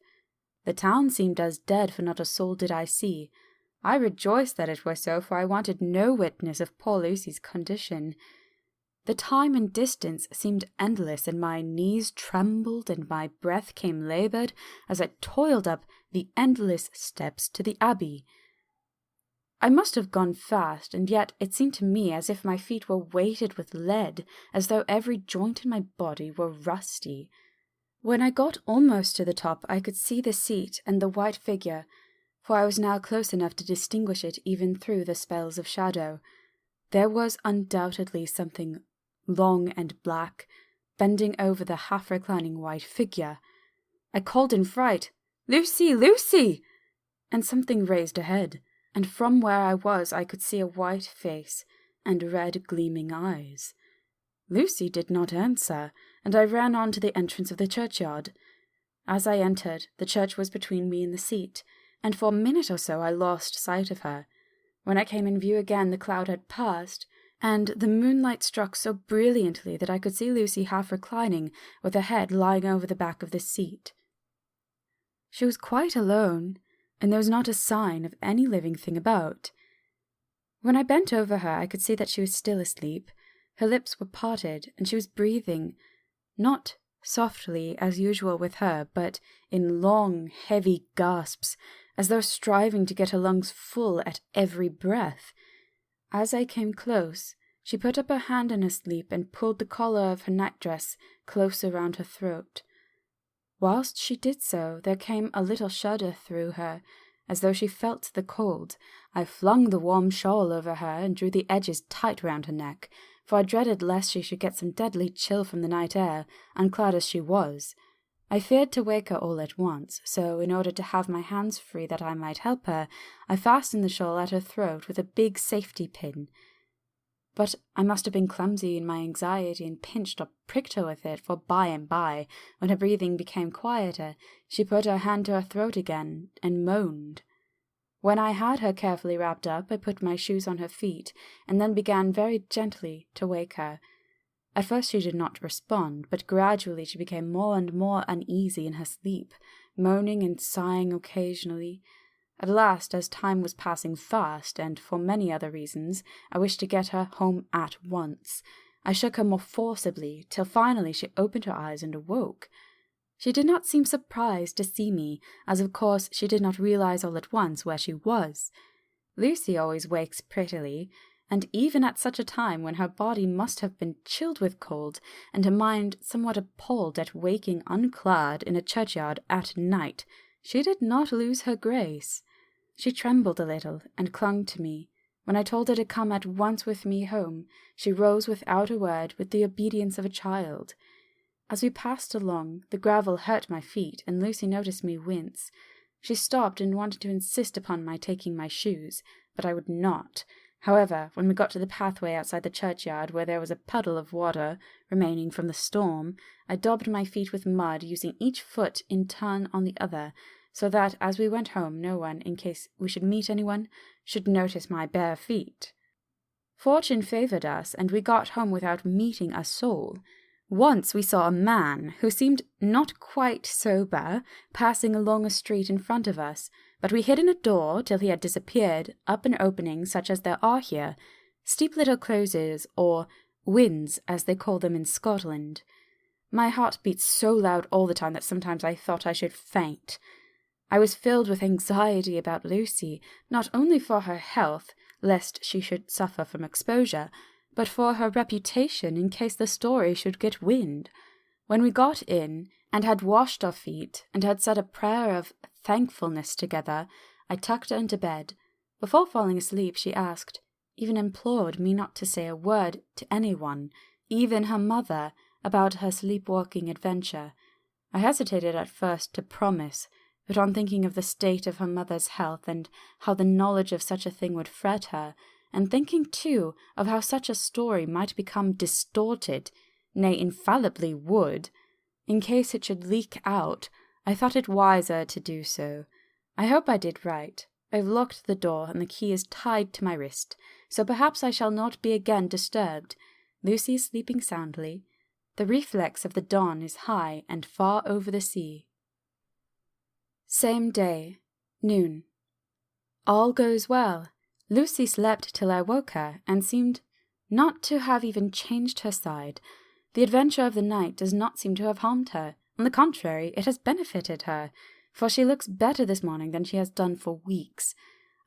The town seemed as dead, for not a soul did I see. I rejoiced that it was so, for I wanted no witness of poor Lucy's condition. The time and distance seemed endless, and my knees trembled and my breath came laboured as I toiled up the endless steps to the abbey. I must have gone fast, and yet it seemed to me as if my feet were weighted with lead, as though every joint in my body were rusty. When I got almost to the top, I could see the seat and the white figure, for I was now close enough to distinguish it even through the spells of shadow. There was undoubtedly something long and black, bending over the half-reclining white figure. I called in fright, "Lucy, Lucy!" and something raised a head, and from where I was I could see a white face and red gleaming eyes. Lucy did not answer, and I ran on to the entrance of the churchyard. As I entered, the church was between me and the seat, and for a minute or so I lost sight of her. When I came in view again, the cloud had passed, and the moonlight struck so brilliantly that I could see Lucy half reclining, with her head lying over the back of the seat. She was quite alone, and there was not a sign of any living thing about. When I bent over her, I could see that she was still asleep. Her lips were parted, and she was breathing, not softly as usual with her, but in long, heavy gasps, as though striving to get her lungs full at every breath. As I came close, she put up her hand in her sleep and pulled the collar of her nightdress close around her throat. Whilst she did so, there came a little shudder through her, as though she felt the cold. I flung the warm shawl over her and drew the edges tight round her neck, for I dreaded lest she should get some deadly chill from the night air, unclad as she was. I feared to wake her all at once, so in order to have my hands free that I might help her, I fastened the shawl at her throat with a big safety pin. But I must have been clumsy in my anxiety and pinched or pricked her with it, for by and by, when her breathing became quieter, she put her hand to her throat again and moaned. When I had her carefully wrapped up, I put my shoes on her feet, and then began very gently to wake her. At first she did not respond, but gradually she became more and more uneasy in her sleep, moaning and sighing occasionally. At last, as time was passing fast, and for many other reasons, I wished to get her home at once. I shook her more forcibly, till finally she opened her eyes and awoke. She did not seem surprised to see me, as of course she did not realize all at once where she was. Lucy always wakes prettily, and even at such a time when her body must have been chilled with cold, and her mind somewhat appalled at waking unclad in a churchyard at night, she did not lose her grace. She trembled a little, and clung to me. When I told her to come at once with me home, she rose without a word, with the obedience of a child. As we passed along, the gravel hurt my feet, and Lucy noticed me wince. She stopped and wanted to insist upon my taking my shoes, but I would not. However, when we got to the pathway outside the churchyard, where there was a puddle of water remaining from the storm, I daubed my feet with mud, using each foot in turn on the other, so that as we went home no one, in case we should meet anyone, should notice my bare feet. Fortune favoured us, and we got home without meeting a soul. Once we saw a man, who seemed not quite sober, passing along a street in front of us, but we hid in a door till he had disappeared, up an opening such as there are here, steep little closes, or wynds, as they call them in Scotland. My heart beat so loud all the time that sometimes I thought I should faint. I was filled with anxiety about Lucy, not only for her health, lest she should suffer from exposure, but for her reputation in case the story should get wind. When we got in, and had washed our feet, and had said a prayer of thankfulness together, I tucked her into bed. Before falling asleep, she asked, even implored me not to say a word to anyone, even her mother, about her sleepwalking adventure. I hesitated at first to promise, but on thinking of the state of her mother's health and how the knowledge of such a thing would fret her, and thinking, too, of how such a story might become distorted, nay, infallibly would, in case it should leak out, I thought it wiser to do so. I hope I did right. I've locked the door, and the key is tied to my wrist, so perhaps I shall not be again disturbed. Lucy is sleeping soundly. The reflex of the dawn is high and far over the sea. Same day, noon. All goes well. Lucy slept till I woke her, and seemed not to have even changed her side. The adventure of the night does not seem to have harmed her. On the contrary, it has benefited her, for she looks better this morning than she has done for weeks.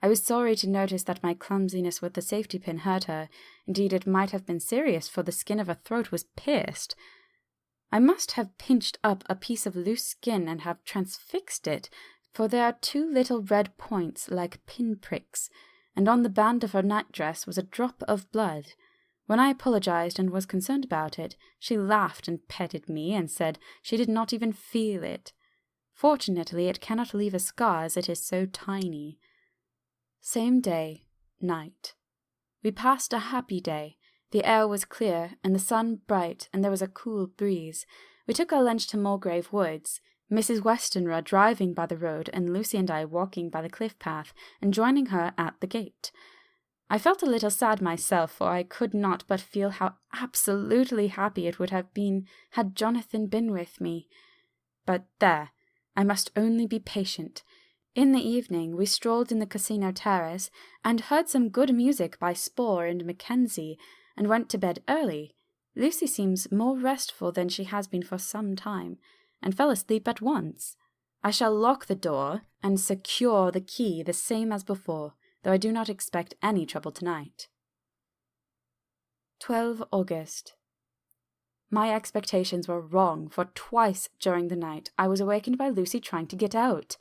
I was sorry to notice that my clumsiness with the safety pin hurt her. Indeed, it might have been serious, for the skin of her throat was pierced. I must have pinched up a piece of loose skin and have transfixed it, for there are 2 little red points like pin-pricks, and on the band of her nightdress was a drop of blood. When I apologized and was concerned about it, she laughed and petted me and said she did not even feel it. Fortunately, it cannot leave a scar as it is so tiny. Same day, night. We passed a happy day. The air was clear and the sun bright, and there was a cool breeze. We took our lunch to Mulgrave Woods, Mrs. Westenra driving by the road and Lucy and I walking by the cliff path and joining her at the gate. I felt a little sad myself, for I could not but feel how absolutely happy it would have been had Jonathan been with me. But there, I must only be patient. In the evening we strolled in the casino terrace and heard some good music by Spohr and Mackenzie, and went to bed early. Lucy seems more restful than she has been for some time, and fell asleep at once. I shall lock the door and secure the key the same as before, though I do not expect any trouble tonight. 12 August. My expectations were wrong, for twice during the night I was awakened by Lucy trying to get out.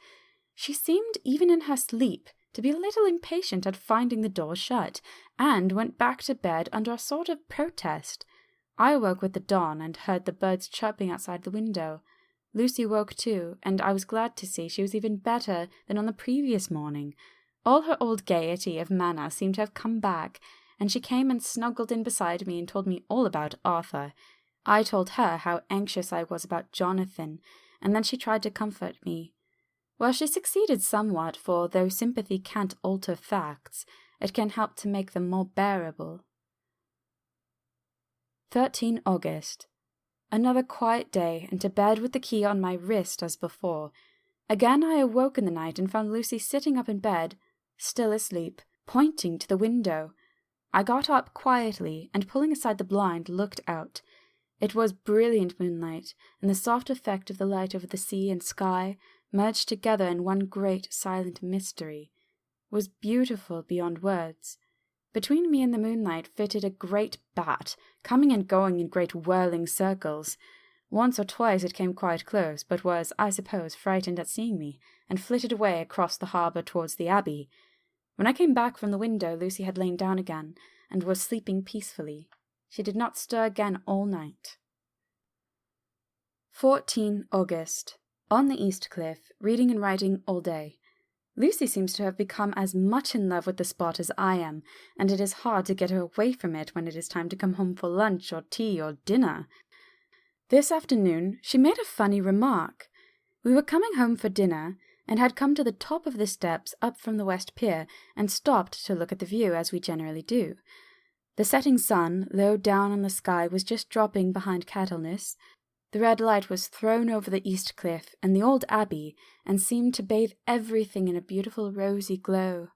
She seemed, even in her sleep, to be a little impatient at finding the door shut, and went back to bed under a sort of protest. I awoke with the dawn and heard the birds chirping outside the window. Lucy woke too, and I was glad to see she was even better than on the previous morning. All her old gaiety of manner seemed to have come back, and she came and snuggled in beside me and told me all about Arthur. I told her how anxious I was about Jonathan, and then she tried to comfort me. Well, she succeeded somewhat, for though sympathy can't alter facts, it can help to make them more bearable. 13 August. Another quiet day, and to bed with the key on my wrist as before. Again I awoke in the night and found Lucy sitting up in bed, still asleep, pointing to the window. I got up quietly, and pulling aside the blind, looked out. It was brilliant moonlight, and the soft effect of the light over the sea and sky, merged together in one great silent mystery, was beautiful beyond words. Between me and the moonlight flitted a great bat, coming and going in great whirling circles. Once or twice it came quite close, but was, I suppose, frightened at seeing me, and flitted away across the harbour towards the abbey. When I came back from the window, Lucy had lain down again, and was sleeping peacefully. She did not stir again all night. 14 August. On the East Cliff, reading and writing all day. Lucy seems to have become as much in love with the spot as I am, and it is hard to get her away from it when it is time to come home for lunch or tea or dinner. This afternoon she made a funny remark. We were coming home for dinner, and had come to the top of the steps up from the West Pier, and stopped to look at the view, as we generally do. The setting sun, low down on the sky, was just dropping behind Cattleness. The red light was thrown over the East Cliff and the old abbey, and seemed to bathe everything in a beautiful rosy glow.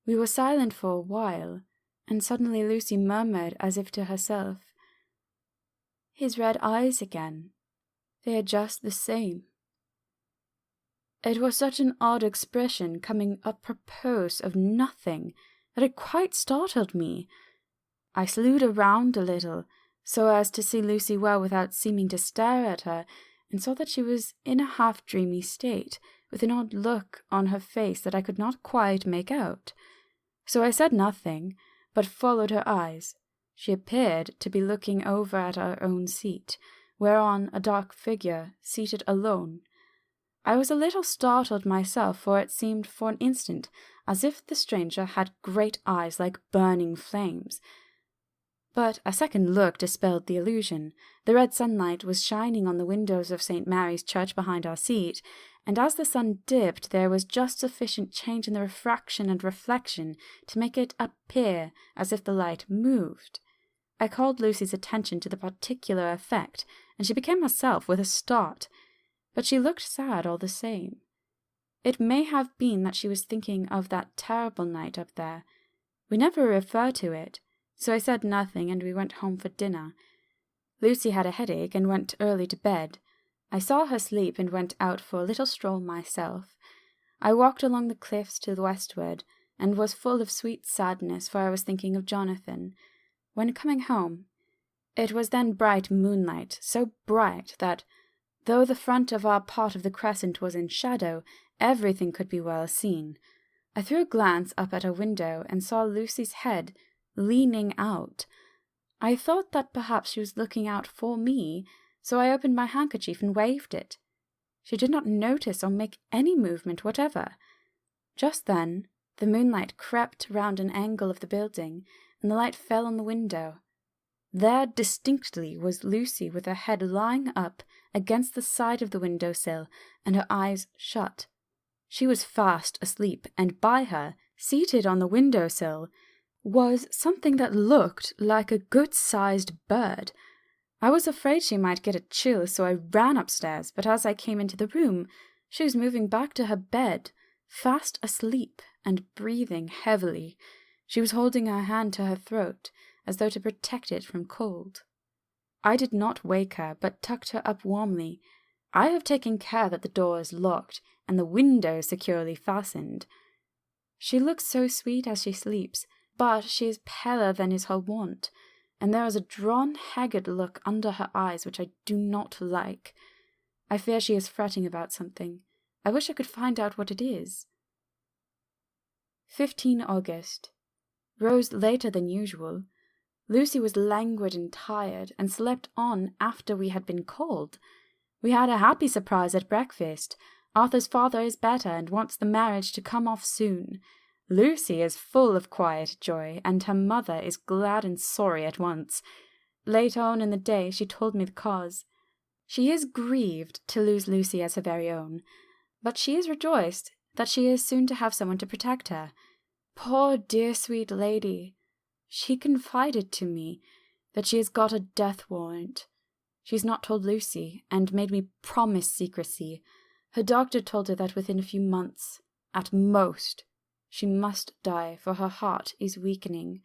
We were silent for a while, and suddenly Lucy murmured as if to herself, "His red eyes again. They are just the same." It was such an odd expression coming apropos of nothing that it quite startled me. I slewed around a little, so as to see Lucy well without seeming to stare at her, and saw that she was in a half-dreamy state, with an odd look on her face that I could not quite make out. So I said nothing, but followed her eyes. She appeared to be looking over at our own seat, whereon a dark figure, seated alone. I was a little startled myself, for it seemed for an instant as if the stranger had great eyes like burning flames. But a second look dispelled the illusion. The red sunlight was shining on the windows of St. Mary's Church behind our seat, and as the sun dipped there was just sufficient change in the refraction and reflection to make it appear as if the light moved. I called Lucy's attention to the particular effect, and she became herself with a start, but she looked sad all the same. It may have been that she was thinking of that terrible night up there. We never referred to it, so I said nothing, and we went home for dinner. Lucy had a headache and went early to bed. I saw her sleep and went out for a little stroll myself. I walked along the cliffs to the westward, and was full of sweet sadness, for I was thinking of Jonathan. When coming home, it was then bright moonlight, so bright that, though the front of our part of the crescent was in shadow, everything could be well seen. I threw a glance up at a window and saw Lucy's head leaning out. I thought that perhaps she was looking out for me, so I opened my handkerchief and waved it. She did not notice or make any movement whatever. Just then, the moonlight crept round an angle of the building, and the light fell on the window. There distinctly was Lucy with her head lying up against the side of the window-sill and her eyes shut. She was fast asleep, and by her, seated on the window-sill, was something that looked like a good-sized bird. I was afraid she might get a chill, so I ran upstairs, but as I came into the room, she was moving back to her bed, fast asleep and breathing heavily. She was holding her hand to her throat, as though to protect it from cold. I did not wake her, but tucked her up warmly. I have taken care that the door is locked, and the window securely fastened. She looks so sweet as she sleeps, but she is paler than is her wont, and there is a drawn, haggard look under her eyes which I do not like. I fear she is fretting about something. I wish I could find out what it is. 15 August. Rose later than usual. Lucy was languid and tired, and slept on after we had been called. We had a happy surprise at breakfast. Arthur's father is better and wants the marriage to come off soon. Lucy is full of quiet joy, and her mother is glad and sorry at once. Later on in the day she told me the cause. She is grieved to lose Lucy as her very own, but she is rejoiced that she is soon to have someone to protect her. Poor dear sweet lady! She confided to me that she has got a death warrant. She's not told Lucy, and made me promise secrecy. Her doctor told her that within a few months, at most, she must die, for her heart is weakening.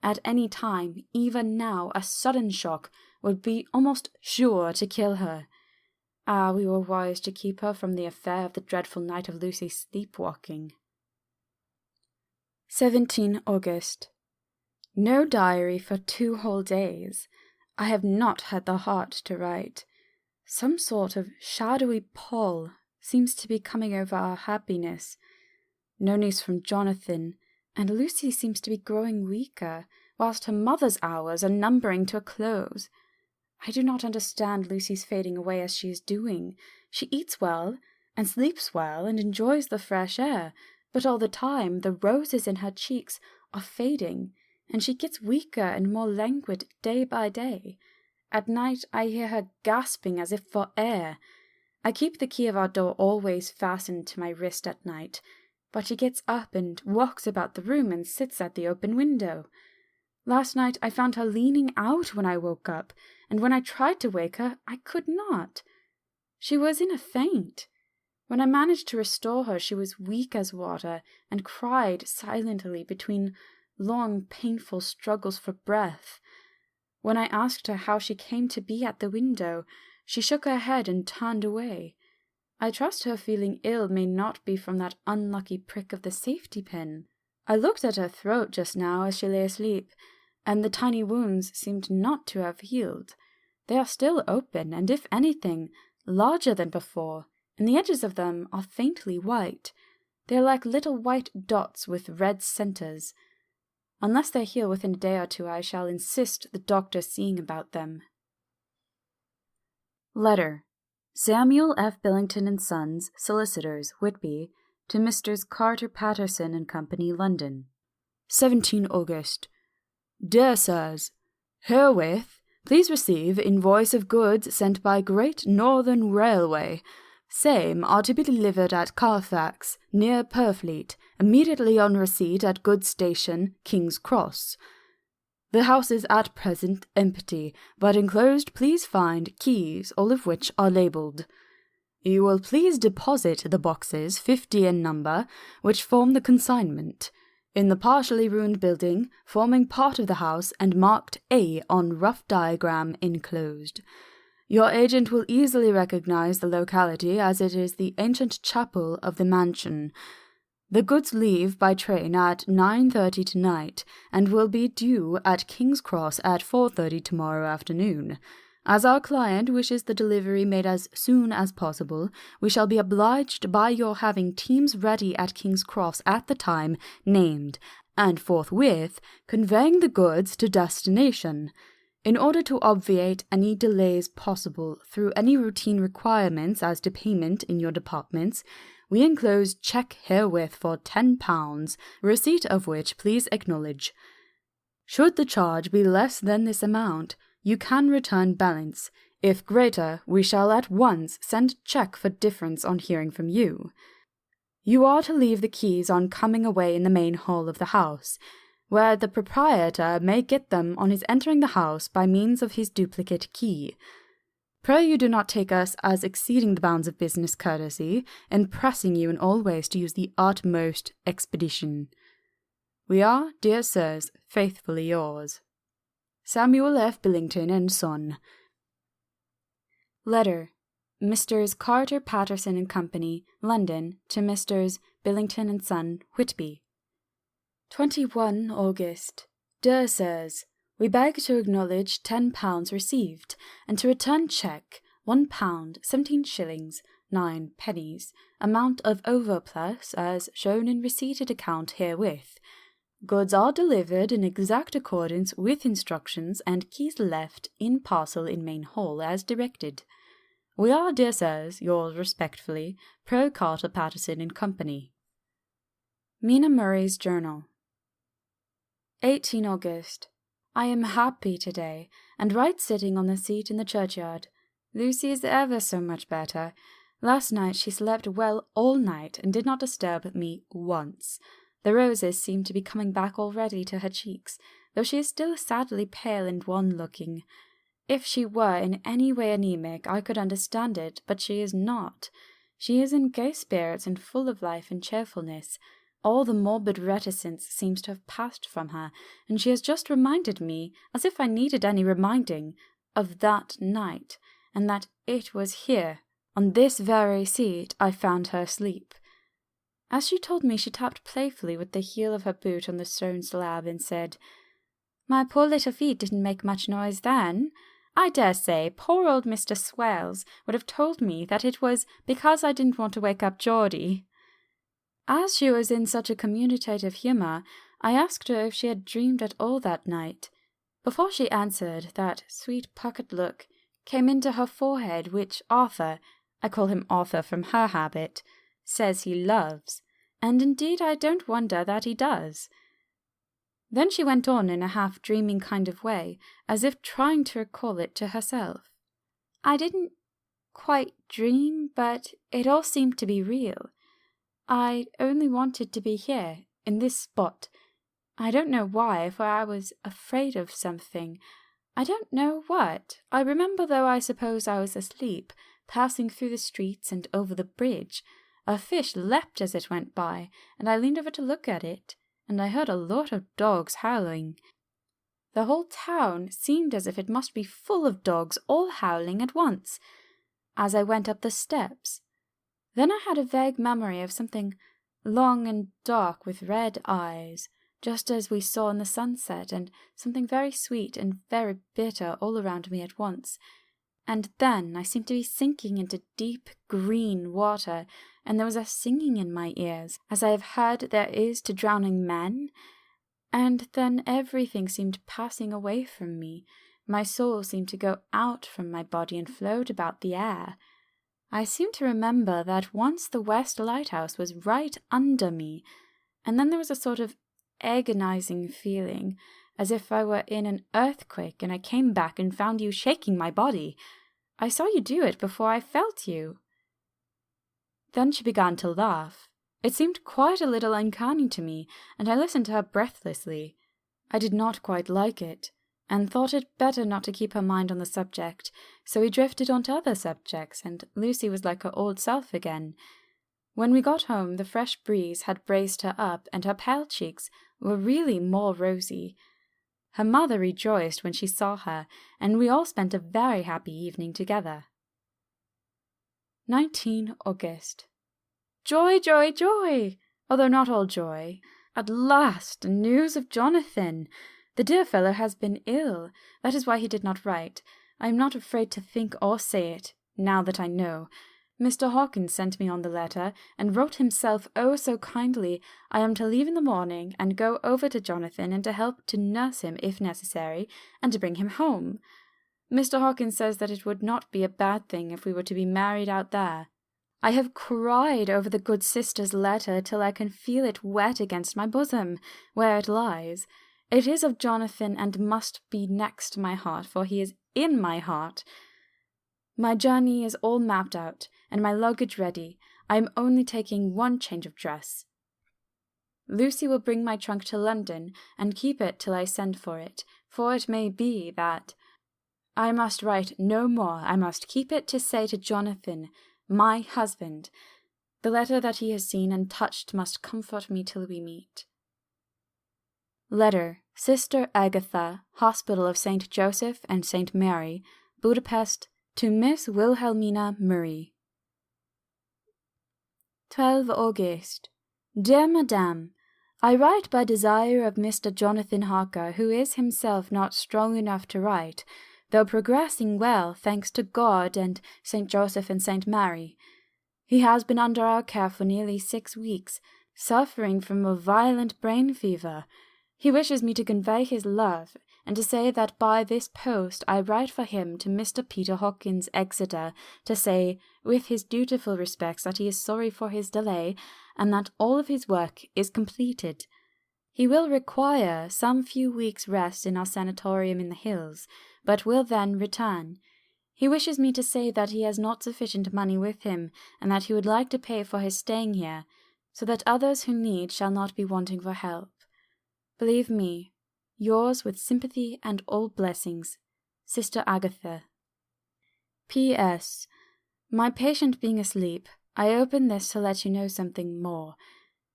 At any time, even now, a sudden shock would be almost sure to kill her. Ah, we were wise to keep her from the affair of the dreadful night of Lucy's sleepwalking. 17 August. No diary for 2 whole days. I have not had the heart to write. Some sort of shadowy pall seems to be coming over our happiness. No news from Jonathan, and Lucy seems to be growing weaker, whilst her mother's hours are numbering to a close. I do not understand Lucy's fading away as she is doing. She eats well, and sleeps well, and enjoys the fresh air, but all the time the roses in her cheeks are fading, and she gets weaker and more languid day by day. At night I hear her gasping as if for air. I keep the key of our door always fastened to my wrist at night, but she gets up and walks about the room and sits at the open window. Last night I found her leaning out when I woke up, and when I tried to wake her, I could not. She was in a faint. When I managed to restore her, she was weak as water, and cried silently between long, painful struggles for breath. When I asked her how she came to be at the window, she shook her head and turned away. I trust her feeling ill may not be from that unlucky prick of the safety pin. I looked at her throat just now as she lay asleep, and the tiny wounds seemed not to have healed. They are still open, and if anything, larger than before, and the edges of them are faintly white. They are like little white dots with red centers. Unless they heal within a day or two, I shall insist the doctor seeing about them. Letter. Samuel F. Billington and Sons, Solicitors, Whitby, to Messrs. Carter Patterson and Company, London. 17 August. Dear Sirs, herewith please receive invoice of goods sent by Great Northern Railway. Same are to be delivered at Carfax, near Purfleet, immediately on receipt at goods station, King's Cross. The house is at present empty, but enclosed please find keys, all of which are labelled. You will please deposit the boxes, 50 in number, which form the consignment, in the partially ruined building, forming part of the house and marked A on rough diagram enclosed. Your agent will easily recognize the locality as it is the ancient chapel of the mansion. The goods leave by train at 9:30 tonight, and will be due at King's Cross at 4:30 tomorrow afternoon. As our client wishes the delivery made as soon as possible, we shall be obliged by your having teams ready at King's Cross at the time named, and forthwith conveying the goods to destination. In order to obviate any delays possible through any routine requirements as to payment in your departments, we enclose cheque herewith for £10, receipt of which please acknowledge. Should the charge be less than this amount, you can return balance. If greater, we shall at once send cheque for difference on hearing from you. You are to leave the keys on coming away in the main hall of the house, where the proprietor may get them on his entering the house by means of his duplicate key. Pray you do not take us as exceeding the bounds of business courtesy, and pressing you in all ways to use the utmost expedition. We are, dear sirs, faithfully yours. Samuel F. Billington and Son. Letter. Messrs. Carter, Patterson and Company, London, to Messrs. Billington and Son, Whitby. 21 August. Dear Sirs, we beg to acknowledge £10 received, and to return cheque £1 17 shillings 9 pennies, amount of overplus as shown in receipted account herewith. Goods are delivered in exact accordance with instructions, and keys left in parcel in main hall as directed. We are, dear sirs, yours respectfully, Pro Carter Patterson and Company. Mina Murray's Journal. 18 August. I am happy today, and right sitting on the seat in the churchyard. Lucy is ever so much better. Last night she slept well all night and did not disturb me once. The roses seem to be coming back already to her cheeks, though she is still sadly pale and wan-looking. If she were in any way anemic, I could understand it, but she is not. She is in gay spirits and full of life and cheerfulness. All the morbid reticence seems to have passed from her, and she has just reminded me, as if I needed any reminding, of that night, and that it was here, on this very seat, I found her asleep. As she told me, she tapped playfully with the heel of her boot on the stone slab and said, "My poor little feet didn't make much noise then. I dare say poor old Mr. Swells would have told me that it was because I didn't want to wake up Geordie." As she was in such a communicative humour, I asked her if she had dreamed at all that night. Before she answered, that sweet puckered look came into her forehead which Arthur, I call him Arthur from her habit, says he loves, and indeed I don't wonder that he does. Then she went on in a half-dreaming kind of way, as if trying to recall it to herself. I didn't quite dream, but it all seemed to be real. I only wanted to be here, in this spot. I don't know why, for I was afraid of something. I don't know what. I remember, though I suppose I was asleep, passing through the streets and over the bridge. A fish leapt as it went by, and I leaned over to look at it, and I heard a lot of dogs howling. The whole town seemed as if it must be full of dogs all howling at once, as I went up the steps. Then I had a vague memory of something long and dark with red eyes, just as we saw in the sunset, and something very sweet and very bitter all around me at once. And then I seemed to be sinking into deep green water, and there was a singing in my ears, as I have heard there is to drowning men. And then everything seemed passing away from me. My soul seemed to go out from my body and float about the air. I seem to remember that once the West Lighthouse was right under me, and then there was a sort of agonizing feeling, as if I were in an earthquake, and I came back and found you shaking my body. I saw you do it before I felt you. Then she began to laugh. It seemed quite a little uncanny to me, and I listened to her breathlessly. I did not quite like it, and thought it better not to keep her mind on the subject, so we drifted on to other subjects, and Lucy was like her old self again. When we got home, the fresh breeze had braced her up, and her pale cheeks were really more rosy. Her mother rejoiced when she saw her, and we all spent a very happy evening together. 19 August. Joy, joy, joy! Although not all joy. At last, news of Jonathan. The dear fellow has been ill. That is why he did not write. I am not afraid to think or say it, now that I know. Mr. Hawkins sent me on the letter, and wrote himself oh so kindly. I am to leave in the morning, and go over to Jonathan, and to help to nurse him if necessary, and to bring him home. Mr. Hawkins says that it would not be a bad thing if we were to be married out there. I have cried over the good sister's letter till I can feel it wet against my bosom, where it lies. It is of Jonathan, and must be next my heart, for he is in my heart. My journey is all mapped out, and my luggage ready. I am only taking one change of dress. Lucy will bring my trunk to London, and keep it till I send for it, for it may be that I must write no more. I must keep it to say to Jonathan, my husband. The letter that he has seen and touched must comfort me till we meet. Letter, Sister Agatha, Hospital of St. Joseph and St. Mary, Budapest, to Miss Wilhelmina Murray. 12 August. Dear Madame, I write by desire of Mr. Jonathan Harker, who is himself not strong enough to write, though progressing well, thanks to God and St. Joseph and St. Mary. He has been under our care for nearly 6 weeks, suffering from a violent brain fever. He wishes me to convey his love, and to say that by this post I write for him to Mr. Peter Hawkins, Exeter, to say, with his dutiful respects, that he is sorry for his delay, and that all of his work is completed. He will require some few weeks' rest in our sanatorium in the hills, but will then return. He wishes me to say that he has not sufficient money with him, and that he would like to pay for his staying here, so that others who need shall not be wanting for help. Believe me, yours with sympathy and all blessings, Sister Agatha. P.S. My patient being asleep, I open this to let you know something more.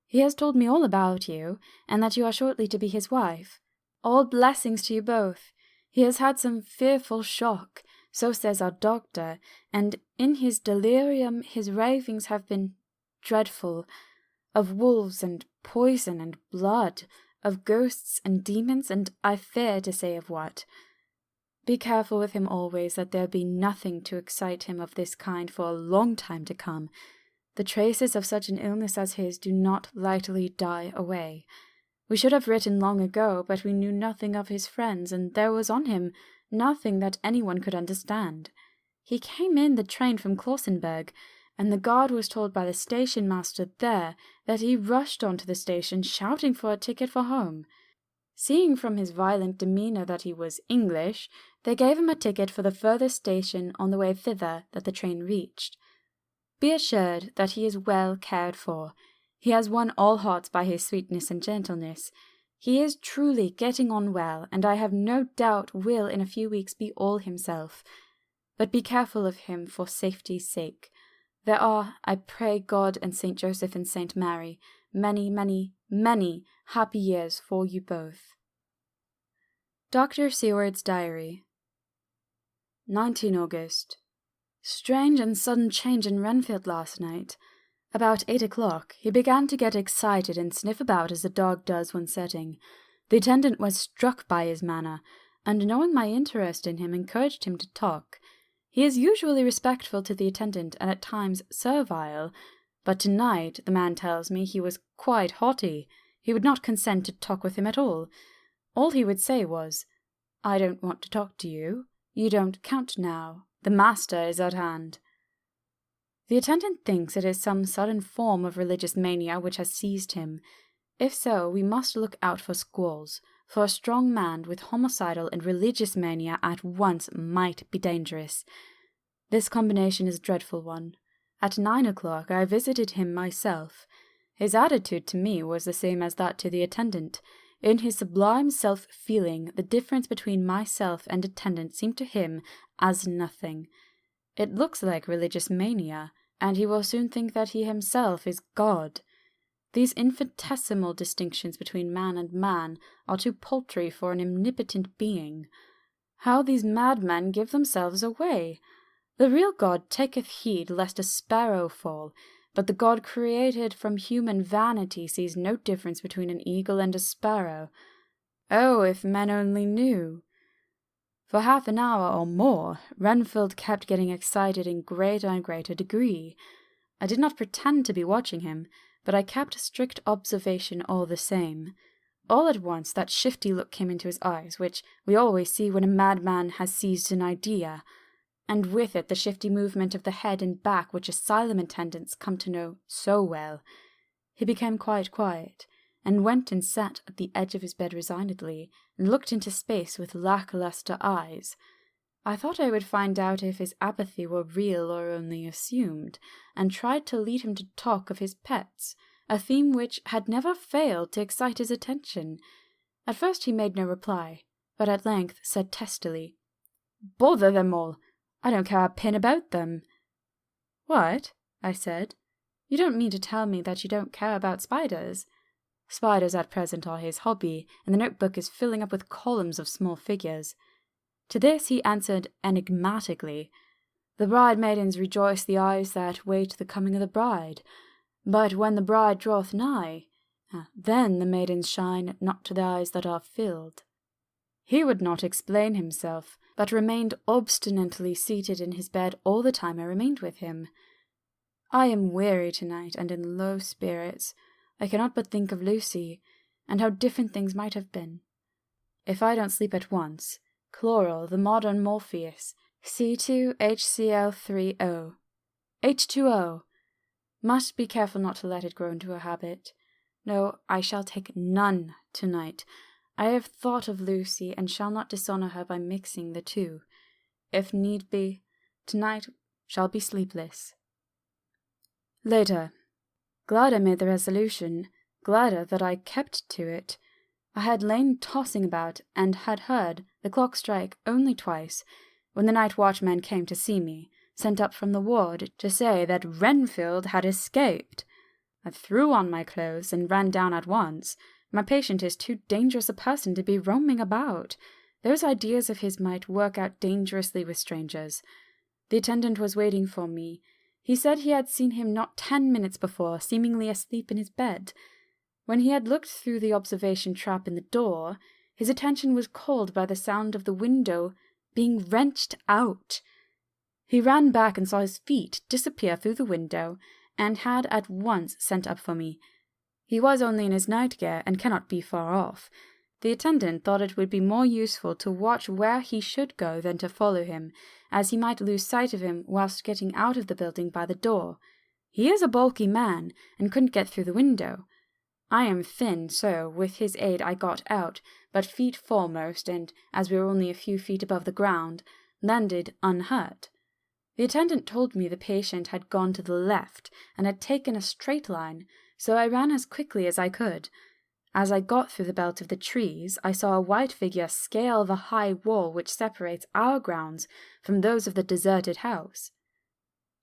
He has told me all about you, and that you are shortly to be his wife. All blessings to you both. He has had some fearful shock, so says our doctor, and in his delirium his ravings have been dreadful, of wolves and poison and blood, of ghosts and demons, and I fear to say of what. Be careful with him always, that there be nothing to excite him of this kind for a long time to come. The traces of such an illness as his do not lightly die away. We should have written long ago, but we knew nothing of his friends, and there was on him nothing that anyone could understand. He came in the train from Klausenberg, and the guard was told by the station master there that he rushed on to the station shouting for a ticket for home. Seeing from his violent demeanour that he was English, they gave him a ticket for the furthest station on the way thither that the train reached. Be assured that he is well cared for. He has won all hearts by his sweetness and gentleness. He is truly getting on well, and I have no doubt will in a few weeks be all himself. But be careful of him for safety's sake. There are, I pray God and St. Joseph and St. Mary, many, many, many happy years for you both. Dr. Seward's Diary. 19 August. Strange and sudden change in Renfield last night. About 8 o'clock, he began to get excited and sniff about as a dog does when setting. The attendant was struck by his manner, and knowing my interest in him, encouraged him to talk. He is usually respectful to the attendant and at times servile, but tonight, the man tells me, he was quite haughty. He would not consent to talk with him at all. All he would say was, "I don't want to talk to you. You don't count now. The master is at hand." The attendant thinks it is some sudden form of religious mania which has seized him. If so, we must look out for squalls, for a strong man with homicidal and religious mania at once might be dangerous. This combination is a dreadful one. At 9 o'clock I visited him myself. His attitude to me was the same as that to the attendant. In his sublime self-feeling, the difference between myself and attendant seemed to him as nothing. It looks like religious mania, and he will soon think that he himself is God. These infinitesimal distinctions between man and man are too paltry for an omnipotent being. How these madmen give themselves away! The real God taketh heed lest a sparrow fall, but the God created from human vanity sees no difference between an eagle and a sparrow. Oh, if men only knew! For half an hour or more, Renfield kept getting excited in greater and greater degree. I did not pretend to be watching him, but I kept strict observation all the same. All at once that shifty look came into his eyes, which we always see when a madman has seized an idea, and with it the shifty movement of the head and back which asylum attendants come to know so well. He became quite quiet, and went and sat at the edge of his bed resignedly, and looked into space with lacklustre eyes. I thought I would find out if his apathy were real or only assumed, and tried to lead him to talk of his pets, a theme which had never failed to excite his attention. At first he made no reply, but at length said testily, "Bother them all! I don't care a pin about them." "What?" I said. "You don't mean to tell me that you don't care about spiders?" Spiders at present are his hobby, and the notebook is filling up with columns of small figures. To this he answered enigmatically, "The bridemaidens rejoice the eyes that wait the coming of the bride. But when the bride draweth nigh, then the maidens shine not to the eyes that are filled." He would not explain himself, but remained obstinately seated in his bed all the time I remained with him. I am weary tonight and in low spirits. I cannot but think of Lucy, and how different things might have been. If I don't sleep at once, chloral, the modern Morpheus, C2HCl3O. H2O! Must be careful not to let it grow into a habit. No, I shall take none tonight. I have thought of Lucy, and shall not dishonour her by mixing the two. If need be, tonight shall be sleepless. Later. Glad I made the resolution, gladder that I kept to it. I had lain tossing about, and had heard the clock strike only twice, when the night watchman came to see me, sent up from the ward to say that Renfield had escaped. I threw on my clothes and ran down at once. My patient is too dangerous a person to be roaming about. Those ideas of his might work out dangerously with strangers. The attendant was waiting for me. He said he had seen him not 10 minutes before, seemingly asleep in his bed. When he had looked through the observation trap in the door, his attention was called by the sound of the window being wrenched out. He ran back and saw his feet disappear through the window, and had at once sent up for me. He was only in his night-gear, and cannot be far off. The attendant thought it would be more useful to watch where he should go than to follow him, as he might lose sight of him whilst getting out of the building by the door. He is a bulky man, and couldn't get through the window. I am thin, so, with his aid I got out, but feet foremost, and, as we were only a few feet above the ground, landed unhurt. The attendant told me the patient had gone to the left, and had taken a straight line, so I ran as quickly as I could. As I got through the belt of the trees, I saw a white figure scale the high wall which separates our grounds from those of the deserted house.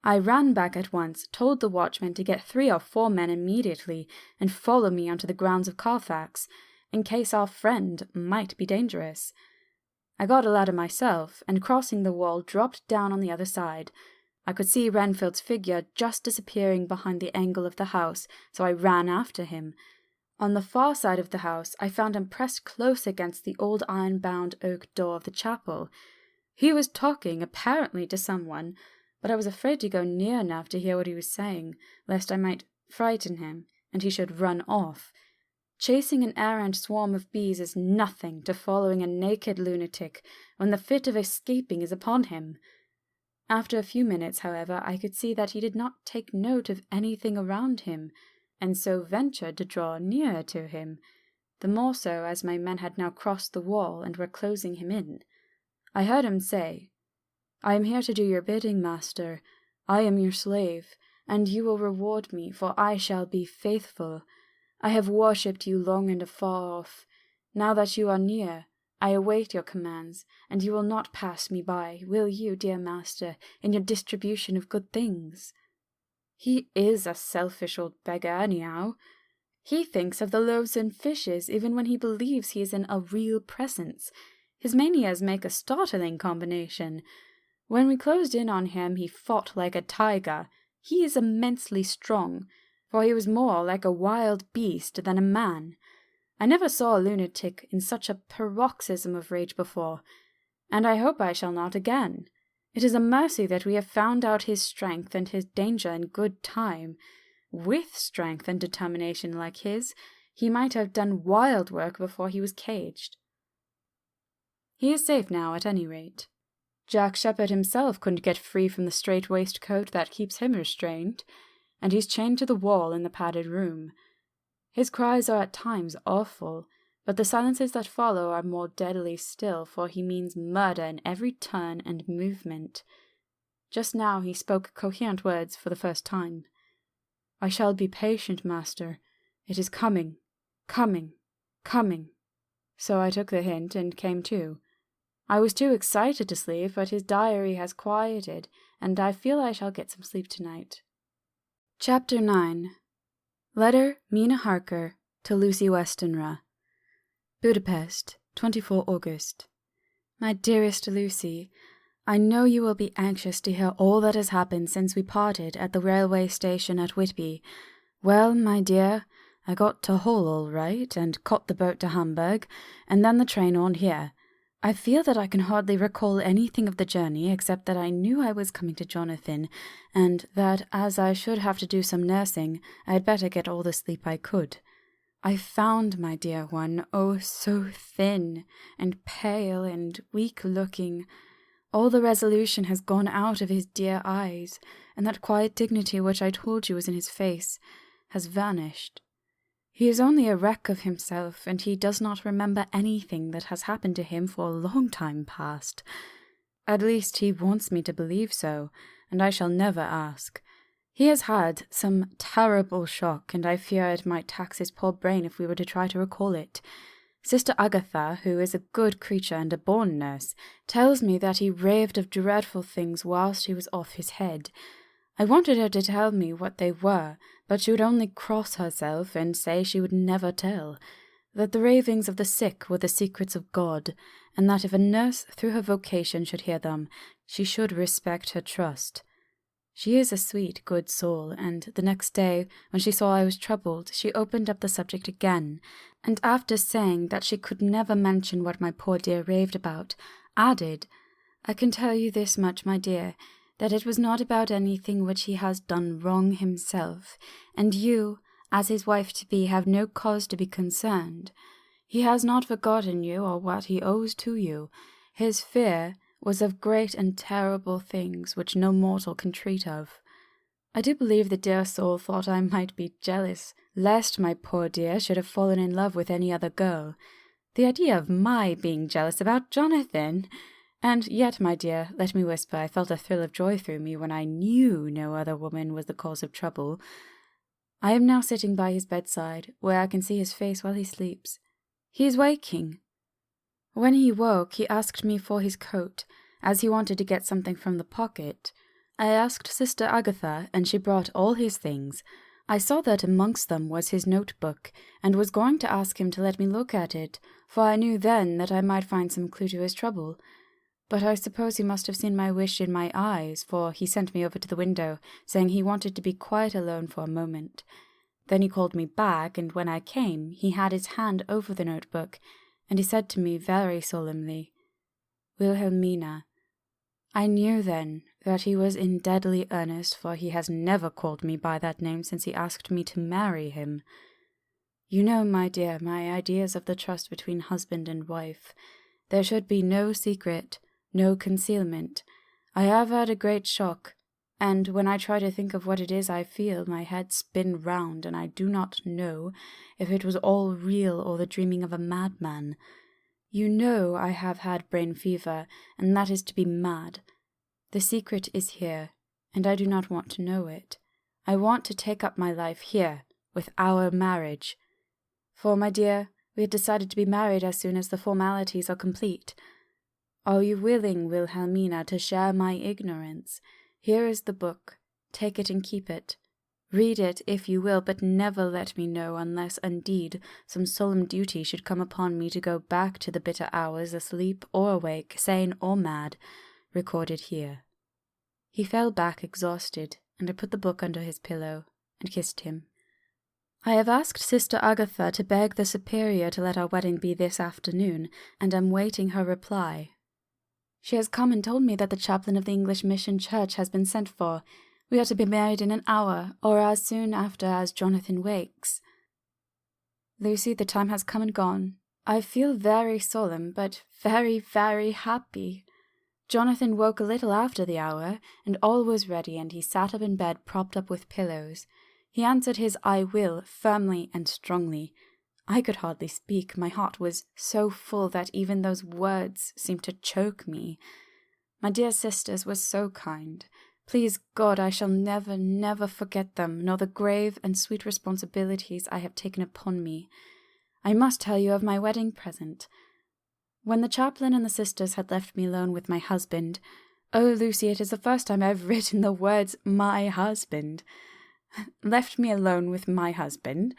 I ran back at once, told the watchman to get 3 or 4 men immediately, and follow me onto the grounds of Carfax, in case our friend might be dangerous. I got a ladder myself, and crossing the wall, dropped down on the other side. I could see Renfield's figure just disappearing behind the angle of the house, so I ran after him. On the far side of the house, I found him pressed close against the old iron-bound oak door of the chapel. He was talking, apparently, to someone, but I was afraid to go near enough to hear what he was saying, lest I might frighten him, and he should run off. Chasing an errant swarm of bees is nothing to following a naked lunatic when the fit of escaping is upon him. After a few minutes, however, I could see that he did not take note of anything around him, and so ventured to draw nearer to him, the more so as my men had now crossed the wall and were closing him in. I heard him say, "I am here to do your bidding, master. I am your slave, and you will reward me, for I shall be faithful. I have worshipped you long and afar off. Now that you are near, I await your commands, and you will not pass me by, will you, dear master, in your distribution of good things?" He is a selfish old beggar, anyhow. He thinks of the loaves and fishes even when he believes he is in a real presence. His manias make a startling combination. When we closed in on him, he fought like a tiger. He is immensely strong, for he was more like a wild beast than a man. I never saw a lunatic in such a paroxysm of rage before, and I hope I shall not again. It is a mercy that we have found out his strength and his danger in good time. With strength and determination like his, he might have done wild work before he was caged. He is safe now, at any rate. Jack Shepherd himself couldn't get free from the strait waistcoat that keeps him restrained, and he's chained to the wall in the padded room. His cries are at times awful, but the silences that follow are more deadly still, for he means murder in every turn and movement. Just now he spoke coherent words for the first time. "I shall be patient, master. It is coming, coming, coming." So I took the hint and came to. I was too excited to sleep, but his diary has quieted, and I feel I shall get some sleep tonight. Chapter 9. Letter Mina Harker to Lucy Westenra. Budapest, 24 August. My dearest Lucy, I know you will be anxious to hear all that has happened since we parted at the railway station at Whitby. Well, my dear, I got to Hull all right, and caught the boat to Hamburg, and then the train on here. I feel that I can hardly recall anything of the journey except that I knew I was coming to Jonathan, and that as I should have to do some nursing, I had better get all the sleep I could. I found my dear one, oh, so thin and pale and weak-looking. All the resolution has gone out of his dear eyes, and that quiet dignity which I told you was in his face has vanished. He is only a wreck of himself, and he does not remember anything that has happened to him for a long time past. At least he wants me to believe so, and I shall never ask. He has had some terrible shock, and I fear it might tax his poor brain if we were to try to recall it. Sister Agatha, who is a good creature and a born nurse, tells me that he raved of dreadful things whilst he was off his head. I wanted her to tell me what they were, but she would only cross herself and say she would never tell, that the ravings of the sick were the secrets of God, and that if a nurse through her vocation should hear them, she should respect her trust. She is a sweet, good soul, and the next day, when she saw I was troubled, she opened up the subject again, and after saying that she could never mention what my poor dear raved about, added, "I can tell you this much, my dear, that it was not about anything which he has done wrong himself, and you, as his wife-to-be, have no cause to be concerned. He has not forgotten you or what he owes to you. His fear was of great and terrible things which no mortal can treat of. I do believe the dear soul thought I might be jealous, lest my poor dear should have fallen in love with any other girl. The idea of my being jealous about Jonathan! And yet, my dear, let me whisper, I felt a thrill of joy through me when I knew no other woman was the cause of trouble. I am now sitting by his bedside, where I can see his face while he sleeps. He is waking. When he woke, he asked me for his coat, as he wanted to get something from the pocket. I asked Sister Agatha, and she brought all his things. I saw that amongst them was his notebook, and was going to ask him to let me look at it, for I knew then that I might find some clue to his trouble. But I suppose he must have seen my wish in my eyes, for he sent me over to the window, saying he wanted to be quite alone for a moment. Then he called me back, and when I came, he had his hand over the notebook, and he said to me very solemnly, "Wilhelmina, I knew then that he was in deadly earnest, for he has never called me by that name since he asked me to marry him. You know, my dear, my ideas of the trust between husband and wife. There should be no secret, no concealment. I have had a great shock, and when I try to think of what it is I feel, my head spins round, and I do not know if it was all real or the dreaming of a madman. You know I have had brain fever, and that is to be mad. The secret is here, and I do not want to know it. I want to take up my life here, with our marriage. For, my dear, we had decided to be married as soon as the formalities are complete. Are you willing, Wilhelmina, to share my ignorance? Here is the book. Take it and keep it. Read it if you will, but never let me know unless, indeed, some solemn duty should come upon me to go back to the bitter hours, asleep or awake, sane or mad, recorded here. He fell back exhausted, and I put the book under his pillow and kissed him. I have asked Sister Agatha to beg the Superior to let our wedding be this afternoon, and am waiting her reply. She has come and told me that the chaplain of the English Mission Church has been sent for. We are to be married in an hour, or as soon after as Jonathan wakes. Lucy, the time has come and gone. I feel very solemn, but very, very happy. Jonathan woke a little after the hour, and all was ready, and he sat up in bed propped up with pillows. He answered his "I will" firmly and strongly. I could hardly speak. My heart was so full that even those words seemed to choke me. My dear sisters were so kind. Please God, I shall never, never forget them, nor the grave and sweet responsibilities I have taken upon me. I must tell you of my wedding present. When the chaplain and the sisters had left me alone with my husband— oh, Lucy, it is the first time I have written the words "my husband" left me alone with my husband,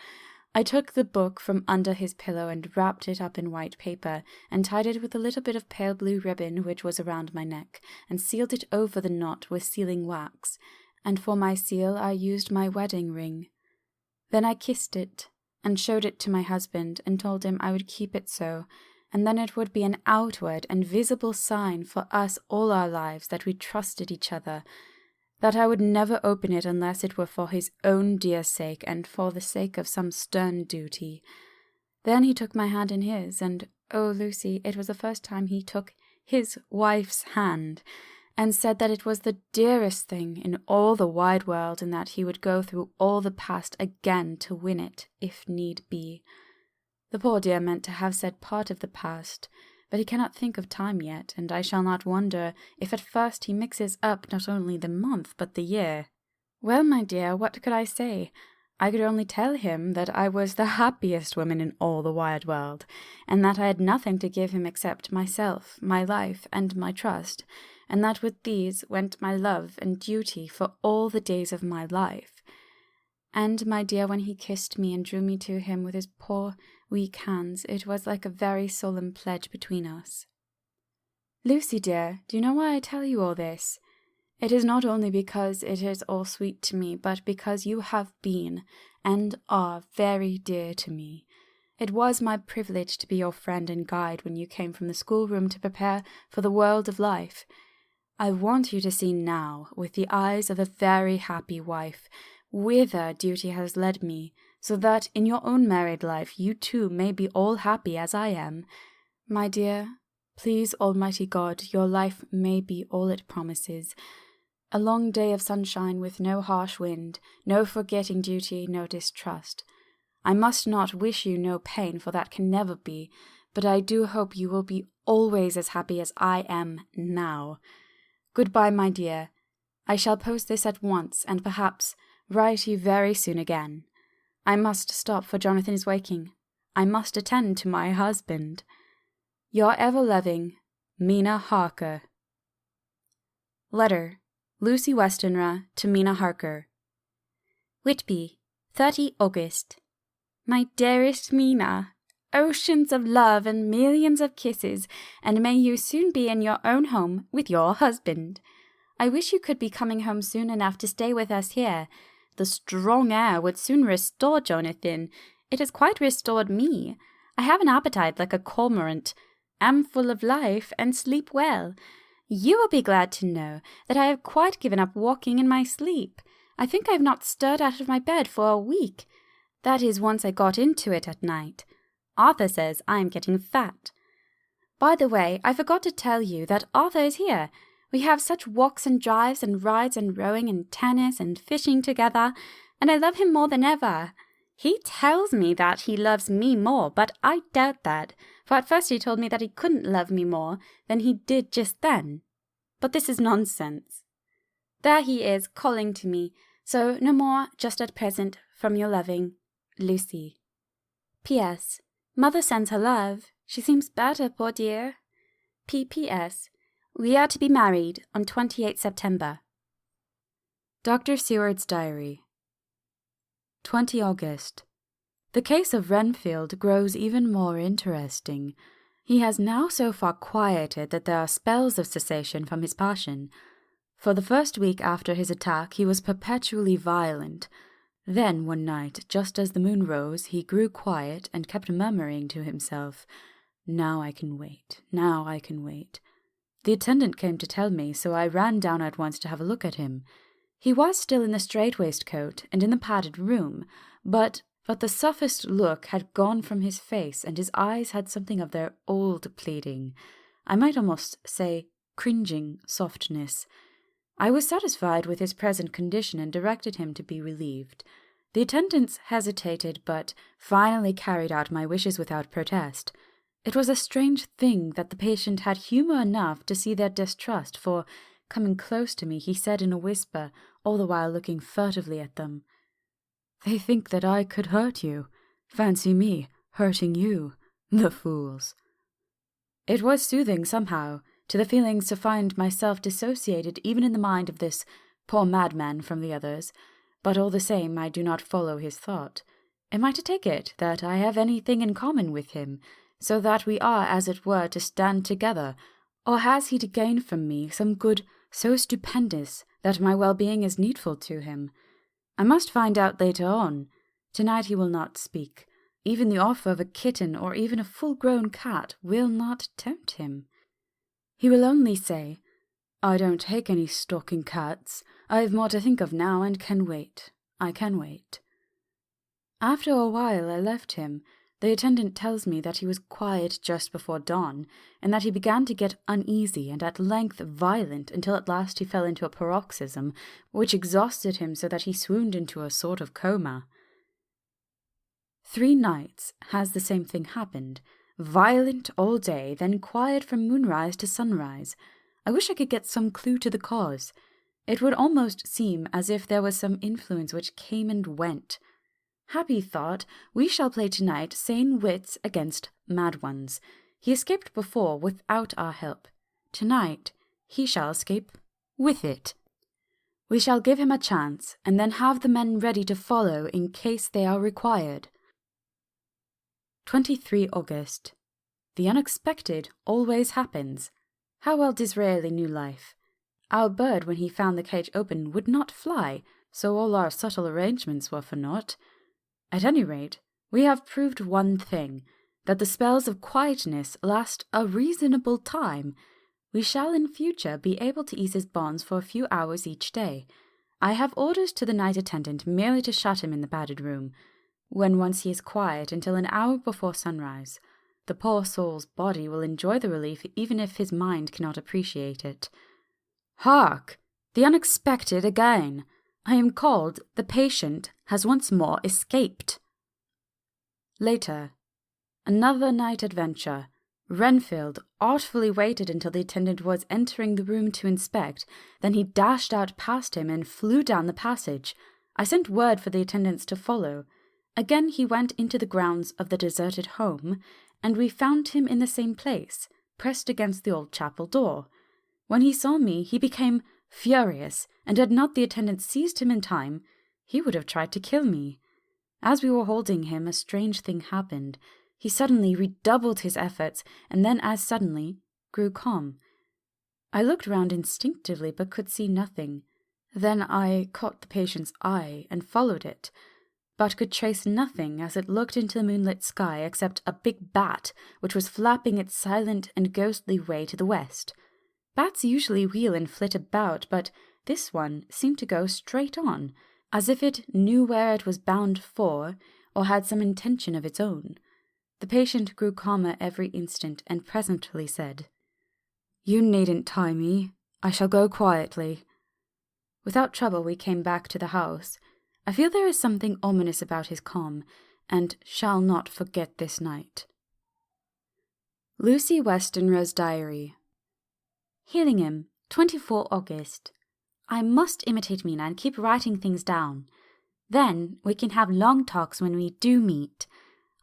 I took the book from under his pillow and wrapped it up in white paper, and tied it with a little bit of pale blue ribbon which was around my neck, and sealed it over the knot with sealing wax, and for my seal I used my wedding ring. Then I kissed it, and showed it to my husband, and told him I would keep it so, and then it would be an outward and visible sign for us all our lives that we trusted each other, that I would never open it unless it were for his own dear sake and for the sake of some stern duty. Then he took my hand in his, and, oh, Lucy, it was the first time he took his wife's hand, and said that it was the dearest thing in all the wide world, and that he would go through all the past again to win it, if need be. The poor dear meant to have said part of the past, but he cannot think of time yet, and I shall not wonder if at first he mixes up not only the month but the year. Well, my dear, what could I say? I could only tell him that I was the happiest woman in all the wide world, and that I had nothing to give him except myself, my life, and my trust, and that with these went my love and duty for all the days of my life. And, my dear, when he kissed me and drew me to him with his poor, weak hands, it was like a very solemn pledge between us. Lucy, dear, do you know why I tell you all this? It is not only because it is all sweet to me, but because you have been, and are, very dear to me. It was my privilege to be your friend and guide when you came from the schoolroom to prepare for the world of life. I want you to see now, with the eyes of a very happy wife, whither duty has led me, so that in your own married life you too may be all happy as I am. My dear, please Almighty God, your life may be all it promises. A long day of sunshine with no harsh wind, no forgetting duty, no distrust. I must not wish you no pain, for that can never be, but I do hope you will be always as happy as I am now. Goodbye, my dear. I shall post this at once, and perhaps write you very soon again. I must stop, for Jonathan is waking. I must attend to my husband. Your ever-loving, Mina Harker. Letter, Lucy Westenra to Mina Harker. Whitby, 30 August. My dearest Mina, oceans of love and millions of kisses, and may you soon be in your own home with your husband. I wish you could be coming home soon enough to stay with us here. The strong air would soon restore Jonathan. It has quite restored me. I have an appetite like a cormorant, am full of life, and sleep well. You will be glad to know that I have quite given up walking in my sleep. I think I have not stirred out of my bed for a week. That is, once I got into it at night. Arthur says I am getting fat. By the way, I forgot to tell you that Arthur is here. We have such walks and drives and rides and rowing and tennis and fishing together, and I love him more than ever. He tells me that he loves me more, but I doubt that, for at first he told me that he couldn't love me more than he did just then. But this is nonsense. There he is, calling to me, so no more just at present from your loving, Lucy. P.S. Mother sends her love. She seems better, poor dear. P.P.S. We are to be married on 28 September. Dr. Seward's Diary. 20 August. The case of Renfield grows even more interesting. He has now so far quieted that there are spells of cessation from his passion. For the first week after his attack he was perpetually violent. Then one night, just as the moon rose, he grew quiet and kept murmuring to himself, "Now I can wait, now I can wait." The attendant came to tell me, so I ran down at once to have a look at him. He was still in the strait waistcoat and in the padded room, but the sophist look had gone from his face, and his eyes had something of their old pleading, I might almost say cringing softness. I was satisfied with his present condition and directed him to be relieved. The attendants hesitated, but finally carried out my wishes without protest. It was a strange thing that the patient had humour enough to see their distrust, for, coming close to me, he said in a whisper, all the while looking furtively at them, "They think that I could hurt you. Fancy me hurting you, the fools." It was soothing, somehow, to the feelings to find myself dissociated even in the mind of this poor madman from the others, but all the same I do not follow his thought. Am I to take it that I have anything in common with him, so that we are, as it were, to stand together, or has he to gain from me some good so stupendous that my well-being is needful to him? I must find out later on. Tonight he will not speak. Even the offer of a kitten or even a full-grown cat will not tempt him. He will only say, "I don't take any stalking cats. I have more to think of now and can wait. I can wait." After a while I left him. The attendant tells me that he was quiet just before dawn, and that he began to get uneasy and at length violent until at last he fell into a paroxysm, which exhausted him so that he swooned into a sort of coma. 3 nights has the same thing happened. Violent all day, then quiet from moonrise to sunrise. I wish I could get some clue to the cause. It would almost seem as if there was some influence which came and went. Happy thought, we shall play tonight sane wits against mad ones. He escaped before without our help. Tonight he shall escape with it. We shall give him a chance, and then have the men ready to follow in case they are required. 23 August. The unexpected always happens. How well Disraeli knew life. Our bird, when he found the cage open, would not fly, so all our subtle arrangements were for naught. At any rate, we have proved one thing, that the spells of quietness last a reasonable time. We shall in future be able to ease his bonds for a few hours each day. I have orders to the night attendant merely to shut him in the padded room, when once he is quiet, until an hour before sunrise. The poor soul's body will enjoy the relief even if his mind cannot appreciate it. Hark! The unexpected again! I am called, the patient has once more escaped. Later. Another night adventure. Renfield artfully waited until the attendant was entering the room to inspect, then he dashed out past him and flew down the passage. I sent word for the attendants to follow. Again he went into the grounds of the deserted home, and we found him in the same place, pressed against the old chapel door. When he saw me, he became furious, and had not the attendant seized him in time, he would have tried to kill me. As we were holding him, a strange thing happened. He suddenly redoubled his efforts, and then as suddenly grew calm. I looked round instinctively, but could see nothing. Then I caught the patient's eye and followed it, but could trace nothing as it looked into the moonlit sky except a big bat which was flapping its silent and ghostly way to the west. Bats usually wheel and flit about, but this one seemed to go straight on, as if it knew where it was bound for, or had some intention of its own. The patient grew calmer every instant, and presently said, "You needn't tie me. I shall go quietly." Without trouble we came back to the house. I feel there is something ominous about his calm, and shall not forget this night. Lucy Westenra's Diary. Healingham, 24 August. I must imitate Mina and keep writing things down. Then we can have long talks when we do meet.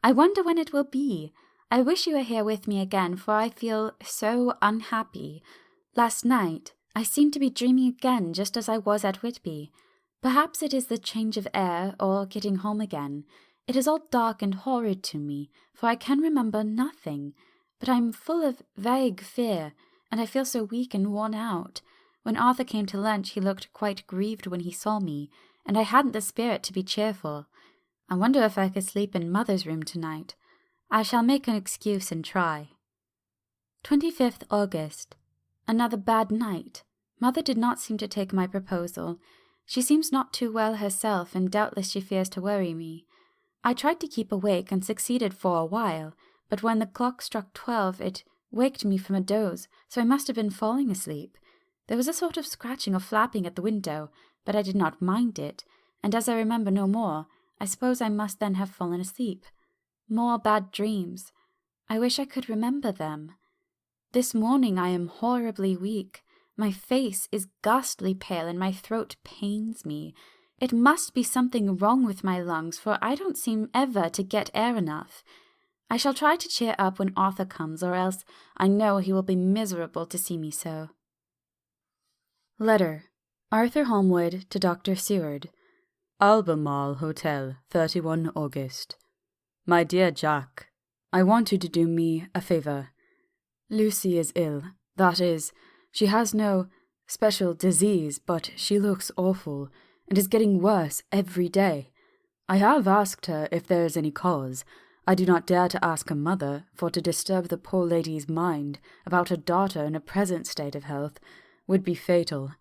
I wonder when it will be. I wish you were here with me again, for I feel so unhappy. Last night I seemed to be dreaming again, just as I was at Whitby. Perhaps it is the change of air, or getting home again. It is all dark and horrid to me, for I can remember nothing. But I am full of vague fear, and I feel so weak and worn out. When Arthur came to lunch, he looked quite grieved when he saw me, and I hadn't the spirit to be cheerful. I wonder if I could sleep in Mother's room tonight. I shall make an excuse and try. 25th August. Another bad night. Mother did not seem to take my proposal. She seems not too well herself, and doubtless she fears to worry me. I tried to keep awake and succeeded for a while, but when the clock struck 12 it waked me from a doze, so I must have been falling asleep. There was a sort of scratching or flapping at the window, but I did not mind it, and as I remember no more, I suppose I must then have fallen asleep. More bad dreams. I wish I could remember them. This morning I am horribly weak. My face is ghastly pale and my throat pains me. It must be something wrong with my lungs, for I don't seem ever to get air enough. I shall try to cheer up when Arthur comes, or else I know he will be miserable to see me so. Letter. Arthur Holmwood to Dr. Seward. Albemarle Hotel, 31 August. My dear Jack, I want you to do me a favour. Lucy is ill. That is, she has no special disease, but she looks awful, and is getting worse every day. I have asked her if there is any cause. I do not dare to ask her mother, for to disturb the poor lady's mind about her daughter in her present state of health would be fatal.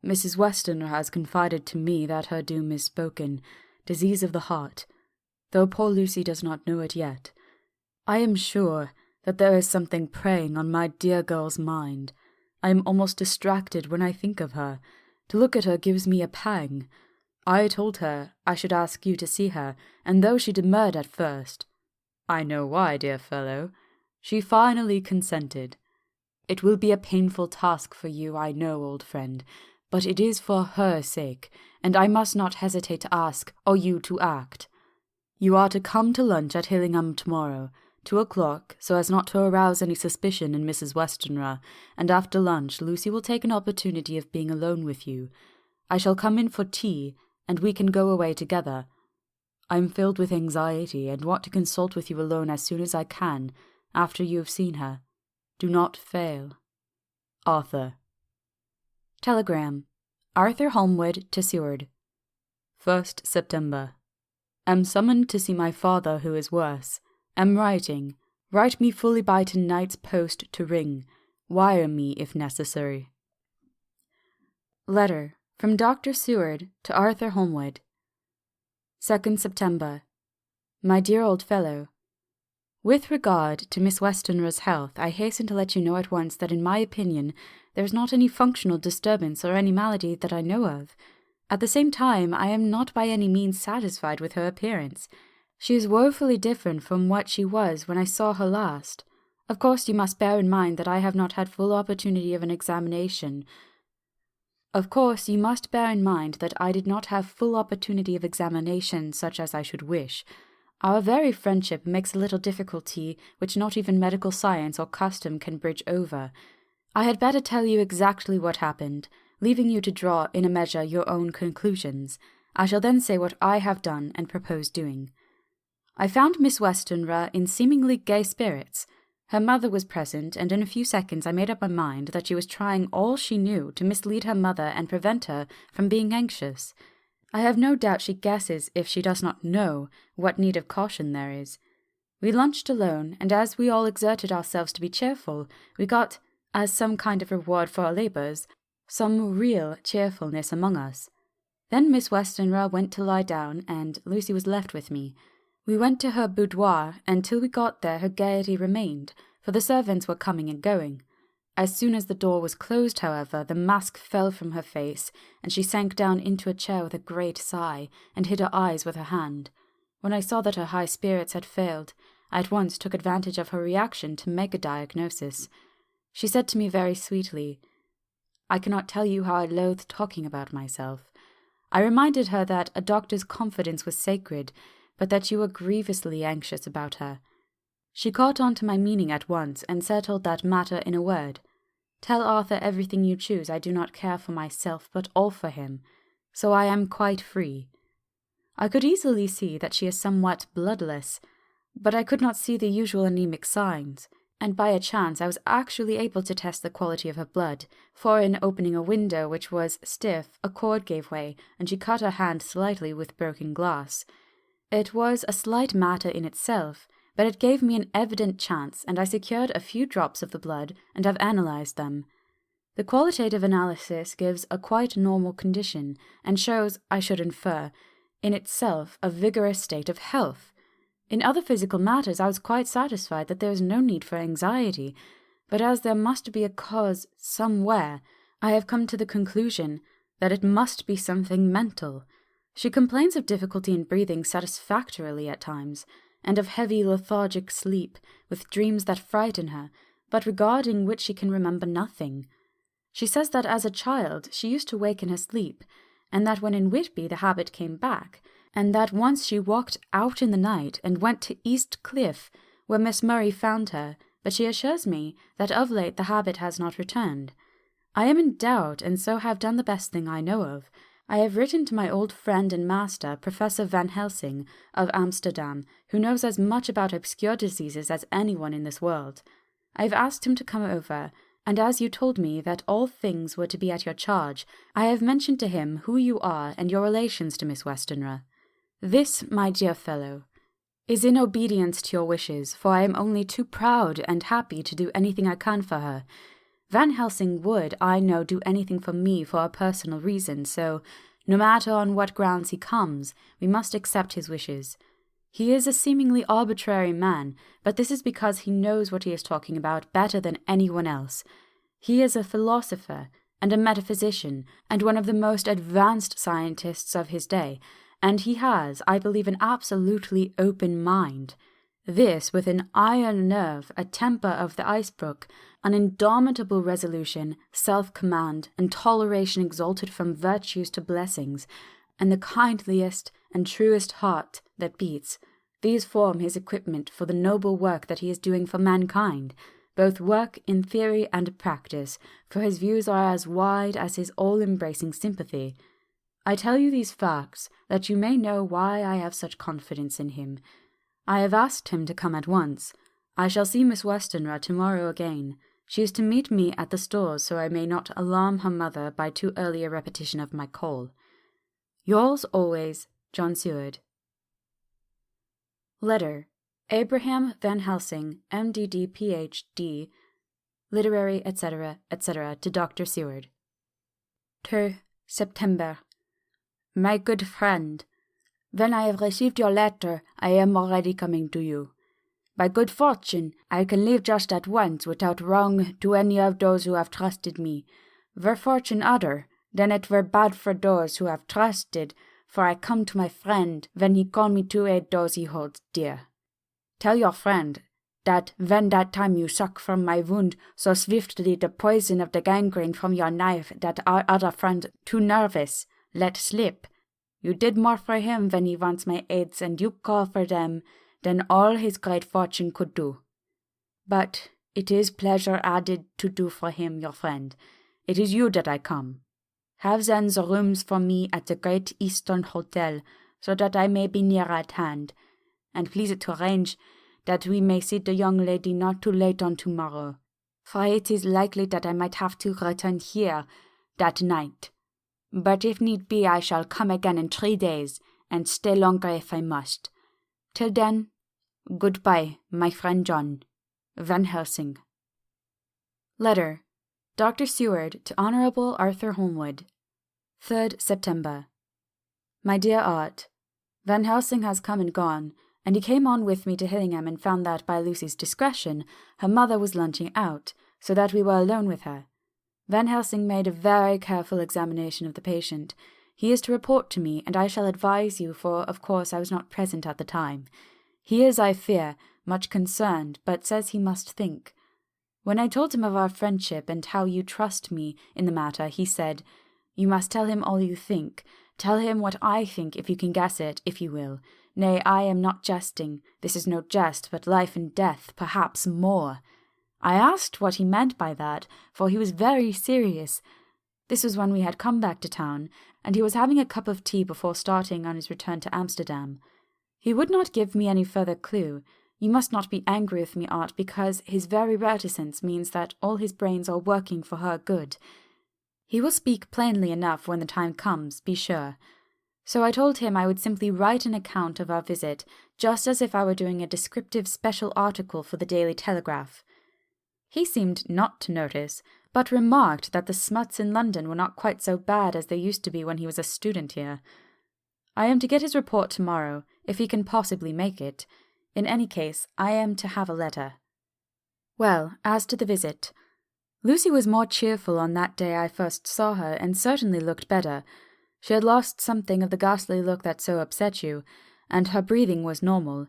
Mrs. Westenra has confided to me that her doom is spoken, disease of the heart, though poor Lucy does not know it yet. I am sure that there is something preying on my dear girl's mind. I am almost distracted when I think of her. To look at her gives me a pang. I told her I should ask you to see her, and though she demurred at first, I know why, dear fellow, she finally consented. It will be a painful task for you, I know, old friend, but it is for her sake, and I must not hesitate to ask, or you to act. You are to come to lunch at Hillingham tomorrow, 2 o'clock, so as not to arouse any suspicion in Mrs. Westenra, and after lunch Lucy will take an opportunity of being alone with you. I shall come in for tea, and we can go away together. I am filled with anxiety, and want to consult with you alone as soon as I can, after you have seen her. Do not fail. Arthur. Telegram. Arthur Holmwood to Seward. 1st September. Am summoned to see my father, who is worse. Am writing. Write me fully by tonight's post to ring. Wire me if necessary. Letter. From Dr. Seward to Arthur Holmwood. 2nd September. My dear old fellow, with regard to Miss Westenra's health, I hasten to let you know at once that in my opinion there is not any functional disturbance or any malady that I know of. At the same time, I am not by any means satisfied with her appearance. She is woefully different from what she was when I saw her last. Of course, you must bear in mind that I have not had full opportunity of an examination. Such as I should wish. Our very friendship makes a little difficulty which not even medical science or custom can bridge over. I had better tell you exactly what happened, leaving you to draw in a measure your own conclusions. I shall then say what I have done and propose doing. I found Miss Westenra in seemingly gay spirits. Her mother was present, and in a few seconds I made up my mind that she was trying all she knew to mislead her mother and prevent her from being anxious. I have no doubt she guesses, if she does not know, what need of caution there is. We lunched alone, and as we all exerted ourselves to be cheerful, we got as some kind of reward for our labours, some real cheerfulness among us. Then Miss Westenra went to lie down, and Lucy was left with me. We went to her boudoir, and till we got there her gaiety remained, for the servants were coming and going. As soon as the door was closed, however, the mask fell from her face, and she sank down into a chair with a great sigh, and hid her eyes with her hand. When I saw that her high spirits had failed, I at once took advantage of her reaction to make a diagnosis. She said to me very sweetly, "I cannot tell you how I loathe talking about myself." I reminded her that a doctor's confidence was sacred, but that you were grievously anxious about her. She caught on to my meaning at once, and settled that matter in a word. "Tell Arthur everything you choose. I do not care for myself, but all for him. So I am quite free." I could easily see that she is somewhat bloodless, but I could not see the usual anemic signs, and by a chance I was actually able to test the quality of her blood, for in opening a window which was stiff, a cord gave way, and she cut her hand slightly with broken glass. It was a slight matter in itself, but it gave me an evident chance, and I secured a few drops of the blood and have analysed them. The qualitative analysis gives a quite normal condition, and shows, I should infer, in itself a vigorous state of health. In other physical matters I was quite satisfied that there is no need for anxiety, but as there must be a cause somewhere, I have come to the conclusion that it must be something mental. She complains of difficulty in breathing satisfactorily at times, and of heavy lethargic sleep, with dreams that frighten her, but regarding which she can remember nothing. She says that as a child she used to wake in her sleep, and that when in Whitby the habit came back, and that once she walked out in the night and went to East Cliff, where Miss Murray found her, but she assures me that of late the habit has not returned. I am in doubt, and so have done the best thing I know of. I have written to my old friend and master, Professor Van Helsing, of Amsterdam, who knows as much about obscure diseases as anyone in this world. I have asked him to come over, and as you told me that all things were to be at your charge, I have mentioned to him who you are and your relations to Miss Westenra. This, my dear fellow, is in obedience to your wishes, for I am only too proud and happy to do anything I can for her. Van Helsing would, I know, do anything for me for a personal reason, so, no matter on what grounds he comes, we must accept his wishes. He is a seemingly arbitrary man, but this is because he knows what he is talking about better than anyone else. He is a philosopher and a metaphysician, and one of the most advanced scientists of his day, and he has, I believe, an absolutely open mind. This, with an iron nerve, a temper of the ice-brook, an indomitable resolution, self-command, and toleration exalted from virtues to blessings, and the kindliest and truest heart that beats, these form his equipment for the noble work that he is doing for mankind, both work in theory and practice, for his views are as wide as his all-embracing sympathy. I tell you these facts, that you may know why I have such confidence in him. I have asked him to come at once. I shall see Miss Westenra tomorrow again. She is to meet me at the stores, so I may not alarm her mother by too early a repetition of my call. Yours always, John Seward. Letter. Abraham Van Helsing, MDD, Ph.D., literary, etc., etc., to Dr. Seward. 2 September. My good friend, when I have received your letter, I am already coming to you. By good fortune, I can leave just at once without wrong to any of those who have trusted me. Were fortune other, then it were bad for those who have trusted, for I come to my friend when he call me to aid those he holds dear. Tell your friend that when that time you suck from my wound so swiftly the poison of the gangrene from your knife that our other friend, too nervous, let slip, you did more for him when he wants my aids and you call for them than all his great fortune could do. But it is pleasure added to do for him, your friend. It is you that I come. Have then the rooms for me at the Great Eastern Hotel, so that I may be near at hand, and please to arrange that we may see the young lady not too late on tomorrow, for it is likely that I might have to return here that night. But if need be, I shall come again in 3 days, and stay longer if I must. Till then, goodbye, my friend John. Van Helsing. Letter. Dr. Seward to Honourable Arthur Holmwood. 3rd September. My dear Art, Van Helsing has come and gone, and he came on with me to Hillingham and found that, by Lucy's discretion, her mother was lunching out, so that we were alone with her. Van Helsing made a very careful examination of the patient. He is to report to me, and I shall advise you, for of course I was not present at the time. He is, I fear, much concerned, but says he must think. When I told him of our friendship and how you trust me in the matter, he said, "You must tell him all you think. Tell him what I think, if you can guess it, if you will. Nay, I am not jesting. This is no jest, but life and death, perhaps more." I asked what he meant by that, for he was very serious. This was when we had come back to town, and he was having a cup of tea before starting on his return to Amsterdam. He would not give me any further clue. You must not be angry with me, Art, because his very reticence means that all his brains are working for her good. He will speak plainly enough when the time comes, be sure. So I told him I would simply write an account of our visit, just as if I were doing a descriptive special article for the Daily Telegraph. He seemed not to notice, but remarked that the smuts in London were not quite so bad as they used to be when he was a student here. I am to get his report tomorrow, if he can possibly make it. In any case, I am to have a letter. Well, as to the visit. Lucy was more cheerful on that day I first saw her, and certainly looked better. She had lost something of the ghastly look that so upset you, and her breathing was normal.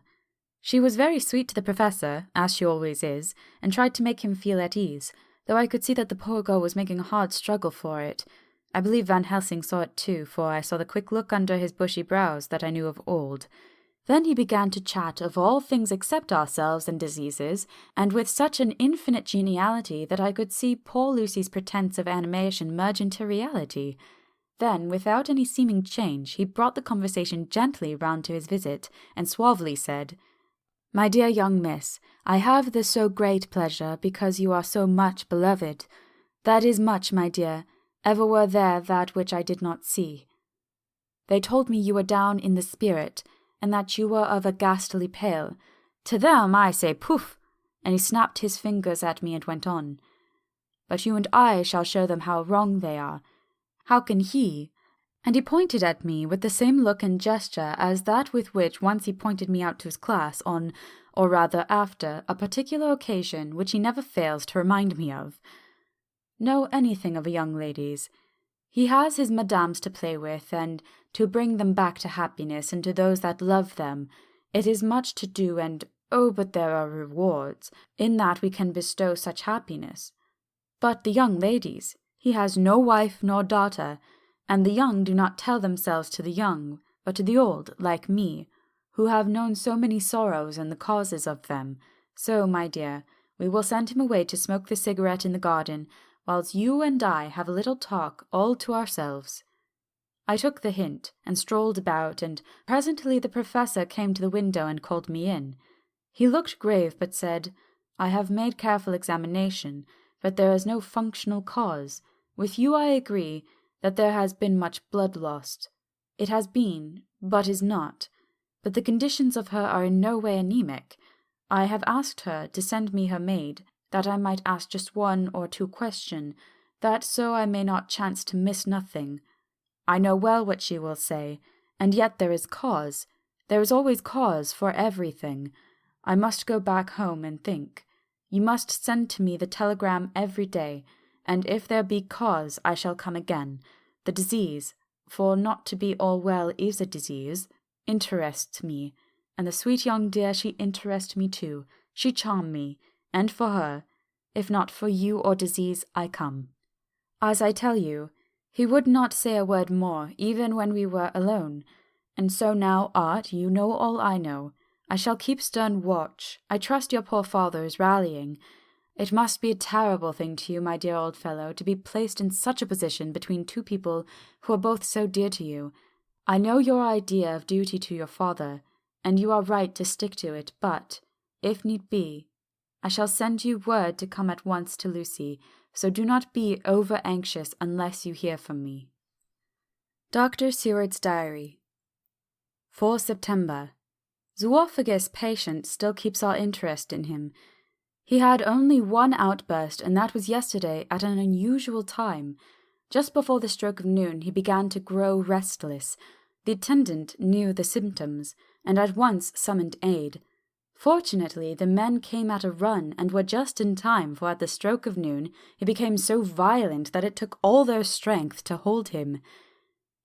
She was very sweet to the Professor, as she always is, and tried to make him feel at ease, though I could see that the poor girl was making a hard struggle for it. I believe Van Helsing saw it too, for I saw the quick look under his bushy brows that I knew of old. Then he began to chat of all things except ourselves and diseases, and with such an infinite geniality that I could see poor Lucy's pretence of animation merge into reality. Then, without any seeming change, he brought the conversation gently round to his visit, and suavely said, "My dear young miss, I have the so great pleasure, because you are so much beloved. That is much, my dear, ever were there that which I did not see. They told me you were down in the spirit, and that you were of a ghastly pale. To them I say poof!" and he snapped his fingers at me and went on. "But you and I shall show them how wrong they are. How can he—" and he pointed at me with the same look and gesture as that with which once he pointed me out to his class on, or rather after, a particular occasion which he never fails to remind me of. Know anything of a young lady's. He has his madames to play with, and to bring them back to happiness and to those that love them. It is much to do, and oh, but there are rewards, in that we can bestow such happiness. But the young ladies, he has no wife nor daughter, and the young do not tell themselves to the young, but to the old, like me, who have known so many sorrows and the causes of them. So, my dear, we will send him away to smoke the cigarette in the garden, whilst you and I have a little talk all to ourselves." I took the hint, and strolled about, and presently the Professor came to the window and called me in. He looked grave, but said, "I have made careful examination, but there is no functional cause. With you I agree that there has been much blood lost. It has been, but is not. But the conditions of her are in no way anemic. I have asked her to send me her maid, that I might ask just 1 or 2 questions, that so I may not chance to miss nothing. I know well what she will say, and yet there is cause. There is always cause for everything. I must go back home and think. You must send to me the telegram every day, and if there be cause I shall come again. The disease, for not to be all well is a disease, interests me, and the sweet young dear, she interests me too. She charm me, and for her, if not for you or disease, I come." As I tell you, he would not say a word more, even when we were alone. And so now, Art, you know all I know. I shall keep stern watch. I trust your poor father is rallying. It must be a terrible thing to you, my dear old fellow, to be placed in such a position between 2 people who are both so dear to you. I know your idea of duty to your father, and you are right to stick to it, but, if need be, I shall send you word to come at once to Lucy, so do not be over-anxious unless you hear from me. Dr. Seward's Diary. 4 September. Zoophagous patient still keeps our interest in him. He had only one outburst, and that was yesterday at an unusual time. Just before the stroke of noon, he began to grow restless. The attendant knew the symptoms, and at once summoned aid. Fortunately, the men came at a run and were just in time, for at the stroke of noon he became so violent that it took all their strength to hold him.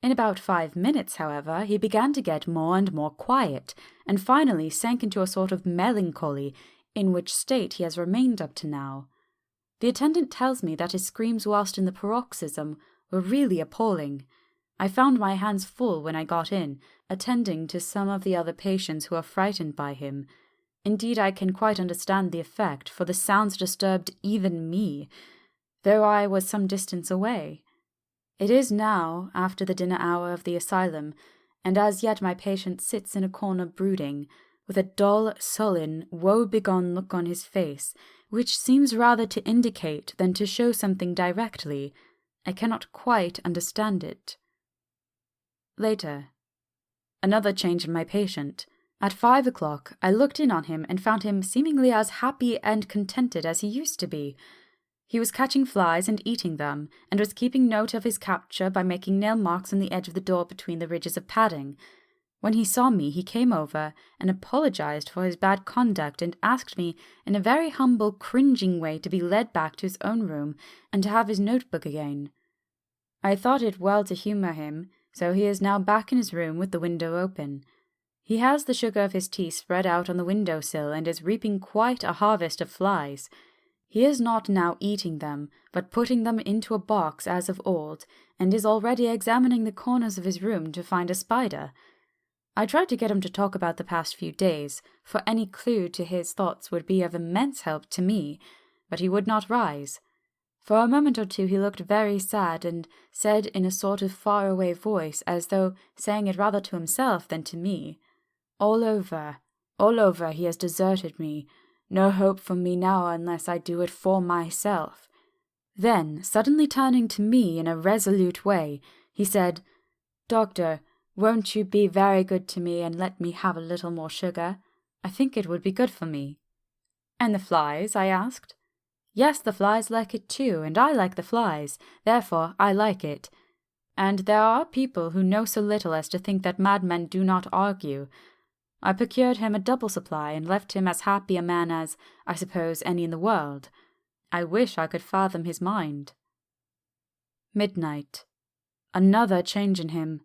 In about 5 minutes, however, he began to get more and more quiet, and finally sank into a sort of melancholy, in which state he has remained up to now. The attendant tells me that his screams whilst in the paroxysm were really appalling. I found my hands full when I got in, attending to some of the other patients who were frightened by him. Indeed, I can quite understand the effect, for the sounds disturbed even me, though I was some distance away. It is now after the dinner hour of the asylum, and as yet my patient sits in a corner brooding, with a dull, sullen, woe-begone look on his face, which seems rather to indicate than to show something directly. I cannot quite understand it. Later. Another change in my patient. At 5 o'clock, I looked in on him and found him seemingly as happy and contented as he used to be. He was catching flies and eating them, and was keeping note of his capture by making nail marks on the edge of the door between the ridges of padding. When he saw me, he came over and apologized for his bad conduct and asked me in a very humble, cringing way to be led back to his own room and to have his notebook again. I thought it well to humour him, so he is now back in his room with the window open. He has the sugar of his tea spread out on the window-sill and is reaping quite a harvest of flies. He is not now eating them, but putting them into a box as of old, and is already examining the corners of his room to find a spider. I tried to get him to talk about the past few days, for any clue to his thoughts would be of immense help to me, but he would not rise. For a moment or two he looked very sad, and said in a sort of far-away voice, as though saying it rather to himself than to me, all over, he has deserted me. No hope for me now unless I do it for myself." Then, suddenly turning to me in a resolute way, he said, "Doctor, won't you be very good to me and let me have a little more sugar? I think it would be good for me." "And the flies?" I asked. "Yes, the flies like it too, and I like the flies, therefore I like it. And there are people who know so little as to think that madmen do not argue. I procured him a double supply and left him as happy a man as, I suppose, any in the world. I wish I could fathom his mind." Midnight. Another change in him.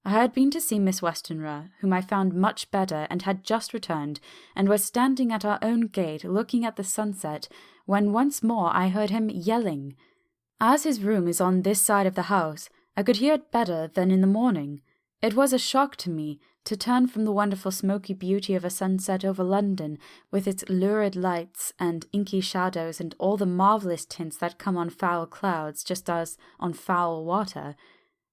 I had been to see Miss Westenra, whom I found much better and had just returned, and was standing at our own gate looking at the sunset, when once more I heard him yelling. As his room is on this side of the house, I could hear it better than in the morning. It was a shock to me to turn from the wonderful smoky beauty of a sunset over London, with its lurid lights and inky shadows and all the marvellous tints that come on foul clouds just as on foul water,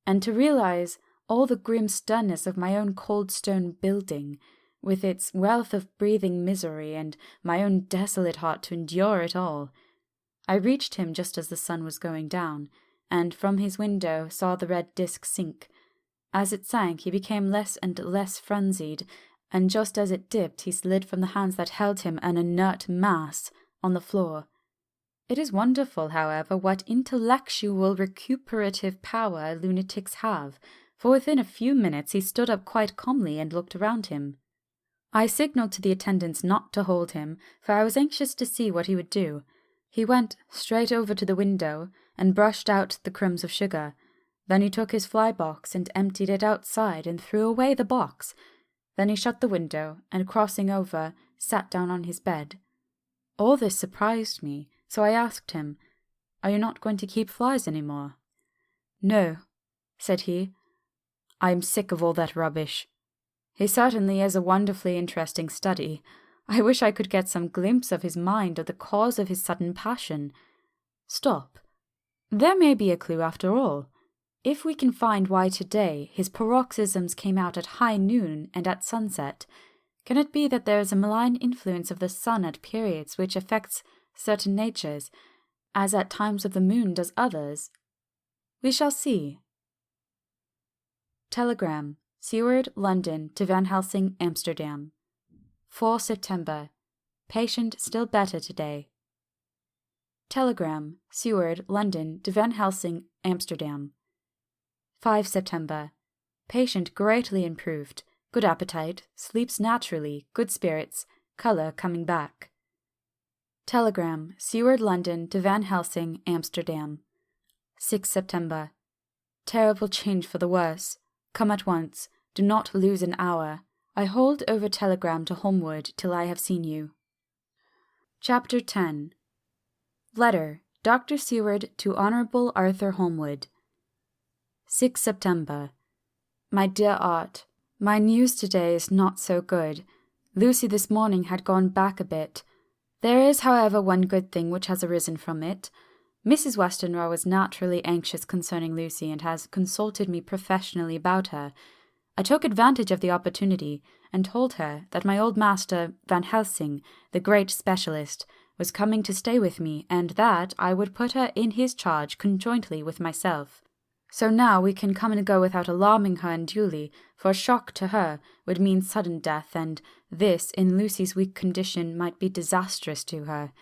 and to realize all the grim sternness of my own cold stone building, with its wealth of breathing misery, and my own desolate heart to endure it all. I reached him just as the sun was going down, and from his window saw the red disk sink. As it sank, he became less and less frenzied, and just as it dipped, he slid from the hands that held him an inert mass on the floor. It is wonderful, however, what intellectual recuperative power lunatics have, for within a few minutes he stood up quite calmly and looked around him. I signalled to the attendants not to hold him, for I was anxious to see what he would do. He went straight over to the window and brushed out the crumbs of sugar. Then he took his fly box and emptied it outside and threw away the box. Then he shut the window and, crossing over, sat down on his bed. All this surprised me, so I asked him, "Are you not going to keep flies any more?" "No," said he. "I am sick of all that rubbish. He certainly is a wonderfully interesting study. I wish I could get some glimpse of his mind or the cause of his sudden passion. Stop. There may be a clue after all. If we can find why today his paroxysms came out at high noon and at sunset, can it be that there is a malign influence of the sun at periods which affects certain natures, as at times of the moon does others? We shall see. Telegram. Seward, London, to Van Helsing, Amsterdam. 4 September. Patient still better today. Telegram, Seward, London, to Van Helsing, Amsterdam. 5 September. Patient greatly improved, good appetite, sleeps naturally, good spirits, colour coming back. Telegram, Seward, London, to Van Helsing, Amsterdam. 6 September. Terrible change for the worse. Come at once. Do not lose an hour. I hold over telegram to Holmwood till I have seen you. Chapter 10. Letter, Dr. Seward to Honourable Arthur Holmwood. 6 September. My dear Art, my news today is not so good. Lucy this morning had gone back a bit. There is, however, one good thing which has arisen from it. Mrs. Westenra was naturally anxious concerning Lucy and has consulted me professionally about her. I took advantage of the opportunity and told her that my old master, Van Helsing, the great specialist, was coming to stay with me and that I would put her in his charge conjointly with myself. So now we can come and go without alarming her unduly, for a shock to her would mean sudden death, and this, in Lucy's weak condition, might be disastrous to her.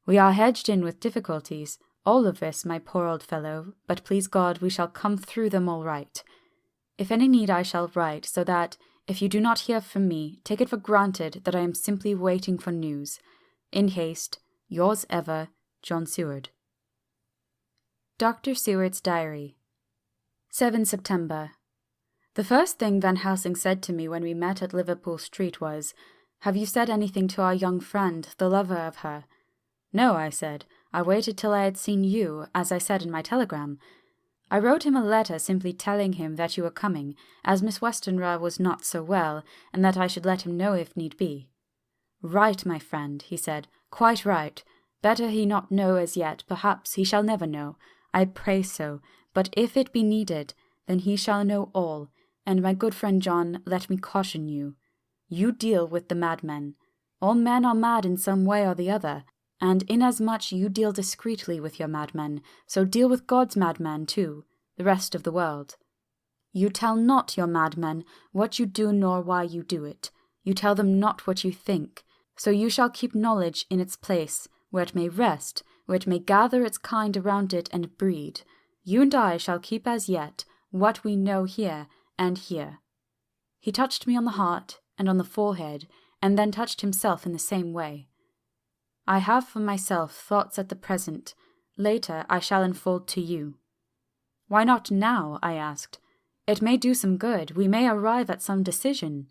We are hedged in with difficulties, all of this, my poor old fellow, but please God we shall come through them all right. If any need I shall write, so that, if you do not hear from me, take it for granted that I am simply waiting for news. In haste, yours ever, John Seward. Dr. Seward's Diary. 7 September. The first thing Van Helsing said to me when we met at Liverpool Street was, "Have you said anything to our young friend, the lover of her?" "No," I said. "I waited till I had seen you, as I said in my telegram. I wrote him a letter simply telling him that you were coming, as Miss Westenra was not so well, and that I should let him know if need be." "Right, my friend," he said. "Quite right. Better he not know as yet, perhaps he shall never know. I pray so. But if it be needed, then he shall know all, and my good friend John, let me caution you. You deal with the madmen. All men are mad in some way or the other, and inasmuch you deal discreetly with your madmen, so deal with God's madmen too, the rest of the world. You tell not your madmen what you do nor why you do it. You tell them not what you think, so you shall keep knowledge in its place, where it may rest, where it may gather its kind around it and breed. You and I shall keep as yet what we know here and here." He touched me on the heart and on the forehead, and then touched himself in the same way. "I have for myself thoughts at the present. Later I shall unfold to you." "Why not now?" I asked. "It may do some good. We may arrive at some decision."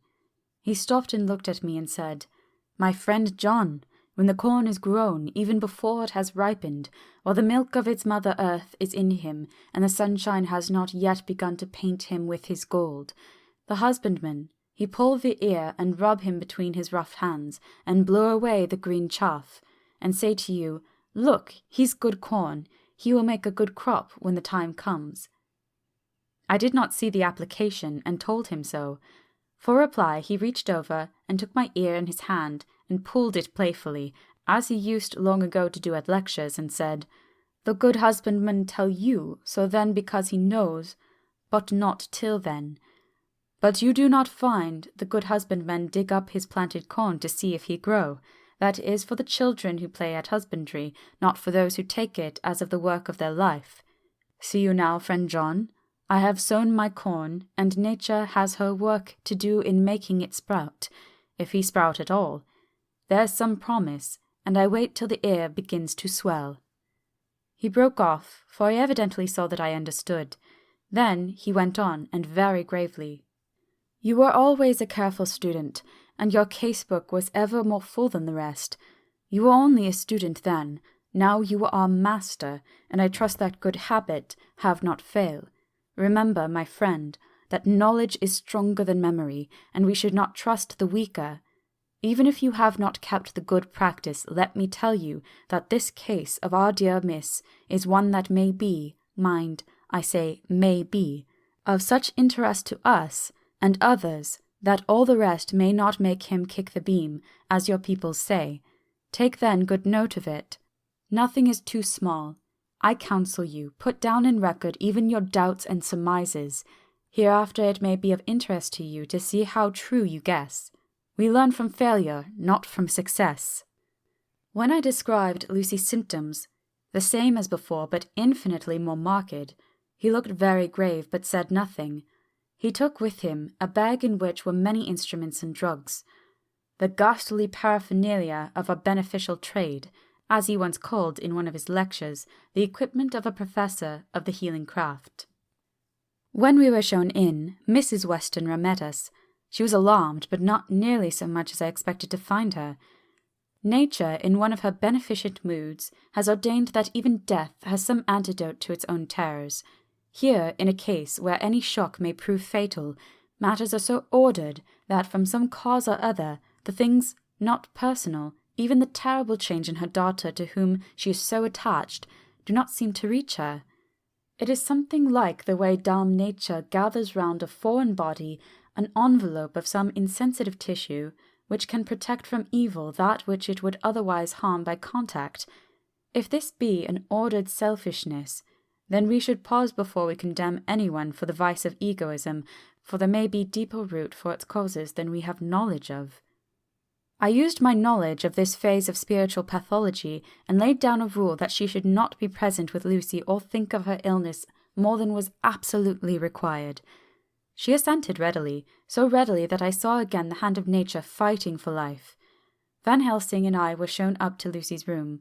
He stopped and looked at me and said, "My friend John, when the corn is grown, even before it has ripened, while the milk of its mother earth is in him, and the sunshine has not yet begun to paint him with his gold, the husbandman, he pull the ear and rub him between his rough hands, and blow away the green chaff, and say to you, 'Look, he's good corn, he will make a good crop when the time comes.'" I did not see the application, and told him so. For reply he reached over and took my ear in his hand and pulled it playfully, as he used long ago to do at lectures, and said, "The good husbandman tell you, so then because he knows, but not till then. But you do not find the good husbandman dig up his planted corn to see if he grow. That is for the children who play at husbandry, not for those who take it as of the work of their life. See you now, friend John? I have sown my corn, and nature has her work to do in making it sprout, if he sprout at all. There's some promise, and I wait till the ear begins to swell." He broke off, for he evidently saw that I understood. Then he went on, and very gravely, "You were always a careful student, and your case-book was ever more full than the rest. You were only a student then, now you are master, and I trust that good habit have not fail. Remember, my friend, that knowledge is stronger than memory, and we should not trust the weaker. Even if you have not kept the good practice, let me tell you that this case of our dear miss is one that may be, mind, I say may be, of such interest to us and others, that all the rest may not make him kick the beam, as your people say. Take then good note of it. Nothing is too small. I counsel you, put down in record even your doubts and surmises. Hereafter it may be of interest to you to see how true you guess. We learn from failure, not from success." When I described Lucy's symptoms, The same as before, but infinitely more marked. He looked very grave, but said nothing. He took with him a bag in which were many instruments and drugs. The ghastly paraphernalia of a beneficial trade, as he once called in one of his lectures the equipment of a professor of the healing craft. When we were shown in, Mrs. Westenra met us. She was alarmed, but not nearly so much as I expected to find her. Nature, in one of her beneficent moods, has ordained that even death has some antidote to its own terrors. Here, in a case where any shock may prove fatal, matters are so ordered that from some cause or other, the things not personal, even the terrible change in her daughter to whom she is so attached, do not seem to reach her. It is something like the way Dame Nature gathers round a foreign body an envelope of some insensitive tissue, which can protect from evil that which it would otherwise harm by contact. If this be an ordered selfishness, then we should pause before we condemn anyone for the vice of egoism, for there may be deeper root for its causes than we have knowledge of. I used my knowledge of this phase of spiritual pathology and laid down a rule that she should not be present with Lucy or think of her illness more than was absolutely required. She assented readily, so readily that I saw again the hand of nature fighting for life. Van Helsing and I were shown up to Lucy's room.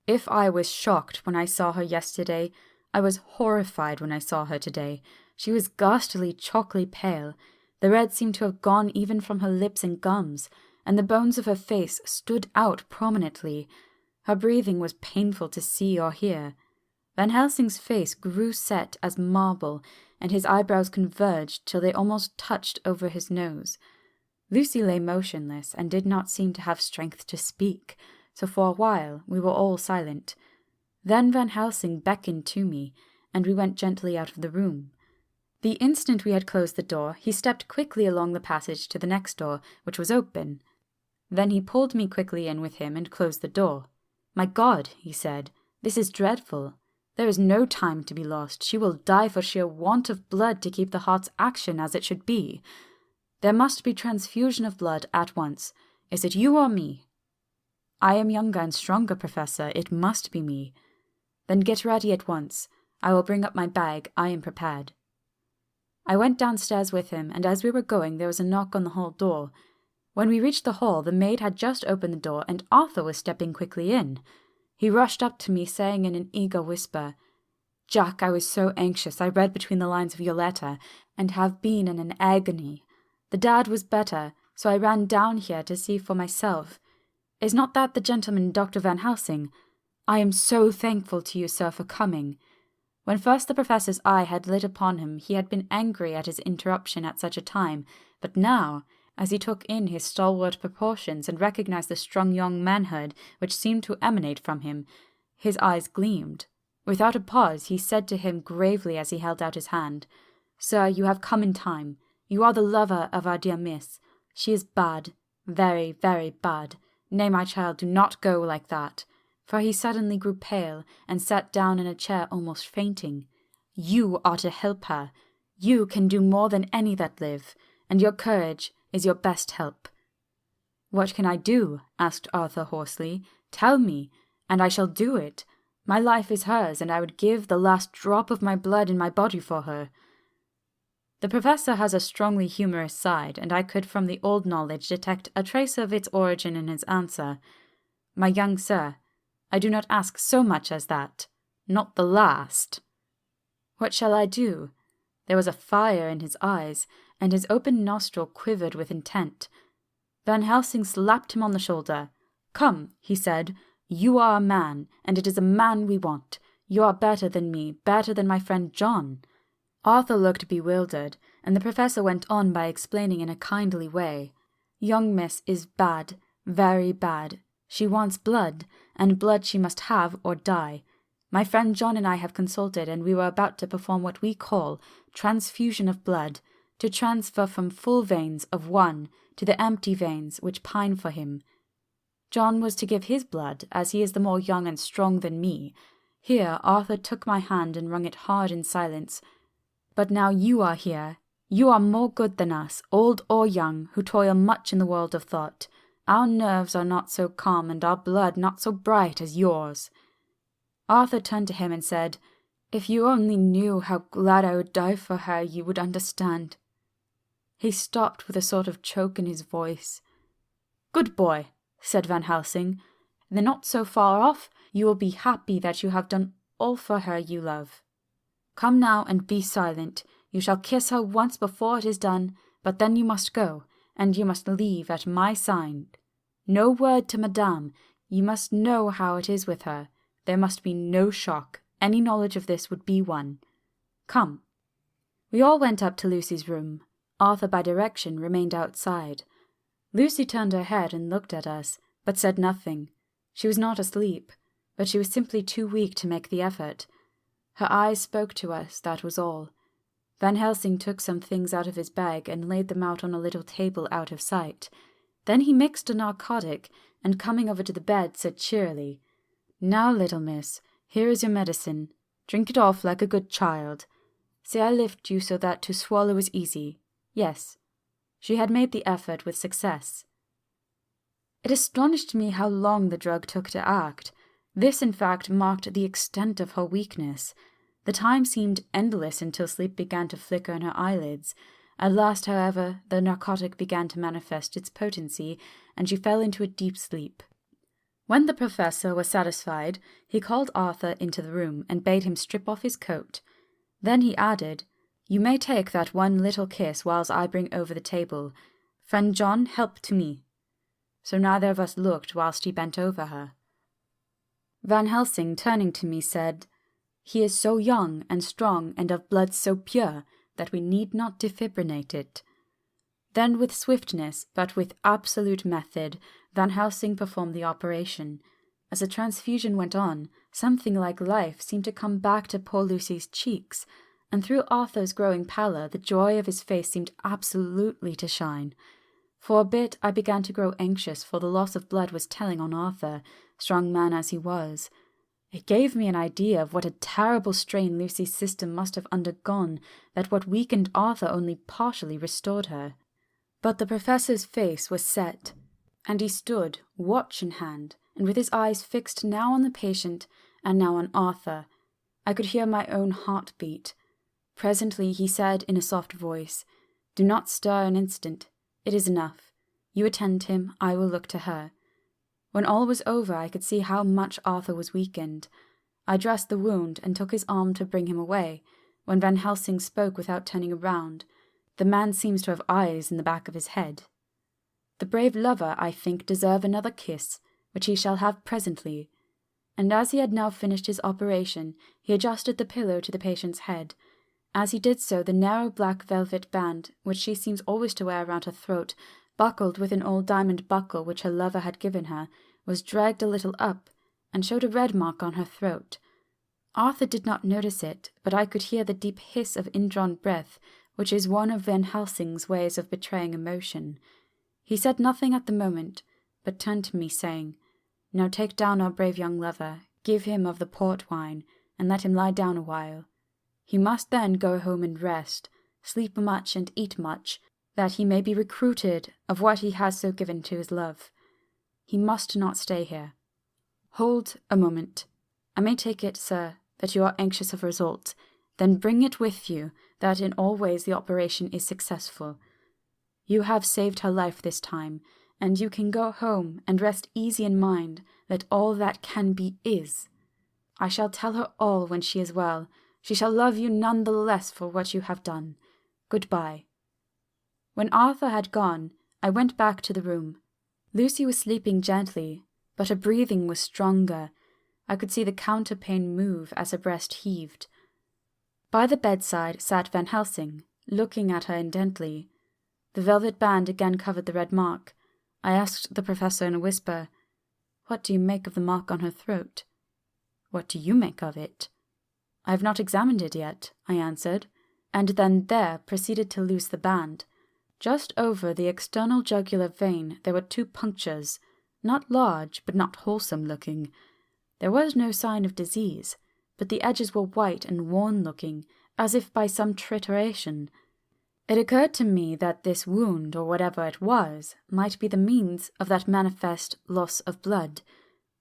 If I was shocked when I saw her yesterday, I was horrified when I saw her today. She was ghastly chalky pale. The red seemed to have gone even from her lips and gums, and the bones of her face stood out prominently. Her breathing was painful to see or hear. Van Helsing's face grew set as marble, and his eyebrows converged till they almost touched over his nose. Lucy lay motionless, and did not seem to have strength to speak, so for a while we were all silent. Then Van Helsing beckoned to me, and we went gently out of the room. The instant we had closed the door, he stepped quickly along the passage to the next door, which was open. Then he pulled me quickly in with him and closed the door. "My God," he said, "this is dreadful. There is no time to be lost. She will die for sheer want of blood to keep the heart's action as it should be. There must be transfusion of blood at once. Is it you or me?" "I am younger and stronger, Professor. It must be me." "Then get ready at once. I will bring up my bag. I am prepared." I went downstairs with him, and as we were going there was a knock on the hall door. When we reached the hall, the maid had just opened the door, and Arthur was stepping quickly in. He rushed up to me, saying in an eager whisper, "Jack, I was so anxious. I read between the lines of your letter, and have been in an agony. The dad was better, so I ran down here to see for myself. Is not that the gentleman, Dr. Van Helsing? I am so thankful to you, sir, for coming." When first the professor's eye had lit upon him, he had been angry at his interruption at such a time, but now, as he took in his stalwart proportions and recognized the strong young manhood which seemed to emanate from him, his eyes gleamed. Without a pause, he said to him gravely as he held out his hand, "Sir, you have come in time. You are the lover of our dear miss. She is bad, very, very bad. Nay, my child, do not go like that." For he suddenly grew pale and sat down in a chair almost fainting. "You are to help her. You can do more than any that live, and your courage is your best help." "What can I do?" asked Arthur hoarsely. "Tell me, and I shall do it. My life is hers, and I would give the last drop of my blood in my body for her." The professor has a strongly humorous side, and I could from the old knowledge detect a trace of its origin in his answer. "My young sir, I do not ask so much as that. Not the last." "What shall I do?" There was a fire in his eyes, and his open nostril quivered with intent. Van Helsing slapped him on the shoulder. "Come," he said, "you are a man, and it is a man we want. You are better than me, better than my friend John." Arthur looked bewildered, and the professor went on by explaining in a kindly way. "Young miss is bad, very bad. She wants blood, and blood she must have or die. My friend John and I have consulted, and we were about to perform what we call transfusion of blood, to transfer from full veins of one to the empty veins which pine for him. John was to give his blood, as he is the more young and strong than me." Here Arthur took my hand and wrung it hard in silence. "But now you are here. You are more good than us, old or young, who toil much in the world of thought. Our nerves are not so calm, and our blood not so bright as yours." Arthur turned to him and said, "If you only knew how glad I would die for her, you would understand." He stopped with a sort of choke in his voice. "Good boy," said Van Helsing. "They're not so far off. You will be happy that you have done all for her you love. Come now and be silent. You shall kiss her once before it is done, but then you must go, and you must leave at my sign. No word to Madame. You must know how it is with her. There must be no shock. Any knowledge of this would be one. Come." We all went up to Lucy's room. Arthur, by direction, remained outside. Lucy turned her head and looked at us, but said nothing. She was not asleep, but she was simply too weak to make the effort. Her eyes spoke to us, that was all. Van Helsing took some things out of his bag and laid them out on a little table out of sight. Then he mixed a narcotic, and coming over to the bed, said cheerily, "Now, little miss, here is your medicine. Drink it off like a good child. See, I lift you so that to swallow is easy. Yes." She had made the effort with success. It astonished me how long the drug took to act. This, in fact, marked the extent of her weakness. The time seemed endless until sleep began to flicker in her eyelids. At last, however, the narcotic began to manifest its potency, and she fell into a deep sleep. When the professor was satisfied, he called Arthur into the room and bade him strip off his coat. Then he added, "You may take that one little kiss whilst I bring over the table. Friend John, help to me." So neither of us looked whilst he bent over her. Van Helsing, turning to me, said, "He is so young and strong and of blood so pure that we need not defibrinate it." Then with swiftness, but with absolute method, Van Helsing performed the operation. As the transfusion went on, something like life seemed to come back to poor Lucy's cheeks, and through Arthur's growing pallor the joy of his face seemed absolutely to shine. For a bit I began to grow anxious, for the loss of blood was telling on Arthur, strong man as he was. It gave me an idea of what a terrible strain Lucy's system must have undergone, that what weakened Arthur only partially restored her. But the professor's face was set, and he stood, watch in hand, and with his eyes fixed now on the patient and now on Arthur. I could hear my own heart beat. Presently he said in a soft voice, "Do not stir an instant. It is enough. You attend him, I will look to her." When all was over, I could see how much Arthur was weakened. I dressed the wound and took his arm to bring him away, when Van Helsing spoke without turning around. The man seems to have eyes in the back of his head. "The brave lover, I think, deserve another kiss, which he shall have presently." And as he had now finished his operation, he adjusted the pillow to the patient's head. As he did so, the narrow black velvet band, which she seems always to wear around her throat, buckled with an old diamond buckle which her lover had given her, was dragged a little up, and showed a red mark on her throat. Arthur did not notice it, but I could hear the deep hiss of indrawn breath, which is one of Van Helsing's ways of betraying emotion. He said nothing at the moment, but turned to me, saying, "Now take down our brave young lover, give him of the port wine, and let him lie down a while. He must then go home and rest, sleep much and eat much, that he may be recruited of what he has so given to his love. He must not stay here. Hold a moment. I may take it, sir, that you are anxious of result. Then bring it with you, that in all ways the operation is successful. You have saved her life this time, and you can go home and rest easy in mind that all that can be is. I shall tell her all when she is well. She shall love you none the less for what you have done. Goodbye." When Arthur had gone, I went back to the room. Lucy was sleeping gently, but her breathing was stronger. I could see the counterpane move as her breast heaved. By the bedside sat Van Helsing, looking at her intently. The velvet band again covered the red mark. I asked the professor in a whisper, "What do you make of the mark on her throat?" "What do you make of it?" "I have not examined it yet," I answered, and then there proceeded to loose the band. Just over the external jugular vein there were 2 punctures, not large but not wholesome looking. There was no sign of disease, but the edges were white and worn-looking, as if by some trituration. It occurred to me that this wound, or whatever it was, might be the means of that manifest loss of blood,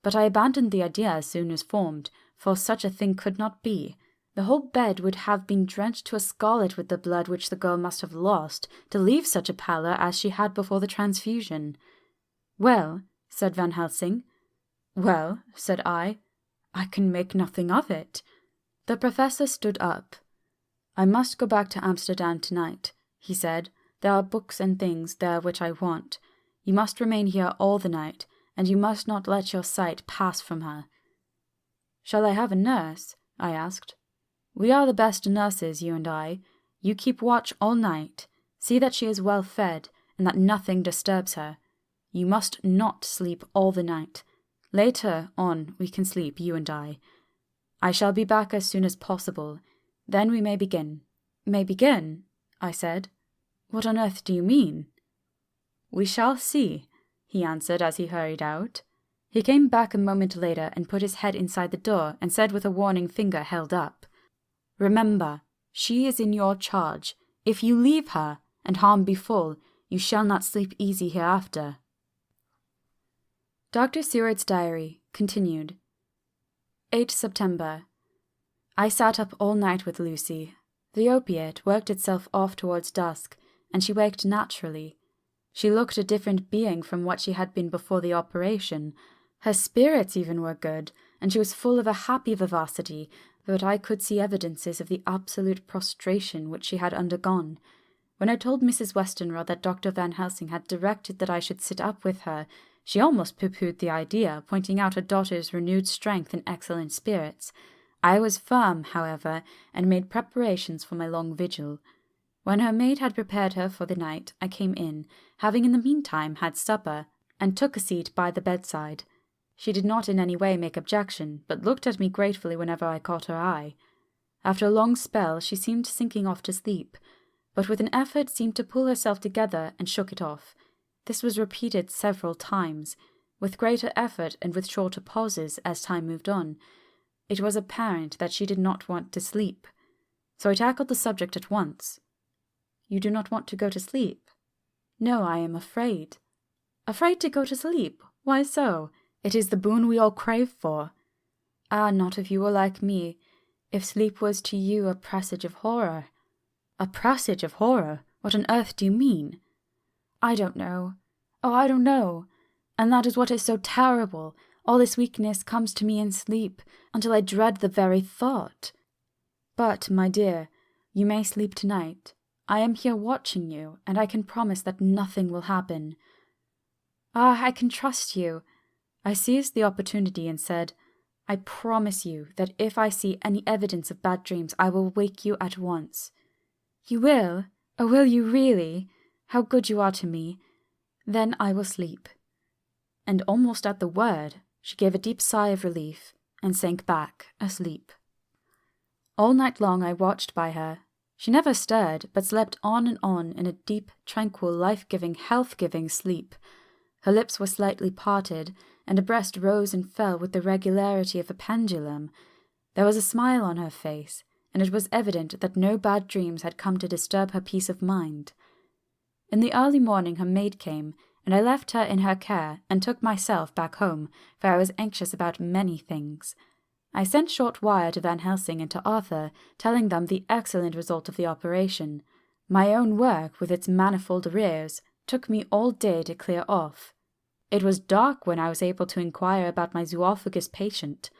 but I abandoned the idea as soon as formed, for such a thing could not be. The whole bed would have been drenched to a scarlet with the blood which the girl must have lost, to leave such a pallor as she had before the transfusion. "Well," said Van Helsing. "Well," said I can make nothing of it." The professor stood up. "I must go back to Amsterdam tonight," he said. "There are books and things there which I want. You must remain here all the night, and you must not let your sight pass from her." "Shall I have a nurse?" I asked. "We are the best nurses, you and I. You keep watch all night. See that she is well fed, and that nothing disturbs her. You must not sleep all the night. Later on we can sleep, you and I. I shall be back as soon as possible. Then we may begin." "May begin?" I said. "What on earth do you mean?" "We shall see," he answered as he hurried out. He came back a moment later and put his head inside the door and said with a warning finger held up, "Remember, she is in your charge. If you leave her, and harm befall, you shall not sleep easy hereafter." Dr. Seward's diary continued. 8 September. I sat up all night with Lucy. The opiate worked itself off towards dusk, and she waked naturally. She looked a different being from what she had been before the operation. Her spirits even were good, and she was full of a happy vivacity, but I could see evidences of the absolute prostration which she had undergone. When I told Mrs. Westenra that Dr. Van Helsing had directed that I should sit up with her, she almost pooh-poohed the idea, pointing out her daughter's renewed strength and excellent spirits. I was firm, however, and made preparations for my long vigil. When her maid had prepared her for the night, I came in, having in the meantime had supper, and took a seat by the bedside. She did not in any way make objection, but looked at me gratefully whenever I caught her eye. After a long spell she seemed sinking off to sleep, but with an effort seemed to pull herself together and shook it off. This was repeated several times, with greater effort and with shorter pauses as time moved on. It was apparent that she did not want to sleep, so I tackled the subject at once. "You do not want to go to sleep?" "No, I am afraid." "Afraid to go to sleep? Why so? It is the boon we all crave for." "Ah, not if you were like me. If sleep was to you a presage of horror." "A presage of horror? What on earth do you mean?" "I don't know. Oh, I don't know. And that is what is so terrible. All this weakness comes to me in sleep, until I dread the very thought." "But, my dear, you may sleep tonight. I am here watching you, and I can promise that nothing will happen." "Ah, I can trust you." I seized the opportunity and said, "I promise you that if I see any evidence of bad dreams, I will wake you at once." "You will? Oh, will you really? How good you are to me. Then I will sleep." And almost at the word, she gave a deep sigh of relief and sank back asleep. All night long I watched by her. She never stirred, but slept on in a deep, tranquil, life-giving, health-giving sleep. Her lips were slightly parted, and her breast rose and fell with the regularity of a pendulum. There was a smile on her face, and it was evident that no bad dreams had come to disturb her peace of mind. In the early morning her maid came, and I left her in her care and took myself back home, for I was anxious about many things. I sent short wire to Van Helsing and to Arthur, telling them the excellent result of the operation. My own work, with its manifold arrears, took me all day to clear off. It was dark when I was able to inquire about my zoophagus patient.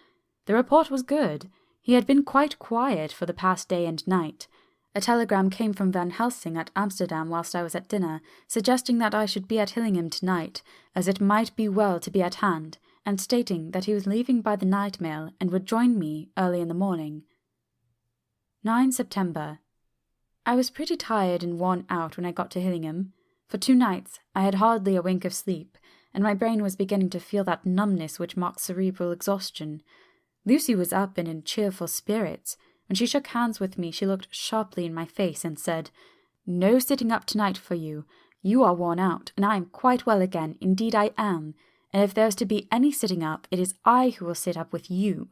The report was good. He had been quite quiet for the past day and night. A telegram came from Van Helsing at Amsterdam whilst I was at dinner, suggesting that I should be at Hillingham tonight, as it might be well to be at hand, and stating that he was leaving by the night mail and would join me early in the morning. 9 September. I was pretty tired and worn out when I got to Hillingham. For 2 nights I had hardly a wink of sleep, and my brain was beginning to feel that numbness which marks cerebral exhaustion. Lucy was up and in cheerful spirits. When she shook hands with me, she looked sharply in my face and said, "No sitting up tonight for you. You are worn out, and I am quite well again. Indeed I am. And if there is to be any sitting up, it is I who will sit up with you."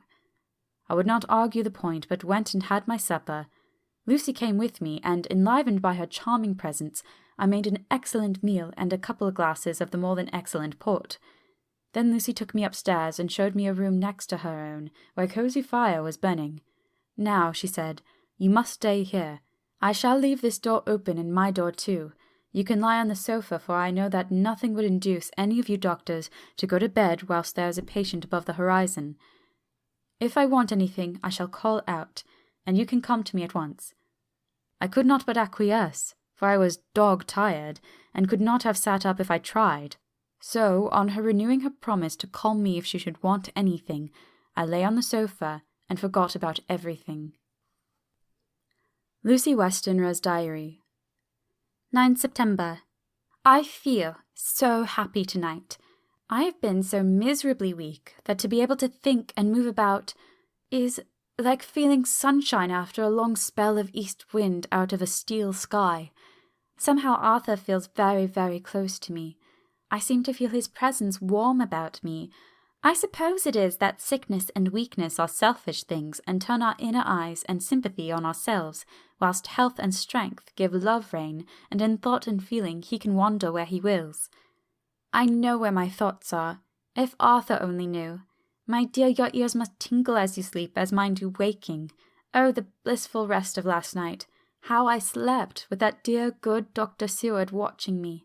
I would not argue the point, but went and had my supper. Lucy came with me, and, enlivened by her charming presence, I made an excellent meal and a couple of glasses of the more than excellent port. Then Lucy took me upstairs and showed me a room next to her own, where a cosy fire was burning. "Now," she said, "you must stay here. I shall leave this door open and my door too. You can lie on the sofa, for I know that nothing would induce any of you doctors to go to bed whilst there is a patient above the horizon. If I want anything, I shall call out, and you can come to me at once." I could not but acquiesce, for I was dog-tired, and could not have sat up if I tried. So, on her renewing her promise to call me if she should want anything, I lay on the sofa and forgot about everything. Lucy Westenra's Diary. 9 September. I feel so happy tonight. I have been so miserably weak that to be able to think and move about is like feeling sunshine after a long spell of east wind out of a steel sky. Somehow Arthur feels very, very close to me. I seem to feel his presence warm about me. I suppose it is that sickness and weakness are selfish things and turn our inner eyes and sympathy on ourselves, whilst health and strength give love rein, and in thought and feeling he can wander where he wills. I know where my thoughts are. If Arthur only knew. My dear, your ears must tingle as you sleep, as mine do waking. Oh, the blissful rest of last night! How I slept, with that dear good Dr. Seward watching me.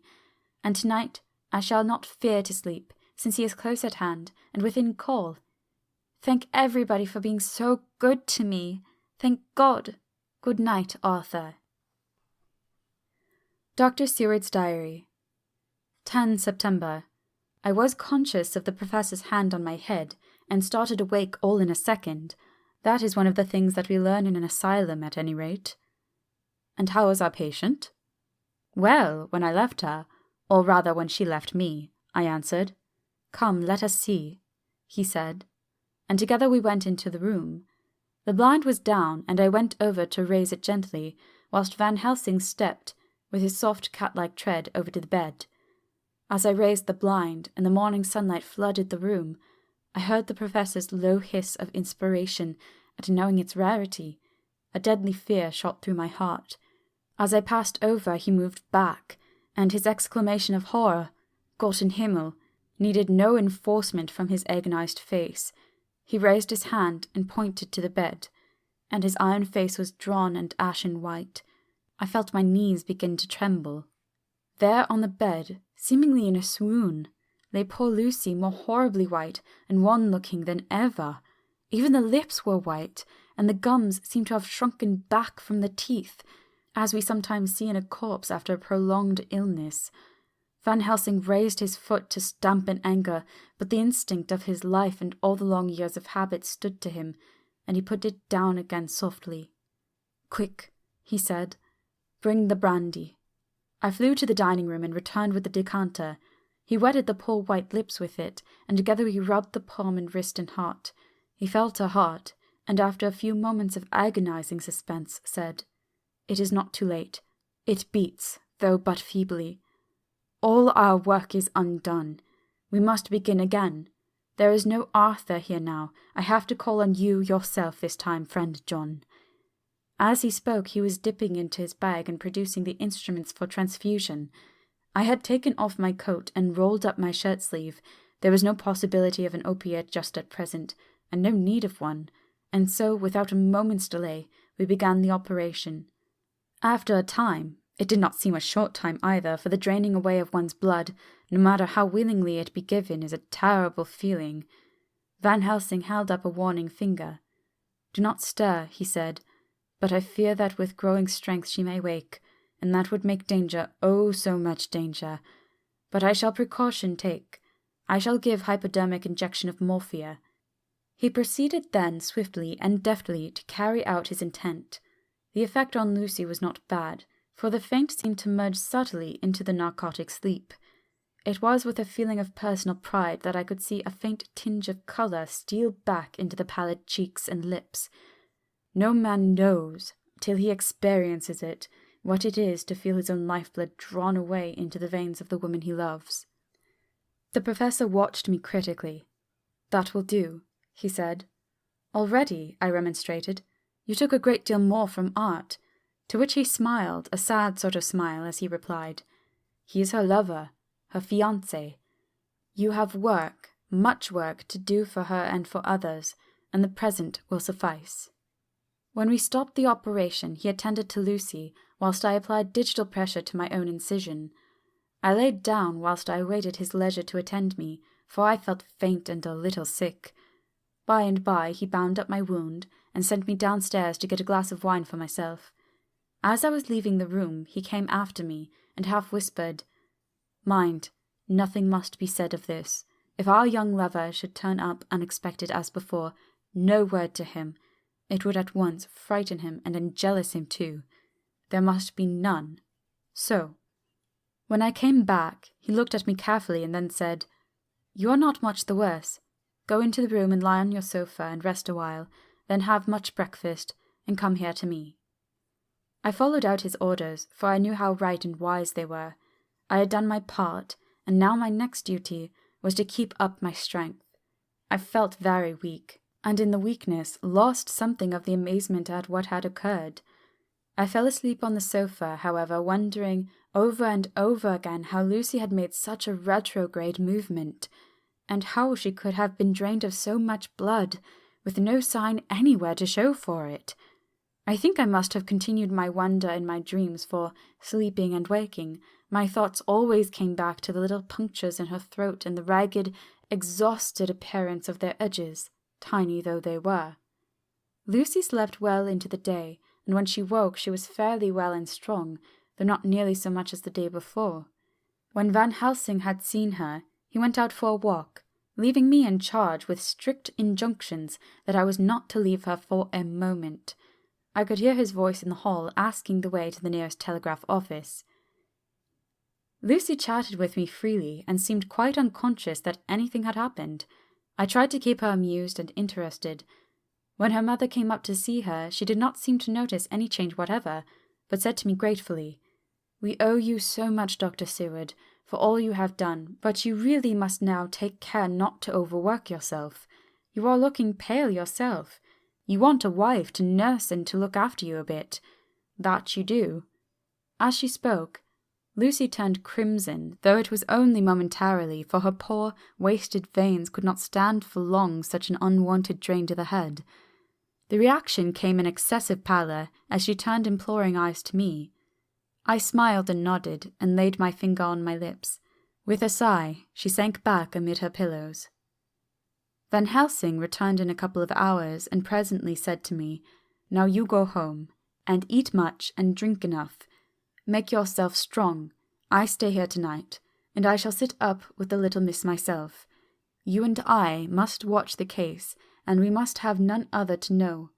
And tonight I shall not fear to sleep, since he is close at hand, and within call. Thank everybody for being so good to me. Thank God. Good night, Arthur. Dr. Seward's Diary. 10 September. I was conscious of the professor's hand on my head, and started awake all in a second. That is one of the things that we learn in an asylum, at any rate. "And how is our patient?" "Well, when I left her, or rather when she left me," I answered. "Come, let us see," he said, and together we went into the room. The blind was down, and I went over to raise it gently, whilst Van Helsing stepped, with his soft cat-like tread, over to the bed. As I raised the blind, and the morning sunlight flooded the room, I heard the professor's low hiss of inspiration at knowing its rarity. A deadly fear shot through my heart. As I passed over, he moved back, and his exclamation of horror, "Gott in Himmel," needed no enforcement from his agonized face. He raised his hand and pointed to the bed, and his iron face was drawn and ashen white. I felt my knees begin to tremble. There on the bed, seemingly in a swoon, lay poor Lucy, more horribly white and wan-looking than ever. Even the lips were white, and the gums seemed to have shrunken back from the teeth, as we sometimes see in a corpse after a prolonged illness. Van Helsing raised his foot to stamp in anger, but the instinct of his life and all the long years of habit stood to him, and he put it down again softly. "Quick," he said, "bring the brandy." I flew to the dining room and returned with the decanter. He wetted the poor white lips with it, and together we rubbed the palm and wrist and heart. He felt her heart, and after a few moments of agonizing suspense, said, "It is not too late. It beats, though but feebly. All our work is undone. We must begin again. There is no Arthur here now. I have to call on you yourself this time, friend John." As he spoke, he was dipping into his bag and producing the instruments for transfusion. I had taken off my coat and rolled up my shirt sleeve. There was no possibility of an opiate just at present, and no need of one, and so, without a moment's delay, we began the operation. After a time, it did not seem a short time either, for the draining away of one's blood, no matter how willingly it be given, is a terrible feeling. Van Helsing held up a warning finger. "Do not stir," he said, "but I fear that with growing strength she may wake, and that would make danger, oh, so much danger. But I shall precaution take. I shall give hypodermic injection of morphia." He proceeded then swiftly and deftly to carry out his intent. The effect on Lucy was not bad, for the faint seemed to merge subtly into the narcotic sleep. It was with a feeling of personal pride that I could see a faint tinge of colour steal back into the pallid cheeks and lips. No man knows, till he experiences it, what it is to feel his own lifeblood drawn away into the veins of the woman he loves. The professor watched me critically. "That will do," he said. "Already," I remonstrated, "you took a great deal more from art." To which he smiled, a sad sort of smile, as he replied, "He is her lover, her fiancé. You have work, much work to do for her and for others, and the present will suffice. When we stopped the operation, he attended to Lucy, whilst I applied digital pressure to my own incision. I laid down whilst I awaited his leisure to attend me, for I felt faint and a little sick. By and by he bound up my wound, and sent me downstairs to get a glass of wine for myself. As I was leaving the room, he came after me, and half whispered, "Mind, nothing must be said of this. If our young lover should turn up unexpected as before, no word to him. It would at once frighten him and enjealous him too. There must be none. So." When I came back, he looked at me carefully and then said, "You are not much the worse. Go into the room and lie on your sofa and rest a while, then have much breakfast, and come here to me." I followed out his orders, for I knew how right and wise they were. I had done my part, and now my next duty was to keep up my strength. I felt very weak, and in the weakness lost something of the amazement at what had occurred. I fell asleep on the sofa, however, wondering over and over again how Lucy had made such a retrograde movement, and how she could have been drained of so much blood, with no sign anywhere to show for it. I think I must have continued my wonder in my dreams, for, sleeping and waking, my thoughts always came back to the little punctures in her throat and the ragged, exhausted appearance of their edges, tiny though they were. Lucy slept well into the day, and when she woke she was fairly well and strong, though not nearly so much as the day before. When Van Helsing had seen her, he went out for a walk, leaving me in charge with strict injunctions that I was not to leave her for a moment. I could hear his voice in the hall asking the way to the nearest telegraph office. Lucy chatted with me freely and seemed quite unconscious that anything had happened. I tried to keep her amused and interested. When her mother came up to see her, she did not seem to notice any change whatever, but said to me gratefully, "We owe you so much, Dr. Seward, for all you have done, but you really must now take care not to overwork yourself. You are looking pale yourself. You want a wife to nurse and to look after you a bit. That you do." As she spoke, Lucy turned crimson, though it was only momentarily, for her poor, wasted veins could not stand for long such an unwanted drain to the head. The reaction came in excessive pallor as she turned imploring eyes to me. I smiled and nodded, and laid my finger on my lips. With a sigh, she sank back amid her pillows. Van Helsing returned in a couple of hours, and presently said to me, "Now you go home, and eat much and drink enough. Make yourself strong. I stay here tonight, and I shall sit up with the little miss myself. You and I must watch the case, and we must have none other to know.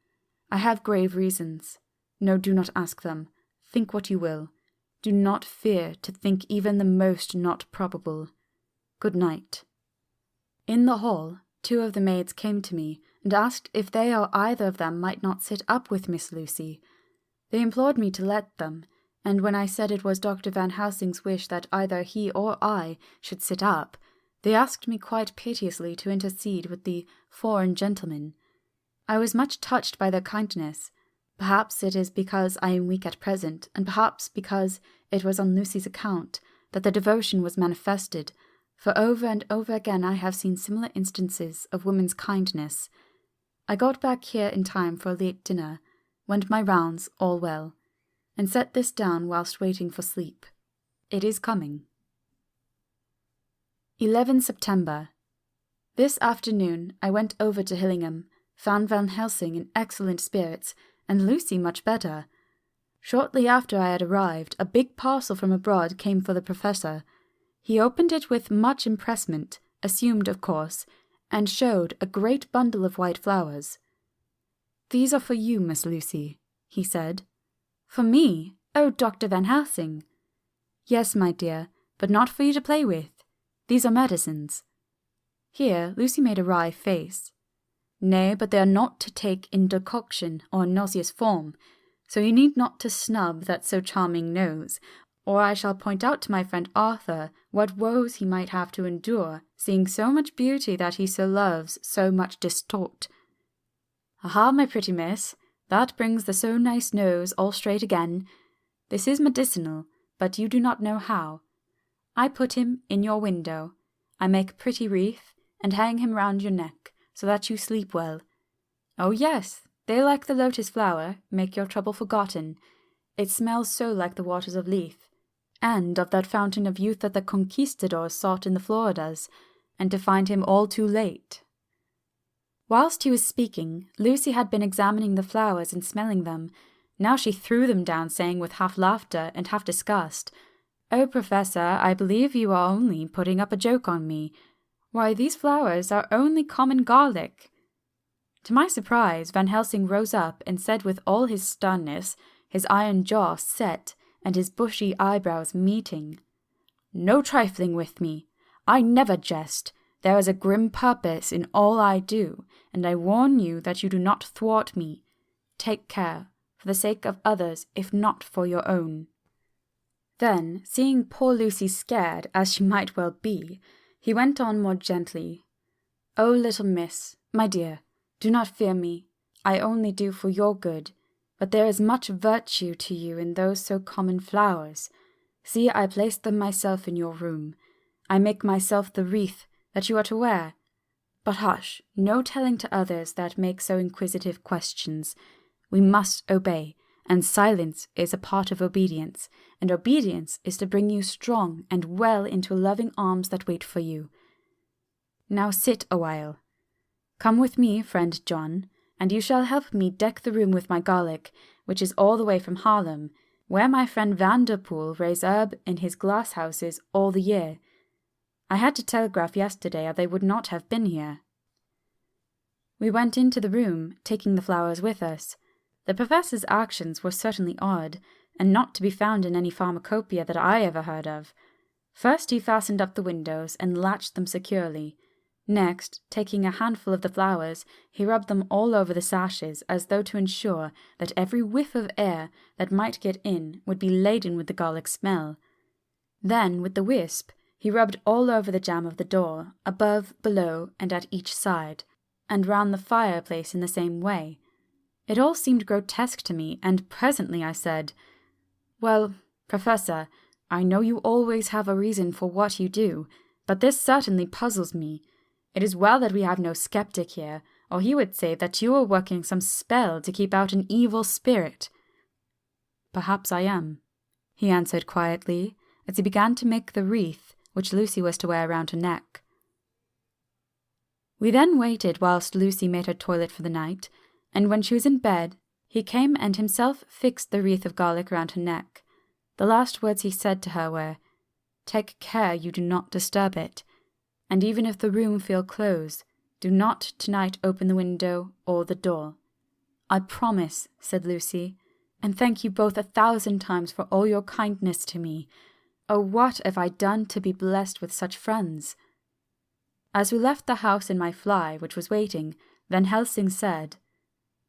I have grave reasons. No, do not ask them. Think what you will. Do not fear to think even the most not probable. Good night." In the hall, 2 of the maids came to me and asked if they or either of them might not sit up with Miss Lucy. They implored me to let them, and when I said it was Dr. Van Helsing's wish that either he or I should sit up, they asked me quite piteously to intercede with the foreign gentlemen. I was much touched by their kindness. Perhaps it is because I am weak at present, and perhaps because it was on Lucy's account that the devotion was manifested, for over and over again I have seen similar instances of women's kindness. I got back here in time for a late dinner, went my rounds, all well, and set this down whilst waiting for sleep. It is coming. 11 September. This afternoon I went over to Hillingham, found Van Helsing in excellent spirits, and Lucy much better. Shortly after I had arrived, a big parcel from abroad came for the Professor. He opened it with much impressment, assumed of course, and showed a great bundle of white flowers. "These are for you, Miss Lucy," he said. "For me? Oh, Dr. Van Helsing." "Yes, my dear, but not for you to play with. These are medicines." Here Lucy made a wry face. "Nay, but they are not to take in decoction or nauseous form, so you need not to snub that so charming nose, or I shall point out to my friend Arthur what woes he might have to endure, seeing so much beauty that he so loves so much distort. Aha, my pretty miss, that brings the so nice nose all straight again. This is medicinal, but you do not know how. I put him in your window. I make a pretty wreath, and hang him round your neck, so that you sleep well. Oh yes, they like the lotus flower, make your trouble forgotten. It smells so like the waters of Lethe, and of that fountain of youth that the conquistadors sought in the Floridas, and to find him all too late. Whilst he was speaking, Lucy had been examining the flowers and smelling them. Now she threw them down, saying with half laughter and half disgust, "Oh, Professor, I believe you are only putting up a joke on me. Why, these flowers are only common garlic." To my surprise, Van Helsing rose up and said with all his sternness, his iron jaw set, and his bushy eyebrows meeting, "No trifling with me. I never jest. There is a grim purpose in all I do, and I warn you that you do not thwart me. Take care, for the sake of others, if not for your own." Then, seeing poor Lucy scared, as she might well be, he went on more gently. "Oh, little miss, my dear, do not fear me. I only do for your good. But there is much virtue to you in those so common flowers. See, I place them myself in your room. I make myself the wreath that you are to wear. But hush, no telling to others that make so inquisitive questions. We must obey, and silence is a part of obedience, and obedience is to bring you strong and well into loving arms that wait for you. Now sit a while. Come with me, friend John, and you shall help me deck the room with my garlic, which is all the way from Haarlem, where my friend Vanderpoel raise herb in his glass houses all the year. I had to telegraph yesterday, or they would not have been here." We went into the room, taking the flowers with us. The professor's actions were certainly odd, and not to be found in any pharmacopoeia that I ever heard of. First he fastened up the windows and latched them securely. Next, taking a handful of the flowers, he rubbed them all over the sashes, as though to ensure that every whiff of air that might get in would be laden with the garlic smell. Then, with the wisp, he rubbed all over the jamb of the door, above, below, and at each side, and round the fireplace in the same way. It all seemed grotesque to me, and presently I said, "Well, Professor, I know you always have a reason for what you do, but this certainly puzzles me. It is well that we have no skeptic here, or he would say that you are working some spell to keep out an evil spirit." "Perhaps I am," he answered quietly, as he began to make the wreath which Lucy was to wear round her neck. We then waited whilst Lucy made her toilet for the night, and when she was in bed, he came and himself fixed the wreath of garlic round her neck. The last words he said to her were, "Take care you do not disturb it, and even if the room feel close, do not tonight open the window or the door." "I promise," said Lucy, "and thank you both 1,000 times for all your kindness to me. Oh, what have I done to be blessed with such friends?" As we left the house in my fly, which was waiting, Van Helsing said,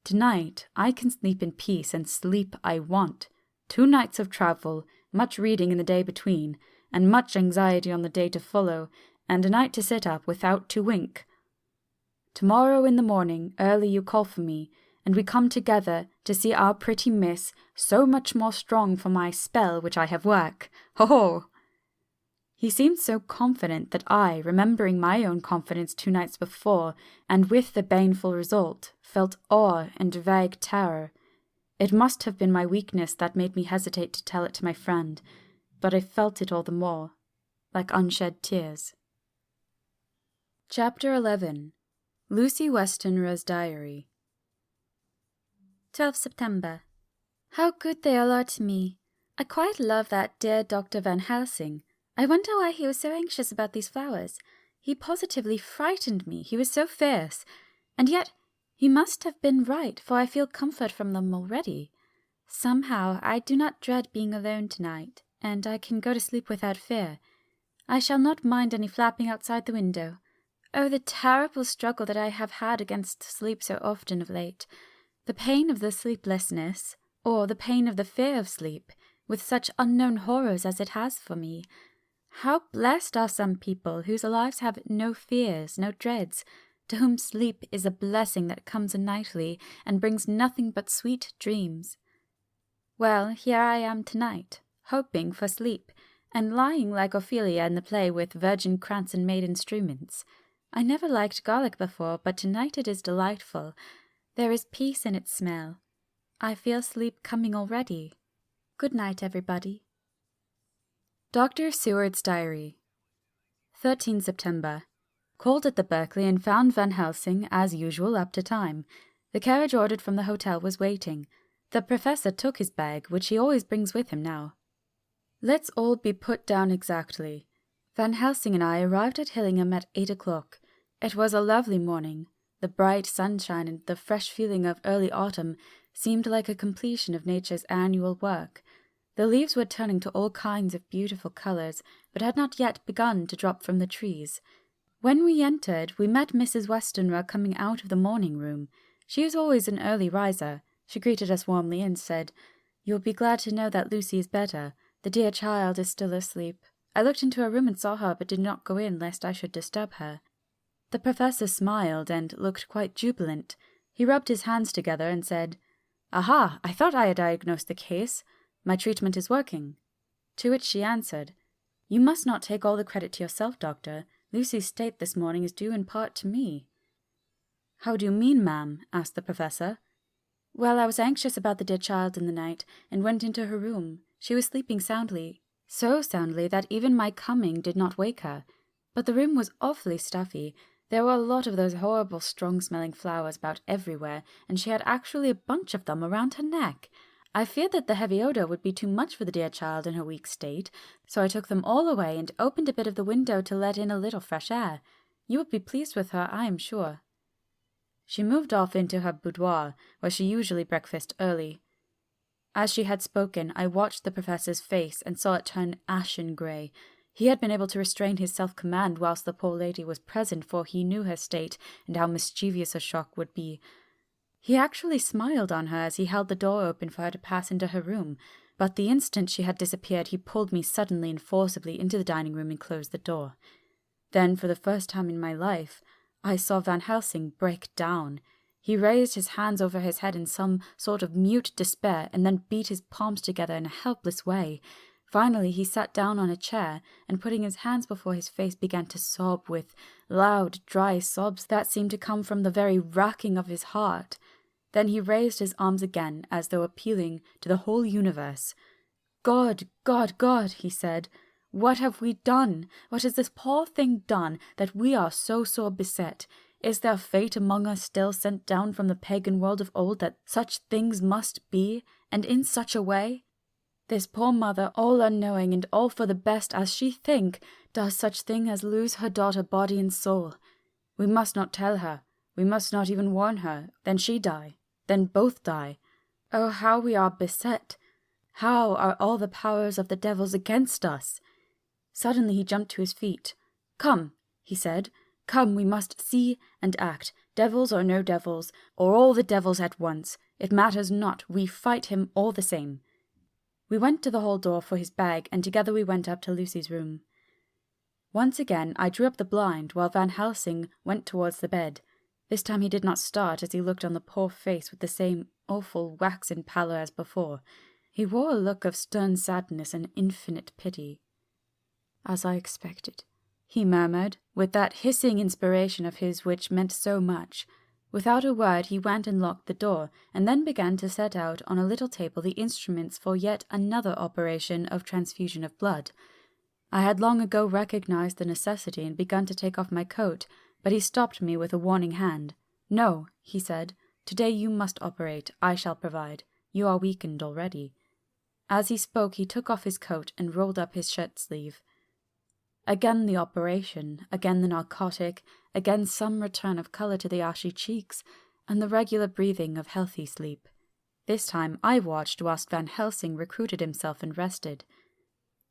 "Tonight I can sleep in peace, and sleep I want. 2 nights of travel, much reading in the day between, and much anxiety on the day to follow, and a night to sit up without to wink. Tomorrow in the morning early you call for me, and we come together to see our pretty miss so much more strong for my spell which I have work. Ho ho!" He seemed so confident that I, remembering my own confidence 2 nights before, and with the baneful result, felt awe and vague terror. It must have been my weakness that made me hesitate to tell it to my friend, but I felt it all the more, like unshed tears. Chapter 11. Lucy Westenra's Diary. 12 September. How good they all are to me. I quite love that dear Dr. Van Helsing. I wonder why he was so anxious about these flowers. He positively frightened me. He was so fierce. And yet he must have been right, for I feel comfort from them already. Somehow I do not dread being alone tonight, and I can go to sleep without fear. I shall not mind any flapping outside the window. Oh, the terrible struggle that I have had against sleep so often of late. The pain of the sleeplessness, or the pain of the fear of sleep, with such unknown horrors as it has for me. How blessed are some people whose lives have no fears, no dreads, to whom sleep is a blessing that comes nightly and brings nothing but sweet dreams. Well, here I am tonight, hoping for sleep, and lying like Ophelia in the play with virgin crants and maid instruments. I never liked garlic before, but tonight it is delightful. There is peace in its smell. I feel sleep coming already. Good night, everybody. Dr. Seward's Diary 13 September. Called at the Berkeley and found Van Helsing, as usual, up to time. The carriage ordered from the hotel was waiting. The professor took his bag, which he always brings with him now. Let's all be put down exactly. Van Helsing and I arrived at Hillingham at 8 o'clock. It was a lovely morning. The bright sunshine and the fresh feeling of early autumn seemed like a completion of nature's annual work. The leaves were turning to all kinds of beautiful colours, but had not yet begun to drop from the trees. When we entered, we met Mrs. Westenra coming out of the morning room. She is always an early riser. She greeted us warmly and said, "You'll be glad to know that Lucy is better. The dear child is still asleep. I looked into her room and saw her, but did not go in lest I should disturb her." The professor smiled and looked quite jubilant. He rubbed his hands together and said, "Aha, I thought I had diagnosed the case. My treatment is working." To which she answered, "You must not take all the credit to yourself, doctor. Lucy's state this morning is due in part to me." "How do you mean, ma'am?" asked the professor. "Well, I was anxious about the dear child in the night, and went into her room. She was sleeping soundly, so soundly that even my coming did not wake her. But the room was awfully stuffy. There were a lot of those horrible strong-smelling flowers about everywhere, and she had actually a bunch of them around her neck. I feared that the heavy odour would be too much for the dear child in her weak state, so I took them all away and opened a bit of the window to let in a little fresh air. You would be pleased with her, I am sure." She moved off into her boudoir, where she usually breakfasted early. As she had spoken, I watched the professor's face and saw it turn ashen grey. He had been able to restrain his self-command whilst the poor lady was present, for he knew her state and how mischievous a shock would be. He actually smiled on her as he held the door open for her to pass into her room, but the instant she had disappeared he pulled me suddenly and forcibly into the dining room and closed the door. Then, for the first time in my life, I saw Van Helsing break down. He raised his hands over his head in some sort of mute despair and then beat his palms together in a helpless way. Finally he sat down on a chair and, putting his hands before his face, began to sob with loud, dry sobs that seemed to come from the very racking of his heart. Then he raised his arms again, as though appealing to the whole universe. "God, God, God," he said, "what have we done? What has this poor thing done, that we are so sore beset? Is there fate among us still sent down from the pagan world of old that such things must be, and in such a way? This poor mother, all unknowing and all for the best as she think, does such thing as lose her daughter body and soul. We must not tell her. We must not even warn her. Then she die. Then both die. Oh, how we are beset! How are all the powers of the devils against us?" Suddenly he jumped to his feet. "Come," he said, "come, we must see and act, devils or no devils, or all the devils at once. It matters not, we fight him all the same." We went to the hall door for his bag, and together we went up to Lucy's room. Once again I drew up the blind, while Van Helsing went towards the bed. This time he did not start as he looked on the poor face with the same awful waxen pallor as before. He wore a look of stern sadness and infinite pity. "As I expected," he murmured, with that hissing inspiration of his which meant so much. Without a word he went and locked the door, and then began to set out on a little table the instruments for yet another operation of transfusion of blood. I had long ago recognized the necessity and begun to take off my coat, but he stopped me with a warning hand. "No," he said, "today you must operate. I shall provide. You are weakened already." As he spoke he took off his coat and rolled up his shirt-sleeve. Again the operation, again the narcotic, again some return of colour to the ashy cheeks, and the regular breathing of healthy sleep. This time I watched whilst Van Helsing recruited himself and rested.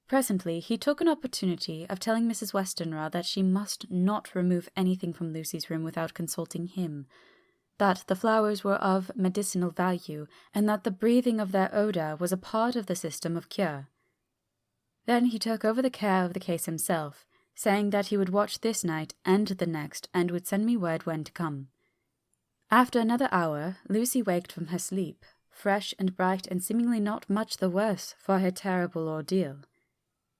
Presently he took an opportunity of telling Mrs. Westenra that she must not remove anything from Lucy's room without consulting him, that the flowers were of medicinal value, and that the breathing of their odour was a part of the system of cure. Then he took over the care of the case himself, saying that he would watch this night and the next, and would send me word when to come. After another hour, Lucy waked from her sleep, fresh and bright and seemingly not much the worse for her terrible ordeal.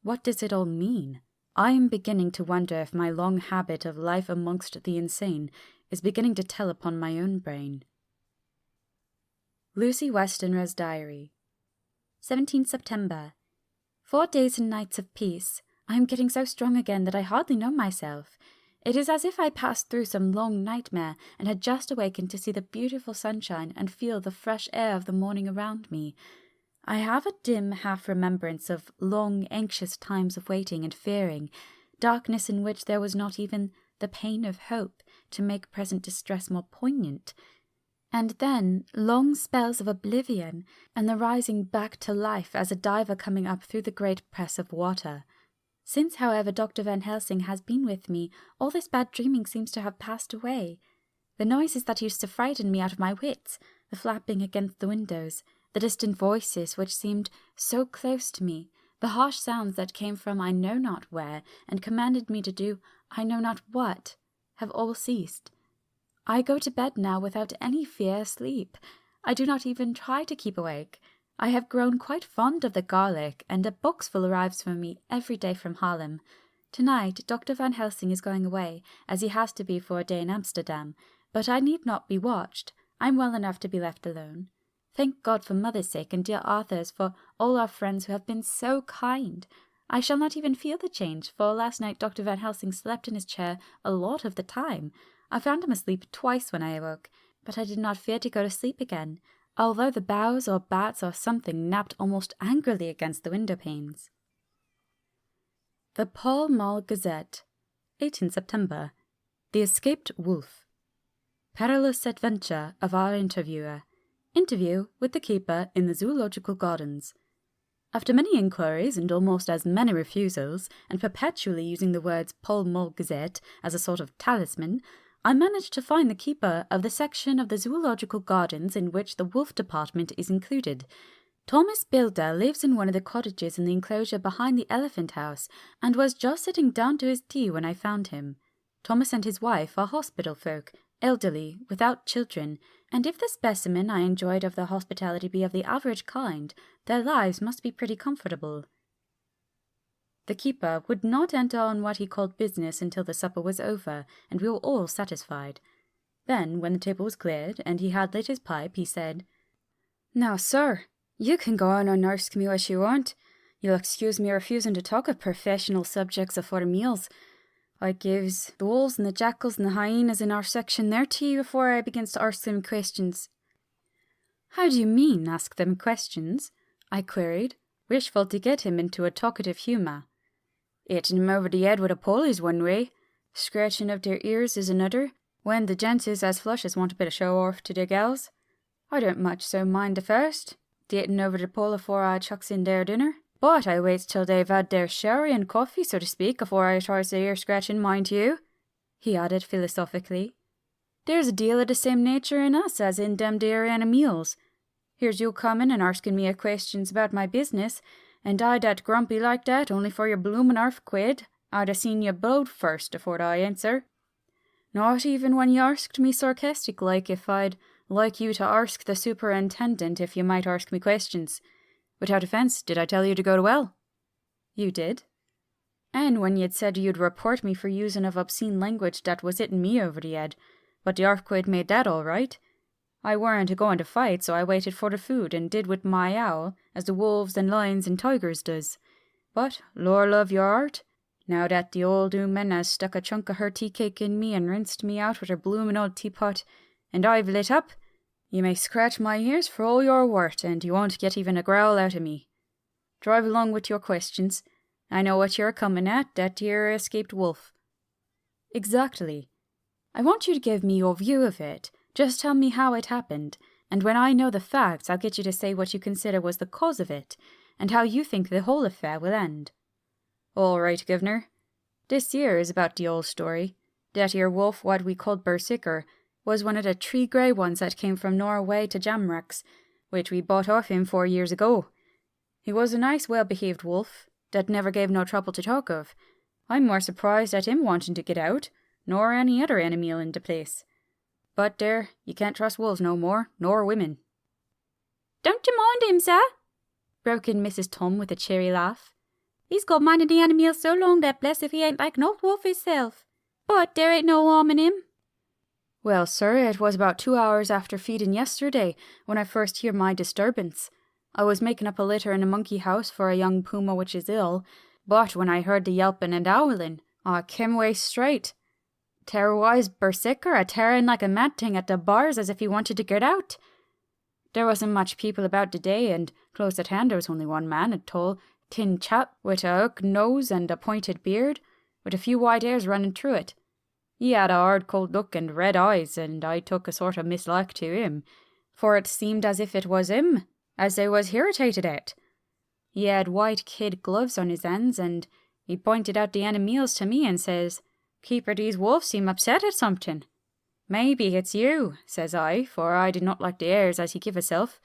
What does it all mean? I am beginning to wonder if my long habit of life amongst the insane is beginning to tell upon my own brain. Lucy Westenra's Diary. 17 September. 4 days and nights of peace. I am getting so strong again that I hardly know myself. It is as if I passed through some long nightmare and had just awakened to see the beautiful sunshine and feel the fresh air of the morning around me. I have a dim half-remembrance of long, anxious times of waiting and fearing, darkness in which there was not even the pain of hope to make present distress more poignant, and then long spells of oblivion and the rising back to life as a diver coming up through the great press of water. Since, however, Dr. Van Helsing has been with me, all this bad dreaming seems to have passed away. The noises that used to frighten me out of my wits, the flapping against the windows, the distant voices which seemed so close to me, the harsh sounds that came from I know not where and commanded me to do I know not what, have all ceased. I go to bed now without any fear of sleep. I do not even try to keep awake. I have grown quite fond of the garlic, and a boxful arrives for me every day from Haarlem. Tonight Dr. Van Helsing is going away, as he has to be for a day in Amsterdam, but I need not be watched. I'm well enough to be left alone. Thank God for Mother's sake and dear Arthur's, for all our friends who have been so kind. I shall not even feel the change, for last night Dr. Van Helsing slept in his chair a lot of the time. I found him asleep twice when I awoke, but I did not fear to go to sleep again, although the boughs or bats or something napped almost angrily against the window panes. The Pall Mall Gazette, 18 September. The Escaped Wolf. Perilous adventure of our interviewer. Interview with the keeper in the Zoological Gardens. After many inquiries and almost as many refusals, and perpetually using the words Pall Mall Gazette as a sort of talisman, I managed to find the keeper of the section of the Zoological Gardens in which the wolf department is included. Thomas Bilder lives in one of the cottages in the enclosure behind the elephant house, and was just sitting down to his tea when I found him. Thomas and his wife are hospital folk, elderly, without children, and if the specimen I enjoyed of their hospitality be of the average kind, their lives must be pretty comfortable. The keeper would not enter on what he called business until the supper was over, and we were all satisfied. Then, when the table was cleared, and he had lit his pipe, he said, "Now, sir, you can go on and ask me what you want. You'll excuse me refusing to talk of professional subjects afore meals. I gives the wolves and the jackals and the hyenas in our section their tea before I begins to ask them questions." "How do you mean, ask them questions?" I queried, wishful to get him into a talkative humour. "Hitting them over the head with a pole is one way, scratching of their ears is another, when the gents is as flush as want a bit of show off to their gals. I don't much so mind the first, the hitting over the pole afore I chucks in their dinner. But I waits till they've had their sherry and coffee, so to speak, afore I tries the ear scratching, mind you," he added philosophically. "There's a deal of the same nature in us as in them dear meals. Here's you coming and arsking me a questions about my business, and I that grumpy like that only for your bloomin' £1 I'd a seen you blowed first afore I answer. Not even when you asked me sarcastic like if I'd like you to ask the superintendent if you might ask me questions. Without offence, did I tell you to go to well?" "You did." "And when you'd said you'd report me for using of obscene language that was hitting me over the head, but the £1 made that all right. I weren't a-going to fight, so I waited for the food and did with my owl, as the wolves and lions and tigers does. But, lor love your heart, now that the old ooman has stuck a chunk of her tea cake in me and rinsed me out with her bloomin' old teapot, and I've lit up, you may scratch my ears for all you're worth, and you won't get even a growl out of me. Drive along with your questions. I know what you're coming at, that dear escaped wolf." "Exactly. I want you to give me your view of it. Just tell me how it happened, and when I know the facts, I'll get you to say what you consider was the cause of it, and how you think the whole affair will end." "All right, governor. This here is about the old story. That here wolf, what we called Berserker, was one of the 3 grey ones that came from Norway to Jamrach's, which we bought off him 4 years ago. He was a nice, well-behaved wolf, that never gave no trouble to talk of. I'm more surprised at him wanting to get out, nor any other enemy in the place. But there, you can't trust wolves no more, nor women." "Don't you mind him, sir?" broke in Mrs. Tom with a cheery laugh. He's got minding the animals so long that bless if he ain't like no wolf hisself. But there ain't no harm in him. Well, sir, it was about 2 hours after feeding yesterday when I first hear my disturbance. I was making up a litter in a monkey house for a young puma which is ill, but when I heard the yelping and howling, I came away straight. Terror-wise berserker a tearing like a mad thing at the bars as if he wanted to get out. There wasn't much people about today, and close at hand there was only one man, a tall, thin chap with a hook nose and a pointed beard, with a few white hairs running through it. He had a hard cold look and red eyes, and I took a sort of mislike to him, for it seemed as if it was him, as they was irritated at. He had white kid gloves on his hands, and he pointed out the animals to me and says, "Keeper, these wolves seem upset at something." "Maybe it's you," says I, for I did not like the airs as he give himself.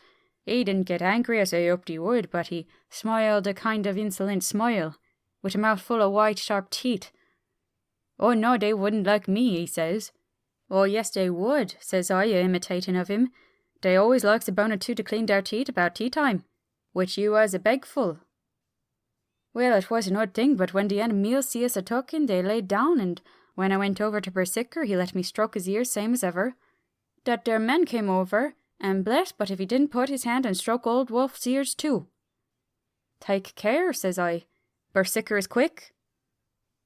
He didn't get angry as I hoped he would, but he smiled a kind of insolent smile, with a mouth full of white sharp teeth. "Oh no, they wouldn't like me," he says. "Oh yes they would," says I, imitating of him. "They always likes a bone or two to clean their teeth about tea time, which you was a begful." Well, it was an odd thing, but when the animals see us a-talking, they laid down, and when I went over to Berserker, he let me stroke his ears same as ever. That there man came over, and bless, but if he didn't put his hand and stroke old Wolf's ears too. "Take care," says I. "Berserker is quick."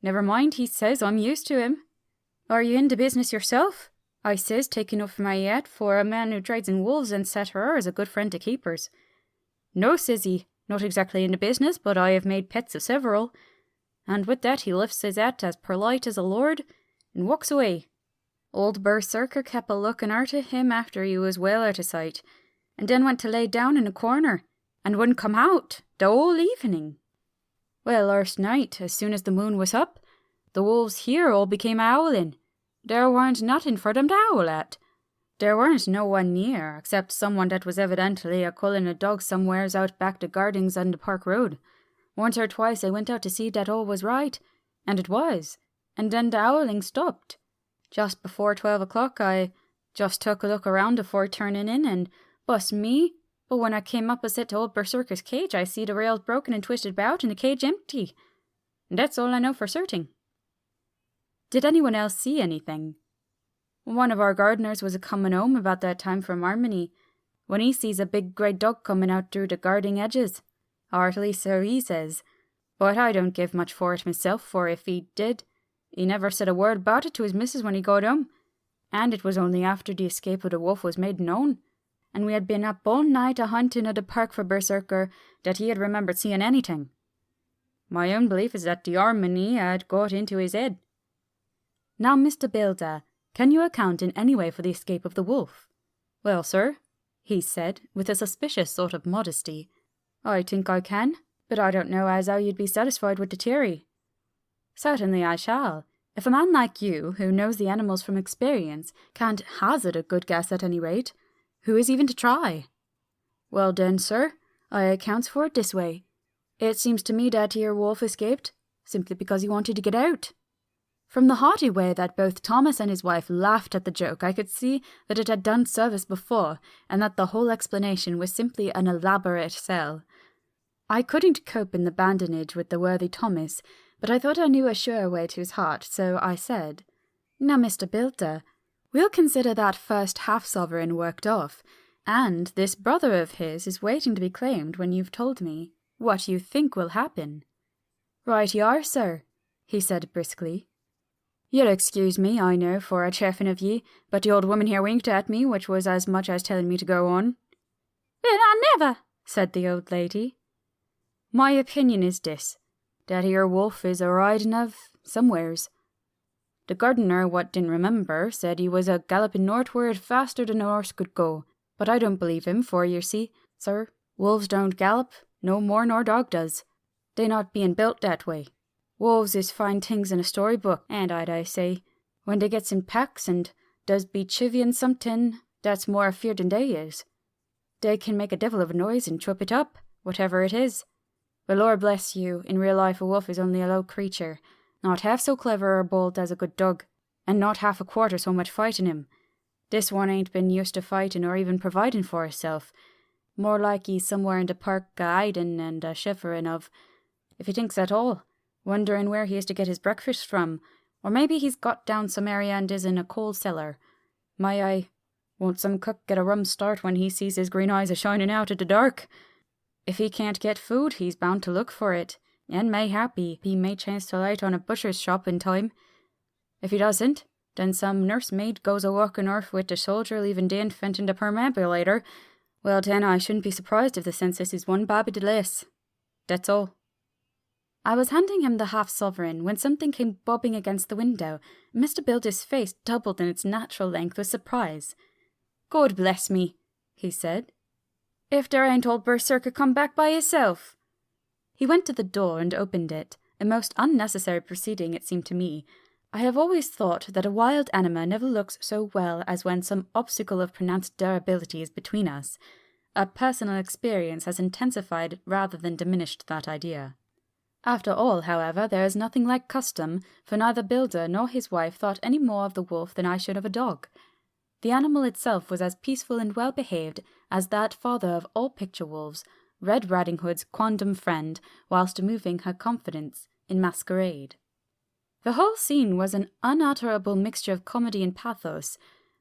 "Never mind," he says, "I'm used to him." "Are you in the business yourself?" I says, taking up my hat, for a man who trades in wolves and etc. is a good friend to keepers. "No," says he, "not exactly in the business, but I have made pets of several." And with that he lifts his hat as polite as a lord, and walks away. Old Berserker kept a looking arter him after he was well out of sight, and then went to lay down in a corner, and wouldn't come out the whole evening. Well, last night, as soon as the moon was up, the wolves here all became howling. There weren't nothing for them to howl at. There weren't no one near, except someone that was evidently a-culling a dog somewheres out back the gardens on the park road. Once or twice I went out to see that all was right, and it was, and then the howling stopped. Just before 12 o'clock I just took a look around afore turning in, and bust me, but when I came opposite to old Berserker's cage I see the rails broken and twisted about and the cage empty. And that's all I know for certain. Did anyone else see anything? One of our gardeners was a-coming home about that time from Harmony, when he sees a big grey dog coming out through the garden edges. Heartily so he says, but I don't give much for it myself, for if he did, he never said a word about it to his missus when he got home, and it was only after the escape of the wolf was made known, and we had been up all night a-hunting at the park for Berserker, that he had remembered seeing anything. My own belief is that the Harmony had got into his head. Now, Mr. Builder, can you account in any way for the escape of the wolf? Well, sir, he said, with a suspicious sort of modesty, I think I can, but I don't know as how you'd be satisfied with the theory. Certainly I shall. If a man like you, who knows the animals from experience, can't hazard a good guess at any rate, who is even to try? Well then, sir, I accounts for it this way. It seems to me that here wolf escaped, simply because he wanted to get out. From the hearty way that both Thomas and his wife laughed at the joke, I could see that it had done service before, and that the whole explanation was simply an elaborate sell. I couldn't cope in the badinage with the worthy Thomas, but I thought I knew a surer way to his heart, so I said, Now, Mr. Builder, we'll consider that first half-sovereign worked off, and this brother of his is waiting to be claimed when you've told me what you think will happen. Right you are, sir, he said briskly. You'll excuse me, I know, for a chaffing of ye, but the old woman here winked at me, which was as much as telling me to go on. Then I never, said the old lady. My opinion is this, that here wolf is a-riding of somewheres. The gardener, what didn't remember, said he was a-galloping northward faster than a horse could go, but I don't believe him, for you see, sir, wolves don't gallop, no more nor dog does. They not being built that way. Wolves is fine things in a storybook, and I say, when they gets in packs and does be chivying something, that's more afeard than they is. They can make a devil of a noise and chop it up, whatever it is. But Lord bless you, in real life a wolf is only a low creature, not half so clever or bold as a good dog, and not half a quarter so much fighting him. This one ain't been used to fighting or even providing for herself. More like he's somewhere in the park a-hiding and a shivering of. if he thinks at all, wondering where he is to get his breakfast from, or maybe he's got down some area and is in a coal cellar. My eye, won't some cook get a rum start when he sees his green eyes a-shining out at the dark? If he can't get food, he's bound to look for it, and mayhappy he may chance to light on a butcher's shop in time. If he doesn't, then some nursemaid goes a-walking off with the soldier leaving the infant in the perambulator. Well then, I shouldn't be surprised if the census is one babby the less. That's all. I was handing him the half-sovereign when something came bobbing against the window. Mr. Builder's face doubled in its natural length with surprise. "God bless me," he said. "If there ain't old Berserker come back by hisself." He went to the door and opened it, a most unnecessary proceeding it seemed to me. I have always thought that a wild anima never looks so well as when some obstacle of pronounced durability is between us. A personal experience has intensified rather than diminished that idea. After all, however, there is nothing like custom, for neither Builder nor his wife thought any more of the wolf than I should of a dog. The animal itself was as peaceful and well-behaved as that father of all picture wolves, Red Riding Hood's quondam friend, whilst moving her confidence in masquerade. The whole scene was an unutterable mixture of comedy and pathos.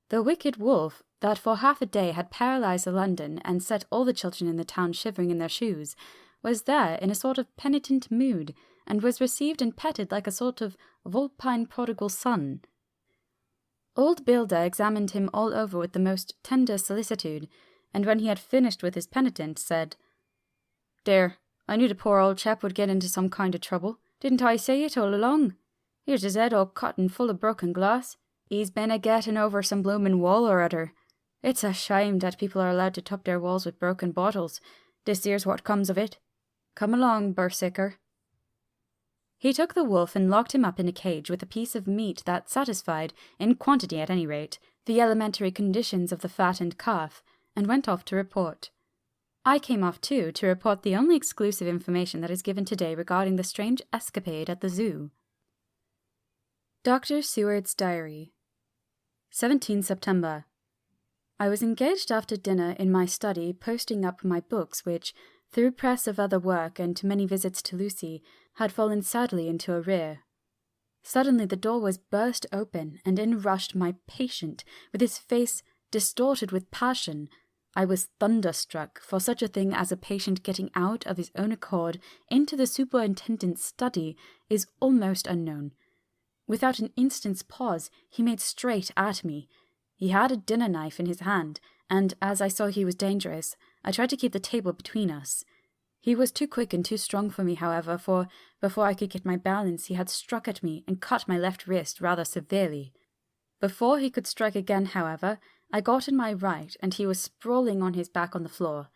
The wicked wolf, that for half a day had paralysed London and set all the children in the town shivering in their shoes, was there in a sort of penitent mood, and was received and petted like a sort of vulpine prodigal son. Old Builder examined him all over with the most tender solicitude, and when he had finished with his penitent, said, "There, I knew the poor old chap would get into some kind of trouble. Didn't I say it all along? Here's his head all cut and full of broken glass. He's been a-getting over some bloomin' wall or other. It's a shame that people are allowed to top their walls with broken bottles. This here's what comes of it. Come along, Berserker." He took the wolf and locked him up in a cage with a piece of meat that satisfied, in quantity at any rate, the elementary conditions of the fattened calf, and went off to report. I came off too, to report the only exclusive information that is given today regarding the strange escapade at the zoo. Dr. Seward's Diary, 17 September. I was engaged after dinner in my study posting up my books which, through press of other work and many visits to Lucy, had fallen sadly into arrear. Suddenly the door was burst open, and in rushed my patient, with his face distorted with passion. I was thunderstruck, for such a thing as a patient getting out of his own accord into the superintendent's study is almost unknown. Without an instant's pause, he made straight at me. He had a dinner knife in his hand, and as I saw he was dangerous, I tried to keep the table between us. He was too quick and too strong for me, however, for before I could get my balance he had struck at me and cut my left wrist rather severely. Before he could strike again, however, I got in my right, and he was sprawling on his back on the floor.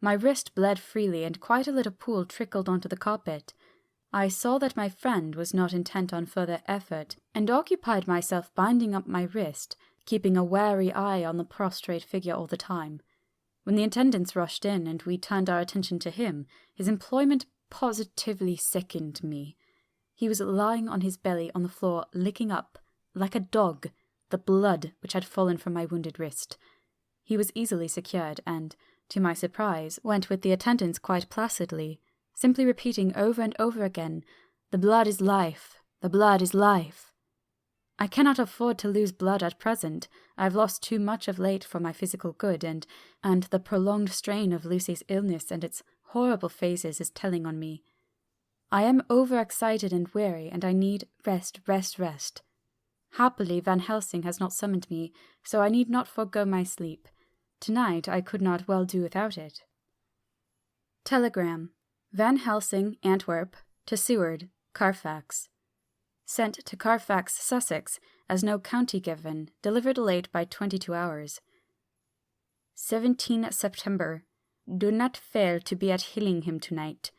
My wrist bled freely, and quite a little pool trickled onto the carpet. I saw that my friend was not intent on further effort, and occupied myself binding up my wrist, keeping a wary eye on the prostrate figure all the time. When the attendants rushed in and we turned our attention to him, his employment positively sickened me. He was lying on his belly on the floor, licking up, like a dog, the blood which had fallen from my wounded wrist. He was easily secured, and, to my surprise, went with the attendants quite placidly, simply repeating over and over again, "The blood is life, the blood is life." I cannot afford to lose blood at present. I have lost too much of late for my physical good, and the prolonged strain of Lucy's illness and its horrible phases is telling on me. I am overexcited and weary, and I need rest. Happily, Van Helsing has not summoned me, so I need not forego my sleep. Tonight I could not well do without it. Telegram. Van Helsing, Antwerp, to Seward, Carfax. Sent to Carfax, Sussex, as no county given, delivered late by 22 hours. 17 September. Do not fail to be at Hillingham tonight.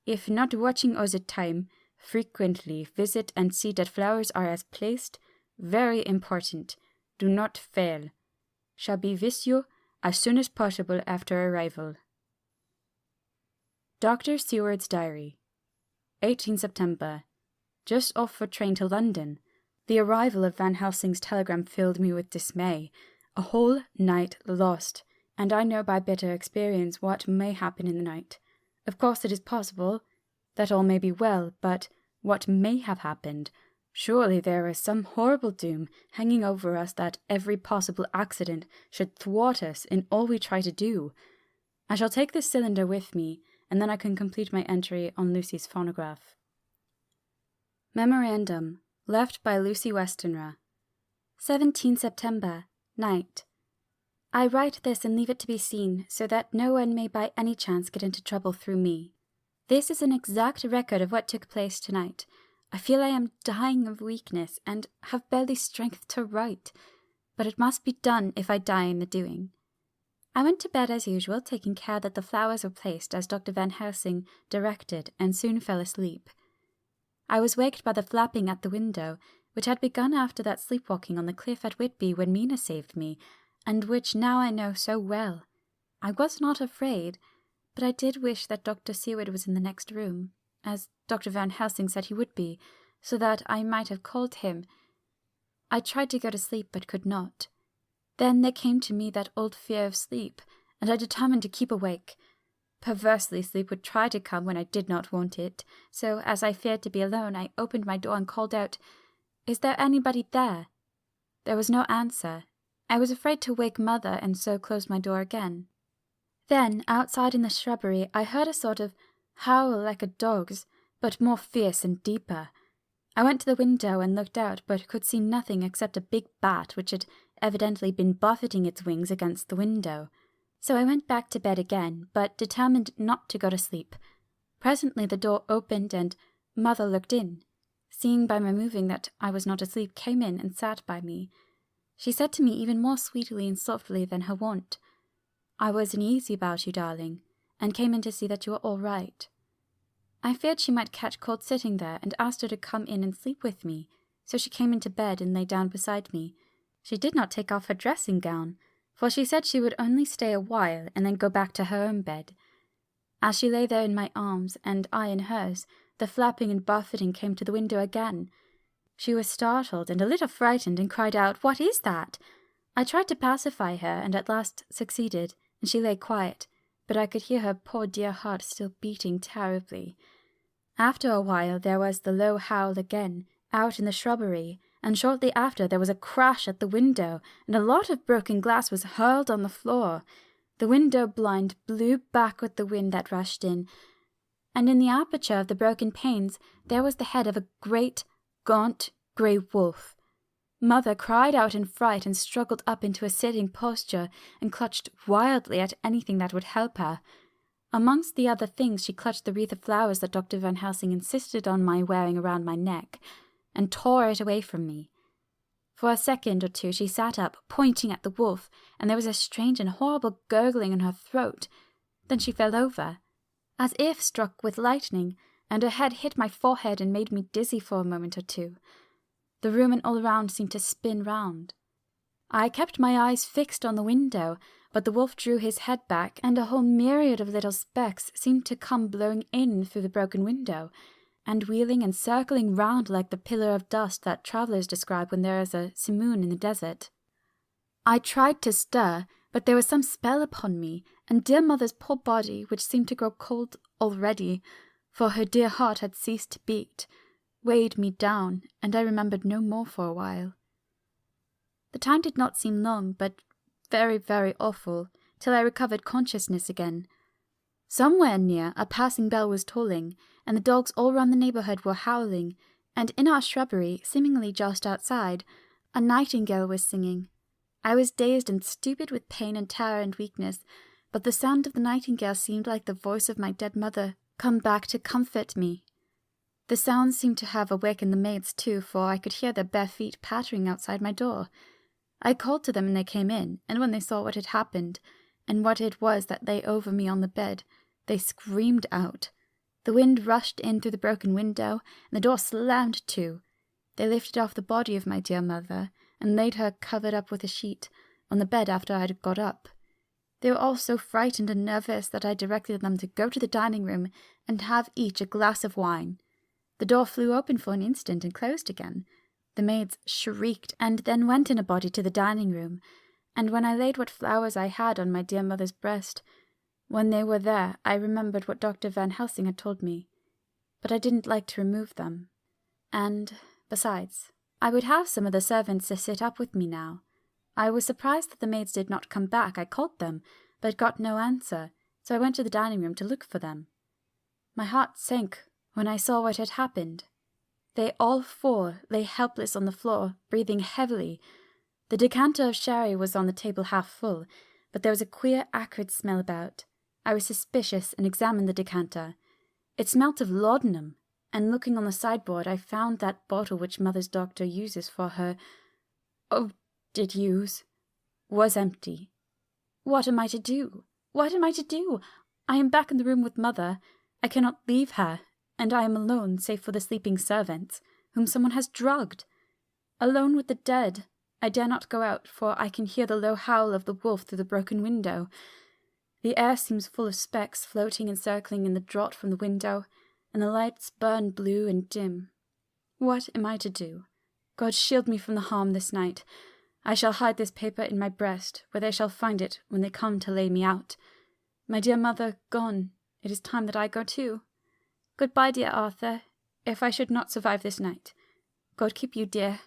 If not watching all the time, frequently visit and see that flowers are as placed. Very important. Do not fail. Shall be with you as soon as possible after arrival. Dr. Seward's Diary, 18 September. Just off for train to London. The arrival of Van Helsing's telegram filled me with dismay. A whole night lost, and I know by bitter experience what may happen in the night. Of course it is possible, That all may be well, but what may have happened? Surely there is some horrible doom hanging over us that every possible accident should thwart us in all we try to do. I shall take this cylinder with me, and then I can complete my entry on Lucy's phonograph. Memorandum, left by Lucy Westenra. 17 September, night. I write this and leave it to be seen, so that no one may by any chance get into trouble through me. This is an exact record of what took place tonight. I feel I am dying of weakness, and have barely strength to write, but it must be done if I die in the doing. I went to bed as usual, taking care that the flowers were placed as Dr. Van Helsing directed, and soon fell asleep. I was waked by the flapping at the window, which had begun after that sleepwalking on the cliff at Whitby when Mina saved me, and which now I know so well. I was not afraid, but I did wish that Dr. Seward was in the next room, as Dr. Van Helsing said he would be, so that I might have called him. I tried to go to sleep, but could not. Then there came to me that old fear of sleep, and I determined to keep awake. Perversely, sleep would try to come when I did not want it, so as I feared to be alone, I opened my door and called out, "Is there anybody there?" There was no answer. I was afraid to wake Mother, and so closed my door again. Then, outside in the shrubbery, I heard a sort of howl like a dog's, but more fierce and deeper. I went to the window and looked out, but could see nothing except a big bat which had evidently been buffeting its wings against the window. So I went back to bed again, but determined not to go to sleep. Presently the door opened, and Mother looked in. Seeing by my moving that I was not asleep, came in and sat by me. She said to me even more sweetly and softly than her wont, "I was uneasy about you, darling, and came in to see that you were all right." I feared she might catch cold sitting there, and asked her to come in and sleep with me, so she came into bed and lay down beside me. She did not take off her dressing gown, for she said she would only stay a while and then go back to her own bed. As she lay there in my arms, and I in hers, the flapping and buffeting came to the window again. She was startled and a little frightened, and cried out, "What is that?" I tried to pacify her, and at last succeeded, and she lay quiet, but I could hear her poor dear heart still beating terribly. After a while there was the low howl again, out in the shrubbery, and shortly after there was a crash at the window, and a lot of broken glass was hurled on the floor. The window blind blew back with the wind that rushed in, and in the aperture of the broken panes there was the head of a great, gaunt, grey wolf. Mother cried out in fright and struggled up into a sitting posture and clutched wildly at anything that would help her. Amongst the other things she clutched the wreath of flowers that Dr. Van Helsing insisted on my wearing around my neck, and tore it away from me. For a second or two she sat up, pointing at the wolf, and there was a strange and horrible gurgling in her throat. Then she fell over, as if struck with lightning, and her head hit my forehead and made me dizzy for a moment or two. The room and all around seemed to spin round. I kept my eyes fixed on the window, but the wolf drew his head back, and a whole myriad of little specks seemed to come blowing in through the broken window, and wheeling and circling round like the pillar of dust that travellers describe when there is a simoon in the desert. I tried to stir, but there was some spell upon me, and dear Mother's poor body, which seemed to grow cold already, for her dear heart had ceased to beat, weighed me down, and I remembered no more for a while. The time did not seem long, but very, very awful, till I recovered consciousness again. Somewhere near, a passing bell was tolling, and the dogs all round the neighbourhood were howling, and in our shrubbery, seemingly just outside, a nightingale was singing. I was dazed and stupid with pain and terror and weakness, but the sound of the nightingale seemed like the voice of my dead mother, come back to comfort me. The sound seemed to have awakened the maids too, for I could hear their bare feet pattering outside my door. I called to them and they came in, and when they saw what had happened, and what it was that lay over me on the bed, they screamed out. The wind rushed in through the broken window, and the door slammed to. They lifted off the body of my dear mother, and laid her covered up with a sheet on the bed after I had got up. They were all so frightened and nervous that I directed them to go to the dining room and have each a glass of wine. The door flew open for an instant and closed again. The maids shrieked, and then went in a body to the dining room, and when I laid what flowers I had on my dear mother's breast, when they were there, I remembered what Dr. Van Helsing had told me. but I didn't like to remove them. And, besides, I would have some of the servants to sit up with me now. I was surprised that the maids did not come back. I called them, but got no answer, so I went to the dining room to look for them. My heart sank when I saw what had happened. They all four lay helpless on the floor, breathing heavily. The decanter of sherry was on the table half full, but there was a queer acrid smell about. I was suspicious and examined the decanter. It smelt of laudanum, and looking on the sideboard I found that bottle which Mother's doctor uses for her— was empty. What am I to do? What am I to do? I am back in the room with Mother. I cannot leave her, and I am alone save for the sleeping servants, whom someone has drugged. Alone with the dead. I dare not go out, for I can hear the low howl of the wolf through the broken window. The air seems full of specks floating and circling in the draught from the window, and the lights burn blue and dim. What am I to do? God shield me from the harm this night. I shall hide this paper in my breast, where they shall find it when they come to lay me out. My dear mother gone, it is time that I go too. Goodbye, dear Arthur, if I should not survive this night. God keep you, dear,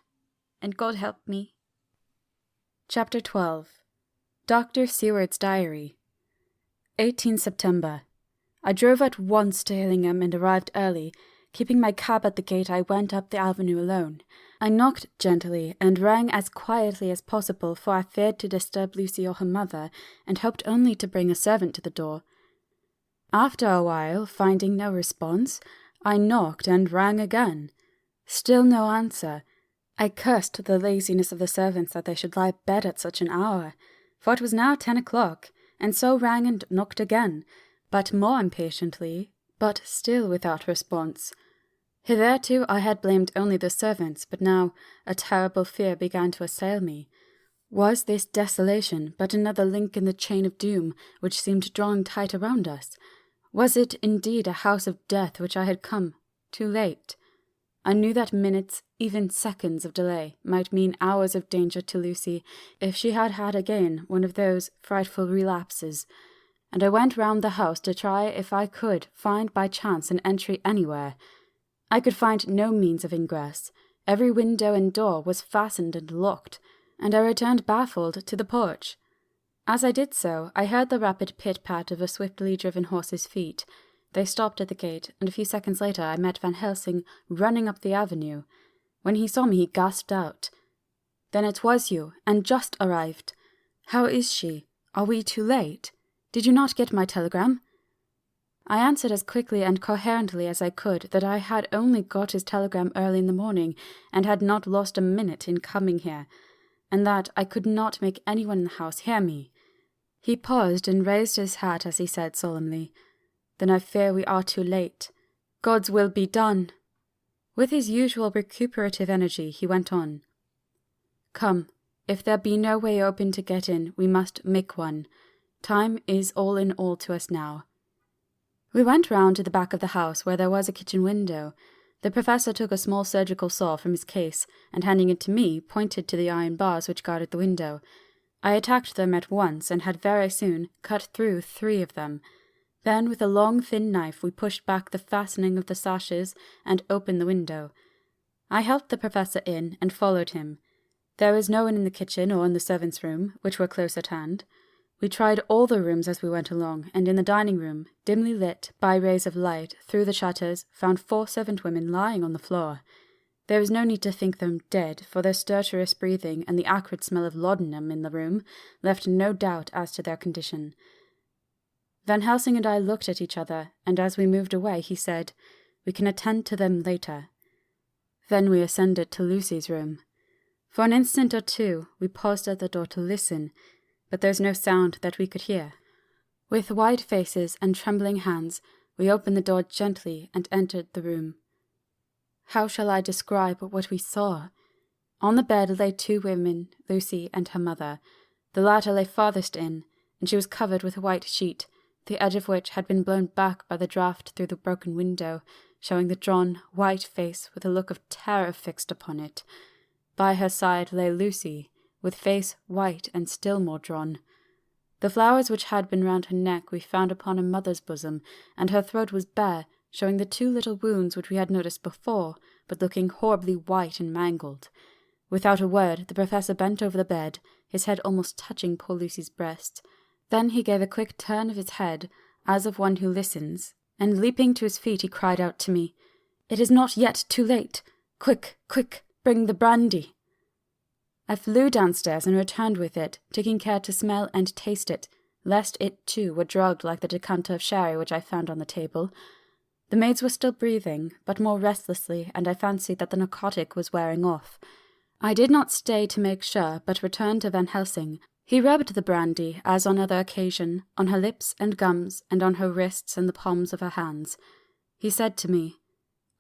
and God help me. Chapter 12. Dr. Seward's Diary. 18 September. I drove at once to Hillingham and arrived early. Keeping my cab at the gate, I went up the avenue alone. I knocked gently and rang as quietly as possible, for I feared to disturb Lucy or her mother, and hoped only to bring a servant to the door. After a while, finding no response, I knocked and rang again. Still no answer. I cursed the laziness of the servants that they should lie abed at such an hour, for it was now 10 o'clock, and so rang and knocked again, but more impatiently, but still without response. Hitherto I had blamed only the servants, but now a terrible fear began to assail me. Was this desolation but another link in the chain of doom which seemed drawing tight around us? Was it indeed a house of death which I had come too late? I knew that minutes, even seconds of delay might mean hours of danger to Lucy if she had had again one of those frightful relapses, and I went round the house to try if I could find by chance an entry anywhere. I could find no means of ingress. Every window and door was fastened and locked, and I returned baffled to the porch. As I did so, I heard the rapid pit-pat of a swiftly driven horse's feet. They stopped at the gate, and a few seconds later I met Van Helsing running up the avenue. When he saw me, he gasped out, "Then it was you, and just arrived. How is she? Are we too late? Did you not get my telegram?" I answered as quickly and coherently as I could that I had only got his telegram early in the morning, and had not lost a minute in coming here, and that I could not make anyone in the house hear me. He paused and raised his hat as he said solemnly, "Then I fear we are too late. God's will be done." With his usual recuperative energy, he went on, "Come, if there be no way open to get in, we must make one. Time is all in all to us now." We went round to the back of the house, where there was a kitchen window. The professor took a small surgical saw from his case, and handing it to me, pointed to the iron bars which guarded the window. I attacked them at once, and had very soon cut through 3 of them. Then, with a long, thin knife, we pushed back the fastening of the sashes and opened the window. I helped the professor in, and followed him. There was no one in the kitchen or in the servants' room, which were close at hand. We tried all the rooms as we went along, and in the dining room, dimly lit by rays of light through the shutters, found 4 servant women lying on the floor. There was no need to think them dead, for their stertorous breathing and the acrid smell of laudanum in the room left no doubt as to their condition. Van Helsing and I looked at each other, and as we moved away, he said, "We can attend to them later." Then we ascended to Lucy's room. For an instant or two, we paused at the door to listen, but there was no sound that we could hear. With white faces and trembling hands, we opened the door gently and entered the room. How shall I describe what we saw? On the bed lay 2 women, Lucy and her mother. The latter lay farthest in, and she was covered with a white sheet, the edge of which had been blown back by the draught through the broken window, showing the drawn, white face with a look of terror fixed upon it. By her side lay Lucy, with face white and still more drawn. The flowers which had been round her neck we found upon her mother's bosom, and her throat was bare, showing the 2 little wounds which we had noticed before, but looking horribly white and mangled. Without a word, the Professor bent over the bed, his head almost touching poor Lucy's breast. Then he gave a quick turn of his head, as of one who listens, and leaping to his feet he cried out to me, "It is not yet too late! Quick, quick, bring the brandy!" I flew downstairs and returned with it, taking care to smell and taste it, lest it too were drugged like the decanter of sherry which I found on the table. The maids were still breathing, but more restlessly, and I fancied that the narcotic was wearing off. I did not stay to make sure, but returned to Van Helsing. He rubbed the brandy, as on other occasion, on her lips and gums, and on her wrists and the palms of her hands. He said to me,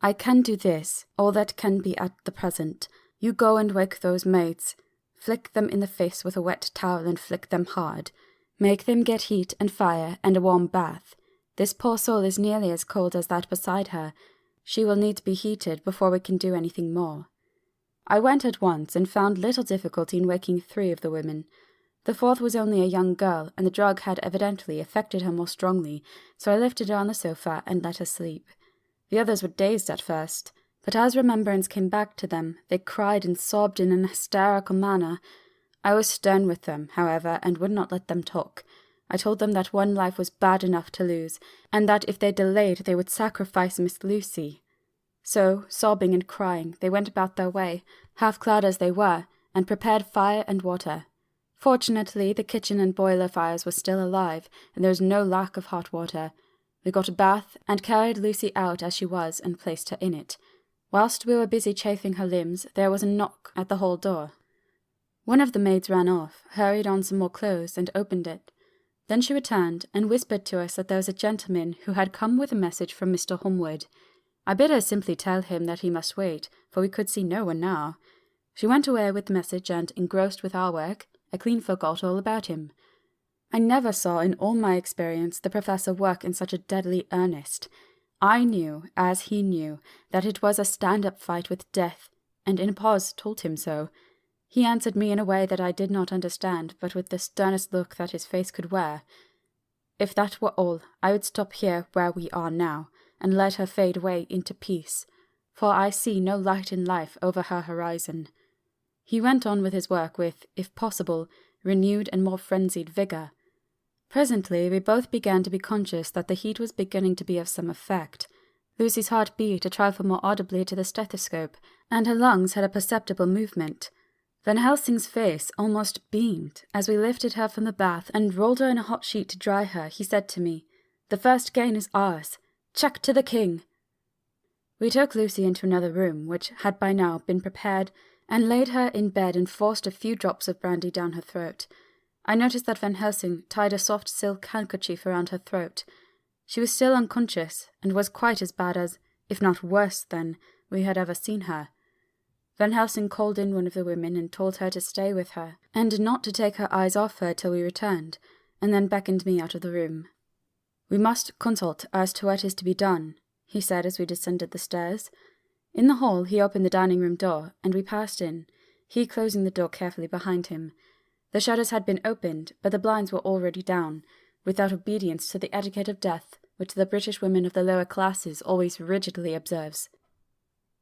"I can do this, all that can be at the present. You go and wake those maids. Flick them in the face with a wet towel and flick them hard. Make them get heat and fire and a warm bath. This poor soul is nearly as cold as that beside her. She will need to be heated before we can do anything more." I went at once and found little difficulty in waking 3 of the women. The 4th was only a young girl, and the drug had evidently affected her more strongly, so I lifted her on the sofa and let her sleep. The others were dazed at first, but as remembrance came back to them, they cried and sobbed in an hysterical manner. I was stern with them, however, and would not let them talk. I told them that one life was bad enough to lose, and that if they delayed they would sacrifice Miss Lucy. So, sobbing and crying, they went about their way, half-clad as they were, and prepared fire and water. Fortunately, the kitchen and boiler fires were still alive, and there was no lack of hot water. We got a bath, and carried Lucy out as she was, and placed her in it. Whilst we were busy chafing her limbs, there was a knock at the hall door. One of the maids ran off, hurried on some more clothes, and opened it. Then she returned, and whispered to us that there was a gentleman who had come with a message from Mr. Holmwood. I bid her simply tell him that he must wait, for we could see no one now. She went away with the message, and, engrossed with our work, I clean forgot all about him. I never saw in all my experience the Professor work in such a deadly earnest. I knew, as he knew, that it was a stand-up fight with death, and in a pause told him so. He answered me in a way that I did not understand, but with the sternest look that his face could wear. If that were all, I would stop here where we are now, and let her fade away into peace, for I see no light in life over her horizon. He went on with his work with, if possible, renewed and more frenzied vigour. Presently we both began to be conscious that the heat was beginning to be of some effect. Lucy's heart beat a trifle more audibly to the stethoscope, and her lungs had a perceptible movement. Van Helsing's face almost beamed. As we lifted her from the bath and rolled her in a hot sheet to dry her, he said to me, "The first gain is ours. Check to the king!" We took Lucy into another room, which had by now been prepared, and laid her in bed and forced a few drops of brandy down her throat. I noticed that Van Helsing tied a soft silk handkerchief around her throat. She was still unconscious, and was quite as bad as, if not worse than, we had ever seen her. Van Helsing called in one of the women and told her to stay with her, and not to take her eyes off her till we returned, and then beckoned me out of the room. "We must consult as to what is to be done," he said as we descended the stairs. In the hall he opened the dining-room door, and we passed in, he closing the door carefully behind him. The shutters had been opened, but the blinds were already down, without obedience to the etiquette of death, which the British women of the lower classes always rigidly observes.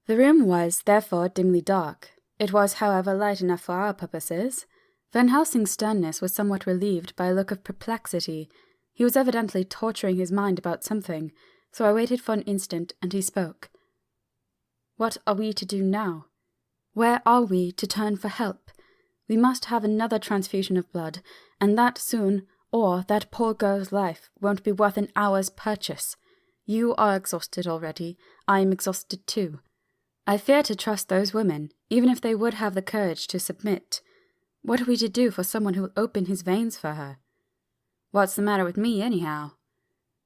The room was, therefore, dimly dark. It was, however, light enough for our purposes. Van Helsing's sternness was somewhat relieved by a look of perplexity. He was evidently torturing his mind about something, so I waited for an instant, and he spoke. "What are we to do now? Where are we to turn for help? We must have another transfusion of blood, and that soon, or that poor girl's life won't be worth an hour's purchase. You are exhausted already. I am exhausted too. I fear to trust those women, even if they would have the courage to submit. What are we to do for someone who will open his veins for her?" "What's the matter with me, anyhow?"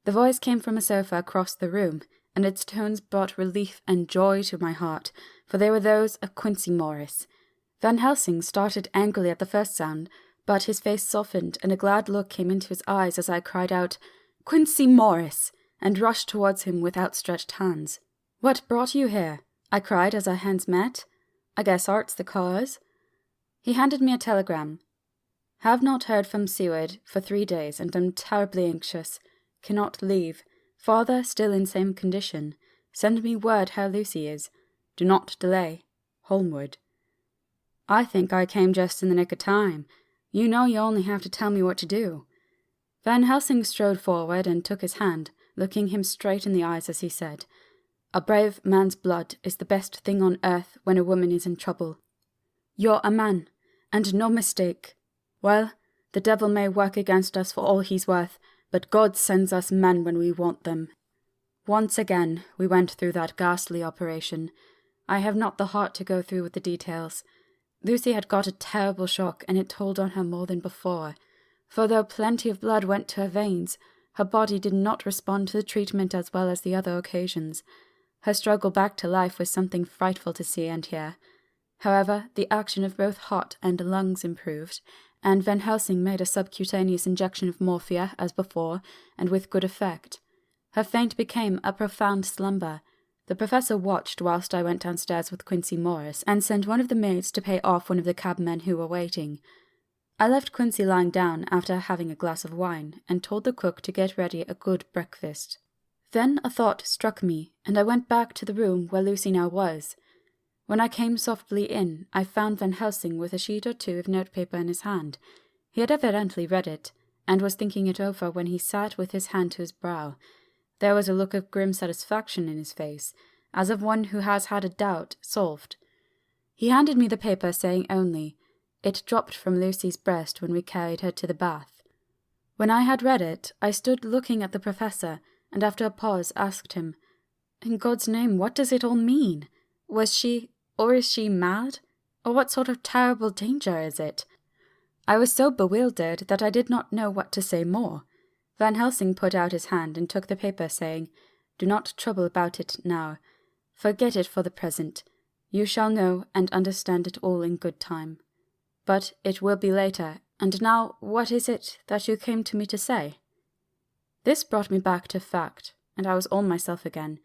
The voice came from a sofa across the room, and its tones brought relief and joy to my heart, for they were those of Quincy Morris. Van Helsing started angrily at the first sound, but his face softened, and a glad look came into his eyes as I cried out, "Quincy Morris!" and rushed towards him with outstretched hands. "What brought you here?" I cried as our hands met. "I guess art's the cause." He handed me a telegram. "Have not heard from Seward for 3 days, and am terribly anxious. Cannot leave. Father still in same condition. Send me word how Lucy is. Do not delay. Holmwood. I think I came just in the nick of time. You know you only have to tell me what to do. Van Helsing strode forward and took his hand, looking him straight in the eyes as he said, A brave man's blood is the best thing on earth when a woman is in trouble. You're a man, and no mistake. Well, the devil may work against us for all he's worth, but God sends us men when we want them. Once again, we went through that ghastly operation. I have not the heart to go through with the details. Lucy had got a terrible shock, and it told on her more than before. For though plenty of blood went to her veins, her body did not respond to the treatment as well as the other occasions. Her struggle back to life was something frightful to see and hear. However, the action of both heart and lungs improved, and Van Helsing made a subcutaneous injection of morphia as before, and with good effect. Her faint became a profound slumber. The professor watched whilst I went downstairs with Quincy Morris, and sent one of the maids to pay off one of the cabmen who were waiting. I left Quincy lying down after having a glass of wine, and told the cook to get ready a good breakfast. Then a thought struck me, and I went back to the room where Lucy now was. When I came softly in, I found Van Helsing with a sheet or two of notepaper in his hand. He had evidently read it, and was thinking it over when he sat with his hand to his brow. There was a look of grim satisfaction in his face, as of one who has had a doubt solved. He handed me the paper, saying only, It dropped from Lucy's breast when we carried her to the bath. When I had read it, I stood looking at the professor, and after a pause asked him, In God's name, what does it all mean? Was she, or is she mad? Or what sort of terrible danger is it? I was so bewildered that I did not know what to say more. Van Helsing put out his hand and took the paper, saying, Do not trouble about it now. Forget it for the present. You shall know and understand it all in good time. But it will be later, and now what is it that you came to me to say? This brought me back to fact, and I was all myself again.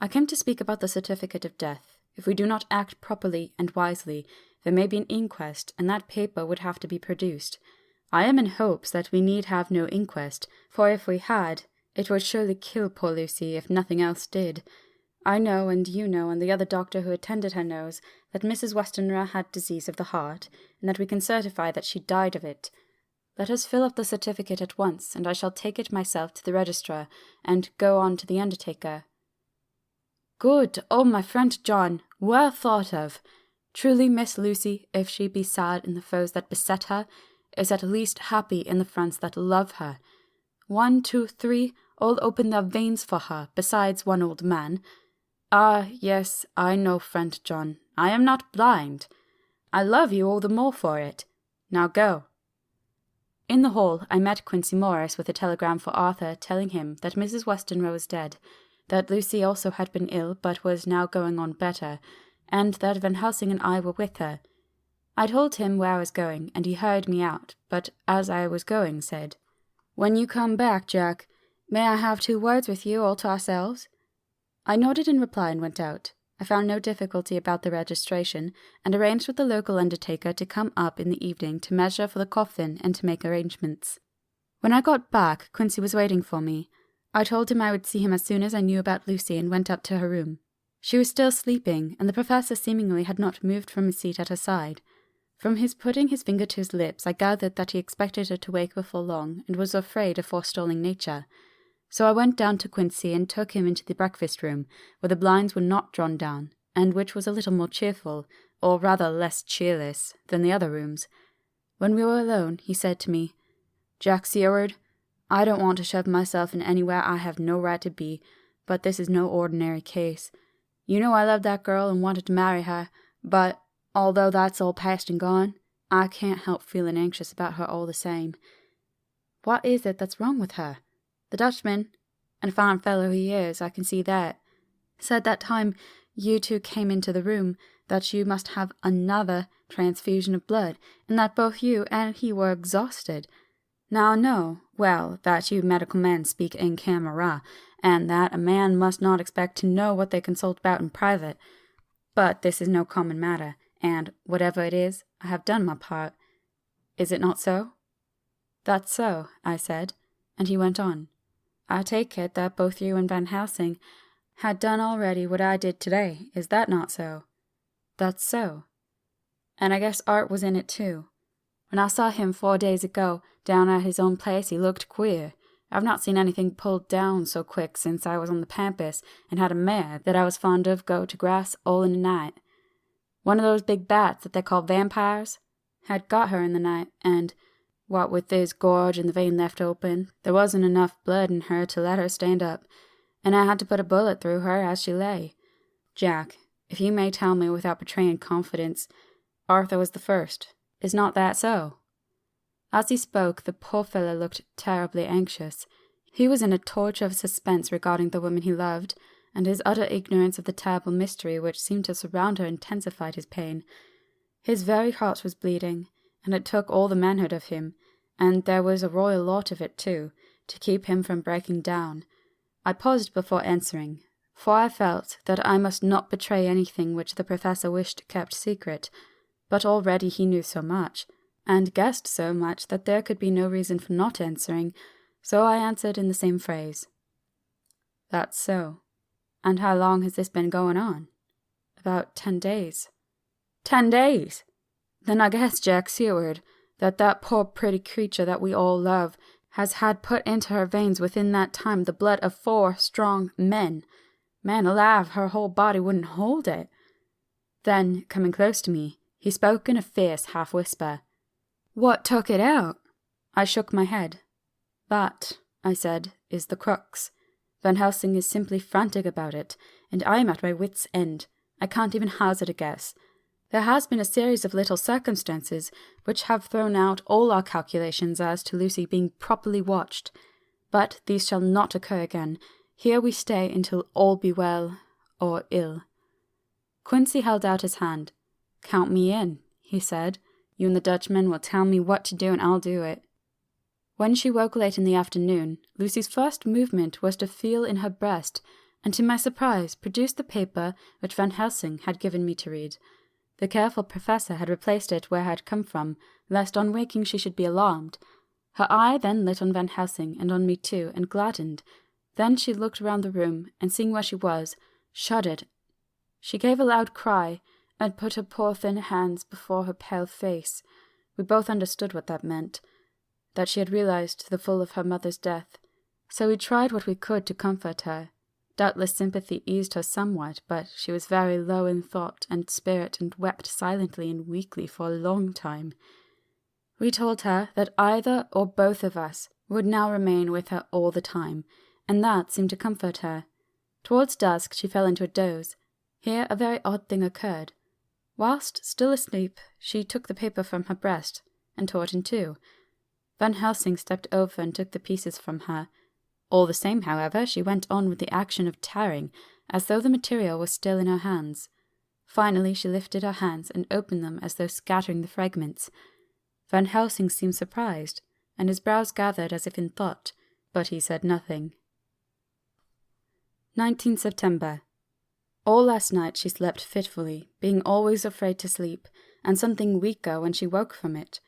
I came to speak about the certificate of death. If we do not act properly and wisely, there may be an inquest, and that paper would have to be produced. I am in hopes that we need have no inquest, for if we had, it would surely kill poor Lucy if nothing else did. I know, and you know, and the other doctor who attended her knows, that Mrs. Westenra had disease of the heart, and that we can certify that she died of it. Let us fill up the certificate at once, and I shall take it myself to the registrar, and go on to the undertaker. Good, oh my friend John, well thought of. Truly Miss Lucy, if she be sad in the foes that beset her, is at least happy in the friends that love her. 1, 2, 3, all open their veins for her, besides one old man. Ah, yes, I know, friend John, I am not blind. I love you all the more for it. Now go. In the hall, I met Quincy Morris with a telegram for Arthur telling him that Mrs. Westenra was dead, that Lucy also had been ill but was now going on better, and that Van Helsing and I were with her. I told him where I was going, and he hurried me out, but as I was going said, When you come back, Jack, may I have 2 words with you all to ourselves? I nodded in reply and went out. I found no difficulty about the registration, and arranged with the local undertaker to come up in the evening to measure for the coffin and to make arrangements. When I got back, Quincy was waiting for me. I told him I would see him as soon as I knew about Lucy and went up to her room. She was still sleeping, and the professor seemingly had not moved from his seat at her side. From his putting his finger to his lips, I gathered that he expected her to wake before long, and was afraid of forestalling nature. So I went down to Quincy and took him into the breakfast room, where the blinds were not drawn down, and which was a little more cheerful, or rather less cheerless, than the other rooms. When we were alone, he said to me, Jack Seaward, I don't want to shove myself in anywhere I have no right to be, but this is no ordinary case. You know I love that girl and wanted to marry her, but, although that's all past and gone, I can't help feeling anxious about her all the same. What is it that's wrong with her? The Dutchman, and a fine fellow he is, I can see that, said that time you 2 came into the room that you must have another transfusion of blood, and that both you and he were exhausted. Now I know, well, that you medical men speak in camera, and that a man must not expect to know what they consult about in private. But this is no common matter, and, whatever it is, I have done my part. Is it not so? That's so, I said, and he went on. I take it that both you and Van Helsing had done already what I did today, is that not so? That's so. And I guess Art was in it too. When I saw him 4 days ago, down at his own place, he looked queer. I've not seen anything pulled down so quick since I was on the pampas and had a mare that I was fond of go to grass all in the night. One of those big bats that they call vampires had got her in the night, and, what with this gorge and the vein left open, there wasn't enough blood in her to let her stand up, and I had to put a bullet through her as she lay. Jack, if you may tell me without betraying confidence, Arthur was the first. Is not that so?" As he spoke, the poor fellow looked terribly anxious. He was in a torture of suspense regarding the woman he loved, and his utter ignorance of the terrible mystery which seemed to surround her intensified his pain. His very heart was bleeding, and it took all the manhood of him, and there was a royal lot of it too, to keep him from breaking down. I paused before answering, for I felt that I must not betray anything which the professor wished kept secret, but already he knew so much, and guessed so much that there could be no reason for not answering, so I answered in the same phrase. "That's so. And how long has this been going on?" "About 10 days. 10 days! Then I guess, Jack Seward, that poor pretty creature that we all love has had put into her veins within that time the blood of 4 strong men. Man alive, her whole body wouldn't hold it." Then, coming close to me, he spoke in a fierce half-whisper. "What took it out?" I shook my head. "That," I said, "is the crux. Van Helsing is simply frantic about it, and I am at my wits' end. I can't even hazard a guess. There has been a series of little circumstances which have thrown out all our calculations as to Lucy being properly watched. But these shall not occur again. Here we stay until all be well, or ill." Quincy held out his hand. "Count me in," he said. "You and the Dutchman will tell me what to do and I'll do it." When she woke late in the afternoon, Lucy's first movement was to feel in her breast, and to my surprise produced the paper which Van Helsing had given me to read. The careful professor had replaced it where it had come from, lest on waking she should be alarmed. Her eye then lit on Van Helsing and on me too, and gladdened. Then she looked round the room, and seeing where she was, shuddered. She gave a loud cry, and put her poor thin hands before her pale face. We both understood what that meant, that she had realized to the full of her mother's death. So we tried what we could to comfort her. Doubtless sympathy eased her somewhat, but she was very low in thought and spirit and wept silently and weakly for a long time. We told her that either or both of us would now remain with her all the time, and that seemed to comfort her. Towards dusk she fell into a doze. Here a very odd thing occurred. Whilst still asleep, she took the paper from her breast and tore it in two. Van Helsing stepped over and took the pieces from her. All the same, however, she went on with the action of tearing, as though the material was still in her hands. Finally she lifted her hands and opened them as though scattering the fragments. Van Helsing seemed surprised, and his brows gathered as if in thought, but he said nothing. 19 September. All last night she slept fitfully, being always afraid to sleep, and something weaker when she woke from it.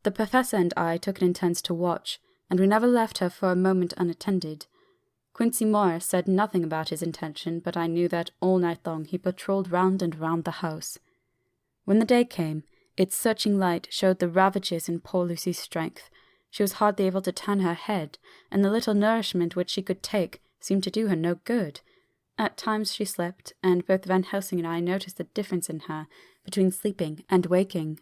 The professor and I took it in turns to watch, and we never left her for a moment unattended. Quincy Morris said nothing about his intention, but I knew that all night long he patrolled round and round the house. When the day came, its searching light showed the ravages in poor Lucy's strength. She was hardly able to turn her head, and the little nourishment which she could take seemed to do her no good. At times she slept, and both Van Helsing and I noticed the difference in her between sleeping and waking.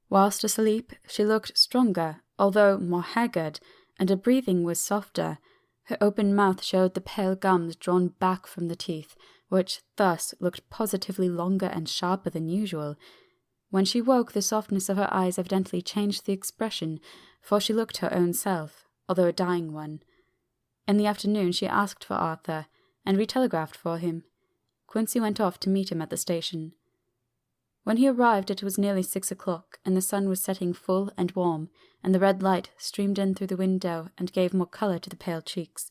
Whilst asleep, she looked stronger, although more haggard, and her breathing was softer. Her open mouth showed the pale gums drawn back from the teeth, which thus looked positively longer and sharper than usual. When she woke, the softness of her eyes evidently changed the expression, for she looked her own self, although a dying one. In the afternoon she asked for Arthur, and we telegraphed for him. Quincy went off to meet him at the station. When he arrived it was nearly 6 o'clock, and the sun was setting full and warm, and the red light streamed in through the window and gave more colour to the pale cheeks.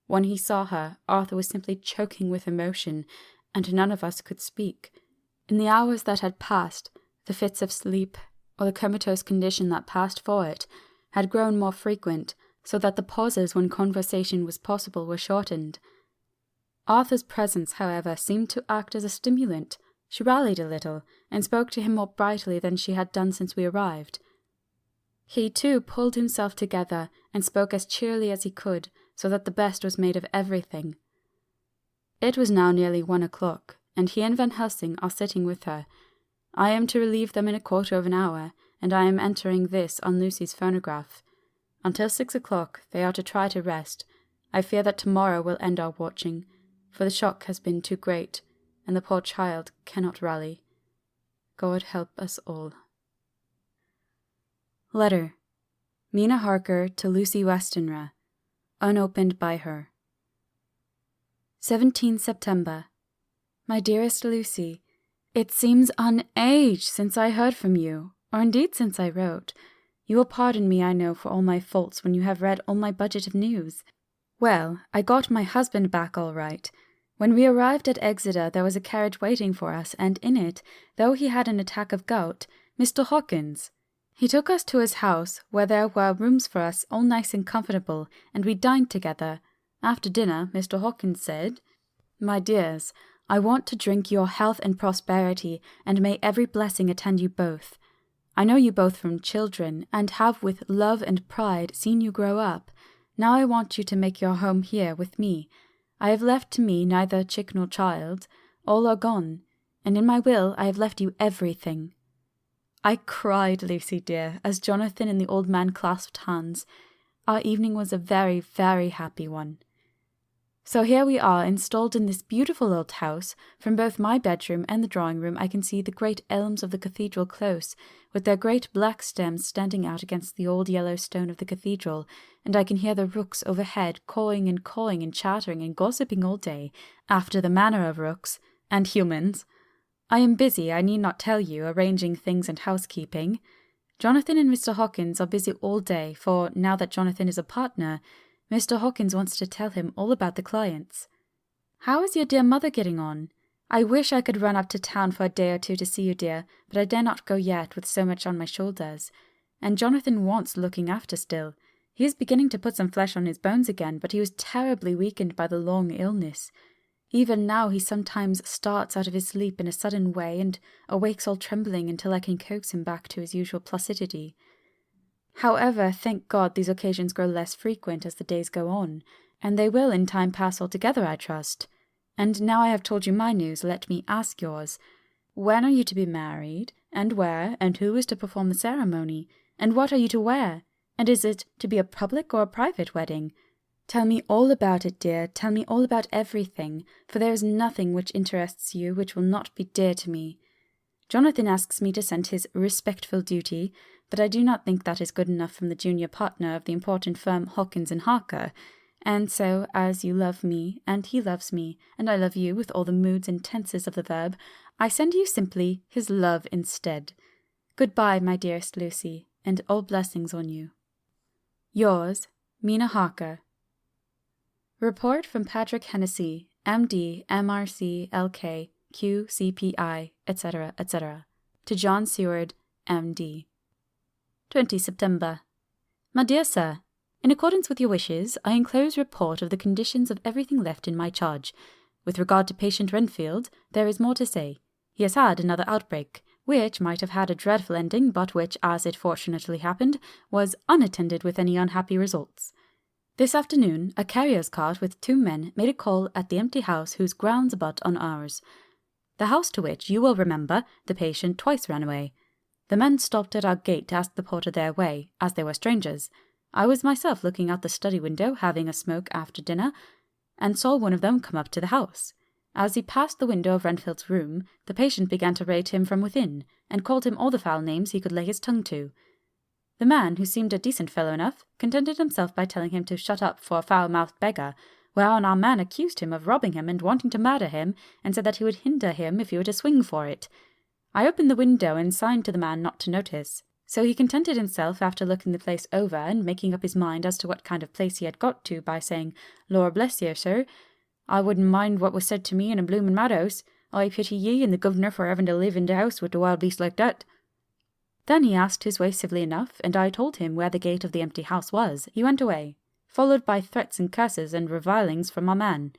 When he saw her, Arthur was simply choking with emotion, and none of us could speak. In the hours that had passed, the fits of sleep, or the comatose condition that passed for it, had grown more frequent, so that the pauses when conversation was possible were shortened. Arthur's presence, however, seemed to act as a stimulant. She rallied a little, and spoke to him more brightly than she had done since we arrived. He, too, pulled himself together, and spoke as cheerily as he could, so that the best was made of everything. It was now nearly 1 o'clock, and he and Van Helsing are sitting with her. I am to relieve them in a quarter of an hour, and I am entering this on Lucy's phonograph. Until 6 o'clock they are to try to rest. I fear that tomorrow will end our watching, for the shock has been too great, and the poor child cannot rally. God help us all. Letter. Mina Harker to Lucy Westenra, unopened by her. 17 September. My dearest Lucy, it seems an age since I heard from you, or indeed since I wrote. You will pardon me, I know, for all my faults when you have read all my budget of news. Well, I got my husband back all right. When we arrived at Exeter there was a carriage waiting for us, and in it, though he had an attack of gout, Mr. Hawkins. He took us to his house, where there were rooms for us all nice and comfortable, and we dined together. After dinner, Mr. Hawkins said, My dears, I want to drink your health and prosperity, and may every blessing attend you both. I know you both from children, and have with love and pride seen you grow up. Now I want you to make your home here with me. I have left to me neither chick nor child. All are gone, and in my will I have left you everything. I cried, Lucy dear, as Jonathan and the old man clasped hands. Our evening was a very, very happy one. So here we are, installed in this beautiful old house. From both my bedroom and the drawing-room I can see the great elms of the cathedral close, with their great black stems standing out against the old yellow stone of the cathedral, and I can hear the rooks overhead cawing and chattering and gossiping all day, after the manner of rooks, and humans. I am busy, I need not tell you, arranging things and housekeeping. Jonathan and Mr. Hawkins are busy all day, for, now that Jonathan is a partner, Mr. Hawkins wants to tell him all about the clients. How is your dear mother getting on? I wish I could run up to town for a day or two to see you, dear, but I dare not go yet with so much on my shoulders. And Jonathan wants looking after still. He is beginning to put some flesh on his bones again, but he was terribly weakened by the long illness. Even now he sometimes starts out of his sleep in a sudden way and awakes all trembling until I can coax him back to his usual placidity. However, thank God, these occasions grow less frequent as the days go on, and they will in time pass altogether, I trust. And now I have told you my news, let me ask yours. When are you to be married, and where, and who is to perform the ceremony, and what are you to wear, and is it to be a public or a private wedding? Tell me all about it, dear, tell me all about everything, for there is nothing which interests you which will not be dear to me. Jonathan asks me to send his respectful duty, but I do not think that is good enough from the junior partner of the important firm Hawkins and Harker, and so, as you love me, and he loves me, and I love you with all the moods and tenses of the verb, I send you simply his love instead. Goodbye, my dearest Lucy, and all blessings on you. Yours, Mina Harker. Report from Patrick Hennessy, M.D., M.R.C., L.K., Q, C.P.I., etc., etc., to John Seward, M.D. 20 September. My dear Sir, in accordance with your wishes, I enclose report of the conditions of everything left in my charge. With regard to patient Renfield, there is more to say. He has had another outbreak, which might have had a dreadful ending, but which, as it fortunately happened, was unattended with any unhappy results. This afternoon, a carrier's cart with 2 men made a call at the empty house whose grounds abut on ours. The house to which, you will remember, the patient twice ran away. The men stopped at our gate to ask the porter their way, as they were strangers. I was myself looking out the study window, having a smoke after dinner, and saw one of them come up to the house. As he passed the window of Renfield's room, the patient began to rate him from within, and called him all the foul names he could lay his tongue to. The man, who seemed a decent fellow enough, contented himself by telling him to shut up for a foul-mouthed beggar, whereon our man accused him of robbing him and wanting to murder him, and said that he would hinder him if he were to swing for it. I opened the window and signed to the man not to notice. So he contented himself, after looking the place over and making up his mind as to what kind of place he had got to, by saying, "Lor bless you, sir, I wouldn't mind what was said to me in a bloomin' madhouse. I pity ye and the governor for having to live in the house with a wild beast like that." Then he asked his way civilly enough, and I told him where the gate of the empty house was. He went away, followed by threats and curses and revilings from our man.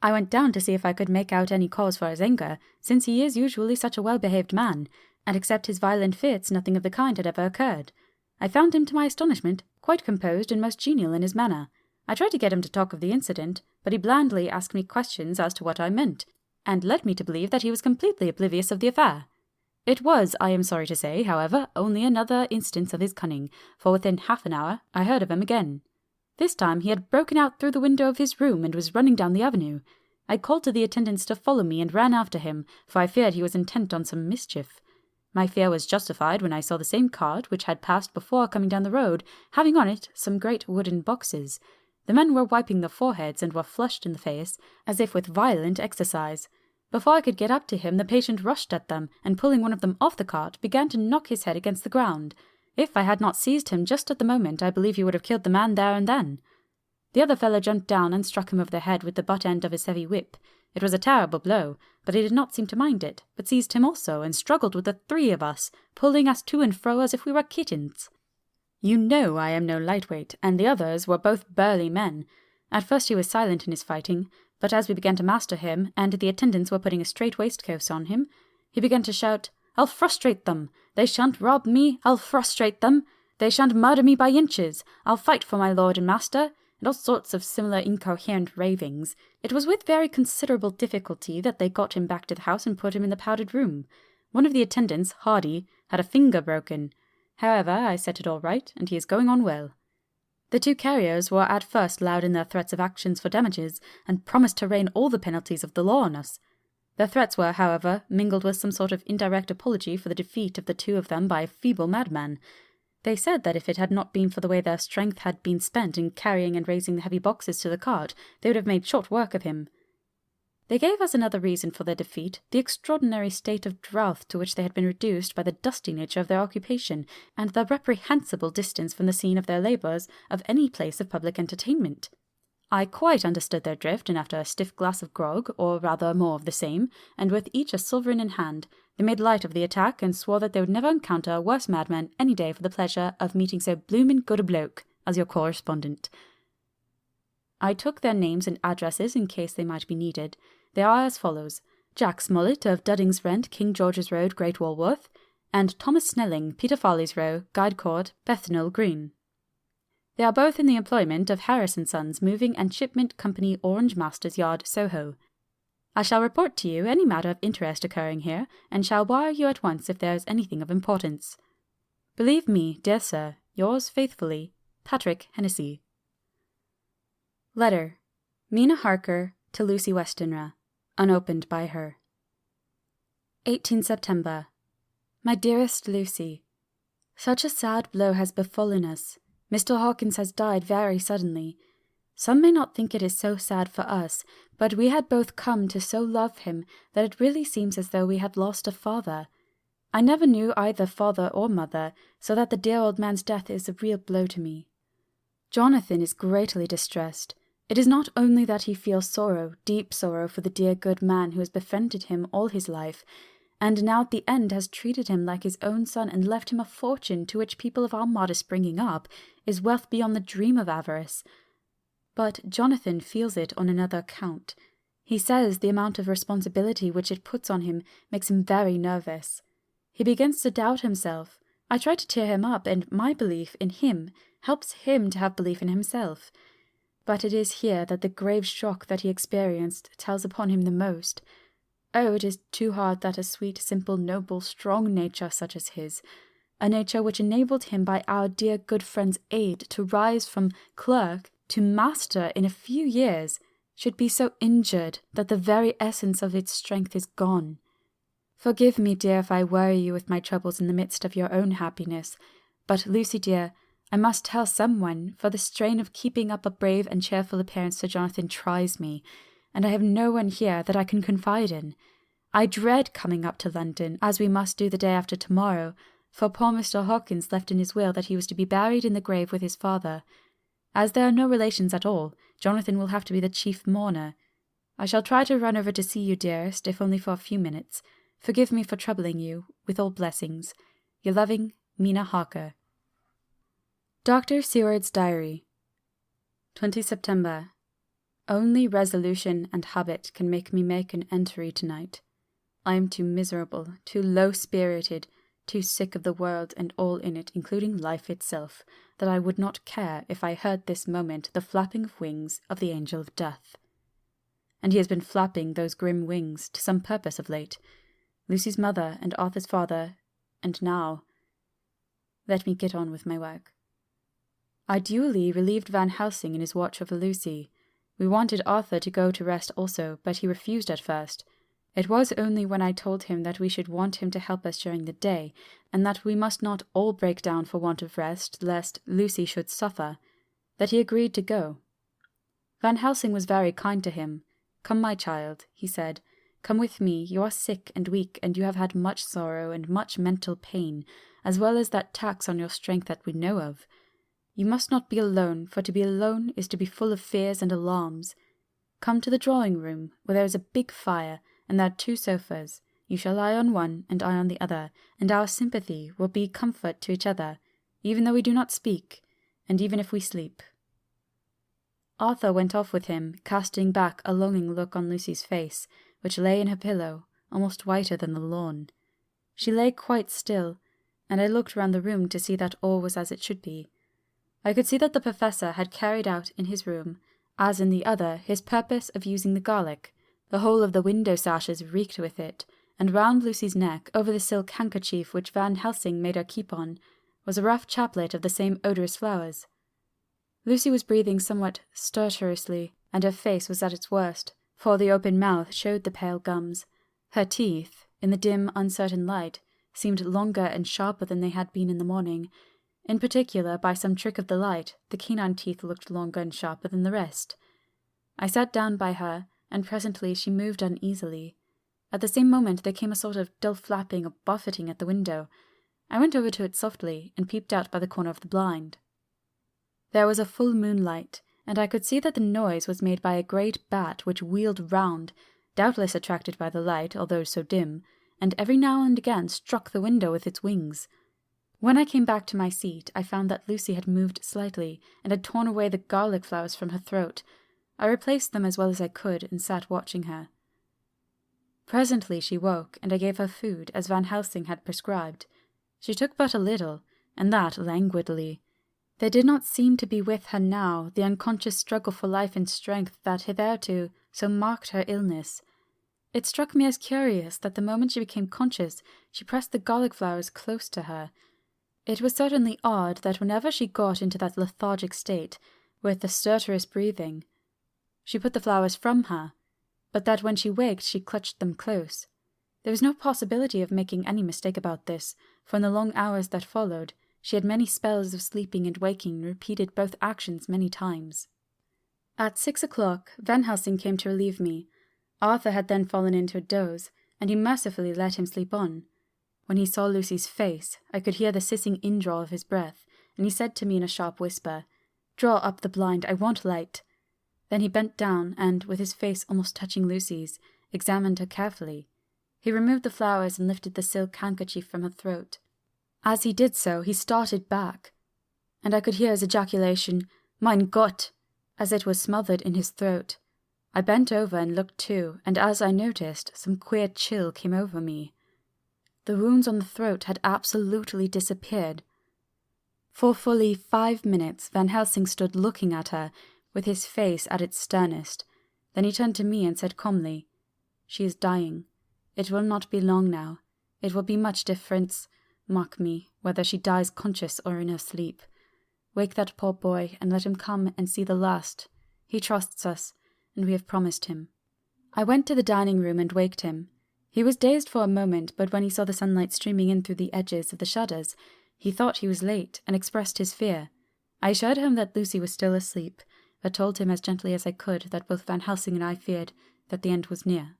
I went down to see if I could make out any cause for his anger, since he is usually such a well-behaved man, and except his violent fits nothing of the kind had ever occurred. I found him, to my astonishment, quite composed and most genial in his manner. I tried to get him to talk of the incident, but he blandly asked me questions as to what I meant, and led me to believe that he was completely oblivious of the affair. It was, I am sorry to say, however, only another instance of his cunning, for within half an hour I heard of him again. This time he had broken out through the window of his room and was running down the avenue. I called to the attendants to follow me and ran after him, for I feared he was intent on some mischief. My fear was justified when I saw the same cart which had passed before coming down the road, having on it some great wooden boxes. The men were wiping their foreheads and were flushed in the face, as if with violent exercise. Before I could get up to him, the patient rushed at them, and pulling one of them off the cart, began to knock his head against the ground. If I had not seized him just at the moment, I believe he would have killed the man there and then. The other fellow jumped down and struck him over the head with the butt end of his heavy whip. It was a terrible blow, but he did not seem to mind it, but seized him also, and struggled with the three of us, pulling us to and fro as if we were kittens. You know I am no lightweight, and the others were both burly men. At first he was silent in his fighting, but as we began to master him, and the attendants were putting a strait waistcoat on him, he began to shout, "I'll frustrate them! They shan't rob me! I'll frustrate them! They shan't murder me by inches! I'll fight for my lord and master!" and all sorts of similar incoherent ravings. It was with very considerable difficulty that they got him back to the house and put him in the powdered room. One of the attendants, Hardy, had a finger broken. However, I set it all right, and he is going on well. The two carriers were at first loud in their threats of actions for damages, and promised to rain all the penalties of the law on us. Their threats were, however, mingled with some sort of indirect apology for the defeat of the two of them by a feeble madman. They said that if it had not been for the way their strength had been spent in carrying and raising the heavy boxes to the cart, they would have made short work of him. They gave us another reason for their defeat, the extraordinary state of drought to which they had been reduced by the dusty nature of their occupation, and the reprehensible distance from the scene of their labours of any place of public entertainment. I quite understood their drift, and after a stiff glass of grog, or rather more of the same, and with each a sovereign in hand, they made light of the attack, and swore that they would never encounter a worse madman any day for the pleasure of meeting so bloomin' good a bloke as your correspondent. I took their names and addresses in case they might be needed. They are as follows: Jack Smollett of Dudding's Rent, King George's Road, Great Walworth, and Thomas Snelling, Peter Farley's Row, Guide Court, Bethnal Green. They are both in the employment of Harris & Sons, Moving and Shipment Company, Orange Masters Yard, Soho. I shall report to you any matter of interest occurring here, and shall wire you at once if there is anything of importance. Believe me, dear sir, yours faithfully, Patrick Hennessy. Letter. Mina Harker to Lucy Westenra, unopened by her. 18 September. My dearest Lucy, such a sad blow has befallen us. Mr. Hawkins has died very suddenly. Some may not think it is so sad for us, but we had both come to so love him that it really seems as though we had lost a father. I never knew either father or mother, so that the dear old man's death is a real blow to me. Jonathan is greatly distressed. It is not only that he feels sorrow, deep sorrow, for the dear good man who has befriended him all his life, and now at the end has treated him like his own son and left him a fortune to which people of our modest bringing up is wealth beyond the dream of avarice. But Jonathan feels it on another account. He says the amount of responsibility which it puts on him makes him very nervous. He begins to doubt himself. I try to cheer him up, and my belief in him helps him to have belief in himself. But it is here that the grave shock that he experienced tells upon him the most. Oh, it is too hard that a sweet, simple, noble, strong nature such as his, a nature which enabled him by our dear good friend's aid to rise from clerk to master in a few years, should be so injured that the very essence of its strength is gone. Forgive me, dear, if I worry you with my troubles in the midst of your own happiness, but, Lucy dear, I must tell someone, for the strain of keeping up a brave and cheerful appearance to Jonathan tries me, and I have no one here that I can confide in. I dread coming up to London, as we must do the day after tomorrow, for poor Mr. Hawkins left in his will that he was to be buried in the grave with his father. As there are no relations at all, Jonathan will have to be the chief mourner. I shall try to run over to see you, dearest, if only for a few minutes. Forgive me for troubling you, with all blessings. Your loving, Mina Harker. Dr. Seward's Diary. 20 September. Only resolution and habit can make me make an entry tonight. I am too miserable, too low-spirited, too sick of the world and all in it, including life itself, that I would not care if I heard this moment the flapping of wings of the angel of death. And he has been flapping those grim wings to some purpose of late. Lucy's mother and Arthur's father, and now... Let me get on with my work. I duly relieved Van Helsing in his watch over Lucy. We wanted Arthur to go to rest also, but he refused at first. It was only when I told him that we should want him to help us during the day, and that we must not all break down for want of rest, lest Lucy should suffer, that he agreed to go. Van Helsing was very kind to him. "Come, my child," he said. "Come with me. You are sick and weak, and you have had much sorrow and much mental pain, as well as that tax on your strength that we know of. You must not be alone, for to be alone is to be full of fears and alarms. Come to the drawing-room, where there is a big fire, and there are 2 sofas. You shall lie on one, and I on the other, and our sympathy will be comfort to each other, even though we do not speak, and even if we sleep." Arthur went off with him, casting back a longing look on Lucy's face, which lay in her pillow, almost whiter than the lawn. She lay quite still, and I looked round the room to see that all was as it should be. I could see that the Professor had carried out in his room, as in the other, his purpose of using the garlic. The whole of the window sashes reeked with it, and round Lucy's neck, over the silk handkerchief which Van Helsing made her keep on, was a rough chaplet of the same odorous flowers. Lucy was breathing somewhat stertorously, and her face was at its worst, for the open mouth showed the pale gums. Her teeth, in the dim, uncertain light, seemed longer and sharper than they had been in the morning. In particular, by some trick of the light, the canine teeth looked longer and sharper than the rest. I sat down by her, and presently she moved uneasily. At the same moment there came a sort of dull flapping or buffeting at the window. I went over to it softly, and peeped out by the corner of the blind. There was a full moonlight, and I could see that the noise was made by a great bat which wheeled round, doubtless attracted by the light, although so dim, and every now and again struck the window with its wings. When I came back to my seat, I found that Lucy had moved slightly, and had torn away the garlic flowers from her throat. I replaced them as well as I could, and sat watching her. Presently she woke, and I gave her food, as Van Helsing had prescribed. She took but a little, and that languidly. There did not seem to be with her now the unconscious struggle for life and strength that hitherto so marked her illness. It struck me as curious that the moment she became conscious, she pressed the garlic flowers close to her. It was certainly odd that whenever she got into that lethargic state, with the stertorous breathing, she put the flowers from her, but that when she waked she clutched them close. There was no possibility of making any mistake about this, for in the long hours that followed, she had many spells of sleeping and waking and repeated both actions many times. At 6 o'clock, Van Helsing came to relieve me. Arthur had then fallen into a doze, and he mercifully let him sleep on. When he saw Lucy's face, I could hear the hissing indraw of his breath, and he said to me in a sharp whisper, "Draw up the blind, I want light." Then he bent down, and, with his face almost touching Lucy's, examined her carefully. He removed the flowers and lifted the silk handkerchief from her throat. As he did so, he started back, and I could hear his ejaculation, "Mein Gott!" as it was smothered in his throat. I bent over and looked too, and as I noticed, some queer chill came over me. The wounds on the throat had absolutely disappeared. For fully 5 minutes Van Helsing stood looking at her, with his face at its sternest. Then he turned to me and said calmly, "She is dying. It will not be long now. It will be much difference, mark me, whether she dies conscious or in her sleep. Wake that poor boy, and let him come and see the last. He trusts us, and we have promised him." I went to the dining-room and waked him. He was dazed for a moment, but when he saw the sunlight streaming in through the edges of the shutters, he thought he was late, and expressed his fear. I assured him that Lucy was still asleep, but told him as gently as I could that both Van Helsing and I feared that the end was near.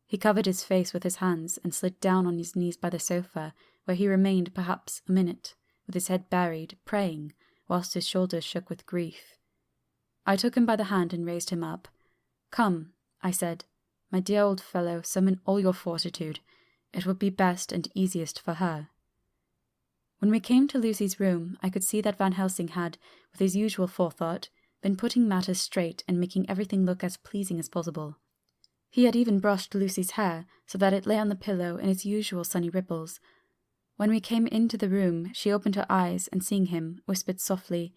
He covered his face with his hands and slid down on his knees by the sofa, where he remained perhaps a minute, with his head buried, praying, whilst his shoulders shook with grief. I took him by the hand and raised him up. "Come," I said, "my dear old fellow, summon all your fortitude. It will be best and easiest for her." When we came to Lucy's room, I could see that Van Helsing had, with his usual forethought, been putting matters straight and making everything look as pleasing as possible. He had even brushed Lucy's hair so that it lay on the pillow in its usual sunny ripples. When we came into the room, she opened her eyes and, seeing him, whispered softly,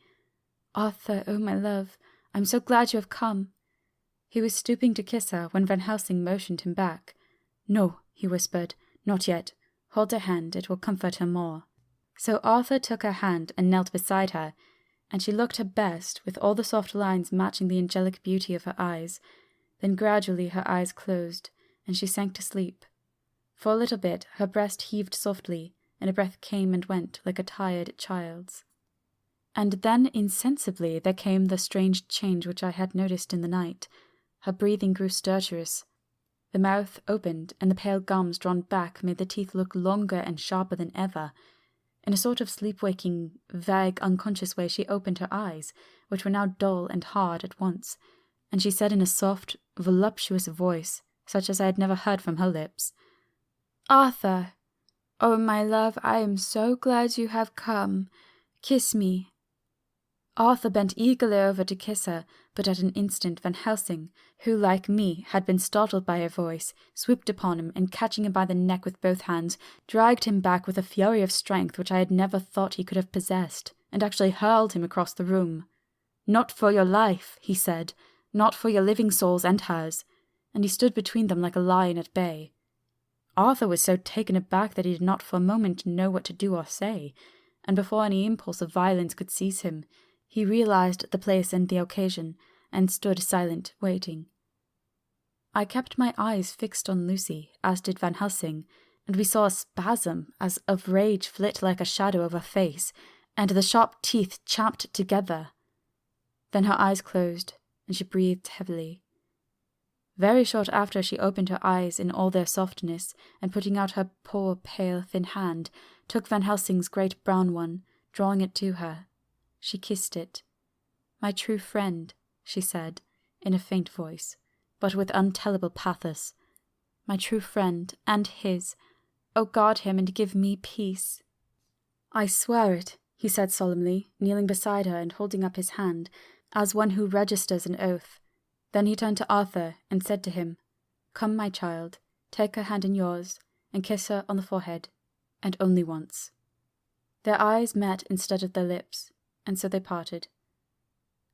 "Arthur, oh my love, I'm so glad you have come." He was stooping to kiss her when Van Helsing motioned him back. "No," he whispered, "not yet. Hold her hand, it will comfort her more." So Arthur took her hand and knelt beside her, and she looked her best, with all the soft lines matching the angelic beauty of her eyes. Then gradually her eyes closed, and she sank to sleep. For a little bit her breast heaved softly, and a breath came and went like a tired child's. And then insensibly there came the strange change which I had noticed in the night. Her breathing grew stertorous. The mouth opened, and the pale gums drawn back made the teeth look longer and sharper than ever. In a sort of sleep-waking, vague, unconscious way she opened her eyes, which were now dull and hard at once, and she said in a soft, voluptuous voice, such as I had never heard from her lips, "Arthur, oh my love, I am so glad you have come. Kiss me." Arthur bent eagerly over to kiss her, but at an instant Van Helsing, who, like me, had been startled by her voice, swooped upon him, and catching him by the neck with both hands, dragged him back with a fury of strength which I had never thought he could have possessed, and actually hurled him across the room. "Not for your life," he said, "not for your living souls and hers," and he stood between them like a lion at bay. Arthur was so taken aback that he did not for a moment know what to do or say, and before any impulse of violence could seize him, he realized the place and the occasion, and stood silent, waiting. I kept my eyes fixed on Lucy, as did Van Helsing, and we saw a spasm as of rage flit like a shadow over her face, and the sharp teeth champed together. Then her eyes closed, and she breathed heavily. Very short after she opened her eyes in all their softness, and putting out her poor, pale, thin hand, took Van Helsing's great brown one, drawing it to her. She kissed it. "My true friend," she said, in a faint voice, but with untellable pathos. "My true friend, and his. Oh, guard him and give me peace." "I swear it," he said solemnly, kneeling beside her and holding up his hand, as one who registers an oath. Then he turned to Arthur and said to him, "Come, my child, take her hand in yours, and kiss her on the forehead, and only once." Their eyes met instead of their lips, and so they parted.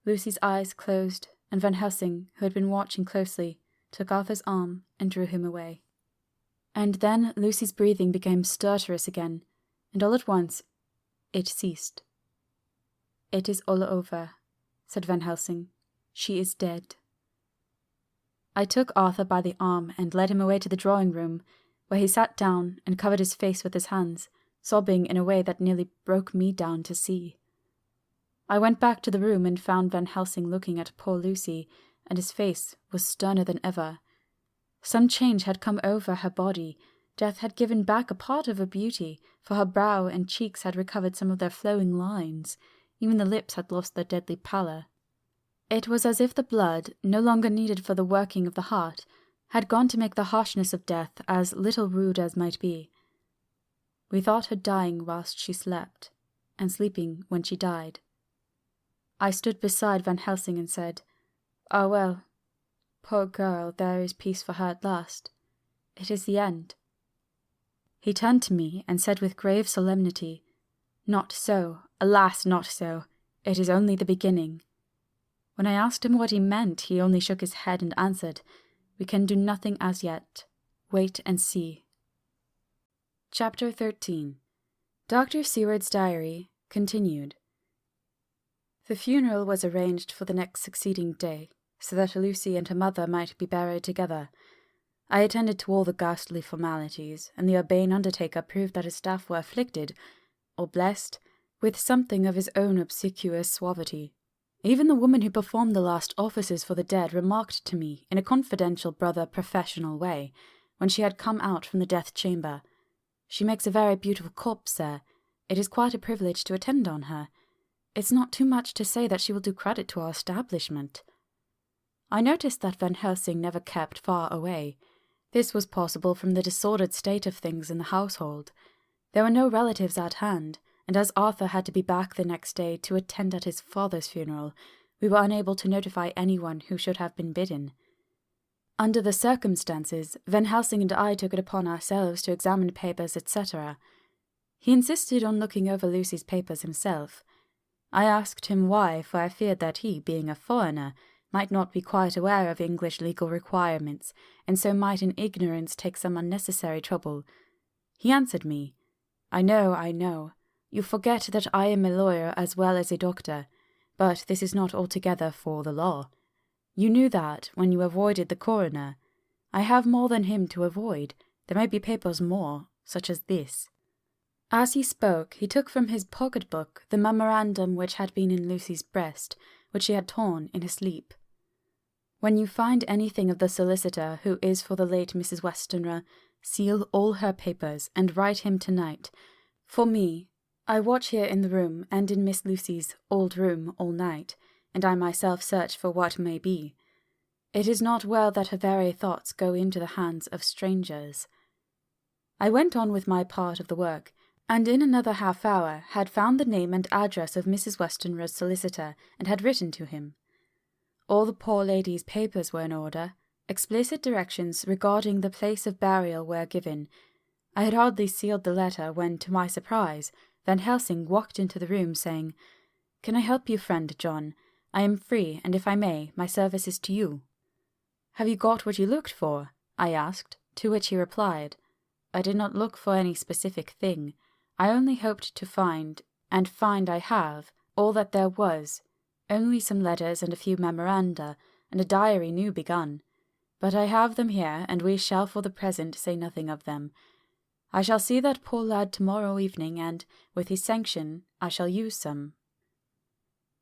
Lucy's eyes closed, and Van Helsing, who had been watching closely, took Arthur's arm and drew him away. And then Lucy's breathing became stertorous again, and all at once it ceased. "It is all over," said Van Helsing. "She is dead." I took Arthur by the arm and led him away to the drawing-room, where he sat down and covered his face with his hands, sobbing in a way that nearly broke me down to see. I went back to the room and found Van Helsing looking at poor Lucy, and his face was sterner than ever. Some change had come over her body. Death had given back a part of her beauty, for her brow and cheeks had recovered some of their flowing lines. Even the lips had lost their deadly pallor. It was as if the blood, no longer needed for the working of the heart, had gone to make the harshness of death as little rude as might be. We thought her dying whilst she slept, and sleeping when she died. I stood beside Van Helsing and said, "Ah, well, poor girl, there is peace for her at last. It is the end." He turned to me and said with grave solemnity, "Not so, alas, not so. It is only the beginning." When I asked him what he meant, he only shook his head and answered, "We can do nothing as yet. Wait and see." Chapter 13. Dr. Seward's Diary, continued. The funeral was arranged for the next succeeding day, so that Lucy and her mother might be buried together. I attended to all the ghastly formalities, and the urbane undertaker proved that his staff were afflicted, or blessed, with something of his own obsequious suavity. Even the woman who performed the last offices for the dead remarked to me, in a confidential brother-professional way, when she had come out from the death-chamber, "She makes a very beautiful corpse, sir. It is quite a privilege to attend on her. It's not too much to say that she will do credit to our establishment." I noticed that Van Helsing never kept far away. This was possible from the disordered state of things in the household. There were no relatives at hand, and as Arthur had to be back the next day to attend at his father's funeral, we were unable to notify anyone who should have been bidden. Under the circumstances, Van Helsing and I took it upon ourselves to examine papers, etc. He insisted on looking over Lucy's papers himself. I asked him why, for I feared that he, being a foreigner, might not be quite aware of English legal requirements, and so might in ignorance take some unnecessary trouble. He answered me, I know. You forget that I am a lawyer as well as a doctor, but this is not altogether for the law. You knew that when you avoided the coroner. I have more than him to avoid. There may be papers more, such as this." As he spoke, he took from his pocket-book the memorandum which had been in Lucy's breast, which she had torn in her sleep. "When you find anything of the solicitor who is for the late Mrs. Westenra, seal all her papers, and write him tonight. For me, I watch here in the room and in Miss Lucy's old room all night, and I myself search for what may be. It is not well that her very thoughts go into the hands of strangers." I went on with my part of the work, and in another half-hour had found the name and address of Mrs. Westenra's solicitor, and had written to him. All the poor lady's papers were in order. Explicit directions regarding the place of burial were given. I had hardly sealed the letter when, to my surprise, Van Helsing walked into the room, saying, "Can I help you, friend John? I am free, and if I may, my service is to you." "Have you got what you looked for?" I asked, to which he replied, "I did not look for any specific thing. I only hoped to find, and find I have, all that there was, only some letters and a few memoranda, and a diary new begun. But I have them here, and we shall for the present say nothing of them. I shall see that poor lad tomorrow evening, and, with his sanction, I shall use some."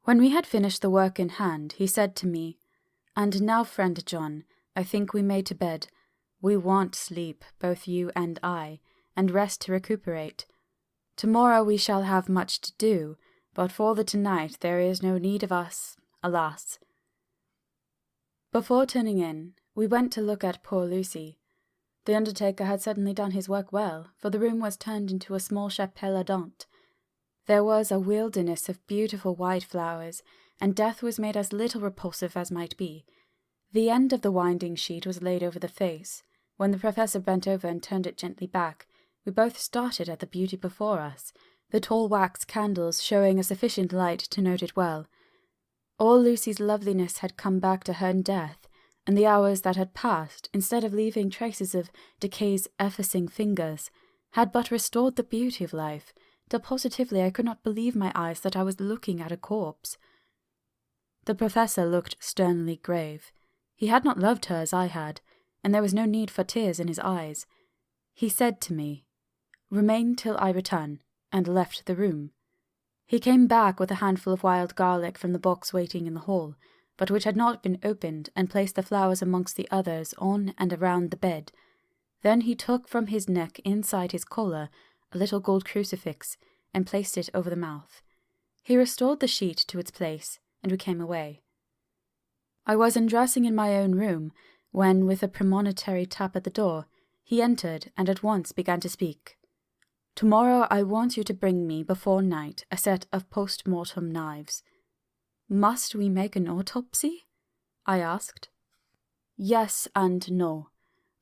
When we had finished the work in hand, he said to me, "And now, friend John, I think we may to bed. We want sleep, both you and I, and rest to recuperate. Tomorrow we shall have much to do, but for the tonight there is no need of us, alas." Before turning in, we went to look at poor Lucy. The undertaker had certainly done his work well, for the room was turned into a small chapelle ardente. There was a wilderness of beautiful white flowers, and death was made as little repulsive as might be. The end of the winding sheet was laid over the face. When the professor bent over and turned it gently back, we both started at the beauty before us, the tall wax candles showing a sufficient light to note it well. All Lucy's loveliness had come back to her in death, and the hours that had passed, instead of leaving traces of decay's effacing fingers, had but restored the beauty of life, till positively I could not believe my eyes that I was looking at a corpse. The professor looked sternly grave. He had not loved her as I had, and there was no need for tears in his eyes. He said to me, "Remain till I return," and left the room. He came back with a handful of wild garlic from the box waiting in the hall, but which had not been opened, and placed the flowers amongst the others on and around the bed. Then he took from his neck inside his collar a little gold crucifix, and placed it over the mouth. He restored the sheet to its place, and we came away. I was undressing in my own room, when, with a premonitory tap at the door, he entered and at once began to speak. "Tomorrow I want you to bring me, before night, a set of post-mortem knives." "Must we make an autopsy?" I asked. "Yes and no.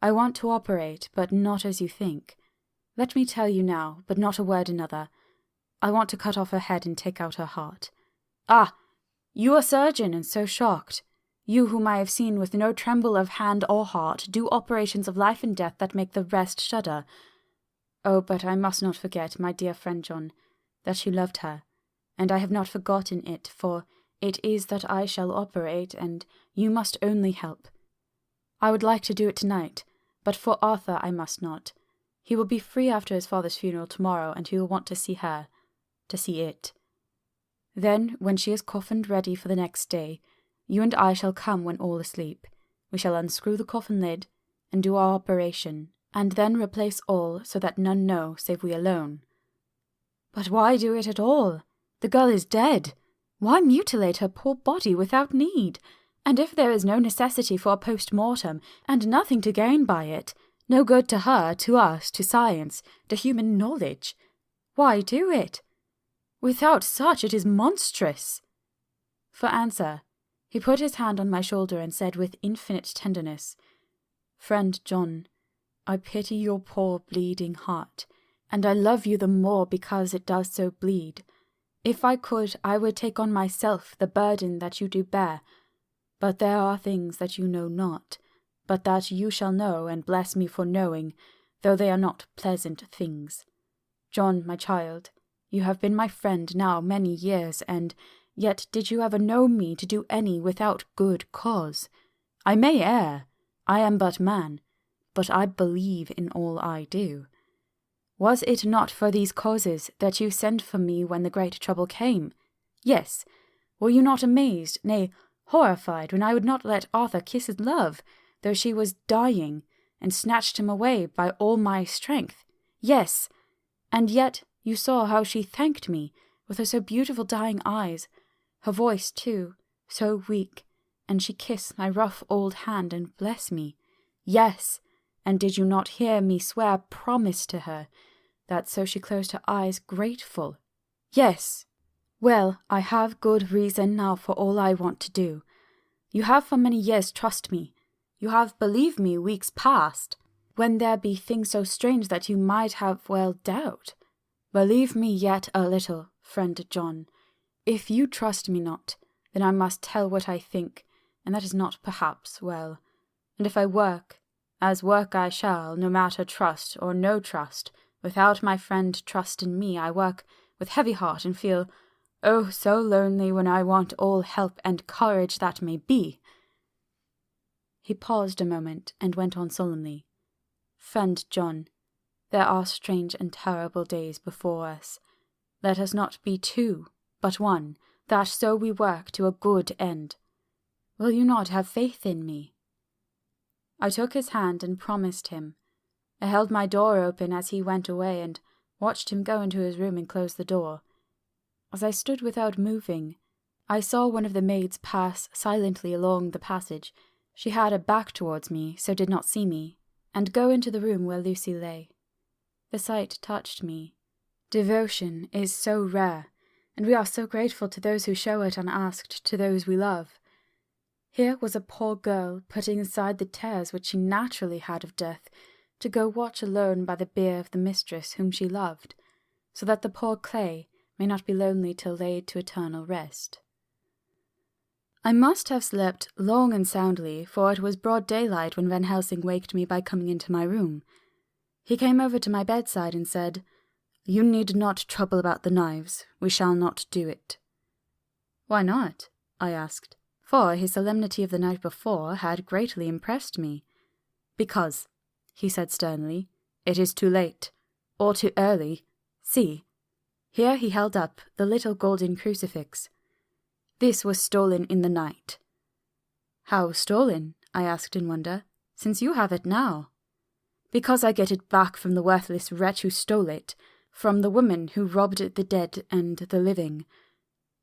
I want to operate, but not as you think. Let me tell you now, but not a word another. I want to cut off her head and take out her heart." "Ah! You a surgeon, and so shocked. You whom I have seen with no tremble of hand or heart do operations of life and death that make the rest shudder. Oh, but I must not forget, my dear friend John, that you loved her, and I have not forgotten it, for it is that I shall operate, and you must only help. I would like to do it tonight, but for Arthur I must not. He will be free after his father's funeral tomorrow, and he will want to see her, to see it. Then, when she is coffined ready for the next day, you and I shall come when all asleep. We shall unscrew the coffin lid, and do our operation, and then replace all so that none know save we alone." "But why do it at all? The girl is dead. Why mutilate her poor body without need? And if there is no necessity for a post-mortem, and nothing to gain by it, no good to her, to us, to science, to human knowledge, why do it? Without such it is monstrous." For answer, he put his hand on my shoulder and said with infinite tenderness, "Friend John, I pity your poor bleeding heart, and I love you the more because it does so bleed. If I could, I would take on myself the burden that you do bear. But there are things that you know not, but that you shall know, and bless me for knowing, though they are not pleasant things. John, my child, you have been my friend now many years, and yet did you ever know me to do any without good cause? I may err, I am but man, but I believe in all I do. Was it not for these causes that you sent for me when the great trouble came? Yes. Were you not amazed, nay, horrified, when I would not let Arthur kiss his love, though she was dying, and snatched him away by all my strength? Yes. And yet you saw how she thanked me, with her so beautiful dying eyes, her voice, too, so weak, and she kissed my rough old hand and blessed me. Yes. And did you not hear me swear promise to her, that so she closed her eyes grateful? Yes. Well, I have good reason now for all I want to do. You have for many years trust me. You have believed me weeks past, when there be things so strange that you might have well doubt. Believe me yet a little, friend John. If you trust me not, then I must tell what I think, and that is not perhaps well. And if I work, as work I shall, no matter trust or no trust, without my friend trust in me, I work with heavy heart and feel, oh, so lonely when I want all help and courage that may be. He paused a moment and went on solemnly. Friend John, there are strange and terrible days before us. Let us not be two, but one, that so we work to a good end. Will you not have faith in me? I took his hand and promised him. I held my door open as he went away and watched him go into his room and close the door. As I stood without moving, I saw one of the maids pass silently along the passage. She had her back towards me, so did not see me, and go into the room where Lucy lay. The sight touched me. Devotion is so rare, and we are so grateful to those who show it unasked to those we love. Here was a poor girl putting aside the terrors which she naturally had of death, to go watch alone by the bier of the mistress whom she loved, so that the poor clay may not be lonely till laid to eternal rest. I must have slept long and soundly, for it was broad daylight when Van Helsing waked me by coming into my room. He came over to my bedside and said, "You need not trouble about the knives. We shall not do it." "Why not?" I asked, for his solemnity of the night before had greatly impressed me. "Because," he said sternly, "it is too late, or too early. See." Here he held up the little golden crucifix. "This was stolen in the night." "How stolen?" I asked in wonder, "since you have it now." "Because I get it back from the worthless wretch who stole it, from the woman who robbed the dead and the living.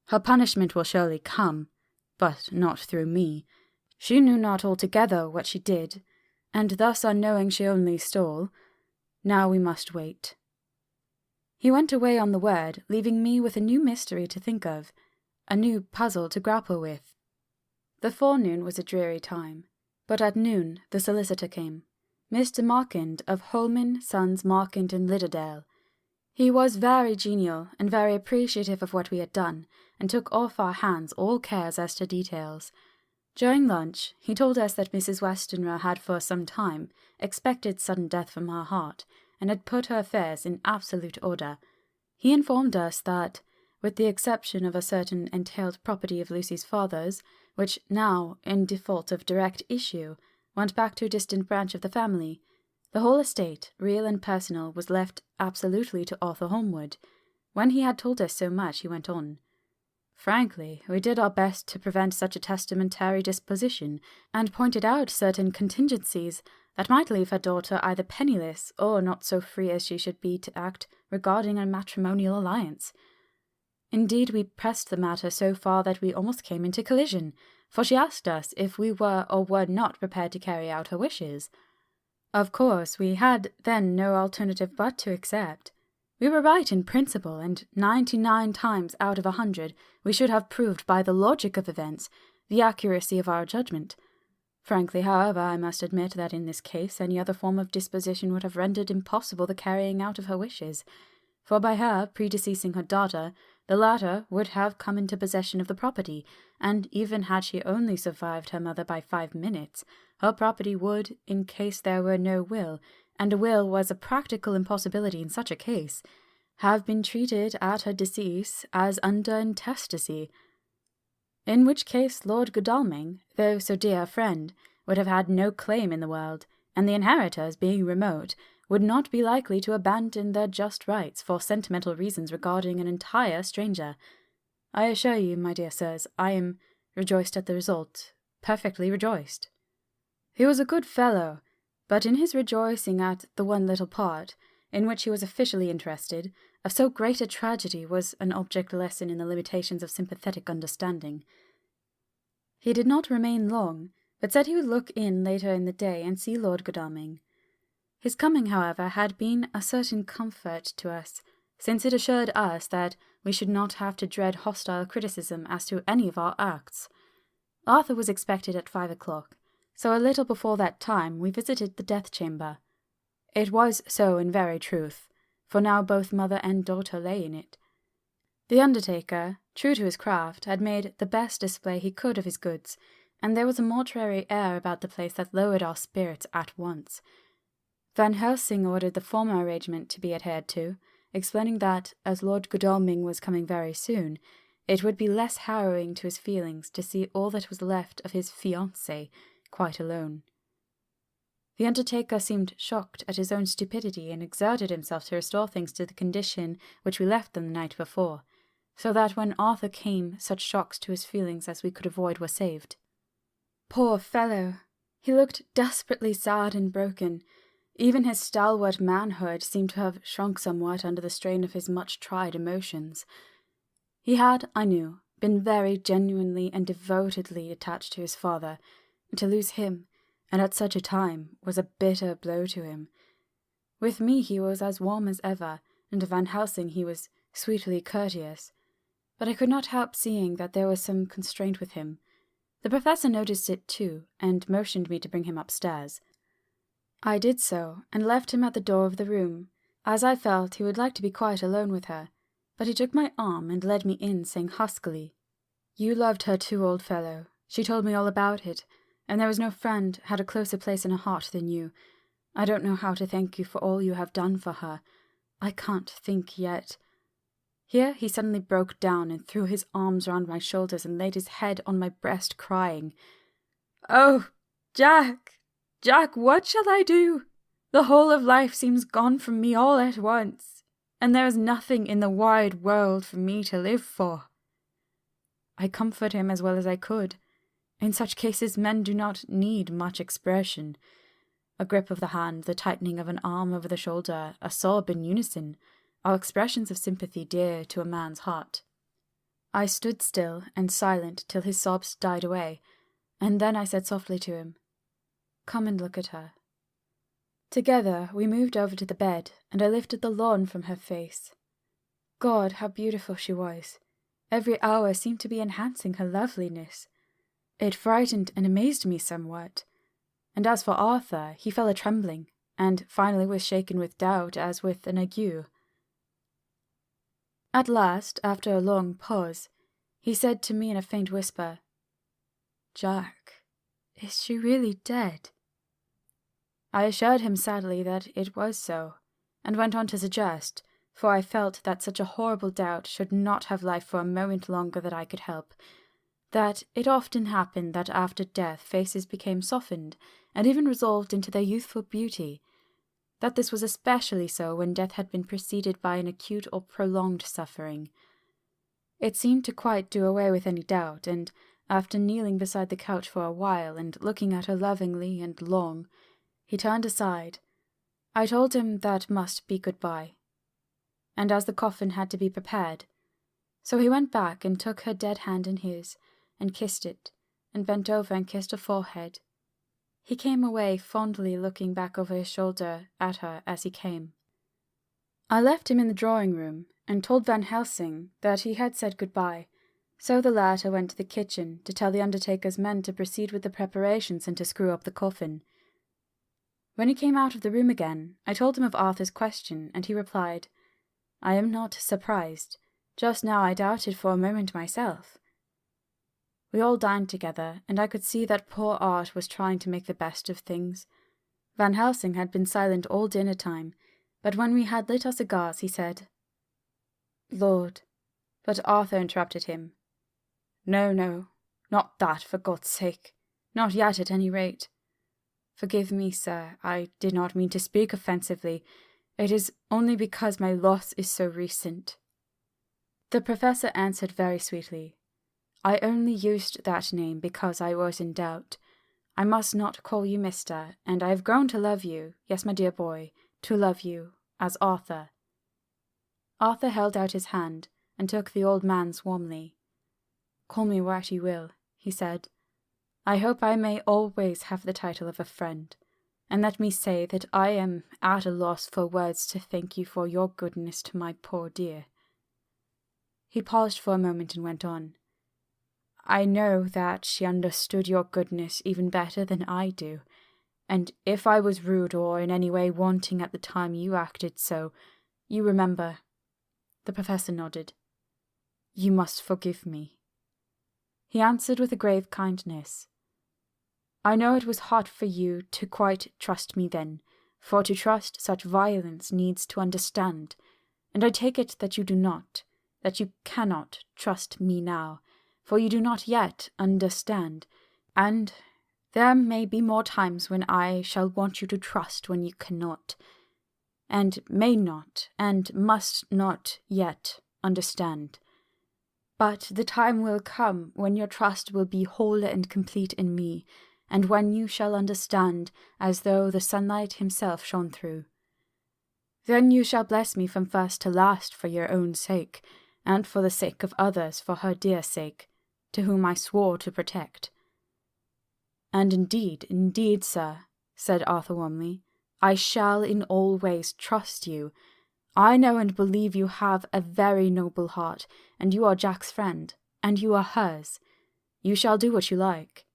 Her punishment will surely come, but not through me. She knew not altogether what she did, and thus unknowing she only stole. Now we must wait." He went away on the word, leaving me with a new mystery to think of, a new puzzle to grapple with. The forenoon was a dreary time, but at noon the solicitor came, Mr. Markand of Holman, Sons, Markand and Lidderdale. He was very genial and very appreciative of what we had done, and took off our hands all cares as to details. During lunch, he told us that Mrs. Westenra had for some time expected sudden death from her heart, and had put her affairs in absolute order. He informed us that, with the exception of a certain entailed property of Lucy's father's, which now, in default of direct issue, went back to a distant branch of the family, the whole estate, real and personal, was left absolutely to Arthur Holmwood. When he had told us so much, he went on. Frankly, we did our best to prevent such a testamentary disposition, and pointed out certain contingencies that might leave her daughter either penniless or not so free as she should be to act regarding a matrimonial alliance. Indeed, we pressed the matter so far that we almost came into collision, for she asked us if we were or were not prepared to carry out her wishes. Of course, we had then no alternative but to accept. We were right in principle, and 99 times out of 100 we should have proved by the logic of events the accuracy of our judgment. Frankly, however, I must admit that in this case any other form of disposition would have rendered impossible the carrying out of her wishes, for by her predeceasing her daughter, the latter would have come into possession of the property, and even had she only survived her mother by 5 minutes, her property would, in case there were no will, and a will was a practical impossibility in such a case, have been treated at her decease as under intestacy, in which case Lord Godalming, though so dear a friend, would have had no claim in the world, and the inheritors, being remote, would not be likely to abandon their just rights for sentimental reasons regarding an entire stranger. I assure you, my dear sirs, I am rejoiced at the result, perfectly rejoiced. He was a good fellow, but in his rejoicing at the one little part, in which he was officially interested, of so great a tragedy was an object lesson in the limitations of sympathetic understanding. He did not remain long, but said he would look in later in the day and see Lord Godalming. His coming, however, had been a certain comfort to us, since it assured us that we should not have to dread hostile criticism as to any of our acts. Arthur was expected at 5 o'clock, so a little before that time we visited the death chamber. It was so in very truth, for now both mother and daughter lay in it. The undertaker, true to his craft, had made the best display he could of his goods, and there was a mortuary air about the place that lowered our spirits at once. Van Helsing ordered the former arrangement to be adhered to, explaining that, as Lord Godalming was coming very soon, it would be less harrowing to his feelings to see all that was left of his fiancée quite alone. The undertaker seemed shocked at his own stupidity and exerted himself to restore things to the condition which we left them the night before, so that when Arthur came such shocks to his feelings as we could avoid were saved. Poor fellow! He looked desperately sad and broken. Even his stalwart manhood seemed to have shrunk somewhat under the strain of his much-tried emotions. He had, I knew, been very genuinely and devotedly attached to his father, and to lose him, and at such a time, was a bitter blow to him. With me he was as warm as ever, and to Van Helsing he was sweetly courteous, but I could not help seeing that there was some constraint with him. The professor noticed it too, and motioned me to bring him upstairs. I did so, and left him at the door of the room, as I felt he would like to be quite alone with her, but he took my arm and led me in, saying huskily, "You loved her too, old fellow. She told me all about it, and there was no friend had a closer place in her heart than you. I don't know how to thank you for all you have done for her. I can't think yet." Here he suddenly broke down and threw his arms round my shoulders and laid his head on my breast, crying, "Oh, Jack, Jack, what shall I do? The whole of life seems gone from me all at once, and there is nothing in the wide world for me to live for." I comforted him as well as I could. In such cases men do not need much expression. A grip of the hand, the tightening of an arm over the shoulder, a sob in unison, are expressions of sympathy dear to a man's heart. I stood still and silent till his sobs died away, and then I said softly to him, "Come and look at her." Together we moved over to the bed, and I lifted the lawn from her face. God, how beautiful she was! Every hour seemed to be enhancing her loveliness. It frightened and amazed me somewhat, and as for Arthur, he fell a-trembling, and finally was shaken with doubt as with an ague. At last, after a long pause, he said to me in a faint whisper, "Jack, is she really dead?" I assured him sadly that it was so, and went on to suggest, for I felt that such a horrible doubt should not have life for a moment longer that I could help, that it often happened that after death faces became softened, and even resolved into their youthful beauty, that this was especially so when death had been preceded by an acute or prolonged suffering. It seemed to quite do away with any doubt, and after kneeling beside the couch for a while and looking at her lovingly and long, he turned aside. I told him that must be goodbye, and as the coffin had to be prepared, so he went back and took her dead hand in his, and kissed it, and bent over and kissed her forehead. He came away fondly looking back over his shoulder at her as he came. I left him in the drawing-room and told Van Helsing that he had said goodbye, so the latter went to the kitchen to tell the undertaker's men to proceed with the preparations and to screw up the coffin. When he came out of the room again, I told him of Arthur's question, and he replied, "I am not surprised. Just now I doubted for a moment myself." We all dined together, and I could see that poor Art was trying to make the best of things. Van Helsing had been silent all dinner time, but when we had lit our cigars he said, "Lord," but Arthur interrupted him. No, not that, for God's sake. Not yet, at any rate. Forgive me, sir, I did not mean to speak offensively. It is only because my loss is so recent." The professor answered very sweetly, "I only used that name because I was in doubt. I must not call you Mr., and I have grown to love you, yes, my dear boy, to love you, as Arthur." Arthur held out his hand, and took the old man's warmly. "Call me what you will," he said. "I hope I may always have the title of a friend, and let me say that I am at a loss for words to thank you for your goodness to my poor dear." He paused for a moment and went on. "I know that she understood your goodness even better than I do, and if I was rude or in any way wanting at the time you acted so, you remember—" The professor nodded. "You must forgive me." He answered with a grave kindness, "I know it was hard for you to quite trust me then, for to trust such violence needs to understand, and I take it that you do not, that you cannot trust me now, for you do not yet understand, and there may be more times when I shall want you to trust when you cannot, and may not, and must not yet understand. But the time will come when your trust will be whole and complete in me, and when you shall understand as though the sunlight himself shone through. Then you shall bless me from first to last for your own sake, and for the sake of others for her dear sake, to whom I swore to protect." "And indeed, sir," said Arthur warmly, "I shall in all ways trust you. I know and believe you have a very noble heart, and you are Jack's friend, and you are hers. You shall do what you like."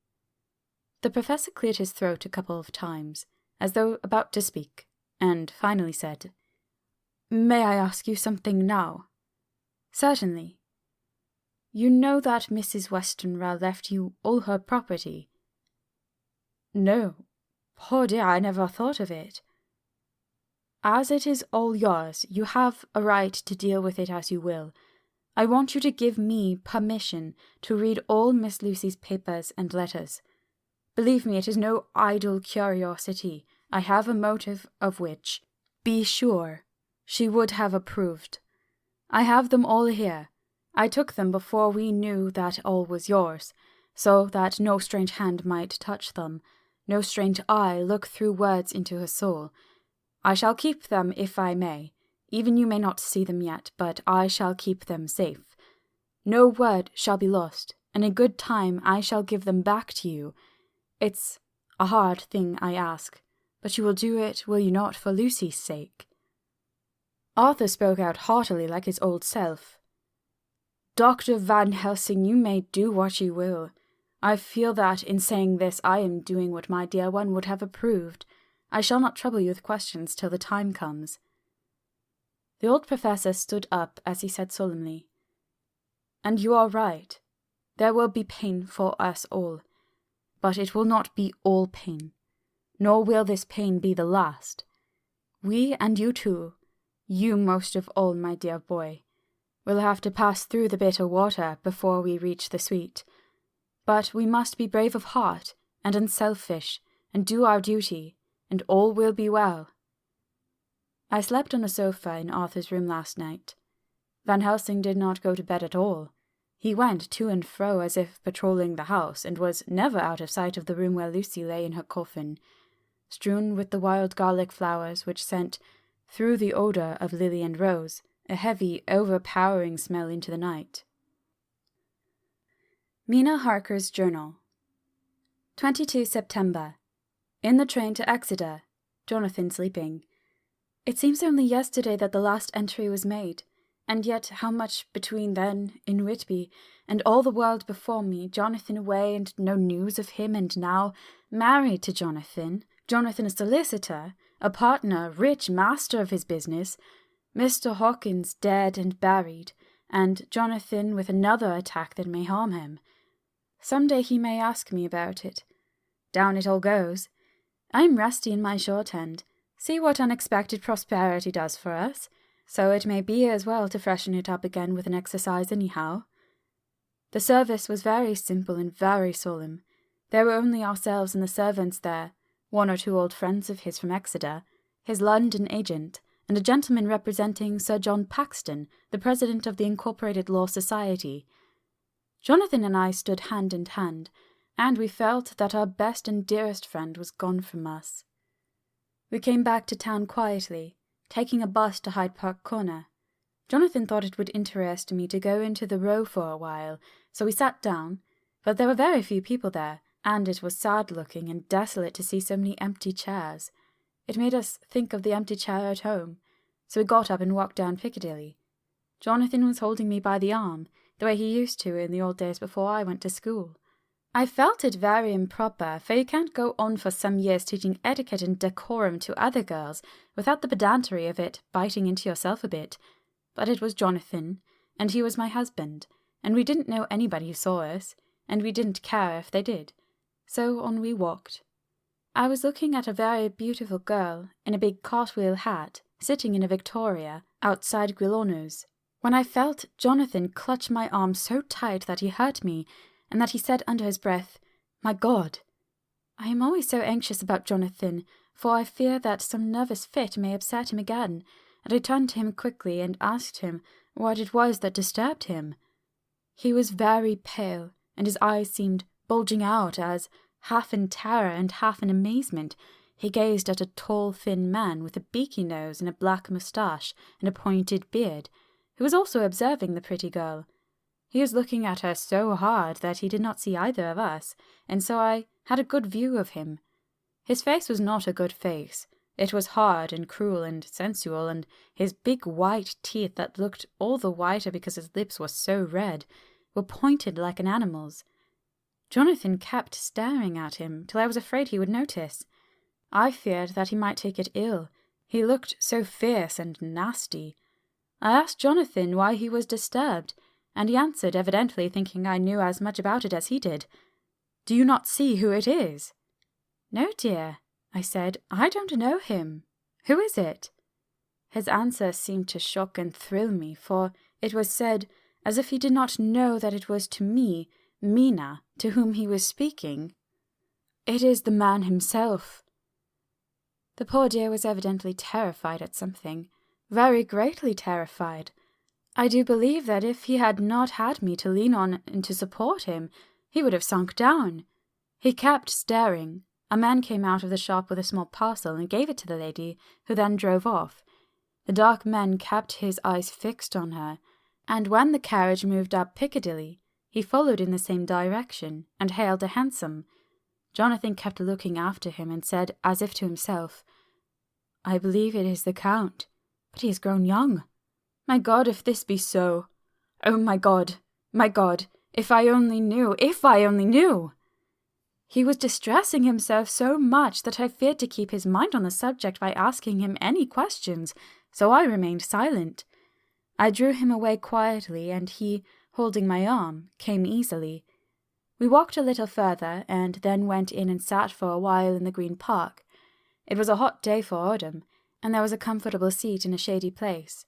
The professor cleared his throat a couple of times, as though about to speak, and finally said, "May I ask you something now?" "Certainly." "You know that Mrs. Westenra left you all her property?" "No. Poor dear, I never thought of it." "As it is all yours, you have a right to deal with it as you will. I want you to give me permission to read all Miss Lucy's papers and letters. Believe me, it is no idle curiosity. I have a motive of which, be sure, she would have approved. I have them all here. I took them before we knew that all was yours, so that no strange hand might touch them, no strange eye look through words into her soul. I shall keep them if I may. Even you may not see them yet, but I shall keep them safe. No word shall be lost, and in good time I shall give them back to you. It's a hard thing I ask, but you will do it, will you not, for Lucy's sake?" Arthur spoke out heartily like his old self. "Dr. Van Helsing, you may do what you will. I feel that in saying this I am doing what my dear one would have approved. I shall not trouble you with questions till the time comes." The old professor stood up as he said solemnly, "And you are right. There will be pain for us all. But it will not be all pain, nor will this pain be the last. We and you too, you most of all, my dear boy, will have to pass through the bitter water before we reach the sweet. But we must be brave of heart and unselfish and do our duty, and all will be well." I slept on a sofa in Arthur's room last night. Van Helsing did not go to bed at all. He went to and fro as if patrolling the house, and was never out of sight of the room where Lucy lay in her coffin, strewn with the wild garlic flowers which sent, through the odour of lily and rose, a heavy, overpowering smell into the night. Mina Harker's Journal. 22 September. In the train to Exeter. Jonathan sleeping. It seems only yesterday that the last entry was made, and yet how much between then, in Whitby, and all the world before me, Jonathan away and no news of him, and now married to Jonathan a solicitor, a partner, rich, master of his business, Mr. Hawkins dead and buried, and Jonathan with another attack that may harm him. Some day he may ask me about it. Down it all goes. I'm rusty in my shorthand. See what unexpected prosperity does for us. So it may be as well to freshen it up again with an exercise anyhow. The service was very simple and very solemn. There were only ourselves and the servants there, 1 or 2 old friends of his from Exeter, his London agent, and a gentleman representing Sir John Paxton, the president of the Incorporated Law Society. Jonathan and I stood hand in hand, and we felt that our best and dearest friend was gone from us. We came back to town quietly, taking a bus to Hyde Park Corner. Jonathan thought it would interest me to go into the Row for a while, so we sat down, but there were very few people there, and it was sad-looking and desolate to see so many empty chairs. It made us think of the empty chair at home, so we got up and walked down Piccadilly. Jonathan was holding me by the arm, the way he used to in the old days before I went to school. I felt it very improper, for you can't go on for some years teaching etiquette and decorum to other girls without the pedantry of it biting into yourself a bit. But it was Jonathan, and he was my husband, and we didn't know anybody who saw us, and we didn't care if they did. So on we walked. I was looking at a very beautiful girl in a big cartwheel hat, sitting in a Victoria outside Grilloners, when I felt Jonathan clutch my arm so tight that he hurt me, and that he said under his breath, "My God!" I am always so anxious about Jonathan, for I fear that some nervous fit may upset him again, and I turned to him quickly and asked him what it was that disturbed him. He was very pale, and his eyes seemed bulging out as, half in terror and half in amazement, he gazed at a tall, thin man with a beaky nose and a black moustache and a pointed beard, who was also observing the pretty girl. He was looking at her so hard that he did not see either of us, and so I had a good view of him. His face was not a good face. It was hard and cruel and sensual, and his big white teeth that looked all the whiter because his lips were so red, were pointed like an animal's. Jonathan kept staring at him till I was afraid he would notice. I feared that he might take it ill. He looked so fierce and nasty. I asked Jonathan why he was disturbed, and he answered, evidently thinking I knew as much about it as he did. "Do you not see who it is?" "No, dear," I said, "I don't know him. Who is it?" His answer seemed to shock and thrill me, for it was said as if he did not know that it was to me, Mina, to whom he was speaking. "It is the man himself." The poor dear was evidently terrified at something, very greatly terrified. I do believe that if he had not had me to lean on and to support him, he would have sunk down. He kept staring. A man came out of the shop with a small parcel and gave it to the lady, who then drove off. The dark man kept his eyes fixed on her, and when the carriage moved up Piccadilly, he followed in the same direction and hailed a hansom. Jonathan kept looking after him and said, as if to himself, "I believe it is the Count, but he has grown young. My God, if this be so! Oh, my God, if I only knew, if I only knew!" He was distressing himself so much that I feared to keep his mind on the subject by asking him any questions, so I remained silent. I drew him away quietly, and he, holding my arm, came easily. We walked a little further, and then went in and sat for a while in the Green Park. It was a hot day for autumn, and there was a comfortable seat in a shady place.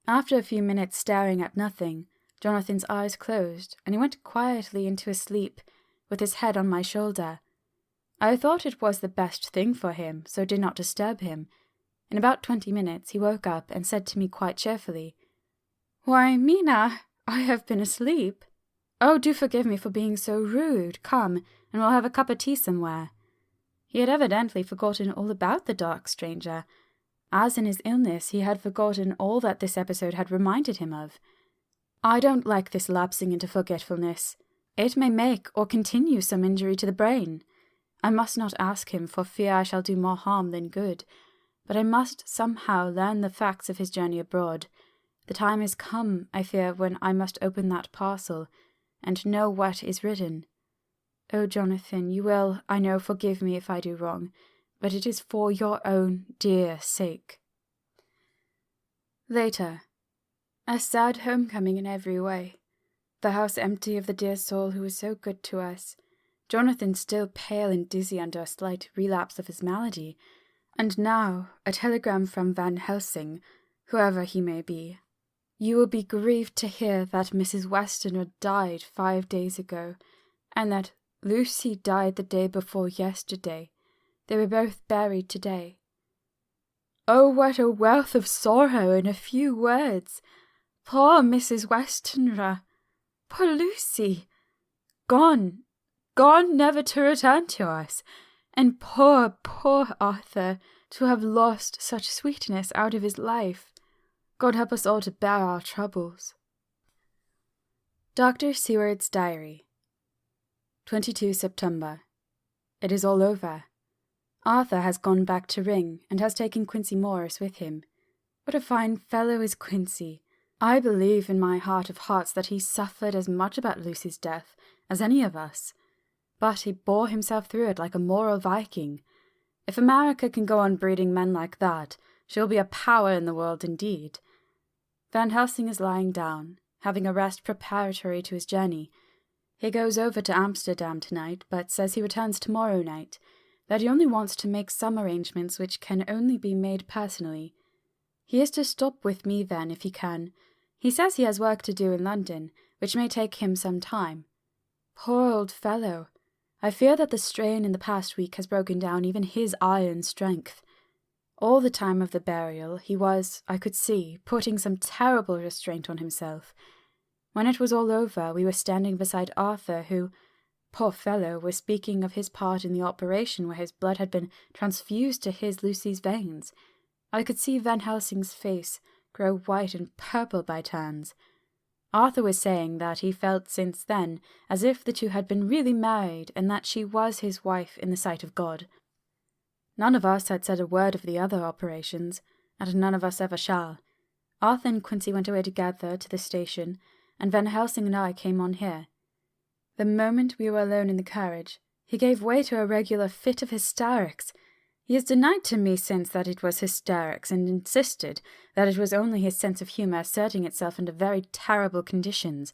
After a few minutes staring at nothing, Jonathan's eyes closed, and he went quietly into a sleep, with his head on my shoulder. I thought it was the best thing for him, so did not disturb him. In about 20 minutes he woke up and said to me quite cheerfully, "Why, Mina, I have been asleep. Oh, do forgive me for being so rude. Come, and we'll have a cup of tea somewhere." He had evidently forgotten all about the dark stranger, as in his illness he had forgotten all that this episode had reminded him of. I don't like this lapsing into forgetfulness. It may make or continue some injury to the brain. I must not ask him for fear I shall do more harm than good, but I must somehow learn the facts of his journey abroad. The time is come, I fear, when I must open that parcel, and know what is written. Oh, Jonathan, you will, I know, forgive me if I do wrong, but it is for your own dear sake. Later. A sad homecoming in every way. The house empty of the dear soul who was so good to us. Jonathan still pale and dizzy under a slight relapse of his malady, and now a telegram from Van Helsing, whoever he may be. You will be grieved to hear that Mrs. Westenra died 5 days ago, and that Lucy died the day before yesterday. They were both buried today. Oh, what a wealth of sorrow in a few words! Poor Mrs. Westenra! Poor Lucy! Gone never to return to us! And poor Arthur, to have lost such sweetness out of his life! God help us all to bear our troubles. Dr. Seward's Diary, 22 September. It is all over. Arthur has gone back to Ring, and has taken Quincy Morris with him. What a fine fellow is Quincy! I believe in my heart of hearts that he suffered as much about Lucy's death as any of us. But he bore himself through it like a moral Viking. If America can go on breeding men like that, she'll be a power in the world indeed. Van Helsing is lying down, having a rest preparatory to his journey. He goes over to Amsterdam tonight, but says he returns tomorrow night, that he only wants to make some arrangements which can only be made personally. He is to stop with me then, if he can. He says he has work to do in London, which may take him some time. Poor old fellow! I fear that the strain in the past week has broken down even his iron strength. All the time of the burial he was, I could see, putting some terrible restraint on himself. When it was all over, we were standing beside Arthur, who, poor fellow, was speaking of his part in the operation where his blood had been transfused to his Lucy's veins. I could see Van Helsing's face grow white and purple by turns. Arthur was saying that he felt since then as if the two had been really married, and that she was his wife in the sight of God. None of us had said a word of the other operations, and none of us ever shall. Arthur and Quincy went away together to the station, and Van Helsing and I came on here. The moment we were alone in the carriage, he gave way to a regular fit of hysterics. He has denied to me since that it was hysterics, and insisted that it was only his sense of humour asserting itself under very terrible conditions.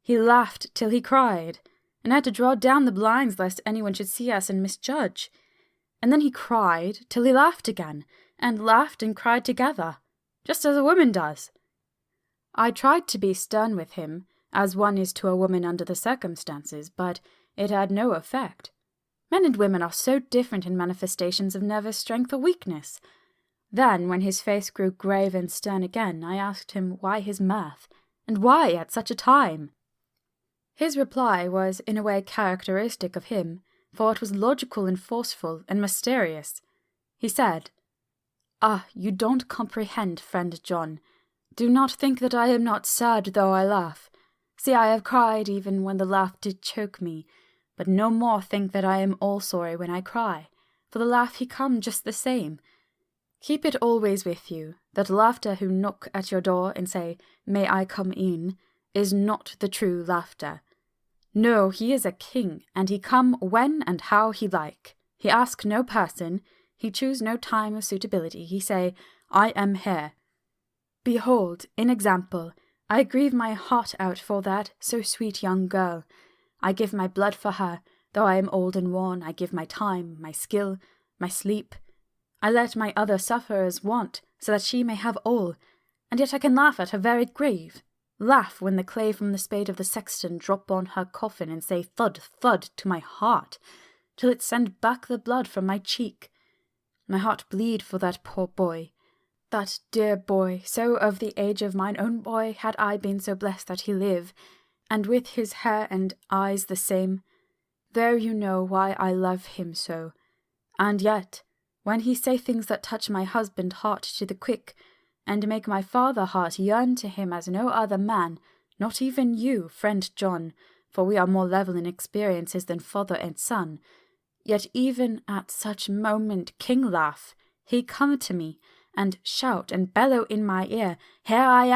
He laughed till he cried, and had to draw down the blinds lest anyone should see us and misjudge. And then he cried till he laughed again, and laughed and cried together, just as a woman does. I tried to be stern with him, as one is to a woman under the circumstances, but it had no effect. Men and women are so different in manifestations of nervous strength or weakness. Then, when his face grew grave and stern again, I asked him why his mirth, and why at such a time. His reply was in a way characteristic of him, for it was logical and forceful and mysterious. He said, "Ah, you don't comprehend, friend John. Do not think that I am not sad though I laugh. See, I have cried even when the laugh did choke me, but no more think that I am all sorry when I cry, for the laugh he come just the same. Keep it always with you, that laughter who knock at your door and say, 'May I come in?' is not the true laughter. No, he is a king, and he come when and how he like. He ask no person, he choose no time of suitability, he say, 'I am here.' Behold, in example, I grieve my heart out for that so sweet young girl. I give my blood for her, though I am old and worn. I give my time, my skill, my sleep. I let my other sufferers want, so that she may have all, and yet I can laugh at her very grave. Laugh when the clay from the spade of the sexton drop on her coffin and say thud, thud to my heart, till it send back the blood from my cheek. My heart bleed for that poor boy. That dear boy, so of the age of mine own boy, had I been so blessed that he live, and with his hair and eyes the same. There you know why I love him so. And yet, when he say things that touch my husband heart to the quick, and make my father heart yearn to him as no other man, not even you, friend John, for we are more level in experiences than father and son, yet even at such moment king laugh, he come to me, and shout and bellow in my ear, Here I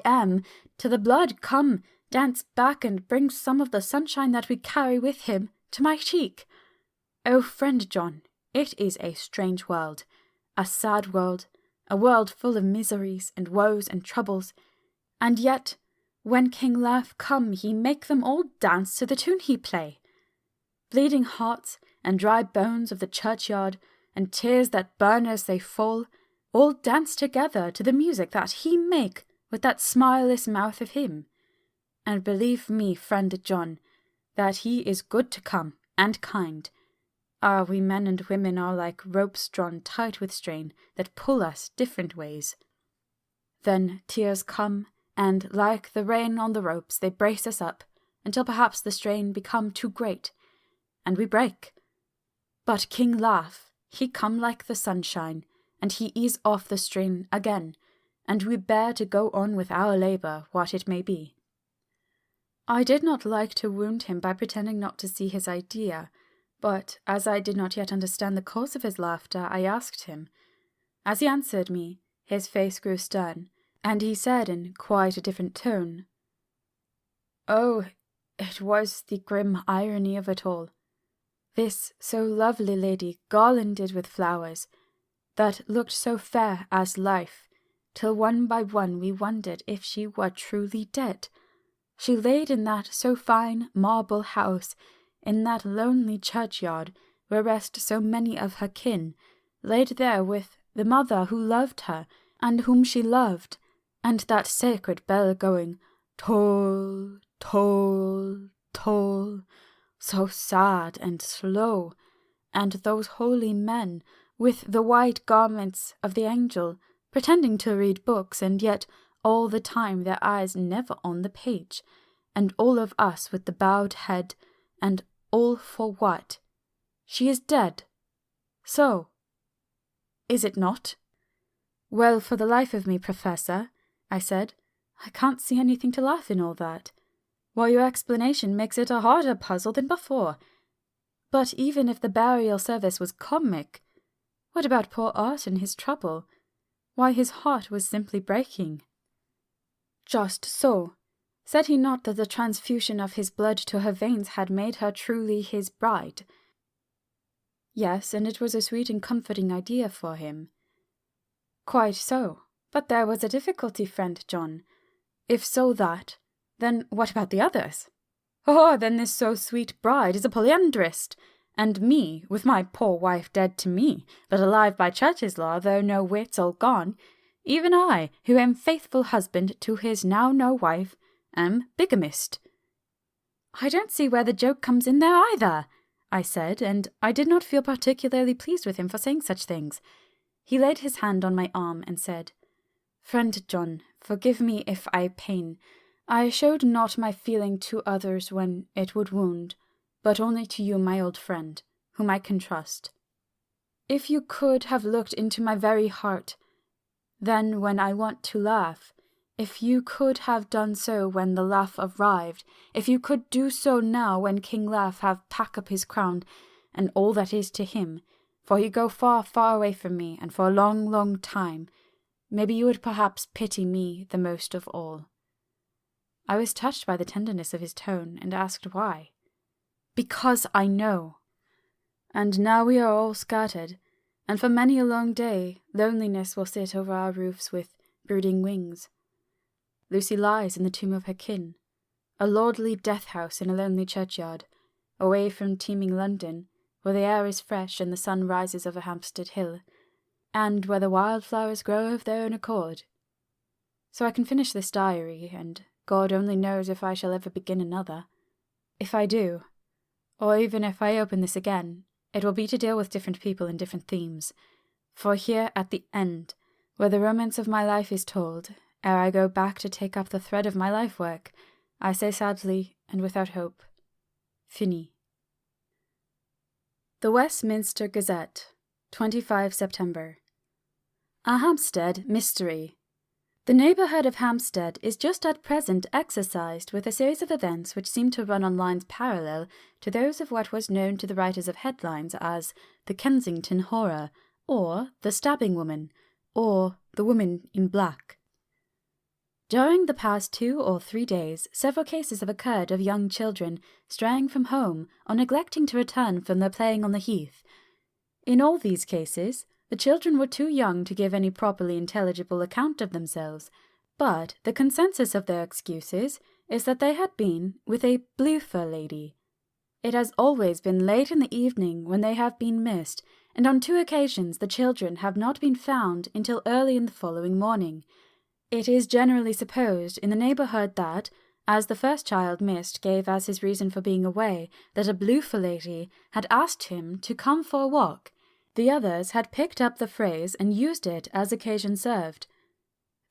am, till the blood come, dance back and bring some of the sunshine that we carry with him to my cheek. Oh, friend John, it is a strange world, a sad world, a world full of miseries and woes and troubles, and yet when King Lear come he make them all dance to the tune he play. Bleeding hearts and dry bones of the churchyard, and tears that burn as they fall, all dance together to the music that he make with that smileless mouth of him. And believe me, friend John, that he is good to come, and kind. We men and women are like ropes drawn tight with strain, that pull us different ways. Then tears come, and like the rain on the ropes they brace us up, until perhaps the strain become too great, and we break. But King Lear, he come like the sunshine, and he ease off the strain again, and we bear to go on with our labour, what it may be. I did not like to wound him by pretending not to see his idea, but as I did not yet understand the cause of his laughter, I asked him. As he answered me, his face grew stern, and he said in quite a different tone, Oh, it was the grim irony of it all. This so lovely lady garlanded with flowers, that looked so fair as life, till one by one we wondered if she were truly dead. She laid in that so fine marble house, in that lonely churchyard, where rest so many of her kin, laid there with the mother who loved her, and whom she loved, and that sacred bell going, toll, toll, toll, so sad and slow, and those holy men, with the white garments of the angel, pretending to read books, and yet all the time their eyes never on the page, and all of us with the bowed head, and all for what? She is dead. So, is it not? Well, for the life of me, Professor, I said, I can't see anything to laugh in all that. Why, your explanation makes it a harder puzzle than before. But even if the burial service was comic, what about poor Art and his trouble? Why, his heart was simply breaking. Just so. Said he not that the transfusion of his blood to her veins had made her truly his bride? Yes, and it was a sweet and comforting idea for him. Quite so. But there was a difficulty, friend John. If so that, then what about the others? Oh, then this so sweet bride is a polyandrist, and me, with my poor wife dead to me, but alive by church's law, though no wits all gone, even I, who am faithful husband to his now no wife, am bigamist. I don't see where the joke comes in there either, I said, and I did not feel particularly pleased with him for saying such things. He laid his hand on my arm and said, Friend John, forgive me if I pain. I showed not my feeling to others when it would wound, but only to you, my old friend, whom I can trust. If you could have looked into my very heart, then when I want to laugh, if you could have done so when the laugh arrived, if you could do so now when King Lear have pack up his crown, and all that is to him, for he go far, far away from me, and for a long, long time, maybe you would perhaps pity me the most of all. I was touched by the tenderness of his tone, and asked why. Because I know. And now we are all scattered, and for many a long day loneliness will sit over our roofs with brooding wings. Lucy lies in the tomb of her kin, a lordly death-house in a lonely churchyard, away from teeming London, where the air is fresh and the sun rises over Hampstead Hill, and where the wildflowers grow of their own accord. So I can finish this diary, and God only knows if I shall ever begin another. If I do, or even if I open this again, it will be to deal with different people and different themes, for here at the end, where the romance of my life is told, ere I go back to take up the thread of my life work, I say sadly and without hope, Fini. The Westminster Gazette, 25 September. A Hampstead Mystery. The neighbourhood of Hampstead is just at present exercised with a series of events which seem to run on lines parallel to those of what was known to the writers of headlines as the Kensington Horror, or the stabbing woman, or the woman in black. During the past 2 or 3 days, several cases have occurred of young children straying from home or neglecting to return from their playing on the heath. In all these cases, the children were too young to give any properly intelligible account of themselves, but the consensus of their excuses is that they had been with a blue-fur lady. It has always been late in the evening when they have been missed, and on 2 occasions the children have not been found until early in the following morning. It is generally supposed in the neighbourhood that, as the first child missed gave as his reason for being away that a blue-fur lady had asked him to come for a walk, the others had picked up the phrase and used it as occasion served.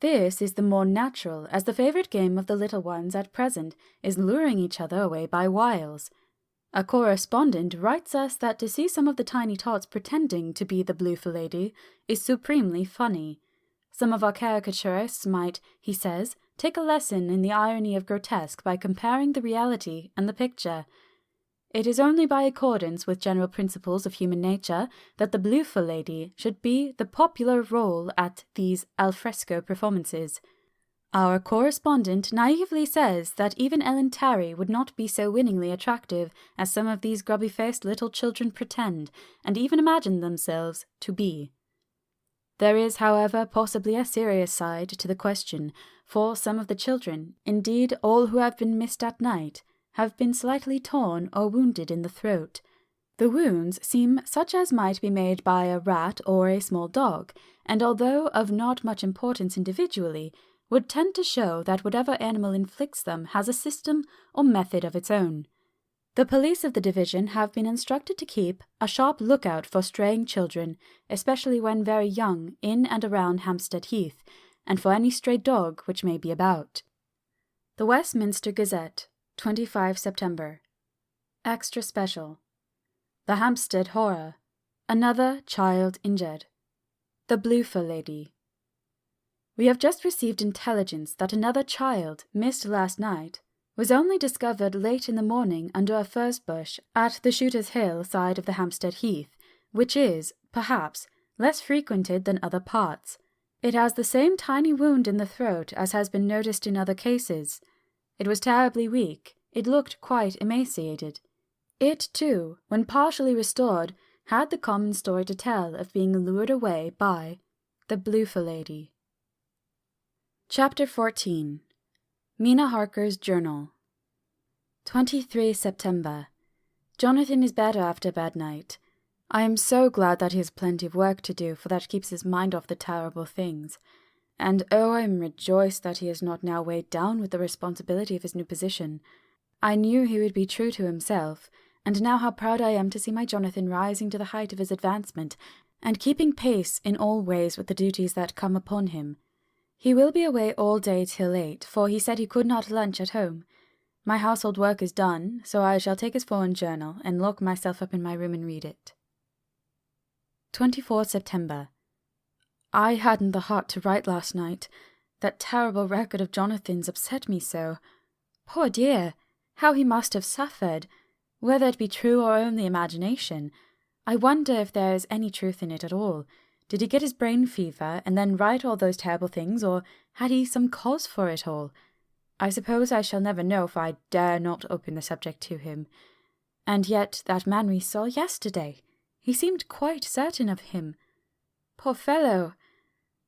This is the more natural, as the favourite game of the little ones at present is luring each other away by wiles. A correspondent writes us that to see some of the tiny tots pretending to be the blue-fur lady is supremely funny. Some of our caricaturists might, he says, take a lesson in the irony of grotesque by comparing the reality and the picture. It is only by accordance with general principles of human nature that the blue-fur lady should be the popular role at these alfresco performances. Our correspondent naively says that even Ellen Terry would not be so winningly attractive as some of these grubby-faced little children pretend, and even imagine themselves to be. There is, however, possibly a serious side to the question, for some of the children, indeed all who have been missed at night, have been slightly torn or wounded in the throat. The wounds seem such as might be made by a rat or a small dog, and although of not much importance individually, would tend to show that whatever animal inflicts them has a system or method of its own. The police of the division have been instructed to keep a sharp lookout for straying children, especially when very young, in and around Hampstead Heath, and for any stray dog which may be about. The Westminster Gazette, 25 September. Extra Special. The Hampstead Horror. Another child injured. The blue-fur lady. We have just received intelligence that another child, missed last night, was only discovered late in the morning under a furze bush at the Shooter's Hill side of the Hampstead Heath, which is, perhaps, less frequented than other parts. It has the same tiny wound in the throat as has been noticed in other cases. It was terribly weak. It looked quite emaciated. It, too, when partially restored, had the common story to tell of being lured away by the blue-fur lady. Chapter 14. Mina Harker's Journal. 23 September. Jonathan is better after a bad night. I am so glad that he has plenty of work to do, for that keeps his mind off the terrible things. And oh, I am rejoiced that he is not now weighed down with the responsibility of his new position. I knew he would be true to himself, and now how proud I am to see my Jonathan rising to the height of his advancement, and keeping pace in all ways with the duties that come upon him. He will be away all day till 8, for he said he could not lunch at home. My household work is done, so I shall take his foreign journal and lock myself up in my room and read it. 24 September. I hadn't the heart to write last night. That terrible record of Jonathan's upset me so. Poor dear, how he must have suffered, whether it be true or only imagination. I wonder if there is any truth in it at all. Did he get his brain fever and then write all those terrible things, or had he some cause for it all? I suppose I shall never know, for I dare not open the subject to him. And yet that man we saw yesterday, he seemed quite certain of him. Poor fellow!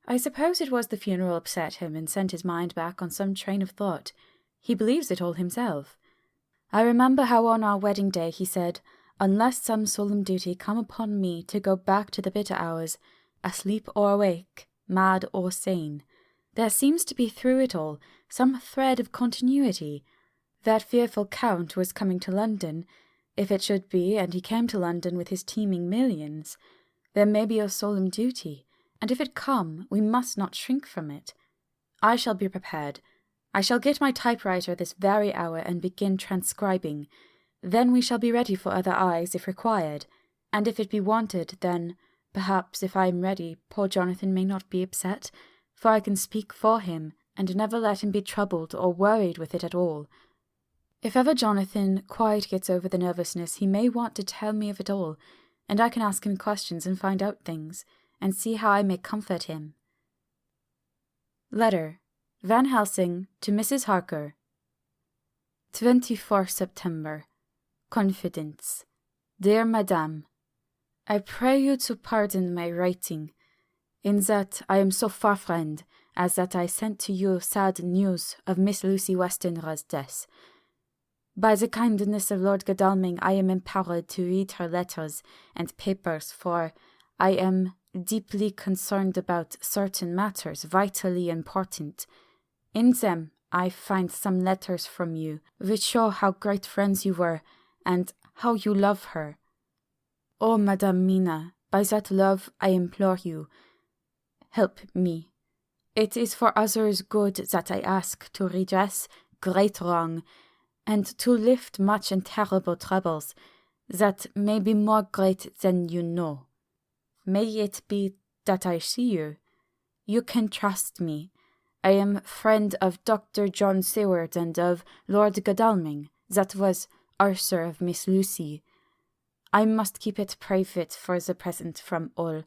I suppose it was the funeral upset him and sent his mind back on some train of thought. He believes it all himself. I remember how on our wedding day he said, unless some solemn duty come upon me to go back to the bitter hours, asleep or awake, mad or sane, there seems to be through it all some thread of continuity. That fearful Count was coming to London. If it should be, and he came to London with his teeming millions, there may be a solemn duty, and if it come, we must not shrink from it. I shall be prepared. I shall get my typewriter this very hour and begin transcribing. Then we shall be ready for other eyes if required, and if it be wanted, then, perhaps, if I am ready, poor Jonathan may not be upset, for I can speak for him, and never let him be troubled or worried with it at all. If ever Jonathan quite gets over the nervousness, he may want to tell me of it all, and I can ask him questions and find out things. and see how I may comfort him. Letter. Van Helsing to Mrs. Harker. 24 September. Confidence. Dear Madame, I pray you to pardon my writing, in that I am so far friend, as that I sent to you sad news of Miss Lucy Westenra's death. By the kindness of Lord Godalming I am empowered to read her letters and papers, for I am deeply concerned about certain matters vitally important. In them I find some letters from you, which show how great friends you were, and how you love her. Oh, Madame Mina, by that love I implore you, help me. It is for others' good that I ask to redress great wrong, and to lift much and terrible troubles, that may be more great than you know. May it be that I see you. You can trust me. I am friend of Dr. John Seward and of Lord Godalming, that was Arthur of Miss Lucy. I must keep it private for the present from all.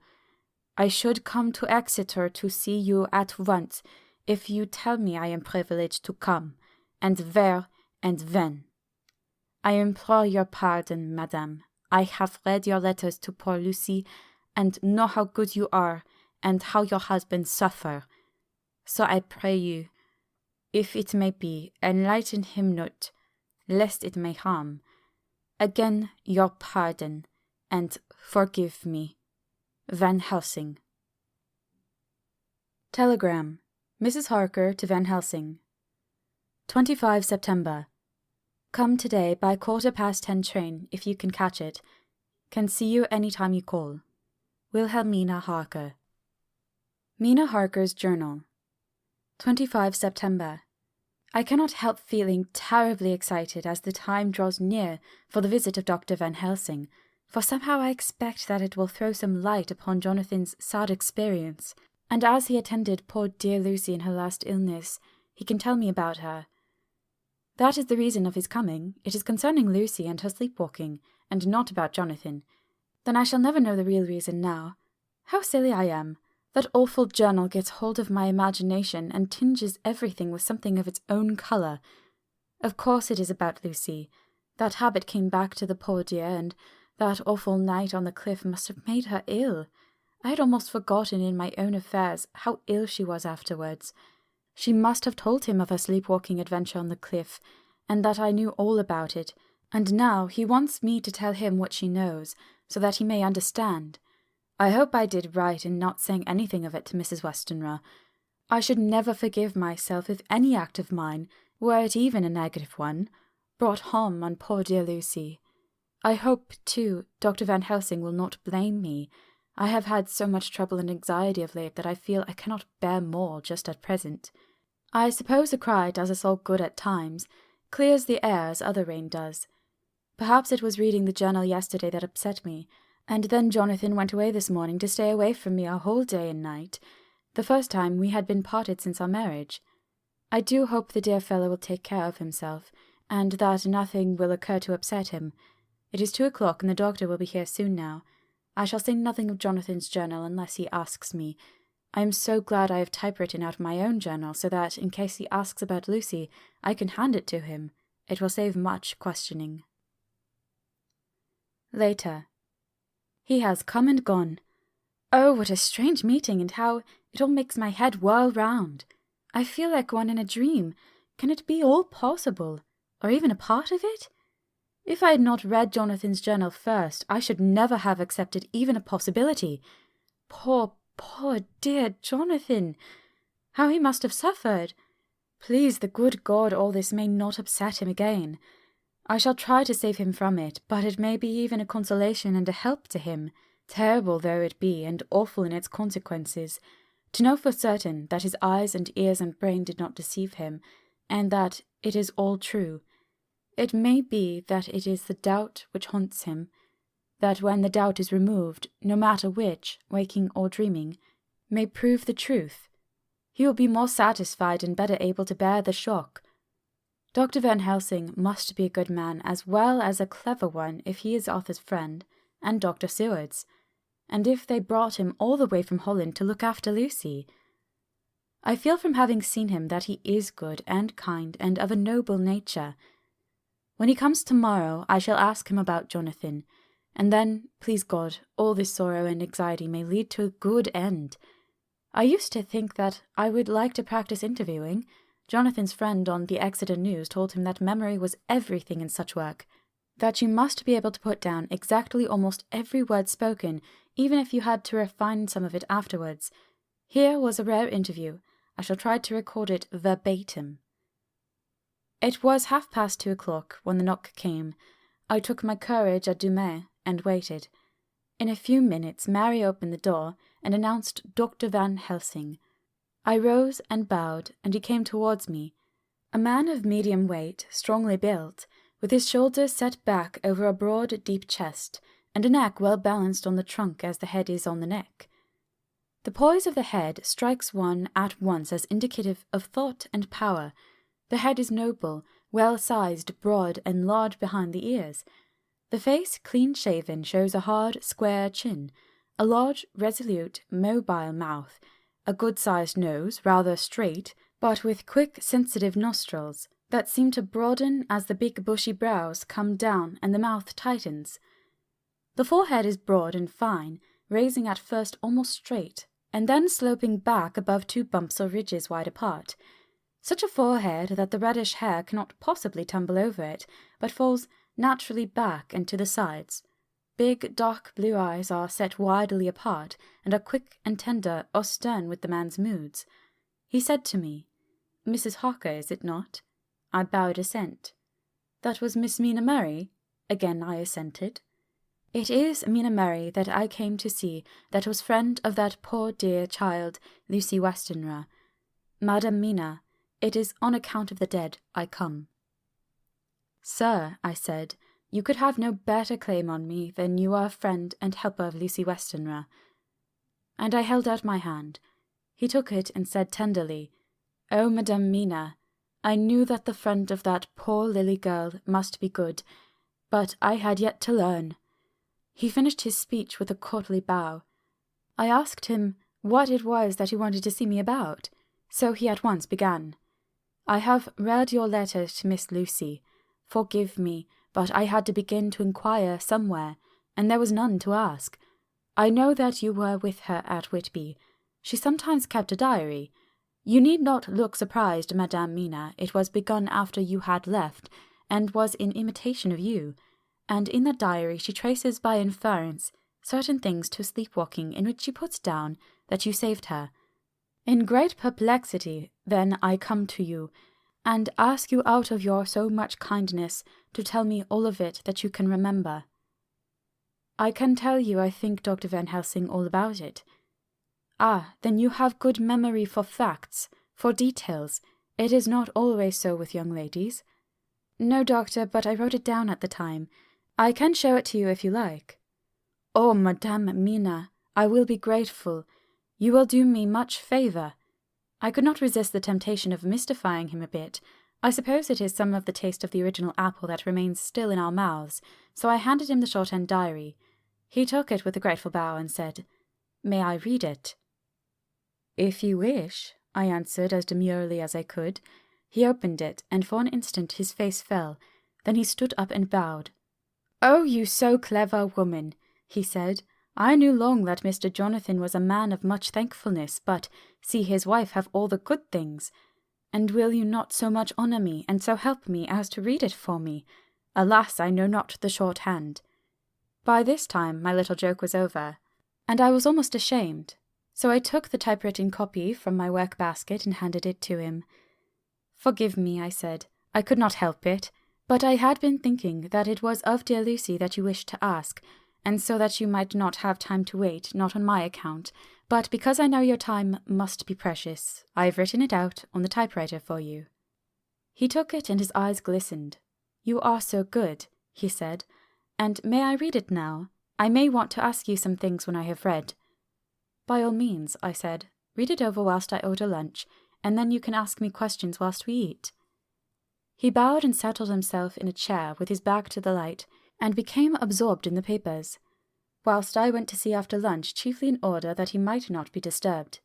I should come to Exeter to see you at once, if you tell me I am privileged to come, and where and when. I implore your pardon, madame. I have read your letters to poor Lucy, and know how good you are, and how your husband suffer. So I pray you, if it may be, enlighten him not, lest it may harm. Again your pardon, and forgive me. Van Helsing. Telegram. Mrs. Harker to Van Helsing. 25 September. Come today by 10:15 train, if you can catch it. Can see you any time you call. Wilhelmina Harker. Mina Harker's Journal. 25 September. I cannot help feeling terribly excited as the time draws near for the visit of Dr. Van Helsing, for somehow I expect that it will throw some light upon Jonathan's sad experience, and as he attended poor dear Lucy in her last illness, he can tell me about her. That is the reason of his coming. It is concerning Lucy and her sleepwalking, and not about Jonathan. Then I shall never know the real reason now. How silly I am! That awful journal gets hold of my imagination and tinges everything with something of its own colour. Of course it is about Lucy. That habit came back to the poor dear, and that awful night on the cliff must have made her ill. I had almost forgotten in my own affairs how ill she was afterwards. She must have told him of her sleepwalking adventure on the cliff, and that I knew all about it, and now he wants me to tell him what she knows, so that he may understand. I hope I did right in not saying anything of it to Mrs. Westenra. I should never forgive myself if any act of mine, were it even a negative one, brought harm on poor dear Lucy. I hope, too, Dr. Van Helsing will not blame me. I have had so much trouble and anxiety of late that I feel I cannot bear more just at present. I suppose a cry does us all good at times, clears the air as other rain does. Perhaps it was reading the journal yesterday that upset me, and then Jonathan went away this morning to stay away from me a whole day and night, the first time we had been parted since our marriage. I do hope the dear fellow will take care of himself, and that nothing will occur to upset him. It is 2:00 and the doctor will be here soon now. I shall say nothing of Jonathan's journal unless he asks me. I am so glad I have typewritten out my own journal, so that, in case he asks about Lucy, I can hand it to him. It will save much questioning. Later. He has come and gone. Oh, what a strange meeting, and how it all makes my head whirl round. I feel like one in a dream. Can it be all possible, or even a part of it? If I had not read Jonathan's journal first, I should never have accepted even a possibility. Poor dear Jonathan! How he must have suffered! Please the good God all this may not upset him again. I shall try to save him from it, but it may be even a consolation and a help to him, terrible though it be and awful in its consequences, to know for certain that his eyes and ears and brain did not deceive him, and that it is all true. It may be that it is the doubt which haunts him, that when the doubt is removed, no matter which, waking or dreaming, may prove the truth. He will be more satisfied and better able to bear the shock. Dr. Van Helsing must be a good man as well as a clever one if he is Arthur's friend, and Dr. Seward's. and if they brought him all the way from Holland to look after Lucy. I feel from having seen him that he is good and kind and of a noble nature. When he comes tomorrow, I shall ask him about Jonathan, and then, please God, all this sorrow and anxiety may lead to a good end. I used to think that I would like to practice interviewing. Jonathan's friend on the Exeter News told him that memory was everything in such work, that you must be able to put down exactly almost every word spoken, even if you had to refine some of it afterwards. Here was a rare interview. I shall try to record it verbatim. It was 2:30 when the knock came. I took my courage à deux mains and waited. In a few minutes Mary opened the door and announced Dr. Van Helsing. I rose and bowed, and he came towards me. A man of medium weight, strongly built, with his shoulders set back over a broad, deep chest, and a neck well balanced on the trunk as the head is on the neck. The poise of the head strikes one at once as indicative of thought and power. The head is noble, well-sized, broad, and large behind the ears. The face, clean-shaven, shows a hard, square chin, a large, resolute, mobile mouth, a good-sized nose, rather straight, but with quick, sensitive nostrils that seem to broaden as the big bushy brows come down and the mouth tightens. The forehead is broad and fine, raising at first almost straight, and then sloping back above 2 bumps or ridges wide apart. Such a forehead that the reddish hair cannot possibly tumble over it, but falls naturally back and to the sides. Big, dark blue eyes are set widely apart, and are quick and tender or stern with the man's moods. He said to me, "Mrs. Harker, is it not?" I bowed assent. "That was Miss Mina Murray?" Again I assented. "It is Mina Murray that I came to see, that was friend of that poor dear child, Lucy Westenra. Madam Mina, it is on account of the dead I come." "Sir," I said, "you could have no better claim on me than you are a friend and helper of Lucy Westenra." And I held out my hand. He took it and said tenderly, "Oh, Madam Mina, I knew that the friend of that poor lily girl must be good, but I had yet to learn." He finished his speech with a courtly bow. I asked him what it was that he wanted to see me about, so he at once began. "I have read your letter to Miss Lucy. Forgive me, but I had to begin to inquire somewhere, and there was none to ask. I know that you were with her at Whitby. She sometimes kept a diary. You need not look surprised, Madame Mina, it was begun after you had left, and was in imitation of you, and in that diary she traces by inference certain things to sleepwalking in which she puts down that you saved her. In great perplexity, then, I come to you, and ask you out of your so much kindness to tell me all of it that you can remember." "I can tell you, I think, Dr. Van Helsing, all about it." "Ah, then you have good memory for facts, for details. It is not always so with young ladies." "No, doctor, but I wrote it down at the time. I can show it to you if you like." "Oh, Madame Mina, I will be grateful. You will do me much favour." I could not resist the temptation of mystifying him a bit. I suppose it is some of the taste of the original apple that remains still in our mouths, so I handed him the shorthand diary. He took it with a grateful bow and said, "May I read it?" "If you wish," I answered as demurely as I could. He opened it, and for an instant his face fell. Then he stood up and bowed. "Oh, you so clever woman," he said. "I knew long that Mr. Jonathan was a man of much thankfulness, but see his wife have all the good things. And will you not so much honour me, and so help me, as to read it for me? Alas, I know not the shorthand." By this time my little joke was over, and I was almost ashamed, so I took the typewritten copy from my work-basket and handed it to him. "Forgive me," I said. "I could not help it, but I had been thinking that it was of dear Lucy that you wished to ask, and so that you might not have time to wait, not on my account, but because I know your time must be precious, I have written it out on the typewriter for you." He took it and his eyes glistened. "You are so good," he said, "and may I read it now? I may want to ask you some things when I have read." "By all means," I said. "Read it over whilst I order lunch, and then you can ask me questions whilst we eat." He bowed and settled himself in a chair with his back to the light, and became absorbed in the papers. whilst I went to see after lunch, chiefly in order that he might not be disturbed.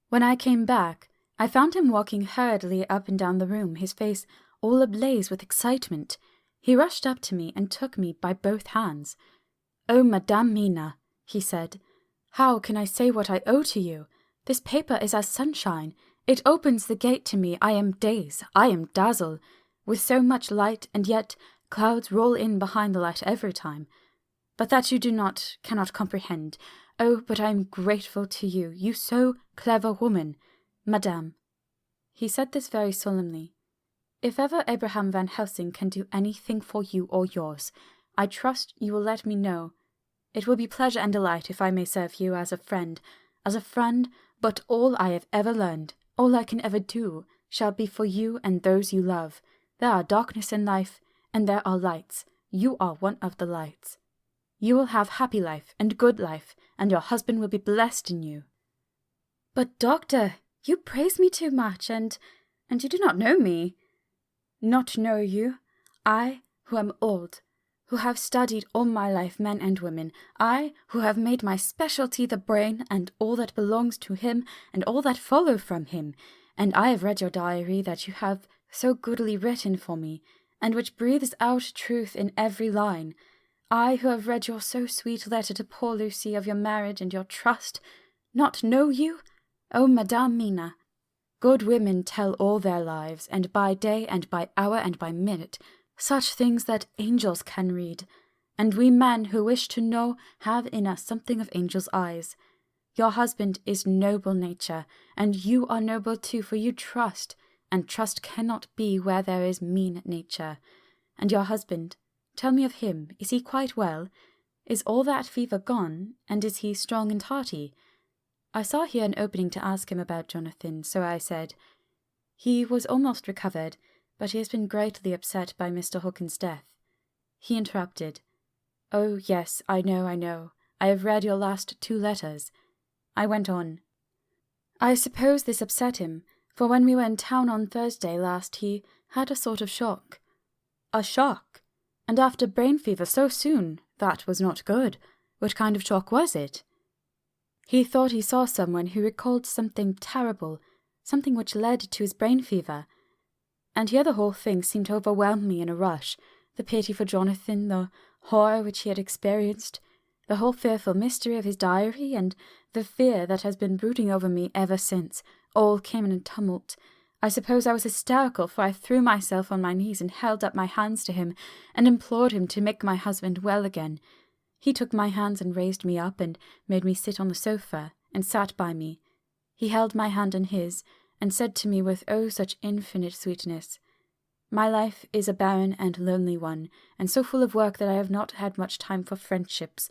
When I came back, I found him walking hurriedly up and down the room, his face all ablaze with excitement. He rushed up to me and took me by both hands. "Oh, Madame Mina," he said, "how can I say what I owe to you? This paper is as sunshine. It opens the gate to me. I am dazed, I am dazzled, with so much light, and yet clouds roll in behind the light every time. But that you cannot comprehend. Oh, but I am grateful to you, you so clever woman. Madame," he said this very solemnly, "if ever Abraham Van Helsing can do anything for you or yours, I trust you will let me know. It will be pleasure and delight if I may serve you as a friend, but all I have ever learned, all I can ever do, shall be for you and those you love. There are darkness in life, and there are lights. You are one of the lights. You will have happy life and good life, and your husband will be blessed in you." "But, doctor, you praise me too much, and you do not know me." "Not know you? I, who am old, who have studied all my life men and women, I, who have made my specialty the brain and all that belongs to him and all that follow from him, and I have read your diary that you have so goodly written for me, and which breathes out truth in every line. I, who have read your so sweet letter to poor Lucy of your marriage and your trust, not know you? Oh, Madame Mina, good women tell all their lives, and by day and by hour and by minute, such things that angels can read, and we men who wish to know have in us something of angels' eyes. Your husband is noble nature, and you are noble too, for you trust, and trust cannot be where there is mean nature. And your husband, tell me of him, is he quite well? Is all that fever gone, and is he strong and hearty?" I saw here an opening to ask him about Jonathan, so I said, "He was almost recovered, but he has been greatly upset by Mr. Hawkins's death." He interrupted, "Oh, yes, I know. I have read your last 2 letters. I went on, "I suppose this upset him, for when we were in town on Thursday last he had a sort of shock." "A shock? And after brain fever so soon? That was not good. What kind of shock was it?" "He thought he saw someone who recalled something terrible, something which led to his brain fever. And here the whole thing seemed to overwhelm me in a rush, the pity for Jonathan, the horror which he had experienced, the whole fearful mystery of his diary, and the fear that has been brooding over me ever since, all came in a tumult. I suppose I was hysterical, for I threw myself on my knees and held up my hands to him, and implored him to make my husband well again. He took my hands and raised me up, and made me sit on the sofa, and sat by me. He held my hand in his, and said to me with oh such infinite sweetness, 'My life is a barren and lonely one, and so full of work that I have not had much time for friendships.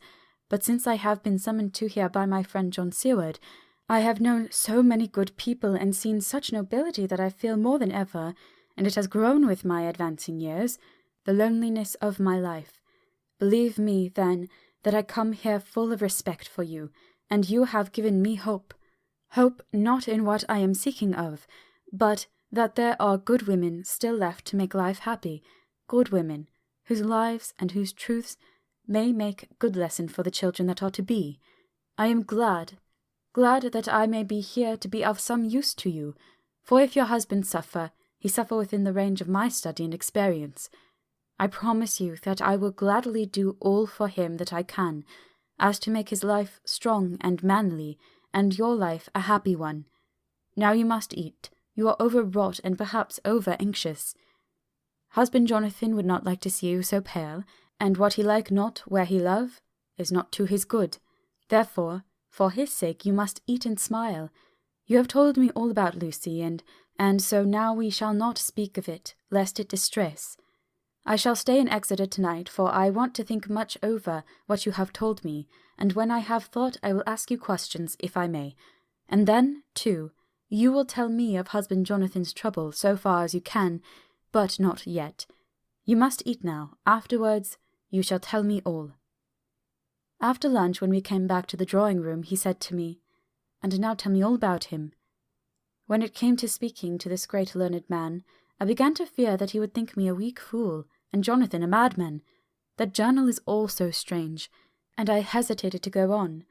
But since I have been summoned to here by my friend John Seward, I have known so many good people and seen such nobility that I feel more than ever, and it has grown with my advancing years, the loneliness of my life. Believe me, then, that I come here full of respect for you, and you have given me hope. Hope not in what I am seeking of, but that there are good women still left to make life happy, good women, whose lives and whose truths may make good lesson for the children that are to be. I am glad that I may be here to be of some use to you, for if your husband suffer, he suffer within the range of my study and experience. I promise you that I will gladly do all for him that I can, as to make his life strong and manly, and your life a happy one. Now you must eat. You are overwrought and perhaps over-anxious. Husband Jonathan would not like to see you so pale, and what he like not where he love is not to his good. Therefore, for his sake you must eat and smile. You have told me all about Lucy, and so now we shall not speak of it, lest it distress. I shall stay in Exeter tonight, for I want to think much over what you have told me, and when I have thought I will ask you questions, if I may. And then, too, you will tell me of husband Jonathan's trouble so far as you can, but not yet. You must eat now. Afterwards, you shall tell me all." After lunch, when we came back to the drawing-room, he said to me, "And now tell me all about him." When it came to speaking to this great learned man, I began to fear that he would think me a weak fool, and Jonathan a madman. That journal is all so strange, and I hesitated to go on.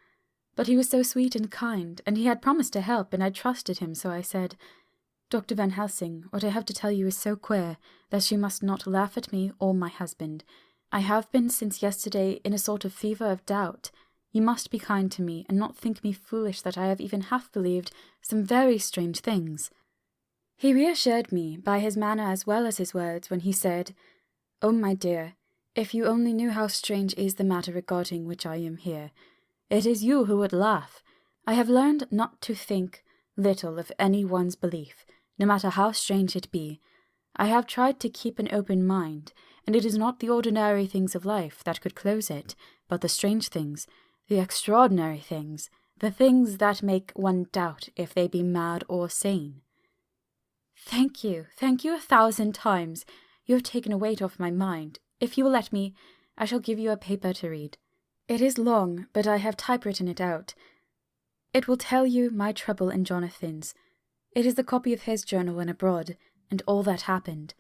But he was so sweet and kind, and he had promised to help, and I trusted him, so I said, Dr. Van Helsing, what I have to tell you is so queer that you must not laugh at me or my husband. I have been since yesterday in a sort of fever of doubt. You must be kind to me, and not think me foolish that I have even half believed some very strange things. He reassured me by his manner as well as his words when he said, Oh, my dear, if you only knew how strange is the matter regarding which I am here. It is you who would laugh. I have learned not to think little of any one's belief, no matter how strange it be. I have tried to keep an open mind, and it is not the ordinary things of life that could close it, but the strange things, the extraordinary things, the things that make one doubt if they be mad or sane. Thank you 1,000 times. You have taken a weight off my mind. If you will let me, I shall give you a paper to read. It is long, but I have typewritten it out. It will tell you my trouble and Jonathan's. It is the copy of his journal when abroad, and all that happened.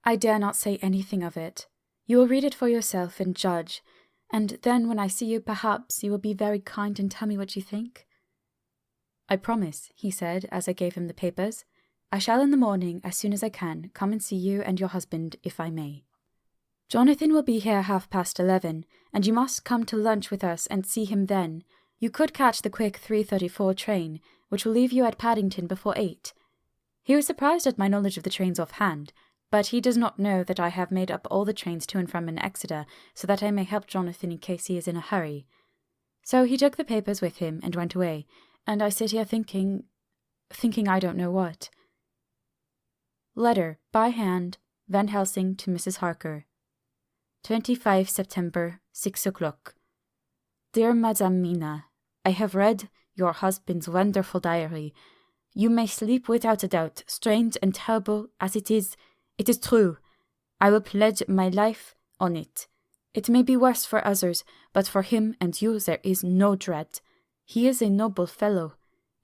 I dare not say anything of it. You will read it for yourself and judge, and then when I see you, perhaps you will be very kind and tell me what you think. I promise, he said, as I gave him the papers. I shall in the morning, as soon as I can, come and see you and your husband, if I may. Jonathan will be here 11:30, and you must come to lunch with us and see him then. You could catch the quick 3:34 train, which will leave you at Paddington before 8. He was surprised at my knowledge of the trains offhand, but he does not know that I have made up all the trains to and from in Exeter, so that I may help Jonathan in case he is in a hurry. So he took the papers with him and went away, and I sit here thinking I don't know what. Letter, by hand, Van Helsing to Mrs. Harker. 25 September, 6 o'clock. Dear Madame Mina, I have read your husband's wonderful diary. You may sleep without a doubt, strange and terrible as it is true. I will pledge my life on it. It may be worse for others, but for him and you there is no dread. He is a noble fellow,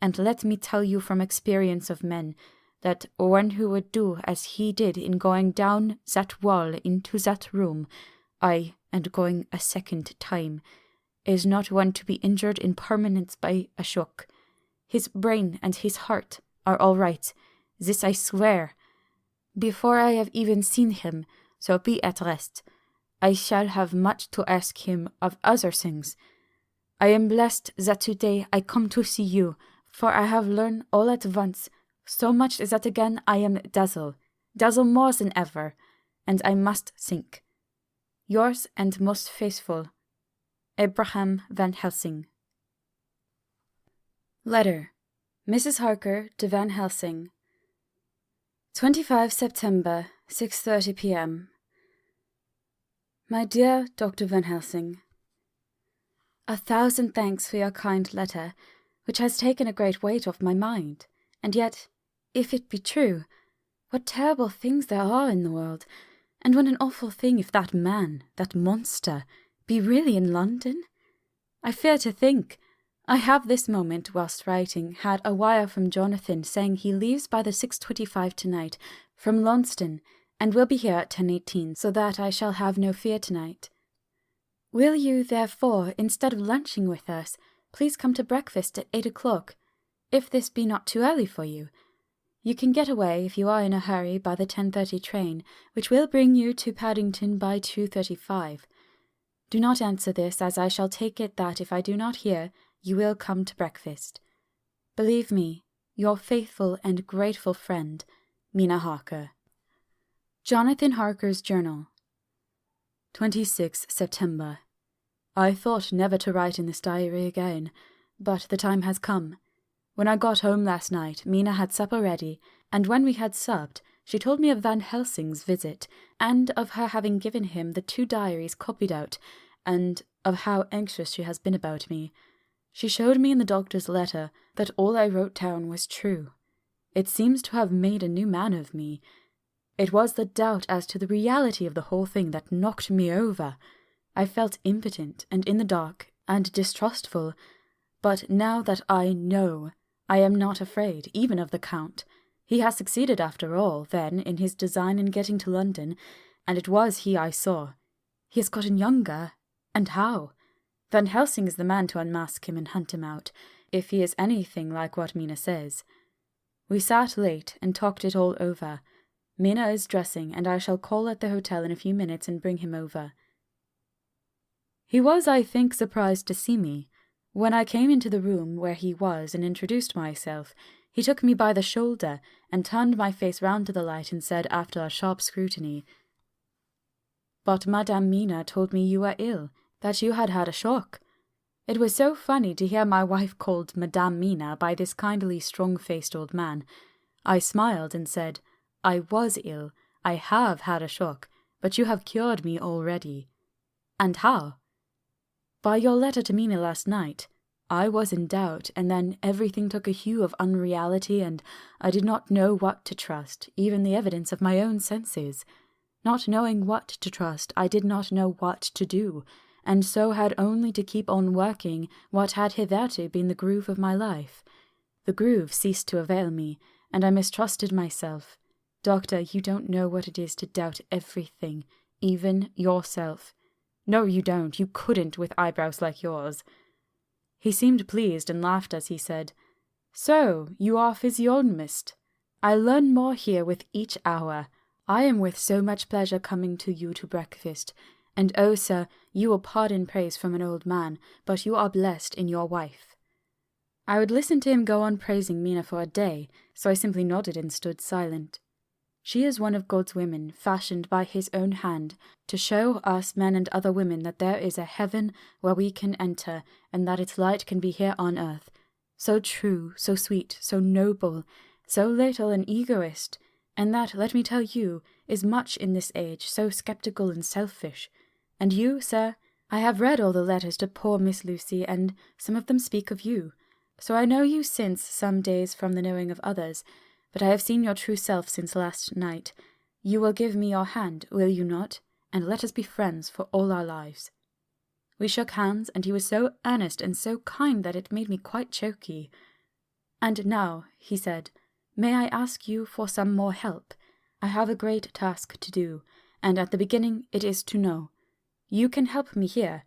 and let me tell you from experience of men, that one who would do as he did in going down that wall into that room, aye, and going a second time, is not one to be injured in permanence by a shock. His brain and his heart are all right, this I swear. Before I have even seen him, so be at rest. I shall have much to ask him of other things. I am blessed that today I come to see you, for I have learned all at once, so much that again I am dazzled more than ever, and I must think. Yours and most faithful, Abraham Van Helsing. Letter, Mrs. Harker to Van Helsing. 25 September, 6:30 p.m. My dear Dr. Van Helsing, 1,000 thanks for your kind letter, which has taken a great weight off my mind. And yet, if it be true, what terrible things there are in the world, and what an awful thing if that man, that monster, be really in London. I fear to think. I have this moment, whilst writing, had a wire from Jonathan saying he leaves by the 6:25 tonight from Launceston, and will be here at 10:18, so that I shall have no fear tonight. Will you, therefore, instead of lunching with us, please come to breakfast at 8 o'clock, if this be not too early for you? You can get away, if you are in a hurry, by the 10:30 train, which will bring you to Paddington by 2:35. Do not answer this, as I shall take it that if I do not hear, you will come to breakfast. Believe me, your faithful and grateful friend, Mina Harker. Jonathan Harker's Journal. 26 September. I thought never to write in this diary again, but the time has come. When I got home last night, Mina had supper ready, and when we had supped, she told me of Van Helsing's visit, and of her having given him the 2 diaries copied out, and of how anxious she has been about me. She showed me in the doctor's letter that all I wrote down was true. It seems to have made a new man of me. It was the doubt as to the reality of the whole thing that knocked me over. I felt impotent and in the dark and distrustful, but now that I know, I am not afraid, even of the Count. He has succeeded after all, then, in his design in getting to London, and it was he I saw. He has gotten younger, and how? Van Helsing is the man to unmask him and hunt him out, if he is anything like what Mina says. We sat late and talked it all over. Mina is dressing, and I shall call at the hotel in a few minutes and bring him over. He was, I think, surprised to see me. When I came into the room where he was and introduced myself, he took me by the shoulder and turned my face round to the light and said, after a sharp scrutiny, "But Madame Mina told me you were ill, that you had had a shock." It was so funny to hear my wife called Madame Mina by this kindly, strong-faced old man. I smiled and said, "I was ill. I have had a shock, but you have cured me already." "And how?" "By your letter to Mina last night. I was in doubt, and then everything took a hue of unreality, and I did not know what to trust, even the evidence of my own senses. Not knowing what to trust, I did not know what to do, and so had only to keep on working what had hitherto been the groove of my life. The groove ceased to avail me, and I mistrusted myself. Doctor, you don't know what it is to doubt everything, even yourself. No, you don't. You couldn't with eyebrows like yours." He seemed pleased and laughed as he said, "So, you are physiognomist. I learn more here with each hour. I am with so much pleasure coming to you to breakfast. And oh, sir, you will pardon praise from an old man, but you are blessed in your wife." I would listen to him go on praising Mina for a day, so I simply nodded and stood silent. She is one of God's women, fashioned by his own hand, to show us men and other women that there is a heaven where we can enter, and that its light can be here on earth. So true, so sweet, so noble, so little an egoist, and that, let me tell you, is much in this age, so sceptical and selfish. And you, sir, I have read all the letters to poor Miss Lucy, and some of them speak of you. So I know you since some days from the knowing of others, but I have seen your true self since last night. You will give me your hand, will you not? And let us be friends for all our lives." We shook hands, and he was so earnest and so kind that it made me quite choky. "And now," he said, "may I ask you for some more help? I have a great task to do, and at the beginning it is to know. You can help me here.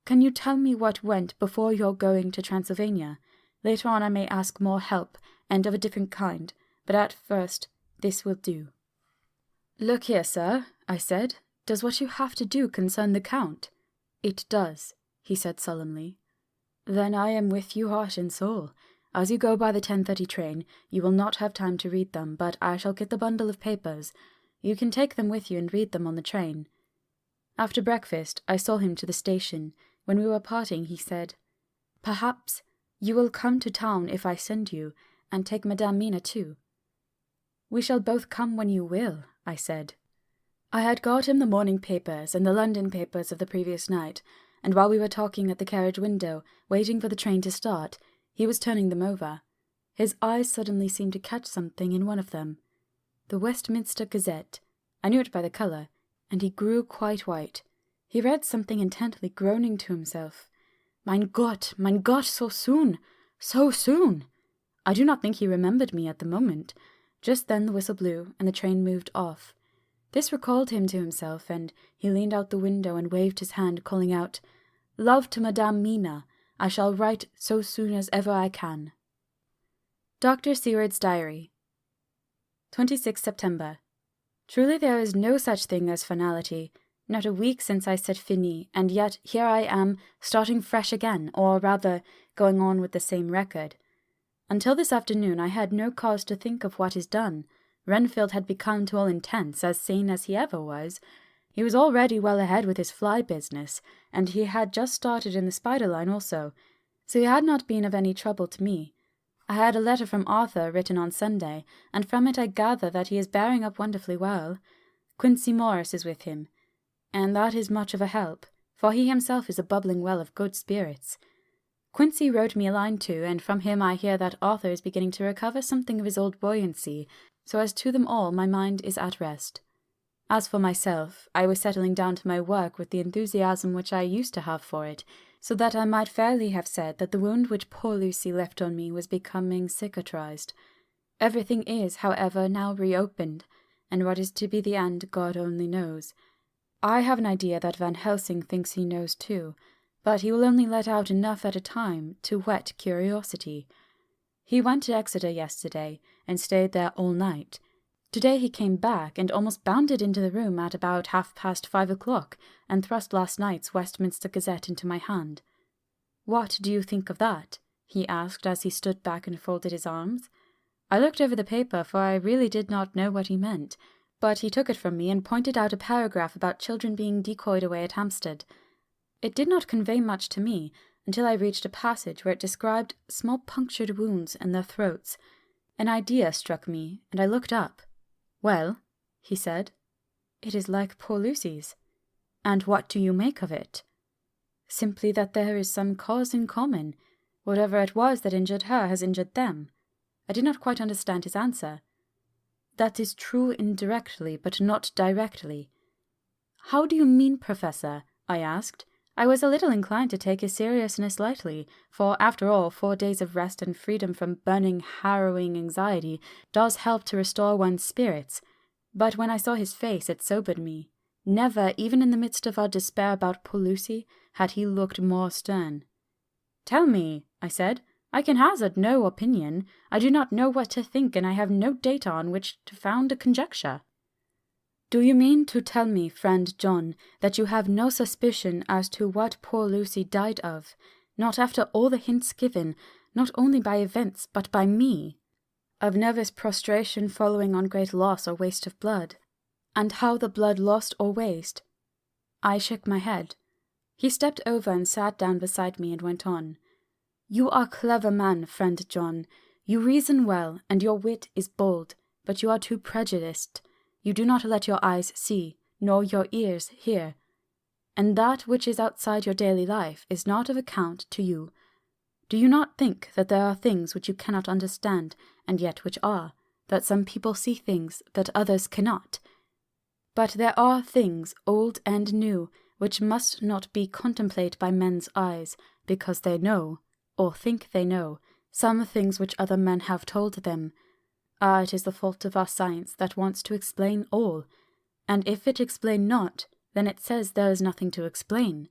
Can you tell me what went before your going to Transylvania? Later on I may ask more help, and of a different kind, but at first this will do." "Look here, sir," I said, "does what you have to do concern the Count?" "It does," he said solemnly. "Then I am with you heart and soul. As you go by the 10:30 train, you will not have time to read them, but I shall get the bundle of papers. You can take them with you and read them on the train." After breakfast, I saw him to the station. When we were parting, he said, "Perhaps you will come to town if I send you, and take Madame Mina too." "We shall both come when you will," I said. I had got him the morning papers and the London papers of the previous night, and while we were talking at the carriage window, waiting for the train to start, he was turning them over. His eyes suddenly seemed to catch something in one of them. The Westminster Gazette. I knew it by the colour, and he grew quite white. He read something intently, groaning to himself. Mein Gott, so soon! So soon! I do not think he remembered me at the moment. Just then the whistle blew, and the train moved off. This recalled him to himself, and he leaned out the window and waved his hand, calling out, "Love to Madame Mina. I shall write so soon as ever I can." Dr. Seward's Diary, 26 September. Truly there is no such thing as finality. Not a week since I said fini, and yet here I am, starting fresh again, or rather, going on with the same record. Until this afternoon I had no cause to think of what is done. Renfield had become to all intents as sane as he ever was. He was already well ahead with his fly business, and he had just started in the spider line also, so he had not been of any trouble to me. I had a letter from Arthur written on Sunday, and from it I gather that he is bearing up wonderfully well. Quincy Morris is with him, and that is much of a help, for he himself is a bubbling well of good spirits. Quincy wrote me a line too, and from him I hear that Arthur is beginning to recover something of his old buoyancy, so as to them all my mind is at rest. As for myself, I was settling down to my work with the enthusiasm which I used to have for it, so that I might fairly have said that the wound which poor Lucy left on me was becoming cicatrized. Everything is, however, now reopened, and what is to be the end God only knows. I have an idea that Van Helsing thinks he knows too, but he will only let out enough at a time to whet curiosity. He went to Exeter yesterday and stayed there all night. Today he came back and almost bounded into the room at about 5:30 and thrust last night's Westminster Gazette into my hand. "What do you think of that?" he asked as he stood back and folded his arms. I looked over the paper, for I really did not know what he meant, but he took it from me and pointed out a paragraph about children being decoyed away at Hampstead. It did not convey much to me until I reached a passage where it described small punctured wounds in their throats. An idea struck me, and I looked up. "Well," he said. "It is like poor Lucy's." "And what do you make of it?" "Simply that there is some cause in common. Whatever it was that injured her has injured them." I did not quite understand his answer. "That is true indirectly, but not directly." "How do you mean, Professor?" I asked. I was a little inclined to take his seriousness lightly, for after all, 4 days of rest and freedom from burning, harrowing anxiety does help to restore one's spirits. But when I saw his face, it sobered me. Never, even in the midst of our despair about poor Lucy, had he looked more stern. "Tell me," I said. "I can hazard no opinion. I do not know what to think, and I have no data on which to found a conjecture." "Do you mean to tell me, friend John, that you have no suspicion as to what poor Lucy died of, not after all the hints given, not only by events, but by me? Of nervous prostration following on great loss or waste of blood, and how the blood lost or waste?" I shook my head. He stepped over and sat down beside me and went on. "You are a clever man, friend John. You reason well, and your wit is bold, but you are too prejudiced. You do not let your eyes see, nor your ears hear. And that which is outside your daily life is not of account to you. Do you not think that there are things which you cannot understand, and yet which are, that some people see things that others cannot? But there are things, old and new, which must not be contemplated by men's eyes, because they know, or think they know, some things which other men have told them. It is the fault of our science that wants to explain all, and if it explain not, then it says there is nothing to explain.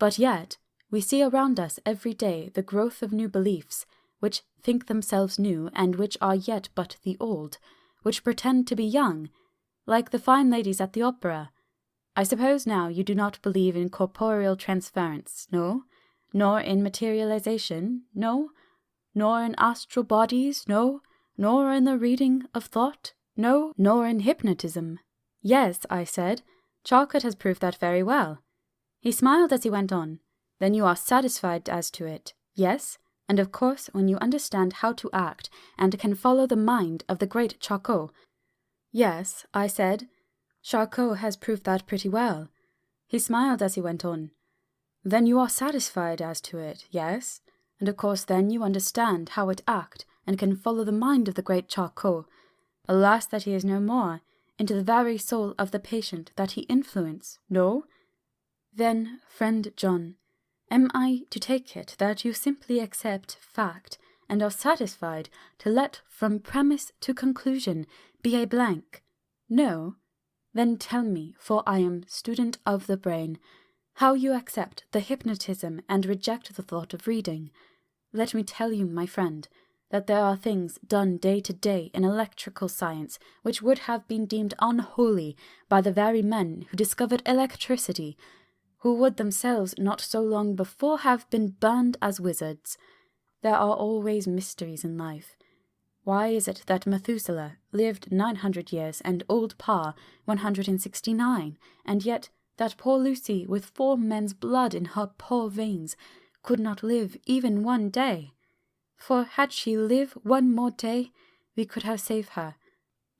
But yet, we see around us every day the growth of new beliefs, which think themselves new, and which are yet but the old, which pretend to be young, like the fine ladies at the opera. I suppose now you do not believe in corporeal transference, no? Nor in materialization, no? Nor in astral bodies, no? Nor in the reading of thought, no? Nor in hypnotism? "Yes," I said. "Charcot has proved that very well." He smiled as he went on. "Then you are satisfied as to it, yes? And of course, when you understand how to act, and can follow the mind of the great Charcot." "Yes," I said. "Charcot has proved that pretty well." He smiled as he went on. "Then you are satisfied as to it, yes? And of course then you understand how it act, and can follow the mind of the great Charcot. Alas that he is no more, into the very soul of the patient that he influence, no? Then, friend John, am I to take it that you simply accept fact, and are satisfied to let from premise to conclusion be a blank? No? Then tell me, for I am student of the brain, how you accept the hypnotism and reject the thought of reading. Let me tell you, my friend, that there are things done day to day in electrical science which would have been deemed unholy by the very men who discovered electricity, who would themselves not so long before have been burned as wizards. There are always mysteries in life. Why is it that Methuselah lived 900 years and old Pa 169, and yet that poor Lucy, with 4 men's blood in her poor veins, could not live even 1 day? For had she lived 1 more day, we could have saved her.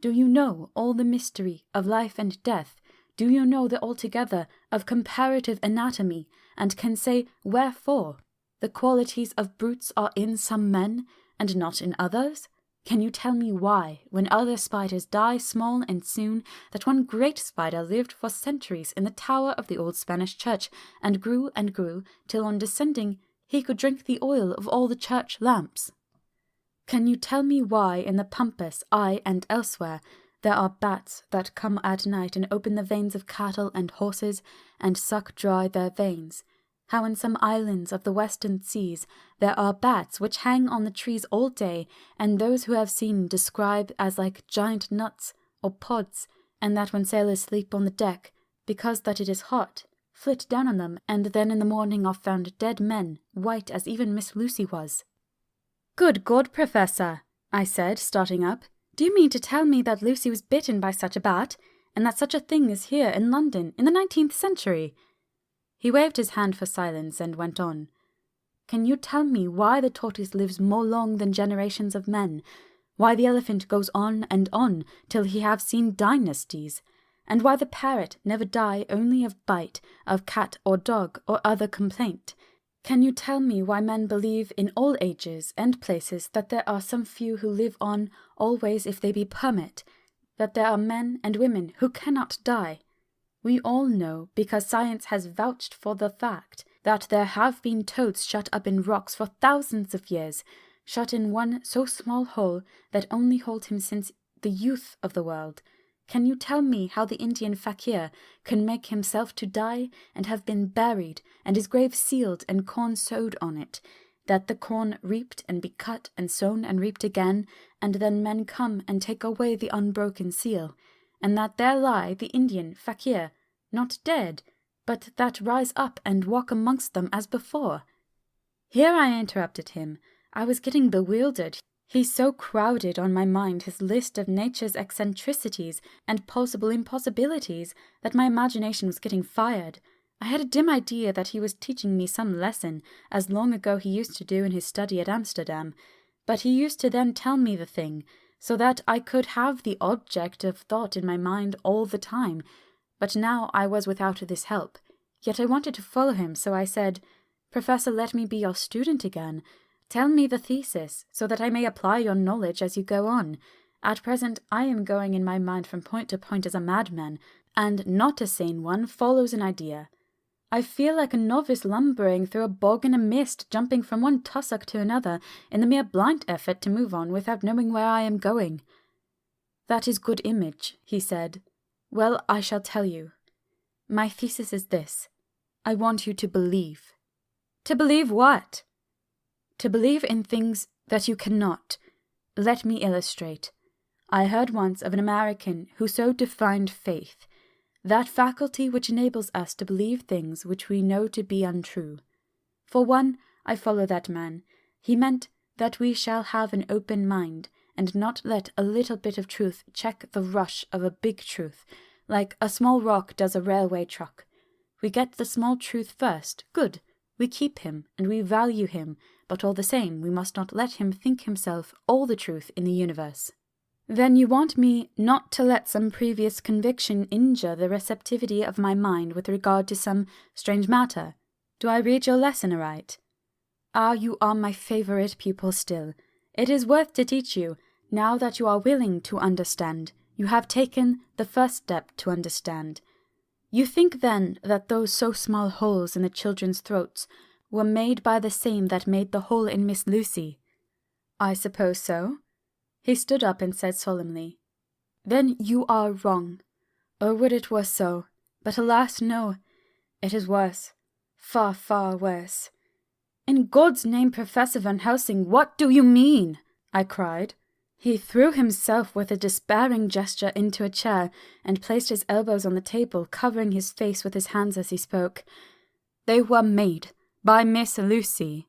Do you know all the mystery of life and death? Do you know the altogether of comparative anatomy, and can say wherefore the qualities of brutes are in some men, and not in others? Can you tell me why, when other spiders die small and soon, that one great spider lived for centuries in the tower of the old Spanish church, and grew, till on descending he could drink the oil of all the church lamps? Can you tell me why in the pampas, and elsewhere, there are bats that come at night and open the veins of cattle and horses, and suck dry their veins? how in some islands of the western seas there are bats which hang on the trees all day, and those who have seen describe as like giant nuts or pods, and that when sailors sleep on the deck, because that it is hot, flit down on them, and then in the morning are found dead men, white as even Miss Lucy was." "Good God, Professor," I said, starting up. "Do you mean to tell me that Lucy was bitten by such a bat, and that such a thing is here in London in the 19th century?" He waved his hand for silence and went on. "Can you tell me why the tortoise lives more long than generations of men, why the elephant goes on till he have seen dynasties, and why the parrot never die only of bite of cat or dog or other complaint? Can you tell me why men believe in all ages and places that there are some few who live on always if they be permit, that there are men and women who cannot die? We all know, because science has vouched for the fact, that there have been toads shut up in rocks for thousands of years, shut in one so small hole that only holds him since the youth of the world. Can you tell me how the Indian fakir can make himself to die and have been buried, and his grave sealed and corn sowed on it, that the corn reaped and be cut and sown and reaped again, and then men come and take away the unbroken seal, and that there lie the Indian fakir, not dead, but that rise up and walk amongst them as before?" Here I interrupted him. I was getting bewildered. He so crowded on my mind his list of nature's eccentricities and possible impossibilities that my imagination was getting fired. I had a dim idea that he was teaching me some lesson, as long ago he used to do in his study at Amsterdam, but he used to then tell me the thing, so that I could have the object of thought in my mind all the time. But now I was without this help. Yet I wanted to follow him, so I said, "Professor, let me be your student again. Tell me the thesis, so that I may apply your knowledge as you go on. At present I am going in my mind from point to point as a madman, and not a sane one follows an idea. I feel like a novice lumbering through a bog in a mist, jumping from one tussock to another in the mere blind effort to move on without knowing where I am going." "That is good image," he said. "Well, I shall tell you. My thesis is this. I want you to believe." "To believe what?" "To believe in things that you cannot. Let me illustrate. I heard once of an American who so defined faith, that faculty which enables us to believe things which we know to be untrue. For one, I follow that man. He meant that we shall have an open mind, and not let a little bit of truth check the rush of a big truth, like a small rock does a railway truck. We get the small truth first, good. We keep him, and we value him, but all the same we must not let him think himself all the truth in the universe." "Then you want me not to let some previous conviction injure the receptivity of my mind with regard to some strange matter? Do I read your lesson aright?" "Ah, you are my favourite pupil still. It is worth to teach you, now that you are willing to understand. You have taken the first step to understand. You think, then, that those so small holes in the children's throats were made by the same that made the hole in Miss Lucy?" "I suppose so." He stood up and said solemnly, "Then you are wrong. Oh, would it were so! But alas, no. It is worse. Far, far worse." "In God's name, Professor Van Helsing, what do you mean?" I cried. He threw himself with a despairing gesture into a chair and placed his elbows on the table, covering his face with his hands as he spoke. "They were made by Miss Lucy."